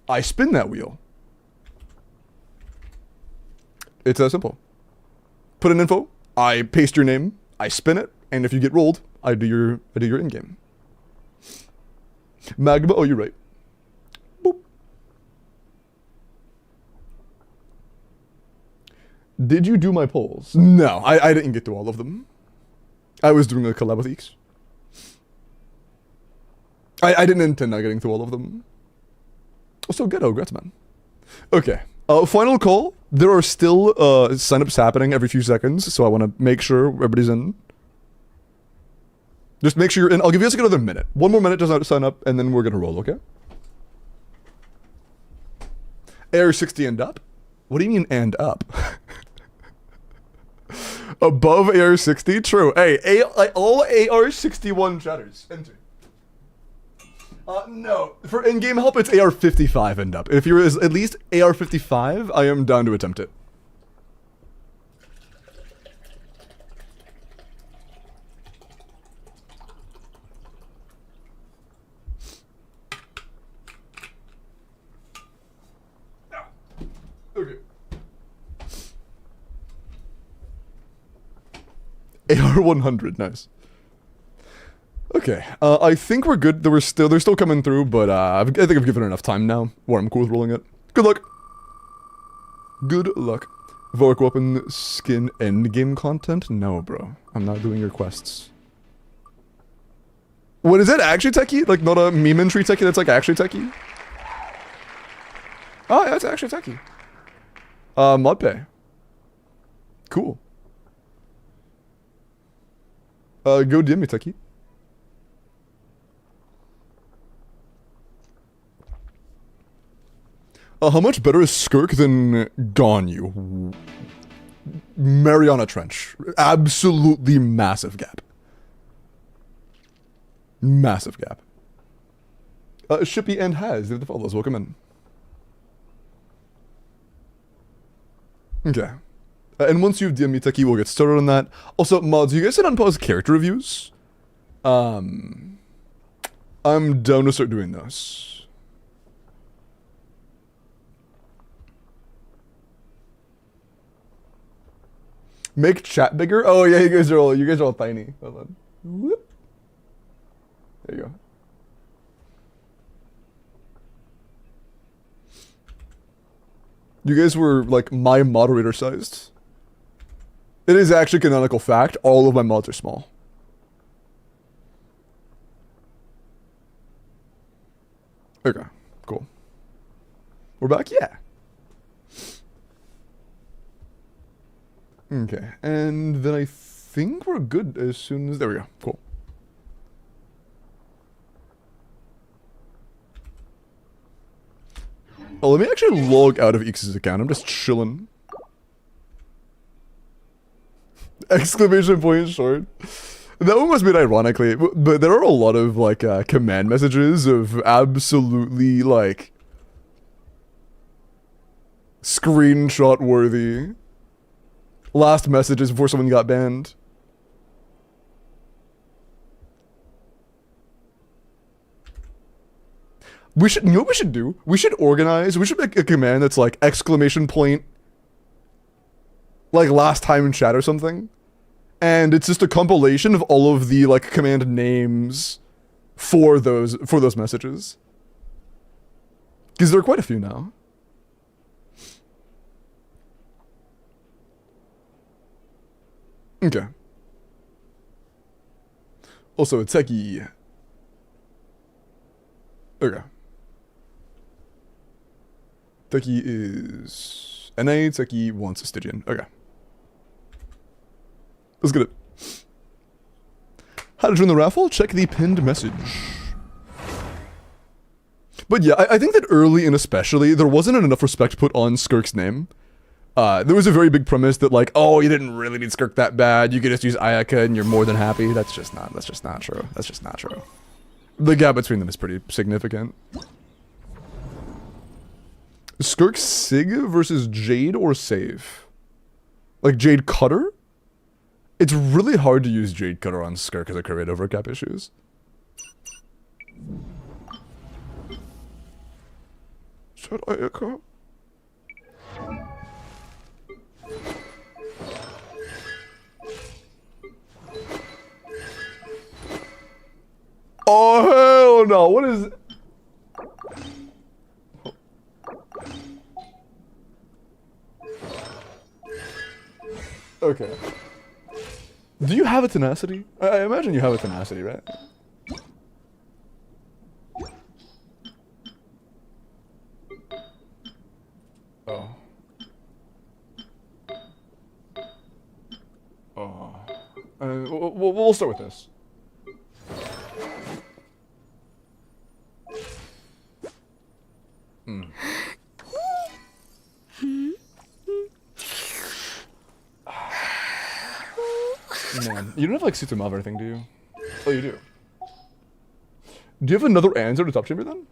I spin that wheel. It's that simple. Put in info, I paste your name, I spin it, and if you get rolled, I do your in-game. Magma, oh, you're right. Boop. Did you do my polls? No, I didn't get to all of them. I was doing a collab with Eeks. I didn't intend on getting through all of them. So ghetto, congrats, man. Okay. Final call. There are still signups happening every few seconds, so I want to make sure everybody's in. Just make sure you're in. I'll give you guys another minute. 1 more minute to sign up, and then we're gonna roll, okay? AR60 and up? What do you mean and up? Above AR60? True. Hey, all AR61 chatters. Enter. No. For in-game help, it's AR55 and up. If you're at least AR55, I am down to attempt it. Okay. AR100, nice. Okay, I think we're good. They're still coming through, but I think I've given it enough time now where I'm cool with rolling it. Good luck. Good luck. Vork weapon skin endgame content? No, bro. I'm not doing your quests. What is it? Actually techie? Like not a meme entry techie that's like actually techie? Oh yeah, it's actually techie. Mod pay. Cool. Go DM me, techie. How much better is Skirk than Ganyu? Mariana Trench. Absolutely massive gap. Massive gap. Shippy and Has, the follows. Welcome in. Okay. And once you've DM'd me, techie, we'll get started on that. Also, mods, you guys said unpause character reviews? I'm down to start doing those. Make chat bigger? Oh yeah, you guys are all tiny. Hold on. Whoop. There you go. You guys were like my moderator sized. It is actually canonical fact. All of my mods are small. Okay, cool. We're back? Yeah. Okay, and then I think we're good as soon as... There we go. Cool. Oh, let me actually log out of Ix's account. I'm just chilling. Exclamation point short. That one was made ironically, but there are a lot of like command messages of absolutely like screenshot worthy last messages before someone got banned. We should, you know what we should do? We should organize, we should make a command that's like exclamation point, like last time in chat or something. And it's just a compilation of all of the like command names for those messages. Because there are quite a few now. Okay. Also, a techie. Okay. Techie is NA, techie wants a Stygian. Okay. Let's get it. How to join the raffle? Check the pinned message. But yeah, I think that early and especially, there wasn't enough respect put on Skirk's name. There was a very big premise that like, oh, you didn't really need Skirk that bad. You could just use Ayaka and you're more than happy. That's just not true. That's just not true. The gap between them is pretty significant. Skirk Sig versus Jade or Save? Like Jade Cutter? It's really hard to use Jade Cutter on Skirk because of credit overcap issues. Should Ayaka? Oh hell no! What is? Okay. Do you have a tenacity? I imagine you have a tenacity, right? Oh. Oh. We'll start with this. Hmm. Man, you don't have like Sutumov or anything, do you? Oh, you do. Do you have another answer to top chamber then?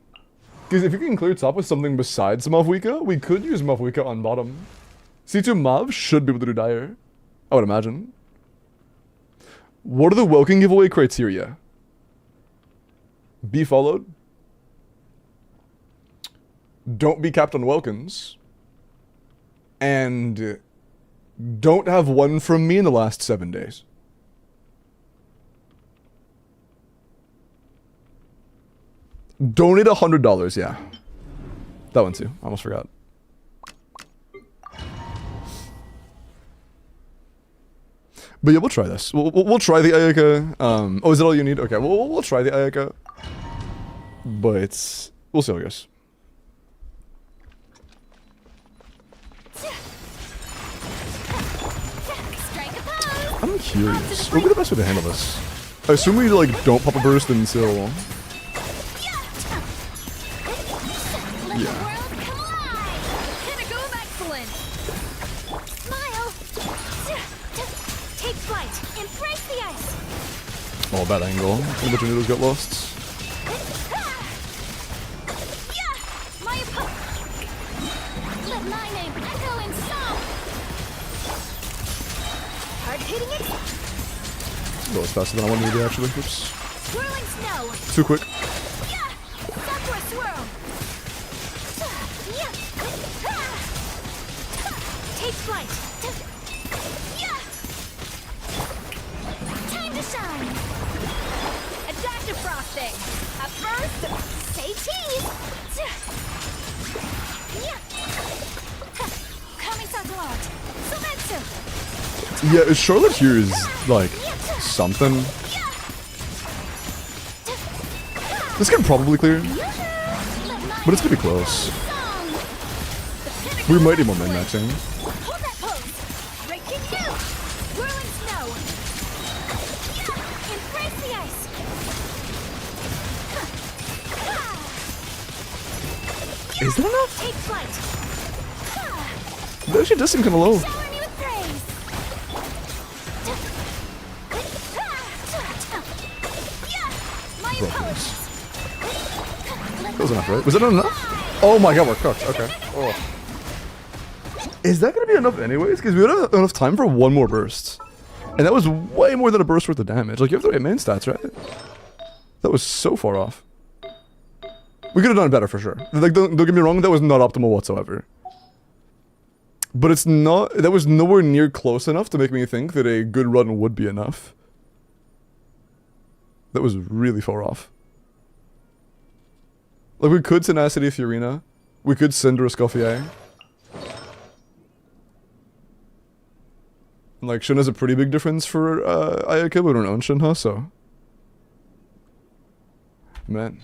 Because if you can clear top with something besides Mavwika, we could use Mavwika on bottom. C2 Mav should be able to do dire, I would imagine. What are the Welkin giveaway criteria? Be followed. Don't be capped on Welkins. And don't have one from me in the last 7 days. Donate $100, yeah. That one too, I almost forgot. But yeah, we'll try this. We'll try the Ayaka. Oh, is that all you need? Okay, we'll try the Ayaka. But we'll see how it goes. I'm curious. What would be the best way to handle this? I assume we like don't pop a burst until. Yeah. Take flight. Embrace the ice. Oh, bad angle. A bunch of noodles got lost. Let my name echo in song. Hard hitting it. That was faster than I wanted to do, actually. Oops. Swirling snow. Too quick. Southward swirl. Take flight. Time to shine. Adaptive frosting. Up first. Say cheese. Coming so hard. Sometsu. Yeah, Charlotte here is like something. This can probably clear, but it's gonna be close. We might need more min-maxing. Hold that pose. Breaking you. Whirling snow. Embrace the ice. Is that enough? Take flight. That actually does seem kind of low. Shower me with praise. My apologies. That was enough, right? Was that not enough? Oh my god, we're cooked. Okay. Oh. Is that gonna be enough anyways? Because we would have enough time for one more burst. And that was way more than a burst worth of damage. Like, you have the right main stats, right? That was so far off. We could have done better for sure. Like, don't get me wrong, that was not optimal whatsoever. But it's not, that was nowhere near close enough to make me think that a good run would be enough. That was really far off. Like, we could Tenacity Fiorina. We could Cinder Escoffier. Like, Shin has a pretty big difference for Ayaka, but we don't own Shinha, so. Man.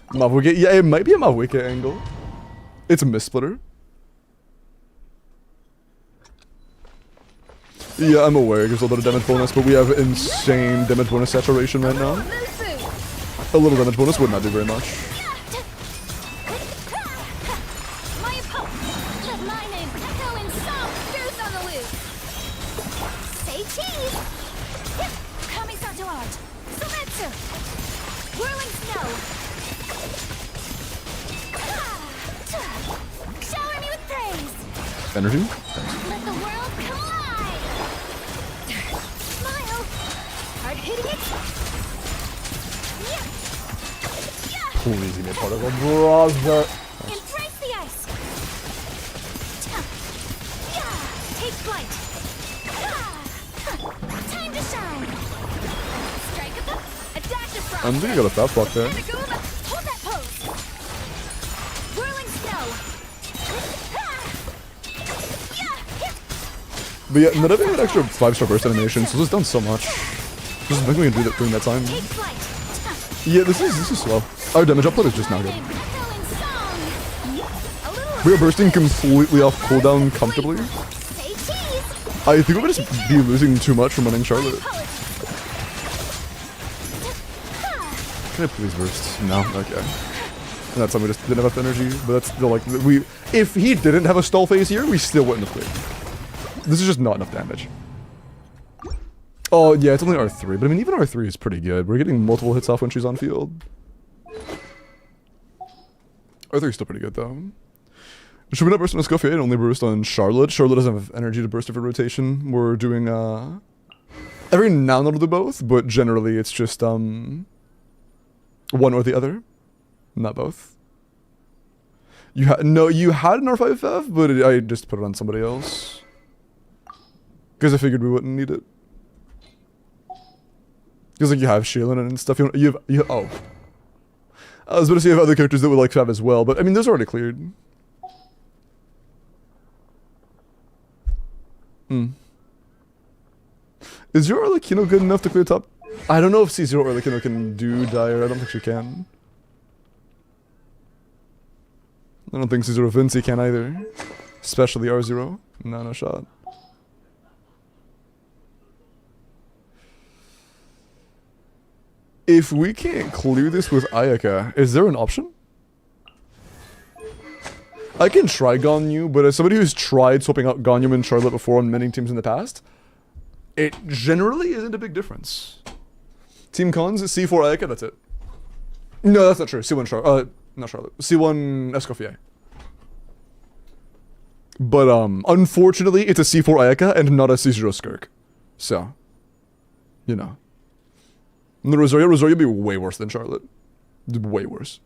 Mavuke, yeah, it might be a Mavuke angle. It's a Mist-Splitter. Yeah, I'm aware, there's a little bit of damage bonus, but we have insane damage bonus saturation right now. A little damage bonus would not do very much. Let my name echo in song. Goose on the loose. Say cheese. Coming so hard. Sometsu. Whirling snow. Shower me with praise. Energy? Let the world come alive. Smile. Hard hitting it. Please, me particle, brother. Embrace the ice. Take flight. Time to shine. Strike a adaptive frost. I'm gonna get a fast block there. Hold that pose. Whirling snow. But yeah, not having an extra 5-star burst animation, so this has done so much. Just making me do that during that time. Take flight. Yeah, this is slow. Our damage output is just not good. We are bursting completely off cooldown comfortably. I think we would just be losing too much from running Charlotte. Can I please burst? No? Okay. And that's time we just didn't have enough energy, but that's still like, if he didn't have a stall phase here, we still wouldn't have cleared. This is just not enough damage. Oh yeah, it's only R3, but I mean even R3 is pretty good. We're getting multiple hits off when she's on field. R3 is still pretty good though. Should we not burst on Escoffier and only burst on Charlotte? Charlotte doesn't have energy to burst every rotation. We're doing every now and then we'll do both, but generally it's just one or the other. Not both. You had you had an R5F, but I just put it on somebody else. Because I figured we wouldn't need it. Because like you have Shaylin and stuff. You have oh. I was about to say you have other characters that would like to have as well, but I mean those are already cleared. Is your Arlecchino good enough to clear top? I don't know if C0 Arlecchino can do Dire. I don't think she can. I don't think C0 Vinci can either. Especially R0. No, no shot. If we can't clear this with Ayaka, is there an option? I can try Ganyu, but as somebody who's tried swapping out Ganyu and Charlotte before on many teams in the past, it generally isn't a big difference. Team Cons, C4 Ayaka, that's it. No, that's not true. C1 Charlotte, not Charlotte. C1 Escoffier. But, unfortunately, it's a C4 Ayaka and not a C0 Skirk. So, you know. And the Rosario would be way worse than Charlotte. Way worse.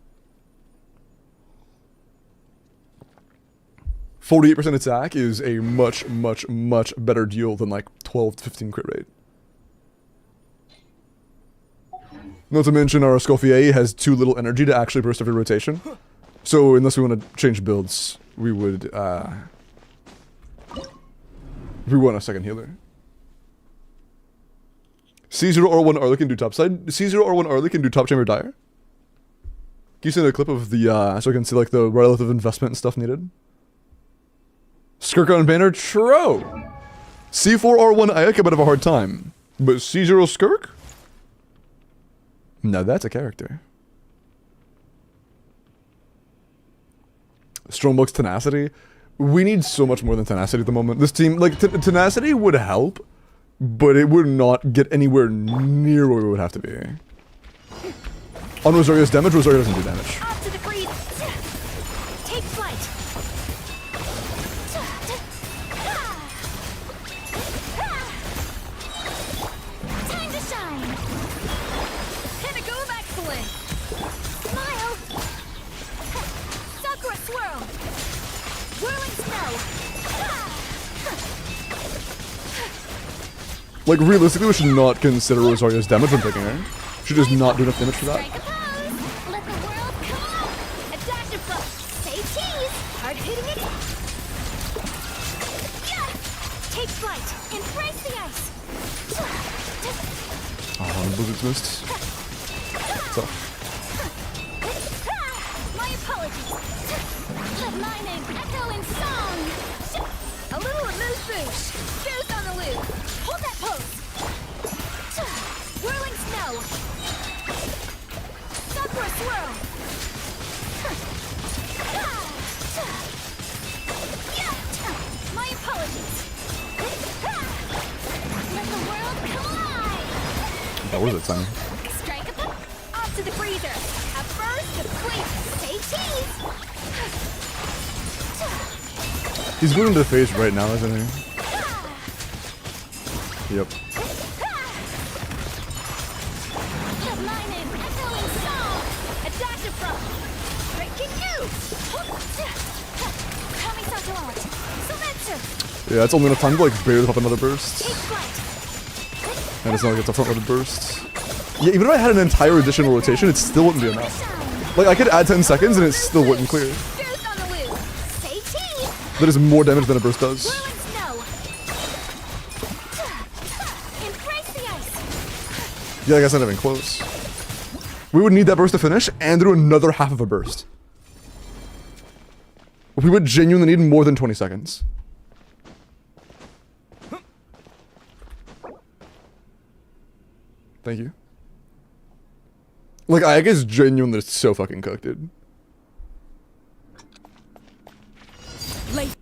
48% attack is a much, much, much better deal than like 12 to 15 crit rate. Not to mention our Escoffier has too little energy to actually burst every rotation. So unless we want to change builds, we would, we want a second healer. C0 R1 Arlie can do topside. C0 R1 Arlie can do top chamber Dire. Can you send a clip of the, so I can see like the relative investment and stuff needed? Skirk on banner, true! C4 R1 Ayaka might have a hard time. But C0 Skirk? Now that's a character. Strongbox Tenacity? We need so much more than Tenacity at the moment. This team, like, Tenacity would help, but it would not get anywhere near where we would have to be. On Rosario's damage, Rosario doesn't do damage. Off to the breeze. Take flight. Time to shine. Pinnacle of excellence. Smile. Sakura swirl. Whirling snow. Like, realistically, we should not consider Rosario's damage when picking her. She does not do enough damage for that. Strike a pose. Let the world come out. A dash of flow. Say cheese. Hard hitting it. Yeah. Take flight. Embrace the ice. Oh, Blizzard's missed. So. My apologies. Let my name echo in song. A little amuse bouche. Goes on the loop. Hold that pose. Whirling snow. Sakura swirl. My apologies. Let the world collide. That was it, Simon. Strike a pop. Off to the freezer. A burst of flavor. Say cheese. He's going into the phase right now, isn't he? Yep. Let my name echo in song. A dash of froth. Breaking news. Coming out to art. Sylvester. Yeah, it's only enough time to like barely pop another burst. Take flight. And it's not like it's a front-loaded burst. Yeah, even if I had an entire additional rotation, it still wouldn't be enough. Like, I could add 10 seconds and it still wouldn't clear. Goes on the loop. Say cheese. That is more damage than a burst does. Whirling snow. Embrace the ice. Yeah, I guess not even close. We would need that burst to finish and do another half of a burst. We would genuinely need more than 20 seconds. Thank you. Like, I guess genuinely so fucking cooked, dude. Late.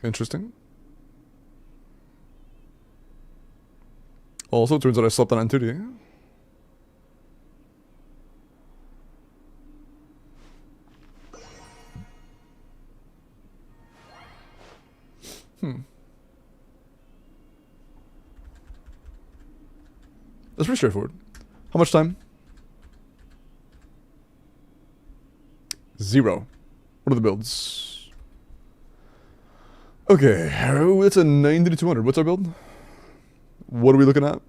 Interesting. Also, turns out I slept on N2D. That's pretty straightforward. How much time? 0. What are the builds? Okay, oh, it's a 90 to 200. What's our build? What are we looking at?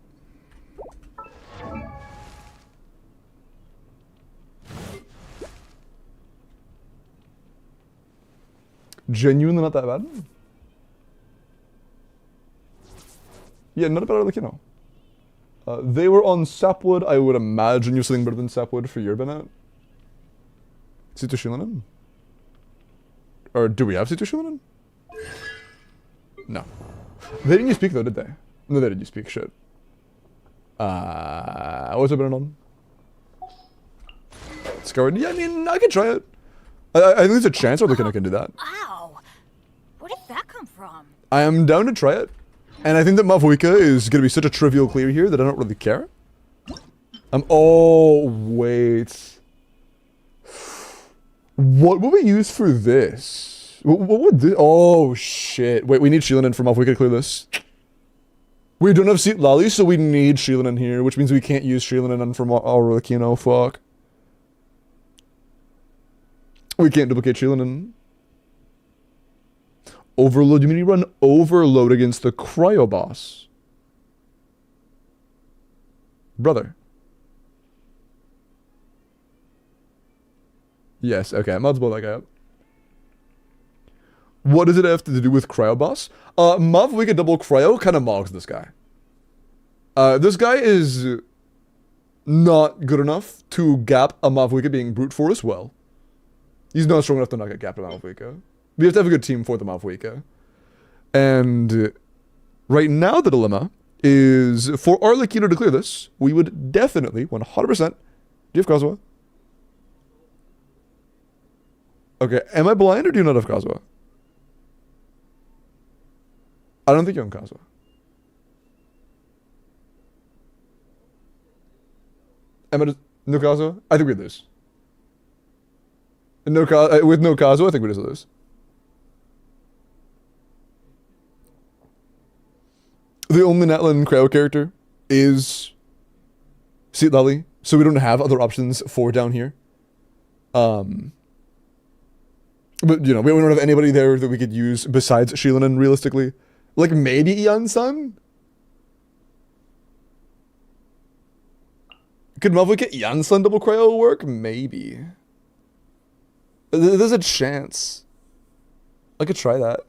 Genuinely not that bad. Yeah, not bad, like, you know. They were on Sapwood. I would imagine you're something better than Sapwood for your Bennett. C2 Shilinen? Or do we have C2 Shilinen? No. They didn't use Peak though, did they? No, they didn't use Peak. Shit. What's it been on? Scoured? Yeah, I mean, I could try it. I think there's a chance I can do that. Ow! Where did that come from? I am down to try it. And I think that Mavuika is going to be such a trivial clear here that I don't really care. Oh, wait. What would we use for this? What would this? Oh, shit. Wait, we need Shilinen for Mavuika to clear this. We don't have Seat Lally, so we need Shilinen here, which means we can't use Shilinen from Aurelkino. Fuck. We can't duplicate Shilinen. Overload, you mean you run Overload against the Cryo Boss? Brother. Yes, okay, I might as well blow that guy up. What does it have to do with Cryo Boss? Mavuika double Cryo kind of mogs this guy. This guy is not good enough to gap a Mavuika being brute force well. He's not strong enough to not get gapped a Mavuika. We have to have a good team for the Mavuika. And right now the dilemma is for Arlecchino to clear this, we would definitely, 100%, do you have Kazuha? Okay, am I blind or do you not have Kazuha? I don't think you own Kazuha. Am I just, no Kazuha? I think we lose. No, with no Kazuha, I think we just lose. The only Natlan Cryo character is Seat Lally, so we don't have other options for down here. But, you know, we don't have anybody there that we could use besides Shilinen, realistically. Like, maybe Ian-san? Could Mavuika Ian-san double Cryo work? Maybe. There's a chance. I could try that.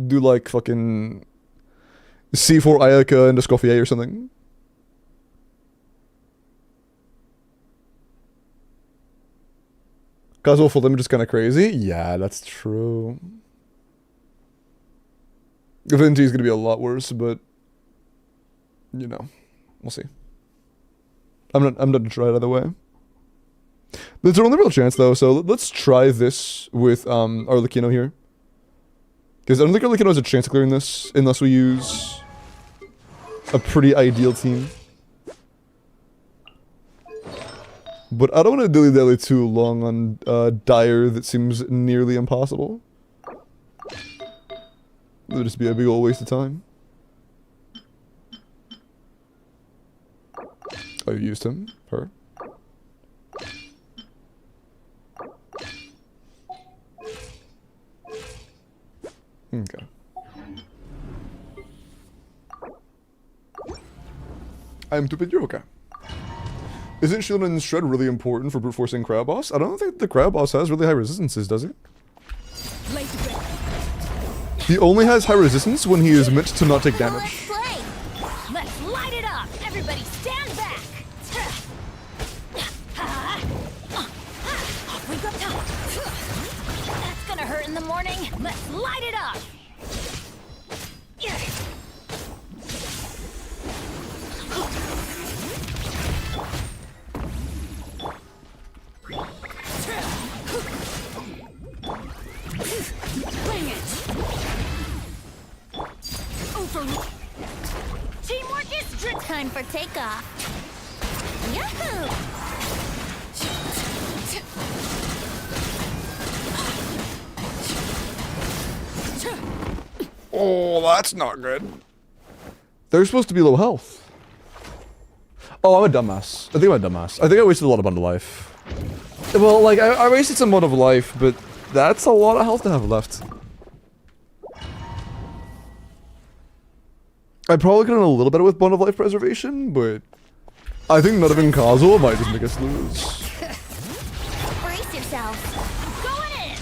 Do, like, fucking C4 Ayaka and Escoffier or something. Kazuha full damage is kind of crazy. Yeah, that's true. Vinti is going to be a lot worse, but you know, we'll see. I'm not to try it either way. There's our only real chance though, so let's try this with Arlecchino here. Because I don't think Arlecchino has a chance of clearing this unless we use a pretty ideal team. But I don't want to dilly-dally too long on Dire that seems nearly impossible. It would just be a big old waste of time. Oh, you used him? Her? Okay. I'm stupid, you're okay. Isn't Shilinen's Shred really important for brute forcing Cryo Boss? I don't think the Cryo Boss has really high resistances, does he? He only has high resistance when he is meant to not take damage. Let's light it up! Everybody stand back! Off we go. That's gonna hurt in the morning. Let's light it up! Bring it! Teamwork is time for takeoff. Yahoo! Oh, that's not good. They're supposed to be low health. Oh, I'm a dumbass. I think I'm a dumbass. I think I wasted a lot of bundle life. Well, like, I wasted some of life, but that's a lot of health to have left. I probably could have done a little better with bond of life preservation, but I think not having Kazuo might just make us lose. Brace yourself. I'm going in.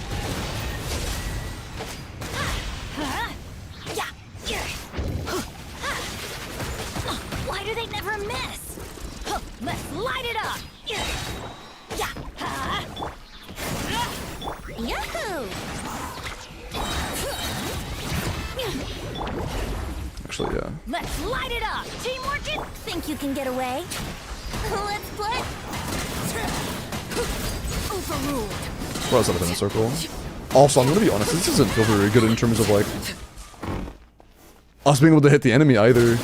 Yeah. Why do they never miss? Let's light it up. Yeah. Yahoo! Actually, yeah. Let's light it up. Teamwork it. Think you can get away? Let's play. Overruled. Well, that's not in a circle. Also, I'm gonna be honest, this doesn't feel very good in terms of like us being able to hit the enemy either.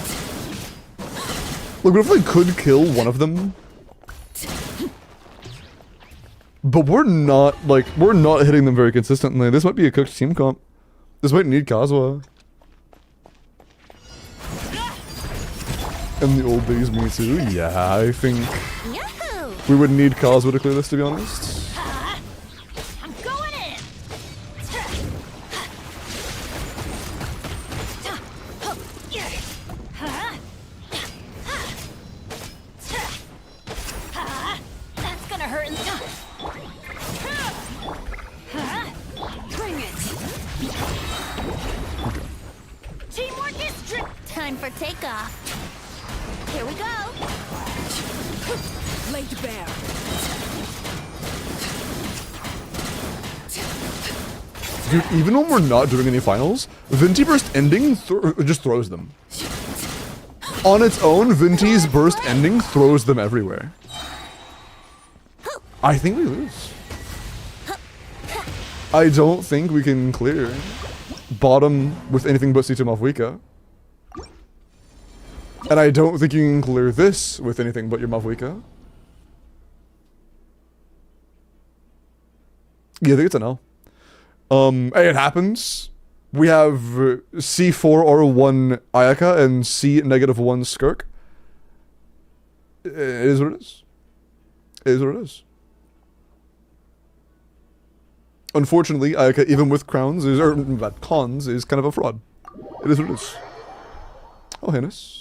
Like, what if we could kill one of them? But we're not hitting them very consistently. This might be a cooked team comp. This might need Kazuha. And the old days me too. Yeah, I think Yahoo! we would need Kazuha to clear this, to be honest. I'm going in. That's gonna hurt. Bring it. Teamwork is time for takeoff. Here we go. Laid bare. Dude, even when we're not doing any finals, Venti Burst Ending just throws them. On its own, Venti's Burst Ending throws them everywhere. I think we lose. I don't think we can clear bottom with anything but Sito Mavuika. And I don't think you can clear this with anything but your Mavuika. Yeah, I think it's an L. Hey, it happens. We have C4 R1 Ayaka and C -1 Skirk. It is what it is. It is what it is. Unfortunately, Ayaka, even with crowns, cons, is kind of a fraud. It is what it is. Oh, Hannus.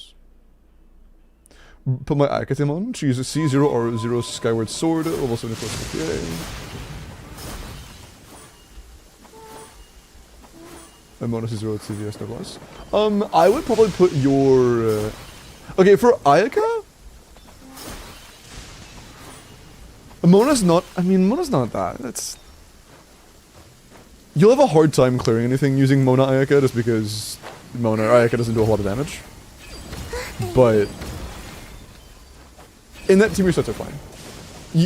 Put my Ayaka team on. She uses C0 or 0 Skyward Sword, level 74 CPA. And bonus is 0 CVS no plus. I would probably put your... Okay, for Ayaka? Mona's not... I mean, Mona's not that. That's... You'll have a hard time clearing anything using Mona Ayaka just because Mona Ayaka doesn't do a lot of damage. But... in that team, your sets are fine.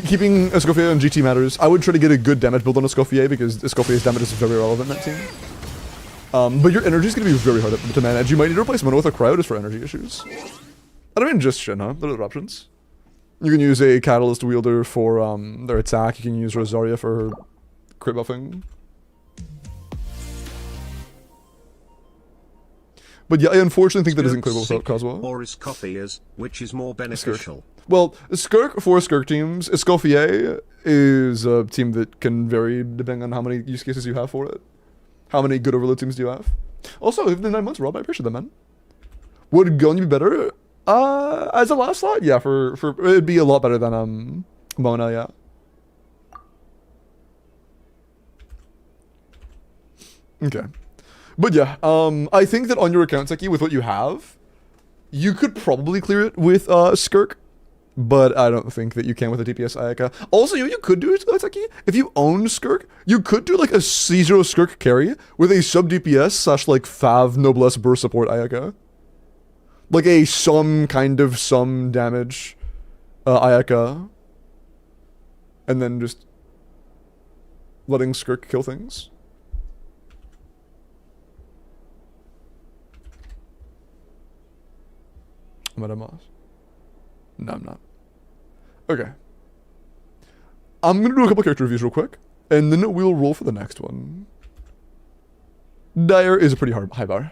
Keeping Escoffier on GT matters. I would try to get a good damage build on Escoffier because Escoffier's damage is very relevant in that team. But your energy is going to be very hard to manage. You might need to replace Mona with a crowd just for energy issues. I don't mean just Shin, huh? There are other options. You can use a Catalyst Wielder for their attack. You can use Rosaria for her crit buffing. But yeah, I unfortunately think that isn't clearable without Kazuha. Or Escoffier's, which is more beneficial. Well, Skirk for Skirk teams, Escoffier is a team that can vary depending on how many use cases you have for it. How many good overload teams do you have? Also, even the 9 months, Rob, I appreciate that, man. Would Gon be better? As a last slot? Yeah, for it'd be a lot better than Mona, yeah. Okay. But yeah, I think that on your account, Seki, with what you have, you could probably clear it with Skirk. But I don't think that you can with a DPS Ayaka. Also, you could do it, Seki. If you own Skirk, you could do like a C0 Skirk carry with a sub DPS / like Fav Noblesse burst support Ayaka. Like a some damage Ayaka. And then just letting Skirk kill things. Am I a moss? No, I'm not. Okay. I'm gonna do a couple character reviews real quick, and then we'll roll for the next one. Dire is a pretty high bar.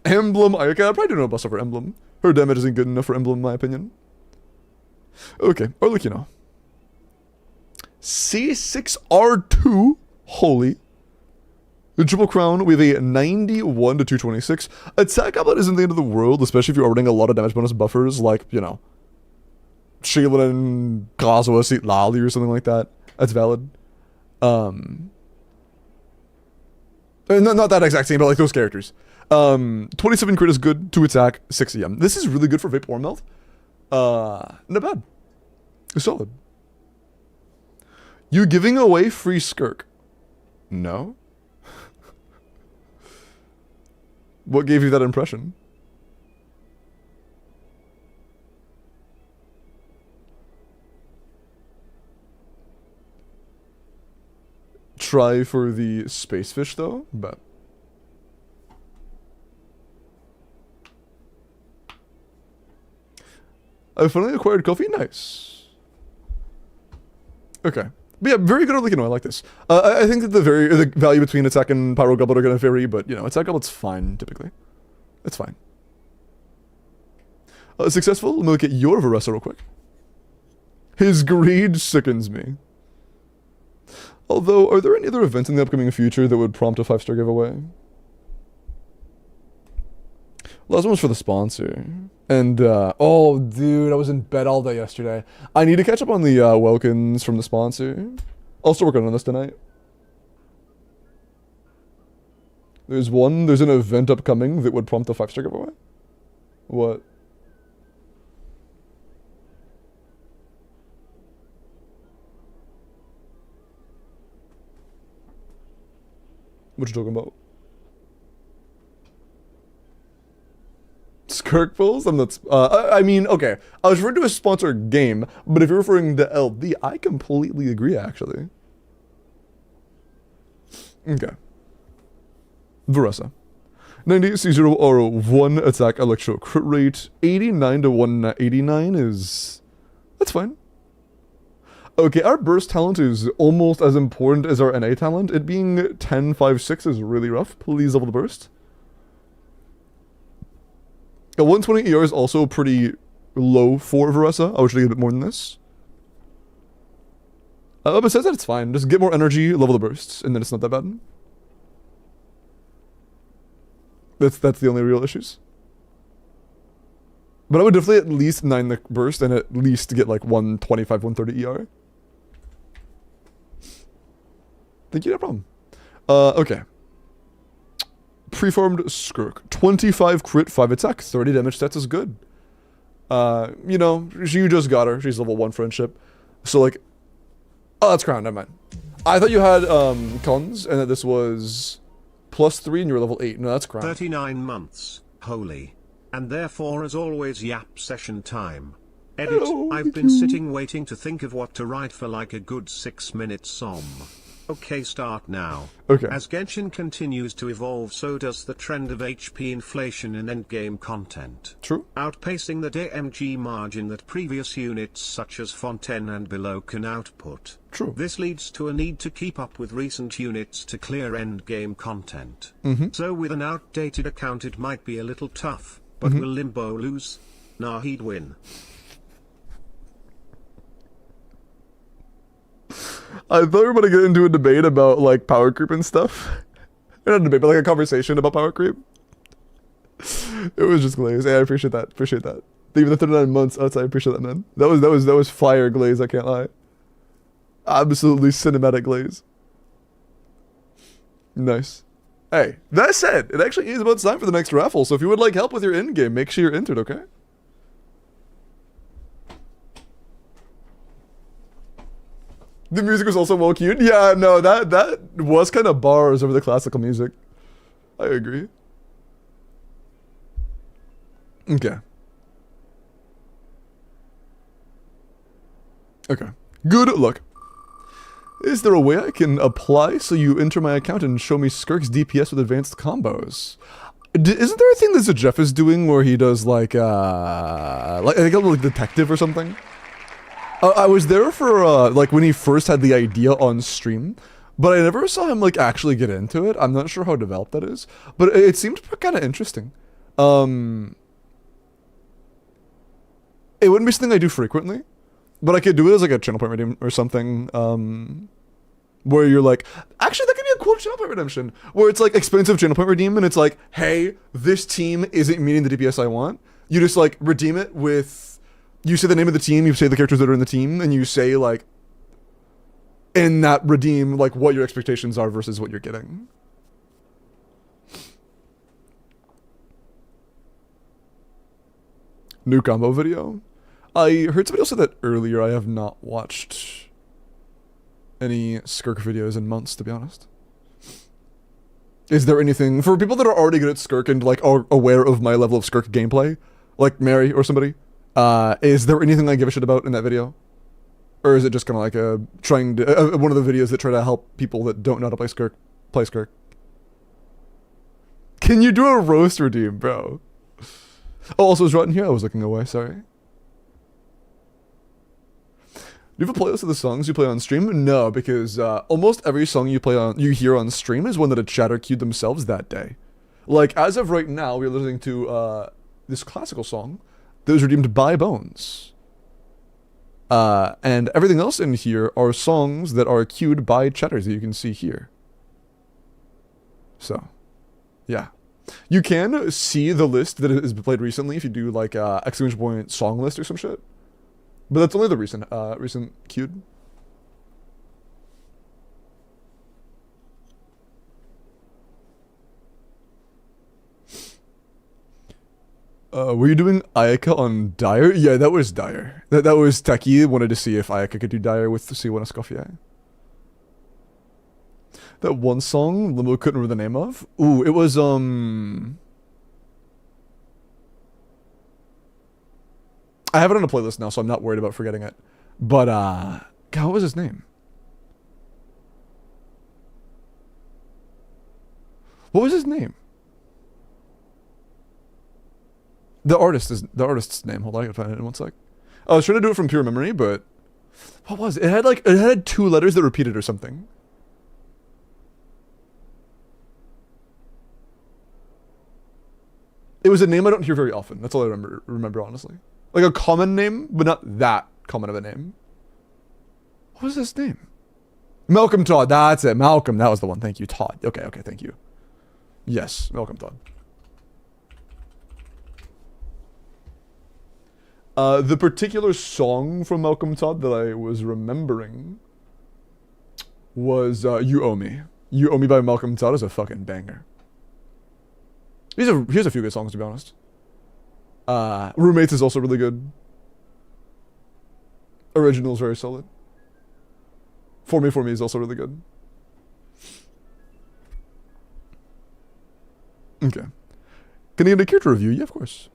Emblem, I'd probably do no bust over Emblem. Her damage isn't good enough for Emblem, in my opinion. Okay, Arlecchino. C6R2. Holy. The Triple Crown, we have a 91 to 226. Attack output isn't the end of the world, especially if you're running a lot of damage bonus buffers, like, you know, Shaylin and Kazuha Seat Lali or something like that. That's valid. Not that exact same, but like those characters. 27 crit is good, 2 attack, 6 EM. This is really good for Vape or Melt. Not bad. It's solid. You giving away free Skirk? No. What gave you that impression? Try for the space fish though, but I finally acquired coffee. Nice. Okay, but yeah, very good. Like, you know, I like this. I think that the value between attack and pyro goblet are gonna vary, but you know, attack goblet's fine typically. It's fine. Successful. Let me look at your Varessa real quick. His greed sickens me. Although, are there any other events in the upcoming future that would prompt a 5-star giveaway? Last one was for the sponsor. And, oh, dude, I was in bed all day yesterday. I need to catch up on the, Welkins from the sponsor. I'll start working on this tonight. There's an event upcoming that would prompt a 5-star giveaway. What? What you talking about? Skirk pulls? I'm not. I mean, okay. I was referring to a sponsored game, but if you're referring to LD, I completely agree, actually. Okay. Varessa. 90 C0 or 1 attack electro crit rate. 89 to 189 is. That's fine. Okay, our burst talent is almost as important as our NA talent. It being 10, 5, 6 is really rough. Please level the burst. A 120 ER is also pretty low for Varessa. I wish I get a bit more than this. But besides that, it's fine. Just get more energy, level the bursts, and then it's not that bad. That's the only real issues. But I would definitely at least 9 the burst and at least get like 125, 130 ER. Thank you, no problem. Okay. Preformed Skirk. 25 crit, 5 attack, 30 damage stats is good. You know, you just got her. She's level 1 friendship. So like, oh, that's crown, never mind. I thought you had cons and that this was +3 and you're level 8. No, that's crown. 39 months. Holy. And therefore, as always, yap session time. Edit. Hello, I've been sitting waiting to think of what to write for like a good 6-minute som. Okay, start now. Okay. As Genshin continues to evolve, so does the trend of HP inflation in endgame content. True. Outpacing the DMG margin that previous units such as Fontaine and below can output. True. This leads to a need to keep up with recent units to clear endgame content. So with an outdated account it might be a little tough, but will Limbo lose? Nah, he'd win. I thought we were going to get into a debate about, like, power creep and stuff. Not a debate, but, like, a conversation about power creep. It was just Glaze. Yeah, I appreciate that. Appreciate that. Even the 39 months outside, I appreciate that, man. That was fire Glaze, I can't lie. Absolutely cinematic Glaze. Nice. Hey, that said, it actually is about time for the next raffle, so if you would like help with your endgame, make sure you're entered, okay? The music was also well cued. Yeah, no, that was kind of bars over the classical music. I agree. Okay. Okay. Good luck. Is there a way I can apply so you enter my account and show me Skirk's DPS with advanced combos? Isn't there a thing that Jeff is doing where he does like a little detective or something? I was there for, like, when he first had the idea on stream, but I never saw him, like, actually get into it. I'm not sure how developed that is, but it seemed kind of interesting. It wouldn't be something I do frequently, But I could do it as like a channel point redeem or something. Where you're like, actually, that could be a cool channel point redemption. Where it's like expensive channel point redeem, and it's like, hey, this team isn't meeting the DPS I want. You just like redeem it with, you say the name of the team, you say the characters that are in the team, and you say like, in that redeem, like what your expectations are versus what you're getting. New combo video. I heard somebody else say that earlier. I have not watched any Skirk videos in months, to be honest. Is there anything for people that are already good at Skirk and like are aware of my level of Skirk gameplay, like Mary or somebody? Is there anything I give a shit about in that video, or is it just kind of like a trying to one of the videos that try to help people that don't know how to play Skirk? Can you do a roast redeem, bro? Oh, also, is Rotten here? I was looking away. Sorry. Do you have a playlist of the songs you play on stream? No, because almost every song you hear on stream is one that a chatter queued themselves that day. Like, as of right now, we're listening to this classical song that was redeemed by Bones. And everything else in here are songs that are queued by chatters that you can see here. So, yeah. You can see the list that has been played recently if you do like exclamation point song list or some shit. But that's only the recent queued. Were you doing Ayaka on Dire? Yeah, that was Dire. That was Techie. Wanted to see if Ayaka could do Dire with C1 Escoffier. That one song Limbo couldn't remember the name of. Ooh, it was I have it on a playlist now, so I'm not worried about forgetting it. But God, what was his name? What was his name? The artist's name. Hold on, I can find it in one sec. I was trying to do it from pure memory, but what was it? It had 2 letters that repeated or something. It was a name I don't hear very often. That's all I remember honestly. Like a common name, but not that common of a name. What was his name? Malcolm Todd. That's it. Malcolm. That was the one. Thank you. Todd. Okay. Thank you. Yes. Malcolm Todd. The particular song from Malcolm Todd that I was remembering was You Owe Me. You Owe Me by Malcolm Todd is a fucking banger. He has a few good songs, to be honest. Roommates is also really good. Original is very solid. For Me is also really good. Okay. Can I get a character review? Yeah, of course.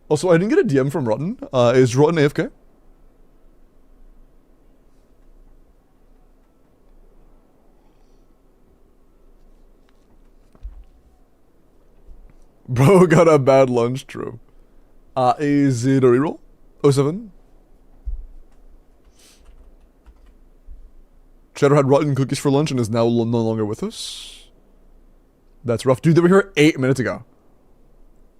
Also, I didn't get a DM from Rotten. Is Rotten AFK? Bro got a bad lunch, true. Is it a reroll? 07? Shadow had rotten cookies for lunch and is now no longer with us. That's rough. Dude, they were here 8 minutes ago.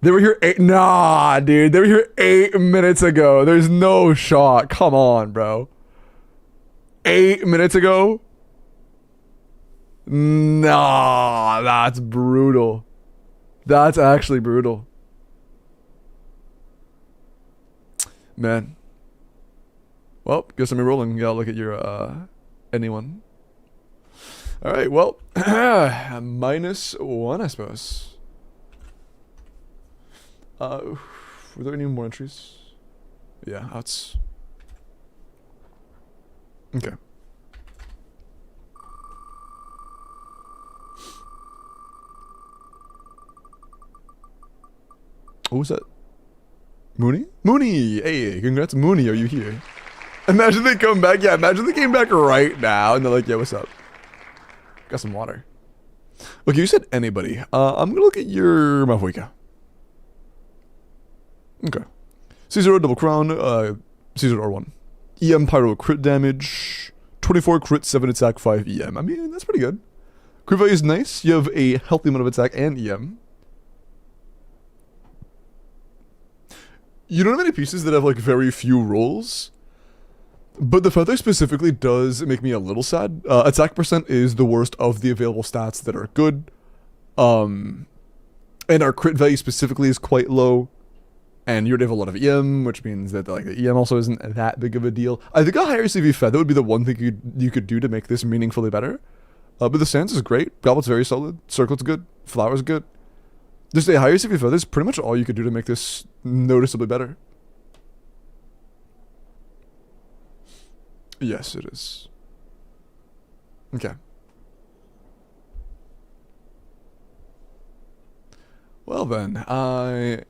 They were here nah, dude. They were here 8 minutes ago. There's no shot. Come on, bro. 8 minutes ago? Nah, that's brutal. That's actually brutal. Man. Well, guess I'm rolling. Yeah, look at your, anyone. Alright, well, -1, I suppose. Were there any more entries? Yeah, that's... Okay. What was that? Mooney? Mooney! Hey, congrats, Mooney, are you here? Imagine they come back. Yeah, imagine they came back right now and they're like, yeah, what's up? Got some water. Okay, you said anybody. I'm gonna look at your Mafuika. Okay. C0 double crown, C0 R1. EM pyro crit damage, 24 crit, 7 attack, 5 EM. I mean, that's pretty good. Crit value is nice. You have a healthy amount of attack and EM. You don't have any pieces that have like very few rolls. But the feather specifically does make me a little sad. Attack percent is the worst of the available stats that are good. And our crit value specifically is quite low. And you already have a lot of EM, which means that like the EM also isn't that big of a deal. I think a higher CV feather would be the one thing you could do to make this meaningfully better. But the stance is great. Goblet's very solid. Circlet's good. Flower's good. Just a higher CV feather is pretty much all you could do to make this noticeably better. Yes, it is. Okay. Well then, I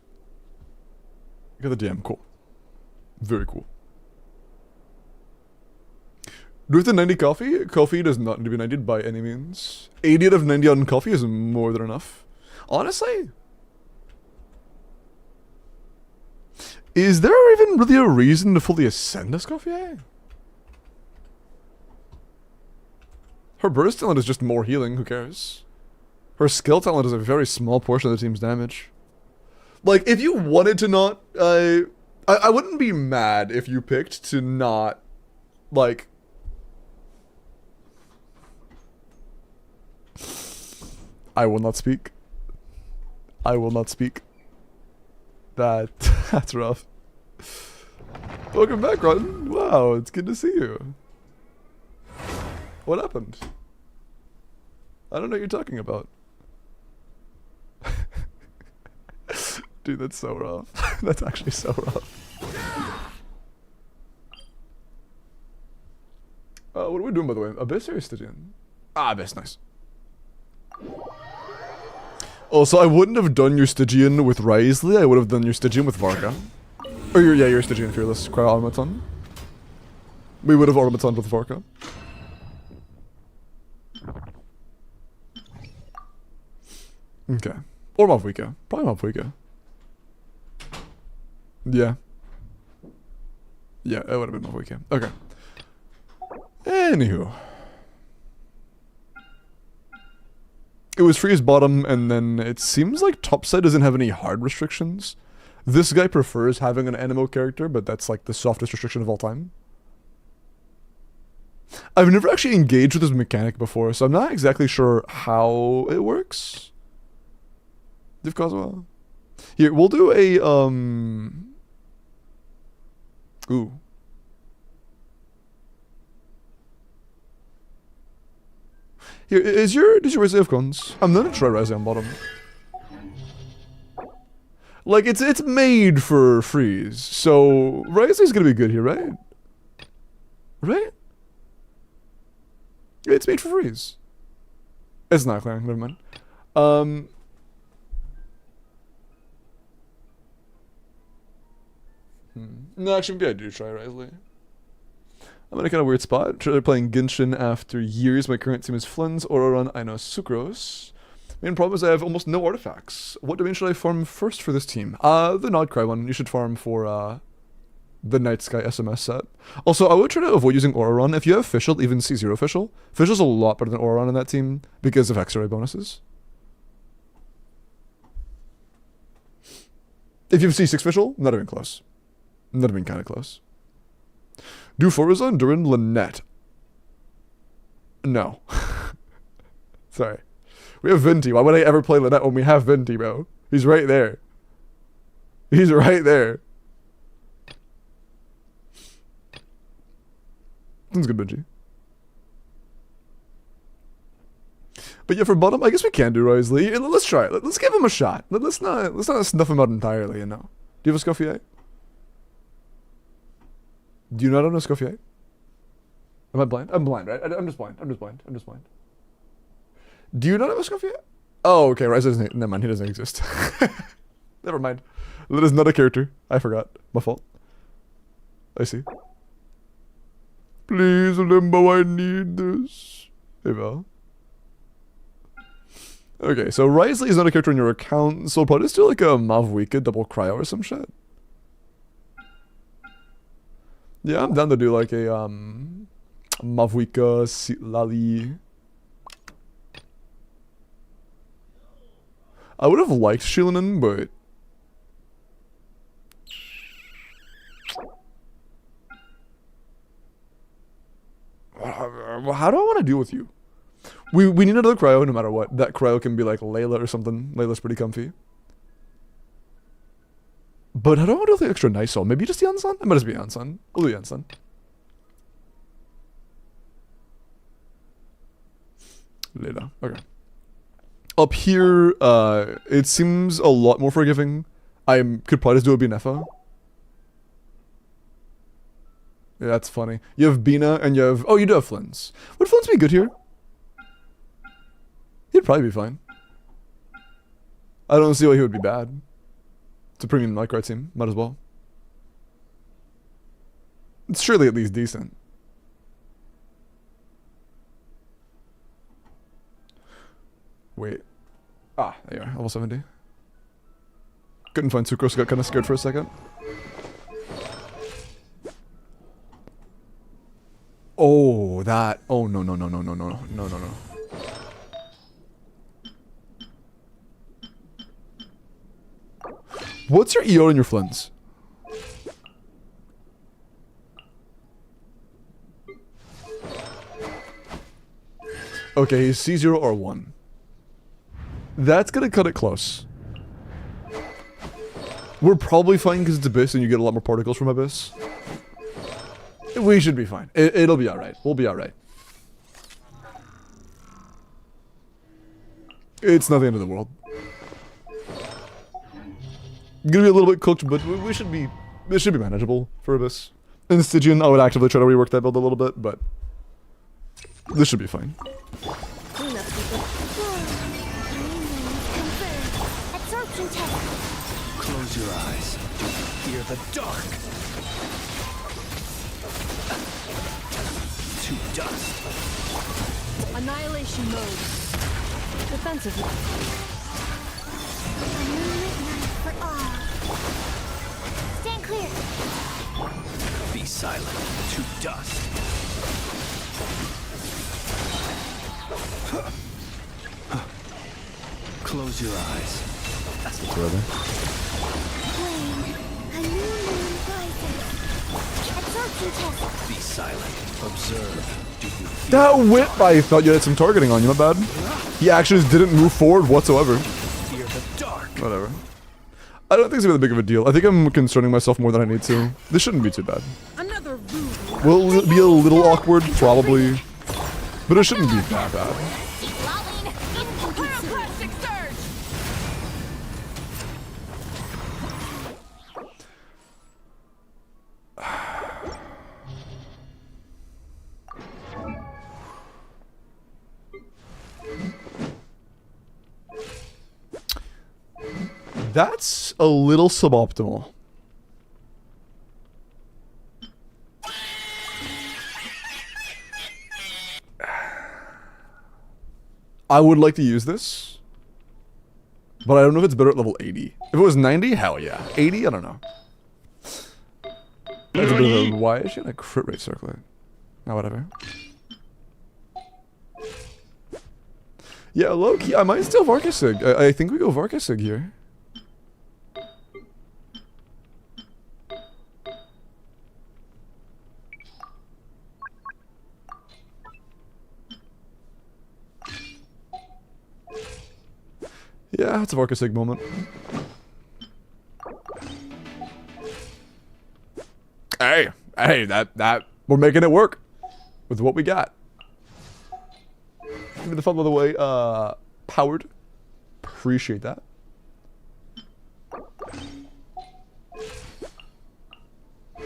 got the DM. Cool. Very cool. With the 90 coffee, coffee does not need to be 90 by any means. 80 out of 90 on coffee is more than enough. Honestly, is there even really a reason to fully ascend this coffee? Her burst talent is just more healing, who cares? Her skill talent is a very small portion of the team's damage. Like, if you wanted to not, I wouldn't be mad if you picked to not, like... I will not speak. I will not speak. That's rough. Welcome back, Rotten. Wow, it's good to see you. What happened? I don't know what you're talking about. Dude, that's so rough. That's actually so rough. What are we doing, by the way? Abyss or Stygian? Ah, Abyss, nice. Oh, so I wouldn't have done your Stygian with Risley, I would have done your Stygian with Varka. Or your Stygian Fearless, Cryo Automaton. We would have Automaton with Varka. Okay. Or Mavwika. Probably Mavwika. Yeah. Yeah, it would have been Mavwika. Okay. Anywho. It was Freeze bottom, and then it seems like topside doesn't have any hard restrictions. This guy prefers having an animo character, but that's like the softest restriction of all time. I've never actually engaged with this mechanic before, so I'm not exactly sure how it works. Div Kazuha. Here, we'll do a, Ooh. Here, does your Rise have cons? I'm gonna try Rise on bottom. Like, it's made for freeze, so Rise is gonna be good here, right? Right? It's made for freeze. It's not clearing, never mind. No, actually, maybe I do try Risley. I'm in a kind of weird spot. They're playing Genshin after years. My current team is Flins, Ororon, Aino, Sucrose. Main problem is I have almost no artifacts. What domain should I farm first for this team? The Nodcry one. You should farm for, the Night Sky SMS set. Also, I would try to avoid using Ororon. If you have Fischl, even C0 Fischl. Fischl's a lot better than Ororon in that team because of X-ray bonuses. If you have C6 Fischl, not even close. Not even kind of close. Do Forzan Durin Lynette? No. Sorry. We have Venti. Why would I ever play Lynette when we have Venti, bro? He's right there. He's right there. That's good, Benji. But yeah, for bottom, I guess we can do Risley. Let's try it. Let's give him a shot. Let's not snuff him out entirely, you know. Do you have a Scoffier? Do you not own a Scoffier? Am I blind? I'm blind, right? I'm just blind. I'm just blind. I'm just blind. Do you not have a Scoffier? Oh, okay. Rise doesn't. Never mind. He doesn't exist. Never mind. That is not a character. I forgot. My fault. I see. Please, Limbo, I need this. Hey, Val. Okay, so Risley is not a character in your account, so probably still like a Mavwika double cryo or some shit. Yeah, I'm down to do like a Mavwika Lali. I would have liked Shilinen, but how do I want to deal with you? We need another cryo no matter what. That cryo can be like Layla or something. Layla's pretty comfy. But how do I want to do the extra nice soul? Maybe just the Unsun? It might just be Unsun. We'll do the Unsun. Layla. Okay. Up here, it seems a lot more forgiving. Could probably just do a Binefa. Yeah, that's funny. You have Bina and you have... Oh, you do have Flynn's. Would Flynn's be good here? He'd probably be fine. I don't see why he would be bad. It's a premium micro team. Might as well. It's surely at least decent. Wait. Ah, there you are. Level 70. Couldn't find Sucrose, got kind of scared for a second. Oh, that. Oh, no, no, no, no, no, no, no, no, no. What's your EO and your Flynn's? Okay, he's C0 or 1. That's gonna cut it close. We're probably fine because it's Abyss and you get a lot more particles from Abyss. We should be fine. It'll be alright. We'll be alright. It's not the end of the world. Gonna be a little bit cooked, but we should be... This should be manageable for Abyss. In Stygian, I would actively try to rework that build a little bit, but... This should be fine. Close your eyes. Fear the dark. To dust. Annihilation mode. Defensive mode. A moonlit night for all. Stand clear. Be silent. To dust. Close your eyes. Brother. Flame. A new moon rises. Absorption test. Be silent. Observe. Do you feel That whip! I thought you had some targeting on you, my bad. He actually just didn't move forward whatsoever. fear the dark? Whatever. I don't think it's gonna be that big of a deal. I think I'm concerning myself more than I need to. This shouldn't be too bad. Another rude. Will it be a little awkward? Probably. But it shouldn't be that bad. Pyroclastic surge. That's a little suboptimal. I would like to use this, but I don't know if it's better at level 80. If it was 90, hell yeah. 80, I don't know. That's a bit of a, why is she in a crit rate circlet? Now whatever. Yeah, low key, I might still Varkasig. I think we go Varkasig here. Yeah, it's a Varkasig moment. Hey, that we're making it work with what we got. Give me the fun, by the way. Powered. Appreciate that.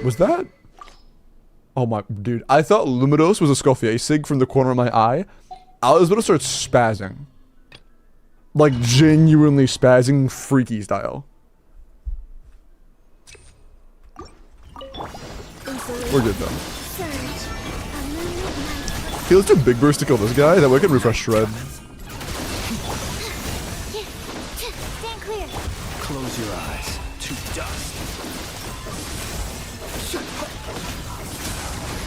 Was that? Oh my, dude. I thought Luminos was a Scoffier Sig from the corner of my eye. I was about to start spazzing. Like, genuinely spazzing freaky style. We're good though. Okay, let's do Big Burst to kill this guy. That way I can refresh Shred. Stand clear. Close your eyes. To dust.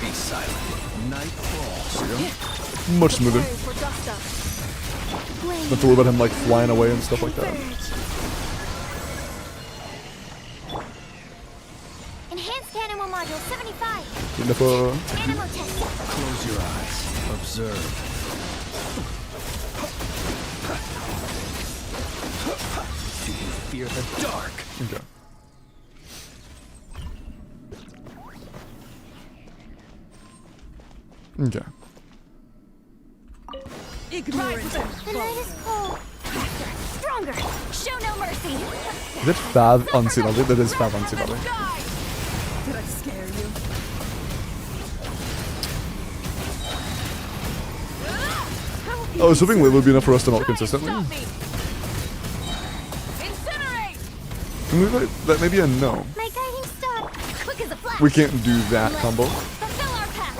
Be silent. Night falls. Much smoother. For dust up. Flame. Not to worry about him like flying away and stuff like that. Enhanced animal module 75. Beautiful. Animal test. Close your eyes. Observe. Do you fear the dark? Okay. Okay. Ignorance. The night is cold. Faster, stronger. Show no mercy. Is it Fav Ansilali? That is Fav Ansilali. Did I scare you? I was hoping Lil would be enough for us to melt consistently. Incinerate! Can we that maybe a no? My guiding star. Quick as a flash. We can't do that combo. Fulfill our path.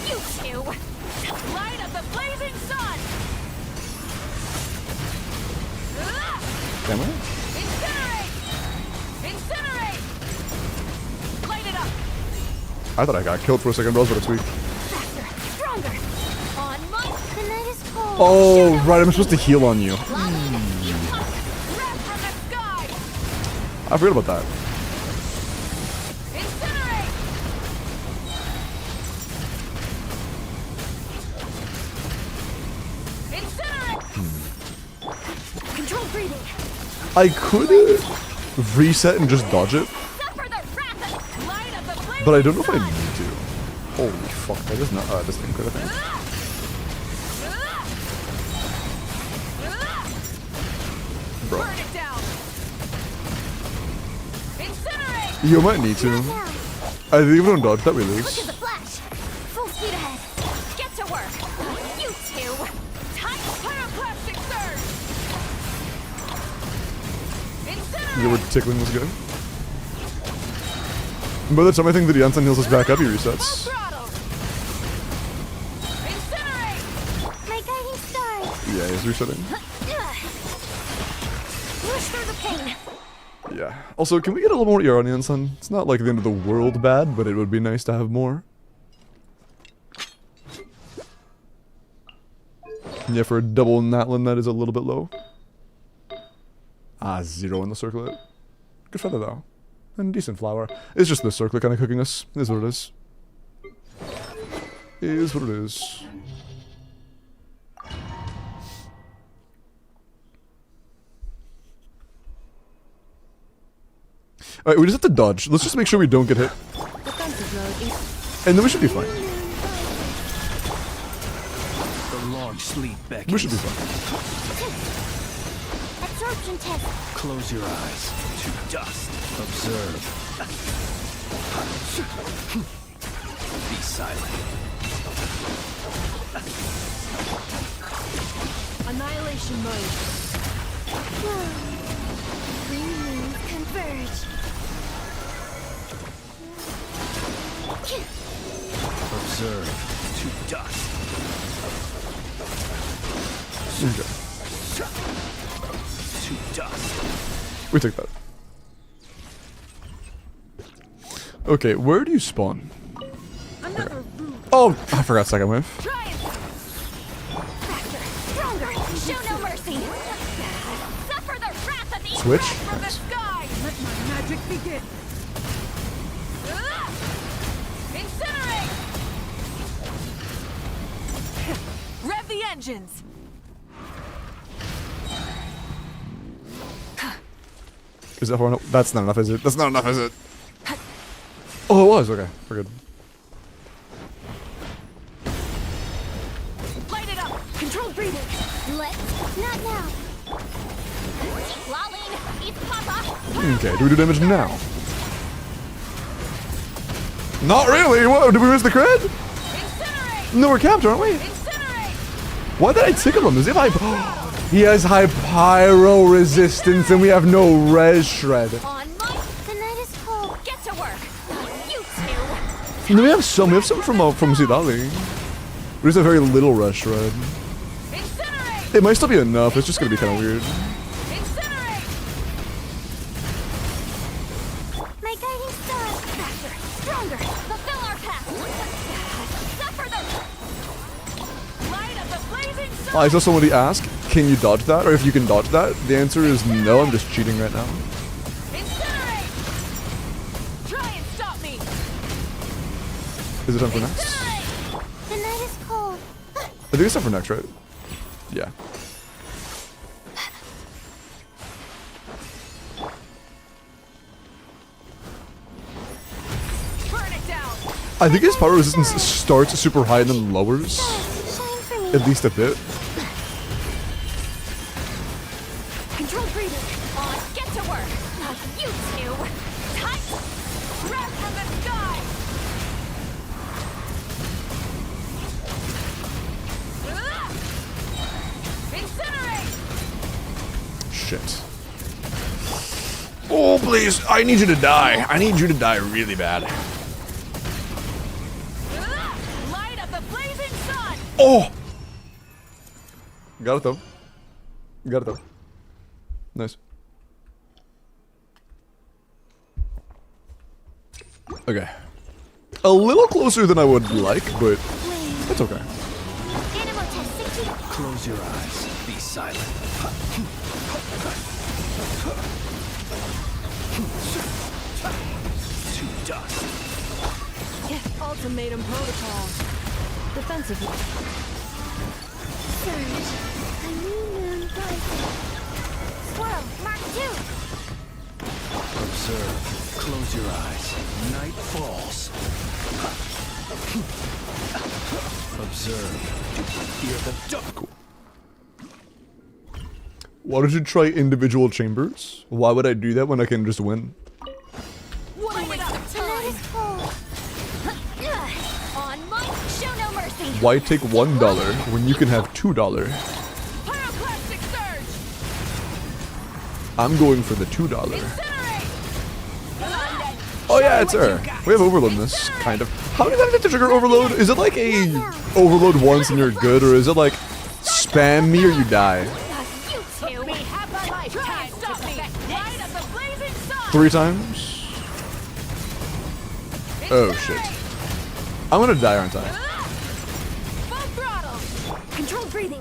You two. Light of the blazing sun! Can we? Incinerate! Incinerate! Light it up! I thought I got killed for a second, but it's weak. Faster, stronger. On my. The night is cold. Oh, right, I'm supposed to heal on you. Wrath from the sky! I forgot about that. Incinerate! Incinerate! Control breathing. I could reset and just dodge it, Suffer the wrath of. Light of the blazing but I don't know if I sun! need to. Holy fuck, that is not this thing could I think. Bro. Burn it down! Incinerate! You might need to. Now. I think if we don't dodge that, we Quick as lose. a flash. Full speed ahead. Get to work! You two! Tight pyroclastic surge! Incinerate! You were tickling was good. And by the time I think the Janssen heals us back up, he resets. Throttle! Incinerate! My guiding star. Yeah, he's resetting. Push through the pain. Yeah. Also, can we get a little more ER on Janssen? It's not like the end of the world bad, but it would be nice to have more. Yeah, for a double Natlin, that is a little bit low. Ah, 0 in the circlet. Good feather, though. And decent flower. It's just the circlet kind of cooking us. Is what it is. Is what it is. Alright, we just have to dodge. Let's just make sure we don't get hit. Defensive mode is. And then we should be fine. The long sleep beckons. We should be fine. Absorption test. Close your eyes to dust. Observe. Be silent. Annihilation mode. Green moons converge. Observe to dust. Okay. To dust. We take that. Okay, where do you spawn? Another root. Oh, I forgot second wave. Try it! Faster, stronger. Show no mercy. Suffer the wrath of the. Switch. From the Nice. sky! Let my magic begin! Incinerate! Rev the engines! Is that far enough? That's not enough, is it? That's not enough, is it? Oh, it was. Okay, we're good. Light it up! Control breathing. Let's. Not now. Keep lolling. Eat papa. Okay, do we do damage now? Not really! What? Did we miss the crit? Incinerate! No, we're capped, aren't we? Incinerate! Why did I tickle him? As if I. He has high pyro resistance and we have no res shred. On my. The night is cold. Get to work. You two. No, we have some from Zidali. We just have very little res shred. Incinerate! It might still be enough, it's just gonna be kind of weird. Incinerate! My guiding star. Faster, stronger. Fulfill our path. Suffer the. Light of the blazing sun! I saw somebody ask, can you dodge that? Or if you can dodge that? The answer is no, I'm just cheating right now. Incinerate! Try and stop me! Is it time for next? Incinerate. The night is cold. I think it's time for next, right? Yeah. Burn it down. I think his power resistance starts super high and then lowers. Shine for me. At least a bit. Control breathing. On, get to work. Not you two. Tight. Wrap from the sky. Incinerate. Shit. Oh, please. I need you to die. I need you to die really bad. Light up the blazing sun. Oh! Got it though. Got it though. Nice. Okay. A little closer than I would like, but that's okay. Animal test 60. Close your eyes. Be silent. To dust. Ultimatum protocol. Defensive. Surge. A new moon rising. Swirl. Mark 2. Observe. Close your eyes. Night falls. Observe. Do you hear the duck? Why did you try individual chambers? Why would I do that when I can just win? What a waste of The night time. is cold. On Mike. Show no mercy. Why take $1 when you can have $2? Pyroclastic surge. I'm going for the $2. Incinerate. Oh yeah, it's her. We have overload in this, kind of. How many times do you have to trigger overload? Is it like a overload once and you're good, or is it like spam me or you die? Not you two. We have a lifetime. Stop me. Light up the blazing sun. 3 times? Oh shit. I'm gonna die, aren't I? Full throttle. Control breathing.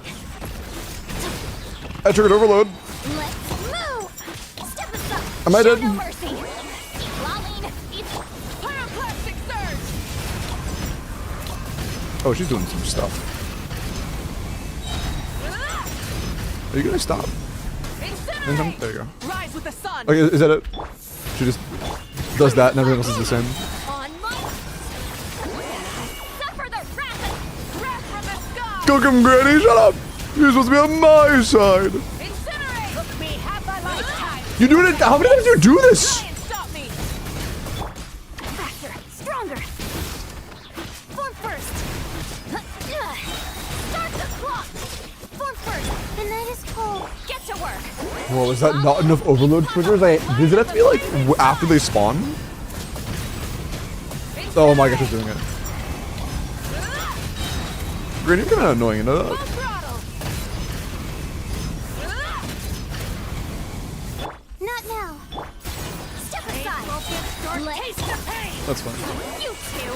I triggered overload. Let's move. Step aside. Am I Show dead? no mercy. Lolling. Pyroclastic surge. Oh, she's doing some stuff. Are you gonna stop? Incinerate. There you go. Rise with the sun. Okay, is that it? She just does that and everything else is the same. On Mike. Suffer the wrath. Wrath from the sky. Cook him, Granny, shut up! You're supposed to be on my side. Incinerate. Look, we have a lifetime. You doing it? How many times do you do this? Try and stop me. Faster. Stronger. Form first. Start the clock. Form first. The night is cold. Get to work. Well, is that not enough overload triggers? Does it have to be like after they spawn? Oh my gosh, she's doing it. Granny, you're kind of annoying, you know Full that? throttle. Not now. Step aside. Taste the pain. That's fine. You two.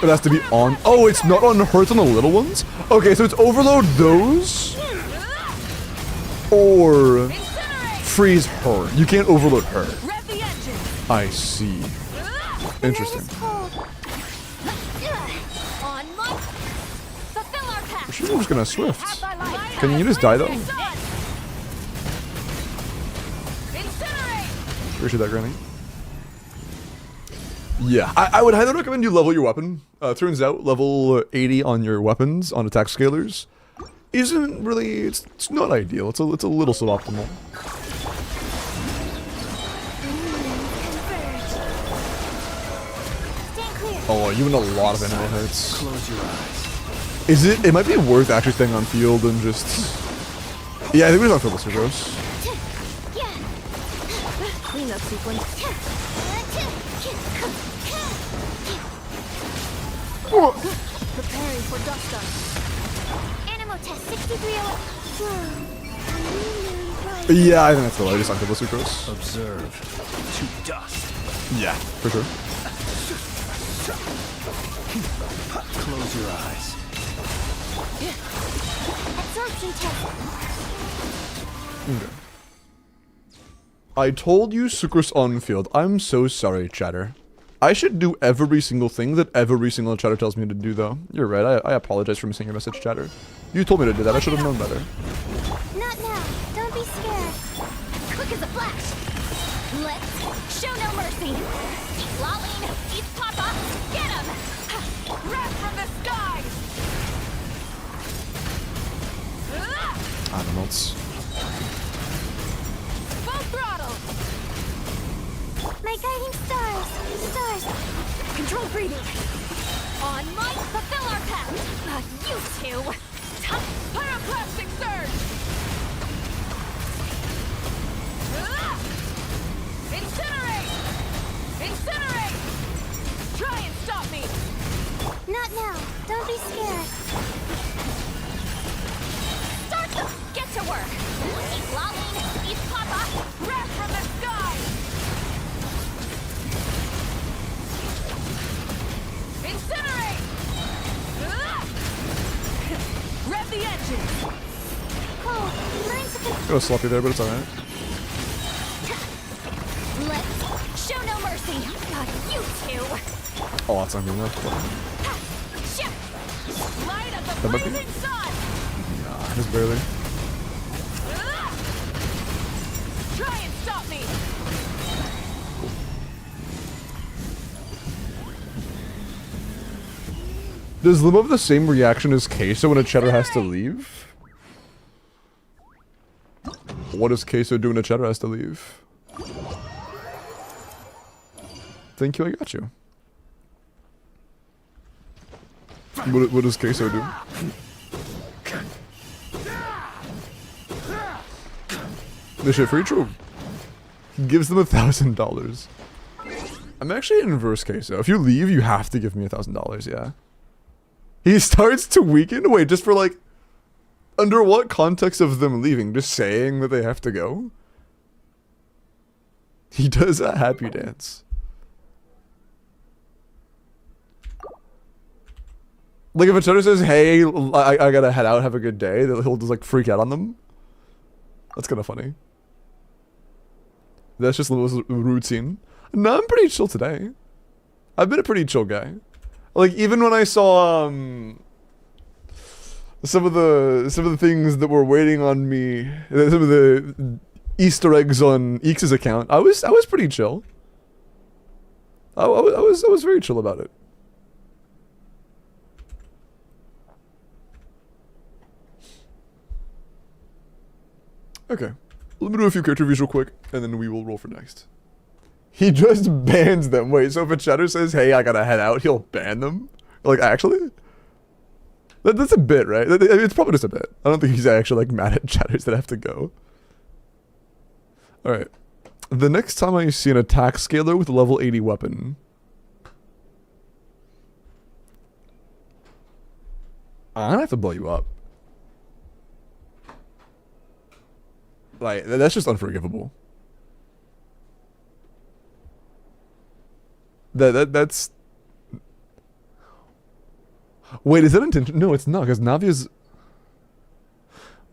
It has to be on. Oh, it's not on her, it's on the little ones? Okay, so it's overload those or Incinerate. freeze her. You can't overload her. Rev the engine. I see. Interesting. Night is cold. On Mike. Fulfill our path. She's just gonna swift. Have thy life. Can you just die though? Incinerate. Appreciate that, Granny. Yeah, I would highly recommend you level your weapon. Turns out level 80 on your weapons on attack scalers isn't really, it's not ideal. It's a little suboptimal. Stand clear. Oh, you in a lot of enemy hits. Close your eyes. Is it? It might be worth actually staying on field and just. Yeah, I think we're on field. This is gross. Yeah. Cleanup sequence. Preparing for dust up. Animal test 6301. Yeah, I think that's the latest on field. This is gross. Observe. To dust. Yeah, for sure. Close your eyes. Absorption test. Okay. I told you Sucrose on field. I'm so sorry, chatter. I should do every single thing that every single chatter tells me to do, though. You're right. I apologize for missing your message, chatter. You told me to do that. I should have known better. Not now. Don't be scared. Quick as a flash. Let's show no mercy. Eat Lolling, eat Papa. Get him! Wrath from the skies! Animals. Full throttle! My guiding stars. Stars. Control breathing! On my fulfill our path! You two! Tough pyroclastic surge! Incinerate! Incinerate! Try and stop me! Not now. Don't be scared. Start them! Get to work! Eat Lolling, eat Papa. Wrath from the sky! Incinerate! Rev the engine! Cold. Learn to A little sloppy there, but it's alright. Let's show no mercy. You two! Oh, that's not good enough. Ship! Light of the That might be- blazing sun! Nah, just barely. Try and stop me! Does Limbo have the same reaction as Queso when a cheddar has to leave? What does Queso do when a cheddar has to leave? Thank you, I got you. What does Queso do? This shit free? True. He gives them $1,000. I'm actually in inverse Queso. If you leave, you have to give me $1,000, yeah. He starts to weaken? Wait, just for like... Under what context of them leaving? Just saying that they have to go? He does a happy dance. Like if a cheddar says, hey, I gotta head out, have a good day, that he'll just like freak out on them. That's kind of funny. That's just Limbo's routine. No, I'm pretty chill today. I've been a pretty chill guy. Like even when I saw some of the things that were waiting on me, some of the Easter eggs on Eeks' account, I was pretty chill. I was very chill about it. Okay, let me do a few character reviews real quick, and then we will roll for next. He just bans them. Wait, so if a chatter says, hey, I gotta head out, he'll ban them? Like, actually? That's a bit, right? It's probably just a bit. I don't think he's actually, like, mad at chatters that have to go. Alright. The next time I see an attack scaler with a level 80 weapon... I'm gonna have to blow you up. Like, that's just unforgivable. That's... Wait, is that intentional? No, it's not, because Navia's...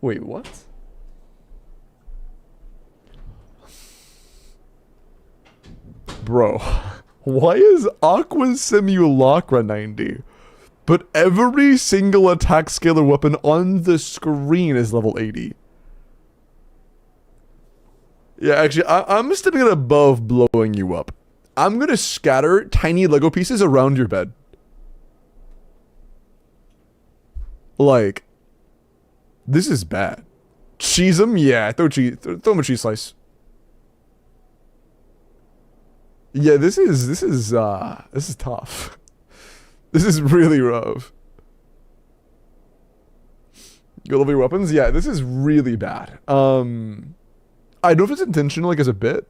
Wait, what? Bro, why is Aqua's Simulacra 90? But every single attack scalar weapon on the screen is level 80. Yeah, actually, I'm stepping it above blowing you up. I'm gonna scatter tiny Lego pieces around your bed. Like, this is bad. Cheese them? Yeah, throw them a cheese slice. Yeah, this is tough. This is really rough. Go level your weapons? Yeah, this is really bad. I don't know if it's intentional, like, as a bit,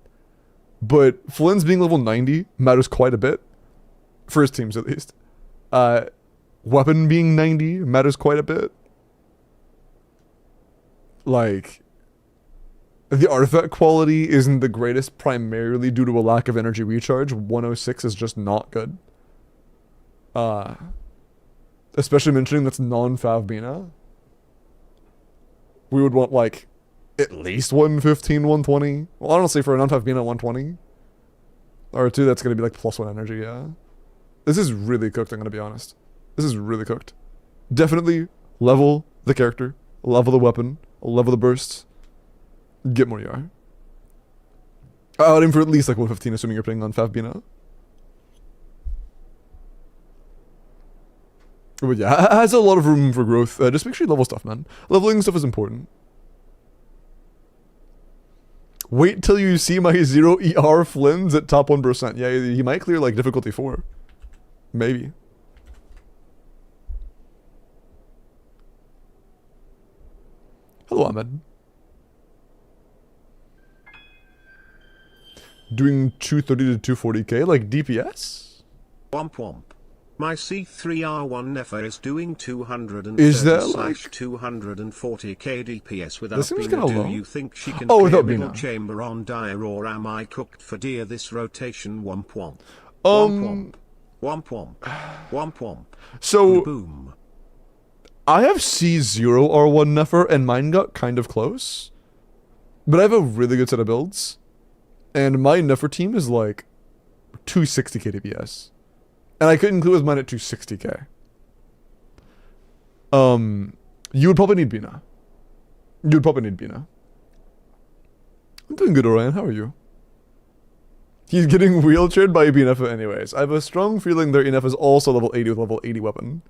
but Flynn's being level 90 matters quite a bit. For his teams, at least. Weapon being 90 matters quite a bit. Like, the artifact quality isn't the greatest primarily due to a lack of energy recharge. 106 is just not good. Especially mentioning that's non-Fav Bina. We would want, like, at least 115, 120. Well, honestly, for a non-Fav Bina, 120. R2, that's gonna be like +1 energy, yeah. This is really cooked, I'm gonna be honest. This is really cooked. Definitely level the character, level the weapon, level the bursts. Get more ER. I would aim for at least like 115, assuming you're playing on Favbina. But yeah, it has a lot of room for growth. Just make sure you level stuff, man. Leveling stuff is important. Wait till you see my 0 ER Flynn's at top 1%. Yeah, he might clear like difficulty 4. Maybe. Hello, Ahmed. Doing 230 to 240k, like DPS? Womp womp. My C3R1 Nefer is doing 230 Is that like 240k DPS without this seems Bina. kinda Do low. you think she can Oh, clear without middle Bina. chamber on dire, or am I cooked for deer this rotation? Womp womp. Womp womp. Womp womp. Womp womp. So boom. I have C0 R1 Nefer and mine got kind of close. But I have a really good set of builds. And my Nefer team is like 260k DPS. And I could include with mine at 260k. You would probably need Bina. You would probably need Bina. I'm doing good, Orion. How are you? He's getting wheelchaired by BNF anyways. I have a strong feeling their ENF is also level 80 with level 80 weapon.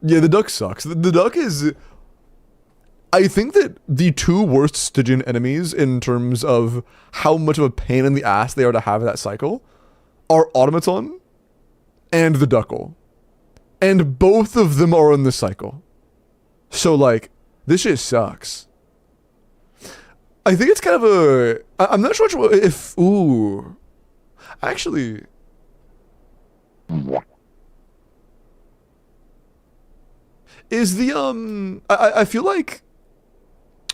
Yeah, the duck sucks. The duck is... I think that the two worst Stygian enemies in terms of how much of a pain in the ass they are to have that cycle are Automaton and the Duckle. And both of them are in this cycle. So, like, this shit sucks. I think it's kind of a... I'm not sure if... Ooh. Actually... Is the, I feel like...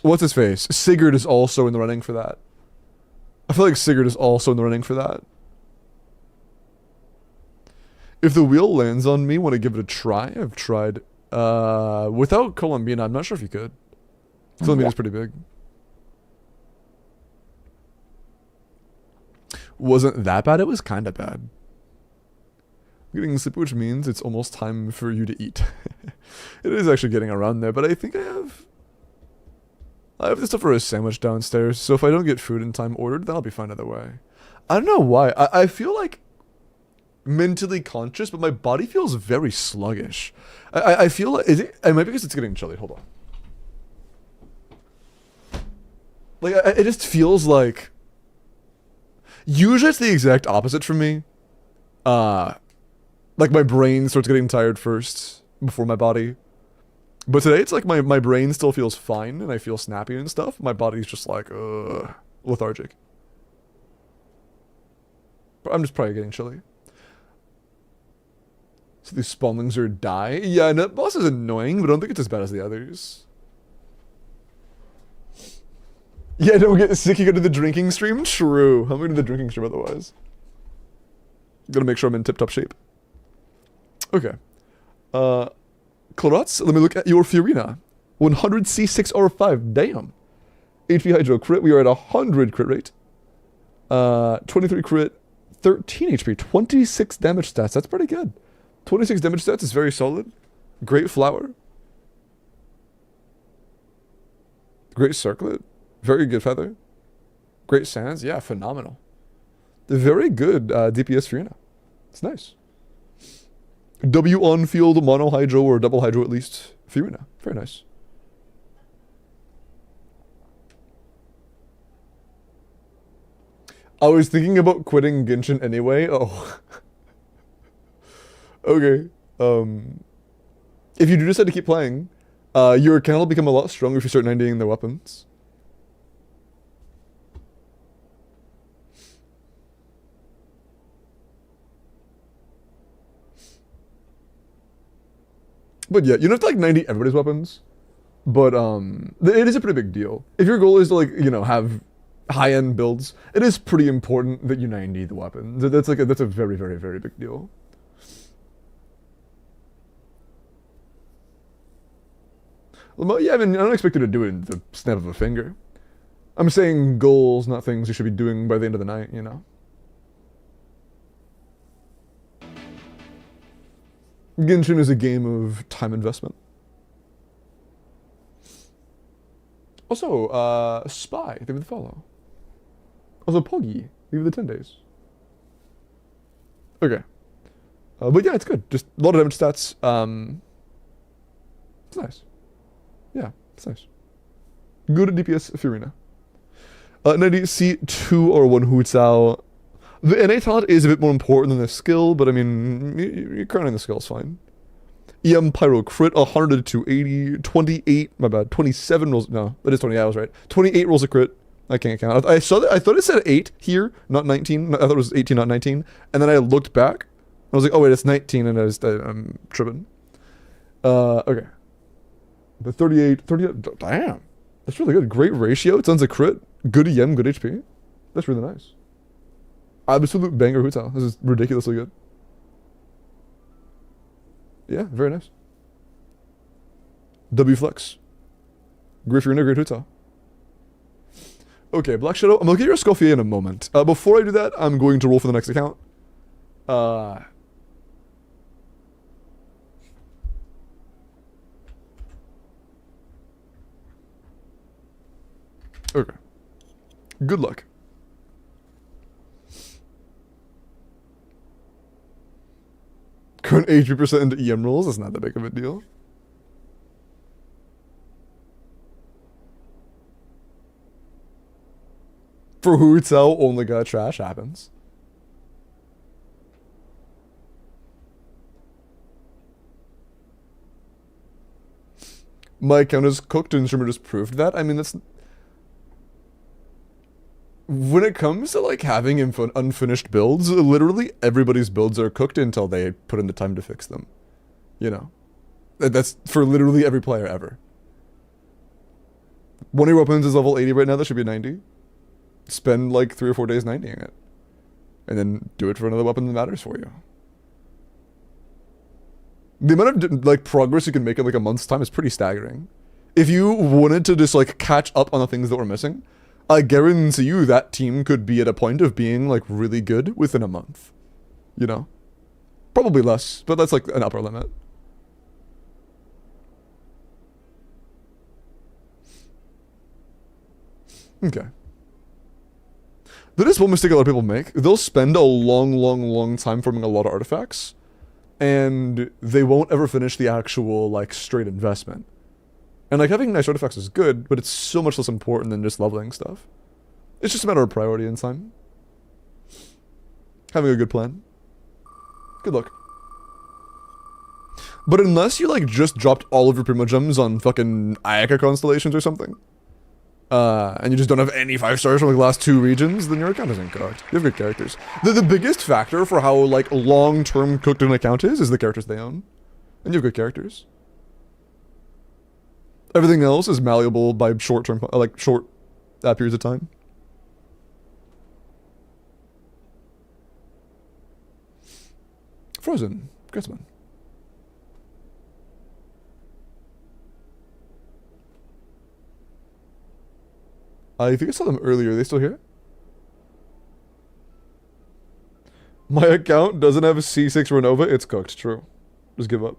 What's his face? Sigurd is also in the running for that. I feel like Sigurd is also in the running for that. If the wheel lands on me, want to give it a try? I've tried. Without Columbina, I'm not sure if you could. Columbina's pretty big. Wasn't that bad, it was kind of bad. I'm getting sleep, which means it's almost time for you to eat. It is actually getting around there, but I think I have the stuff for a sandwich downstairs, so if I don't get food in time ordered, then I'll be fine either way. I don't know why. I feel like mentally conscious, but my body feels very sluggish. I feel like... It might be because it's getting chilly. Hold on. Like, it just feels like... Usually it's the exact opposite for me. Like, my brain starts getting tired first before my body. But today it's like my brain still feels fine and I feel snappy and stuff. My body's just like, lethargic. But I'm just probably getting chilly. So these spawnlings are die. Yeah, and that boss is annoying, but I don't think it's as bad as the others. Yeah, don't get sick, you go to the drinking stream? True. I'm going to the drinking stream otherwise. Gotta make sure I'm in tip-top shape. Okay. Kloratz, let me look at your Fiorina. 100 C6R5, damn. HP Hydro crit, we are at 100 crit rate. 23 crit, 13 HP, 26 damage stats, that's pretty good. 26 damage stats is very solid. Great flower. Great circlet. Very good feather. Great sands, yeah, phenomenal. Very good DPS Fiorina. It's nice. W on field mono hydro or double hydro at least. Fiorina. Very nice. I was thinking about quitting Genshin anyway. Oh. Okay. If you do decide to keep playing, your account will become a lot stronger if you start 90ing the weapons. But yeah, you don't have to like 90 everybody's weapons. But it is a pretty big deal. If your goal is to like, you know, have high-end builds, it is pretty important that you 90 the weapon. That's like that's a very, very, very big deal. Yeah, I mean, I don't expect you to do it in the snap of a finger. I'm saying goals, not things you should be doing by the end of the night, you know? Genshin is a game of time investment. Also, Spy, thank you for the follow. Also, Poggy, thank you for the 10 days. Okay. But yeah, it's good. Just a lot of damage stats. It's nice. Yeah, it's nice. Good at DPS Furina. 90 C2 or 1 Hu Tao. The NA talent is a bit more important than the skill, but I mean, you're crowning the skill is fine. EM Pyro crit 100 to 80, 28, my bad, 27 rolls. No, that is 20, I was right. 28 rolls a crit. I can't count. I saw that. I thought it said 8 here, not 19. I thought it was 18, not 19. And then I looked back. I was like, oh wait, it's 19, and I'm tripping. Okay. The 38, damn. That's really good. Great ratio. Tons of crit. Good EM, good HP. That's really nice. Absolute banger Hu Tao. This is ridiculously good. Yeah, very nice. W Flex. Great Furina, great Hu Tao. Okay, Black Shadow. I'm gonna get your Scoffier in a moment. Before I do that, I'm going to roll for the next account. Okay. Good luck. Current 80% into EM rolls is not that big of a deal. For Hu Tao, only got trash happens. My account is cooked and Streamer just proved that. I mean, that's... When it comes to like having unfinished builds, literally everybody's builds are cooked until they put in the time to fix them. You know? That's for literally every player ever. One of your weapons is level 80 right now, that should be 90. Spend like 3 or 4 days 90ing it. And then do it for another weapon that matters for you. The amount of like progress you can make in like a month's time is pretty staggering. If you wanted to just like catch up on the things that were missing, I guarantee you that team could be at a point of being like really good within a month. You know? Probably less, but that's like an upper limit. Okay. That is one mistake a lot of people make. They'll spend a long time farming a lot of artifacts, and they won't ever finish the actual like straight investment. And like having nice artifacts is good, but it's so much less important than just leveling stuff. It's just a matter of priority and time. Having a good plan. Good luck. But unless you like just dropped all of your Primo Gems on fucking Ayaka constellations or something, and you just don't have any 5 stars from like the last 2 regions, then your account isn't cooked. You have good characters. The biggest factor for how like long-term cooked an account is the characters they own. And you have good characters. Everything else is malleable by short-term, like short periods of time. Frozen, Gressman. I think I saw them earlier. Are they still here? My account doesn't have a C6 Renova. It's cooked. True. Just give up.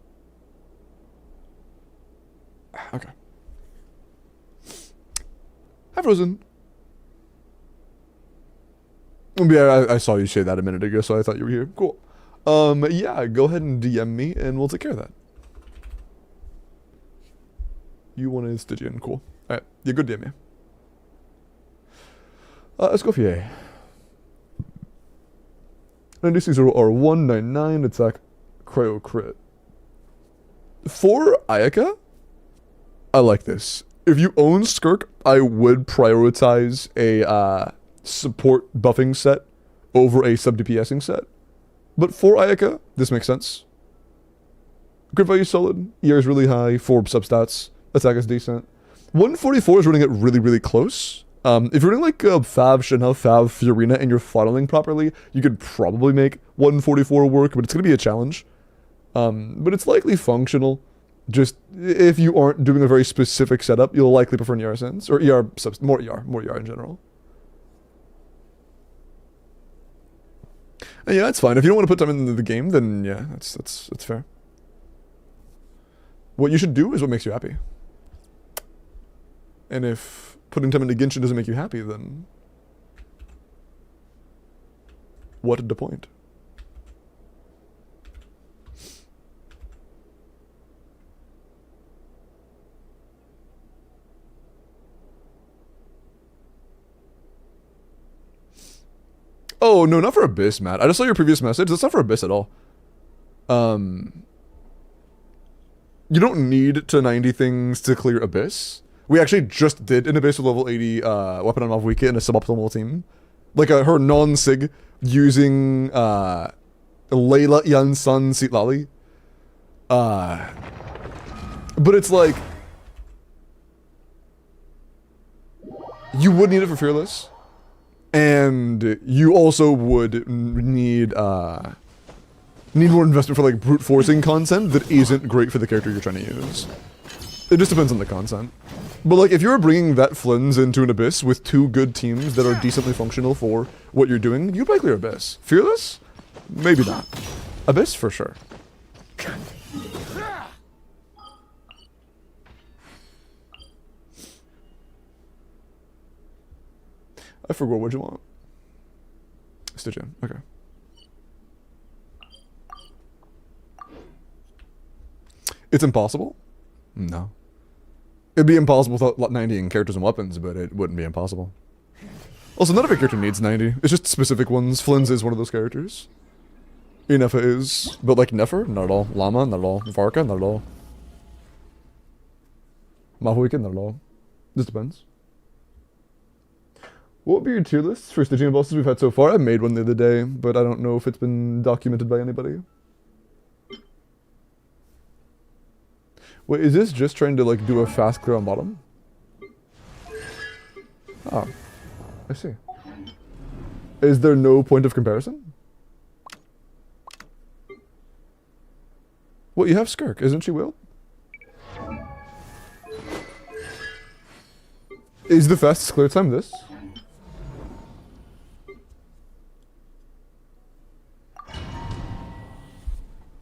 Okay. Hi, Frozen. Yeah, I saw you say that a minute ago, so I thought you were here. Cool. Yeah, go ahead and DM me, and we'll take care of that. You want to Stygian. Cool. Alright, you're good, DM me. Escoffier. 96R199 attack cryo crit. For Ayaka, I like this. If you own Skirk, I would prioritize a support buffing set over a sub DPSing set. But for Ayaka, this makes sense. Crit value is solid, ER is really high, 4 substats, attack is decent. 144 is running it really close. If you're running like Fav Shinha, Fav Furina, and you're funneling properly, you could probably make 144 work, but it's going to be a challenge. But it's likely functional. Just, if you aren't doing a very specific setup, you'll likely prefer an ER sense, or ER, more ER in general. And yeah, that's fine. If you don't want to put time into the game, then yeah, that's fair. What you should do is what makes you happy. And if putting time into Genshin doesn't make you happy, then what is the point? Oh, no, not for Abyss, Matt. I just saw your previous message. That's not for Abyss at all. You don't need to 90 things to clear Abyss. We actually just did an Abyss with level 80 weapon on off weekend in a suboptimal team. Like her non-sig using Layla Yansun Sitlali. But it's like you would need it for Fearless. And you also would need more investment for like brute forcing content that isn't great for the character you're trying to use. It just depends on the content. But like if you were bringing that Flins into an Abyss with 2 good teams that are decently functional for what you're doing, you'd probably clear Abyss. Fearless? Maybe not. Abyss for sure. I forgot what you want. Stitch in. Okay. It's impossible? No. It'd be impossible without 90ing characters and weapons, but it wouldn't be impossible. Also, not every character needs 90. It's just specific ones. Flynn's is one of those characters. Inefa is. But like Nefer, not at all. Llama, not at all. Varka, not at all. Mahuika, not at all. This depends. What would be your tier lists for stitching bosses we've had so far? I made one the other day, but I don't know if it's been documented by anybody. Wait, is this just trying to like do a fast clear on bottom? Oh, I see. Is there no point of comparison? Well, you have Skirk, isn't she Will? Is the fastest clear time this?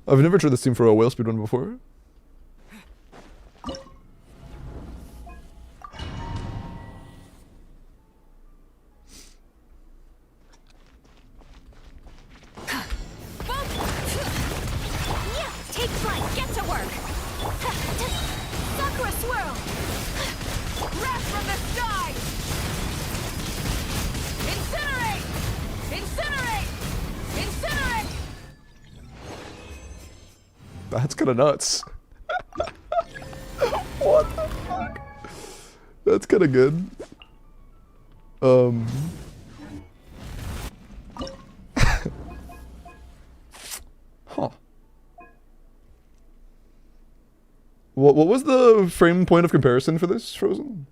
I've never tried this team for a whale speedrun before. Take flight, get to work! Sakura swirl! Wrath from the sky! Incinerate! Incinerate! Incinerate! That's kinda nuts. What the fuck? That's kinda good. Huh. What was the frame point of comparison for this, Frozen?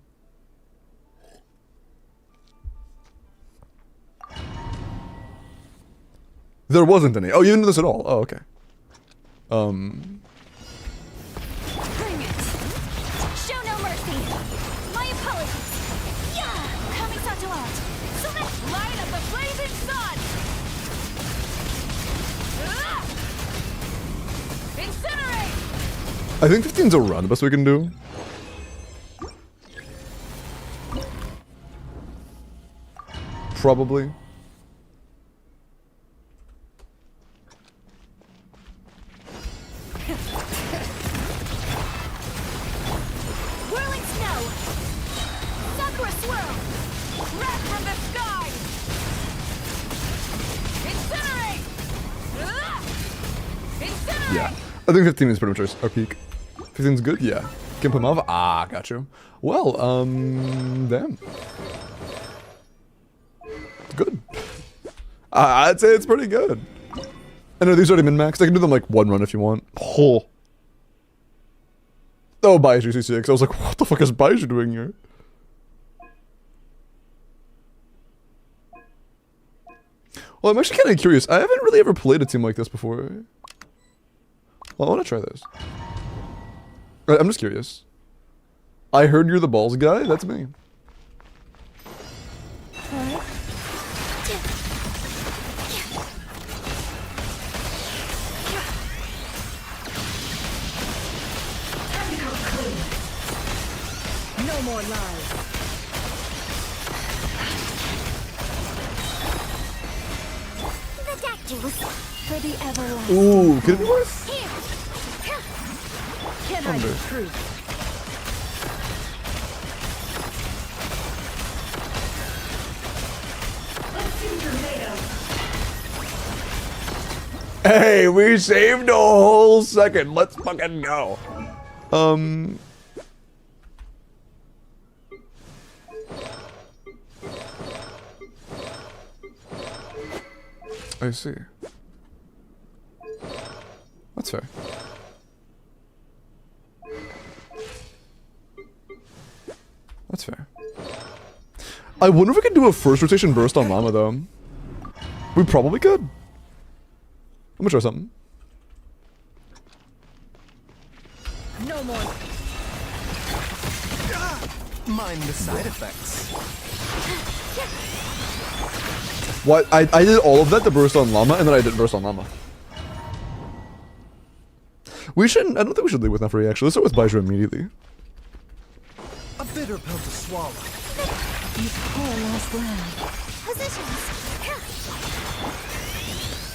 There wasn't any. Oh, you didn't do this at all. Oh, okay. Bring it! Show no mercy! My apologies! Yeah! Kamisato out! So let's light up the blazing sun! Incinerate! I think 15's around the best we can do. Probably. Whirling snow! Sakura swirl! Wrath from the sky! Incinerate! Incinerate! Yeah. I think 15 is pretty much our peak. 15's good? Yeah. Kimpamav? Ah, got you. Well, damn. It's good. I'd say it's pretty good. And are these already min-maxed? I can do them like one run if you want. Oh. Oh, Baiju C6. I was like, what the fuck is Baiju doing here? Well, I'm actually kind of curious. I haven't really ever played a team like this before. Well, I want to try this. I'm just curious. I heard you're the balls guy. That's me. No more lies. The deck juice. For the everlasting. Ooh, could it be worse? Here. Can I be truth? Hey, we saved a whole second. Let's fucking go. I see. That's fair. That's fair. I wonder if we could do a first rotation burst on Llama though. We probably could. I'm gonna try something. No more. Mind the side effects. What? I did all of that to burst on Llama, and then I didn't burst on Llama. We shouldn't. I don't think we should lead with Nefery actually. Let's start with Baiju immediately. A bitter pill to swallow. You poor lost land. Positions.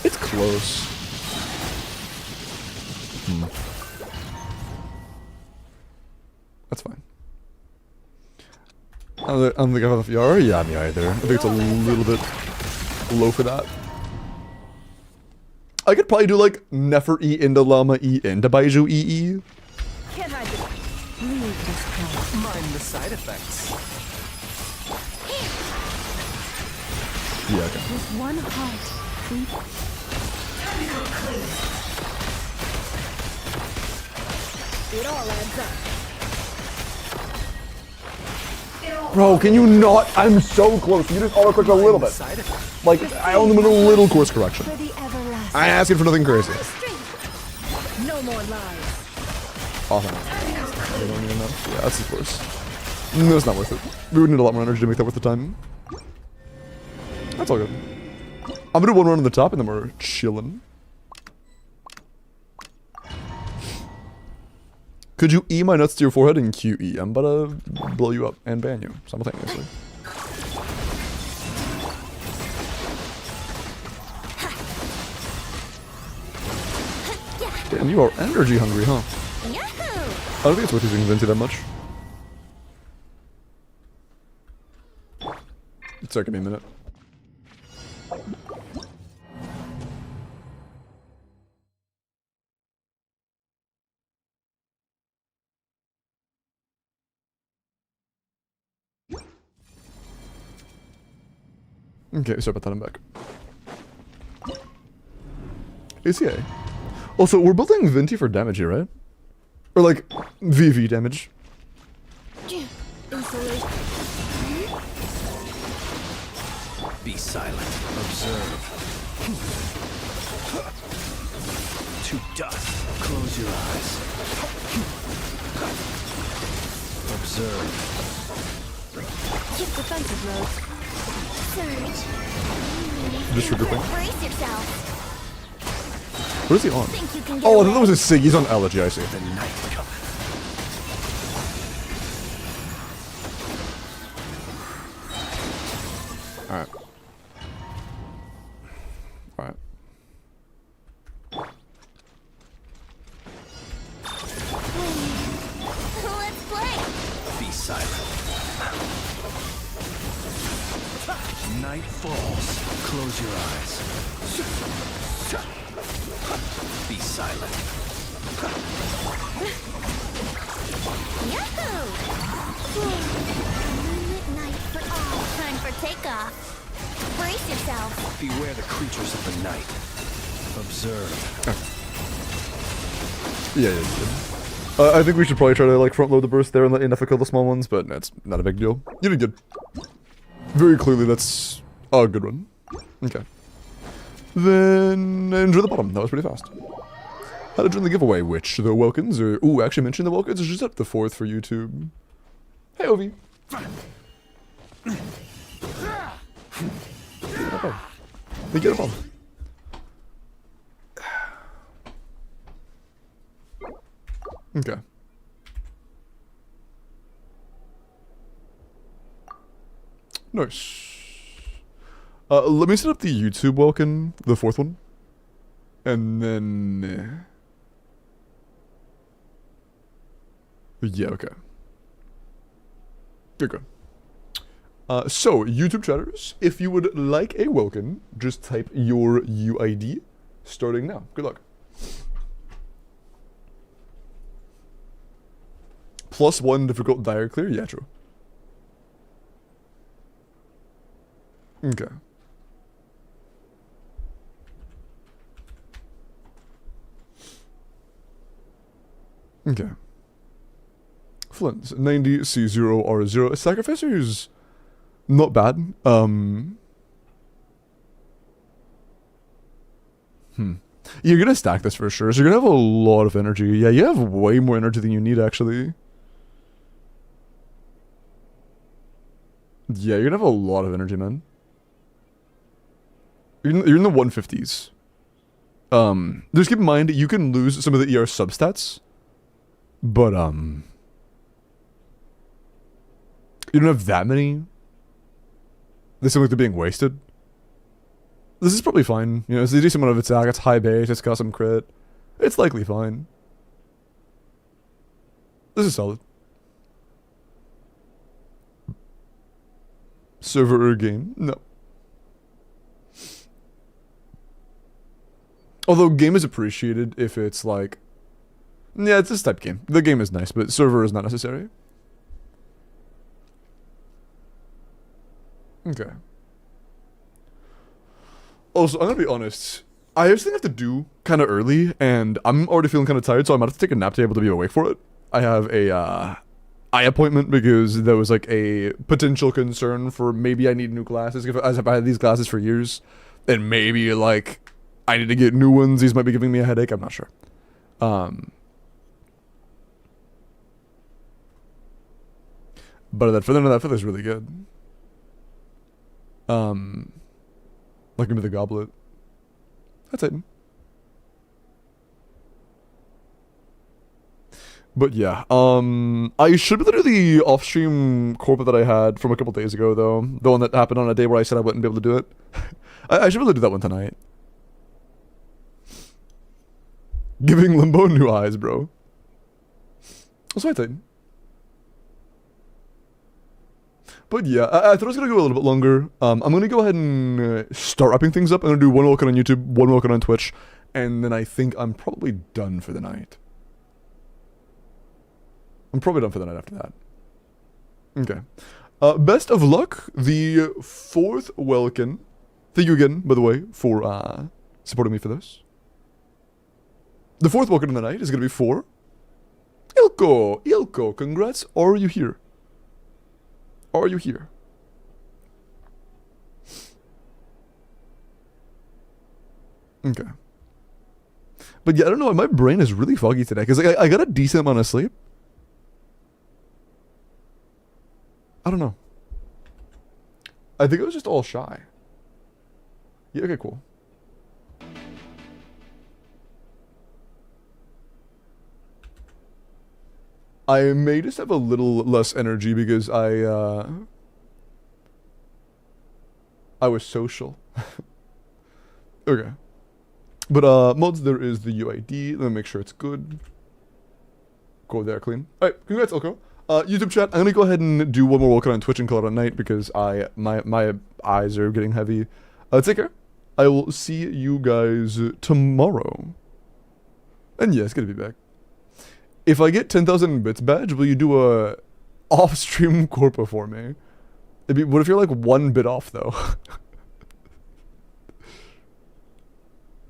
It's close. That's fine. I don't think I have enough Yara. Yeah, me either. I think it's a little bit low for that. I could probably do like Nefer E into Llama E into Baiju EE. Can I be? Leave this place. Mind the side effects. Yeah, okay. With one heart. It all adds up. Bro, can you not? I'm so close. You just auto correct a little bit. Side effects. Like, I only want a little course correction. For the everlasting. I ain't asking for nothing crazy. No more lies. Awesome. I don't even know. Yeah, that's the worst. No, it's not worth it. We would need a lot more energy to make that worth the time. That's all good. I'm gonna do one run on the top and then we're chilling. Could you E my nuts to your forehead and QE? I'm about to blow you up and ban you simultaneously. Damn, you are energy hungry, huh? Yahoo! I don't think it's worth using Venti that much. Sorry, give me a minute. Okay, sorry about that, I'm back. ACA. Also, we're building Venti for damage here, right? Or like, VV damage. Be silent. Observe. To dust. Close your eyes. Observe. Keep defensive mode. Surge. Just for grouping. Brace yourself. What is he on? Think you can get Oh, I away? thought that was a Sig. He's on Elegy, I see. The night cometh. Alright. Alright. Let's play. Be silent. Night falls. Close your eyes. Be silent. Yahoo! Moonlit night for all. Time for takeoff. Brace yourself. Beware the creatures of the night. Observe. Yeah, you did. I think we should probably try to like front load the burst there and let Indefa kill the small ones, but that's not a big deal. You did good. Very clearly, that's a good one. Okay. Then enjoy the bottom. That was pretty fast. How to join the giveaway? Which the Welkins or ooh, actually mention the Welkins is just up the 4th for YouTube. Hey, Ovi. They get up. Okay. Nice. Let me set up the YouTube welcome, the fourth one. And then... yeah, okay. Okay. So, YouTube chatters, if you would like a welcome, just type your UID starting now. Good luck. +1 difficult dire clear? Yeah, true. Okay. Okay. Flint, 90 C0 R0. Sacrificer is not bad. You're gonna stack this for sure, so you're gonna have a lot of energy. Yeah, you have way more energy than you need, actually. Yeah, you're gonna have a lot of energy, man. You're in the 150s. Just keep in mind, you can lose some of the ER substats. But, you don't have that many. They seem like they're being wasted. This is probably fine. You know, it's a decent amount of attack, it's high base, it's got some crit. It's likely fine. This is solid. Server game? No. Although game is appreciated if it's like... yeah, it's this type game. The game is nice, but server is not necessary. Okay. Also, I'm gonna be honest. I have something I have to do kind of early, and I'm already feeling kind of tired, so I might have to take a nap to be able to be awake for it. I have a eye appointment because there was like a potential concern for maybe I need new glasses as I've had these glasses for years, and maybe like I need to get new ones. These might be giving me a headache. I'm not sure. But that feather's really good. Like into the goblet. That's it. But yeah, I should be able to do the off-stream corporate that I had from a couple days ago, though. The one that happened on a day where I said I wouldn't be able to do it. I should be able to do that one tonight. Giving Limbo new eyes, bro. Also, I think. But yeah, I thought I was going to go a little bit longer. I'm going to go ahead and start wrapping things up. I'm going to do one welcome on YouTube, one welcome on Twitch, and then I think I'm probably done for the night. I'm probably done for the night after that. Okay. Best of luck. The fourth welcome. Thank you again, by the way, for supporting me for this. The fourth welcome of the night is going to be for Ilko. Ilko, congrats. Are you here? Are you here? Okay. But yeah, I don't know. My brain is really foggy today because like, I got a decent amount of sleep. I don't know. I think it was just all shy. Yeah, okay, cool. I may just have a little less energy because I was social. Okay. But mods, there is the UID. Let me make sure it's good. Go there, clean. Alright, congrats, Elko. YouTube chat, I'm gonna go ahead and do one more welcome on Twitch and call it a night because my eyes are getting heavy. Take care. I will see you guys tomorrow. And yeah, it's good to be back. If I get 10,000 bits badge, will you do a off-stream corpo for me? What if you're like 1 bit off though?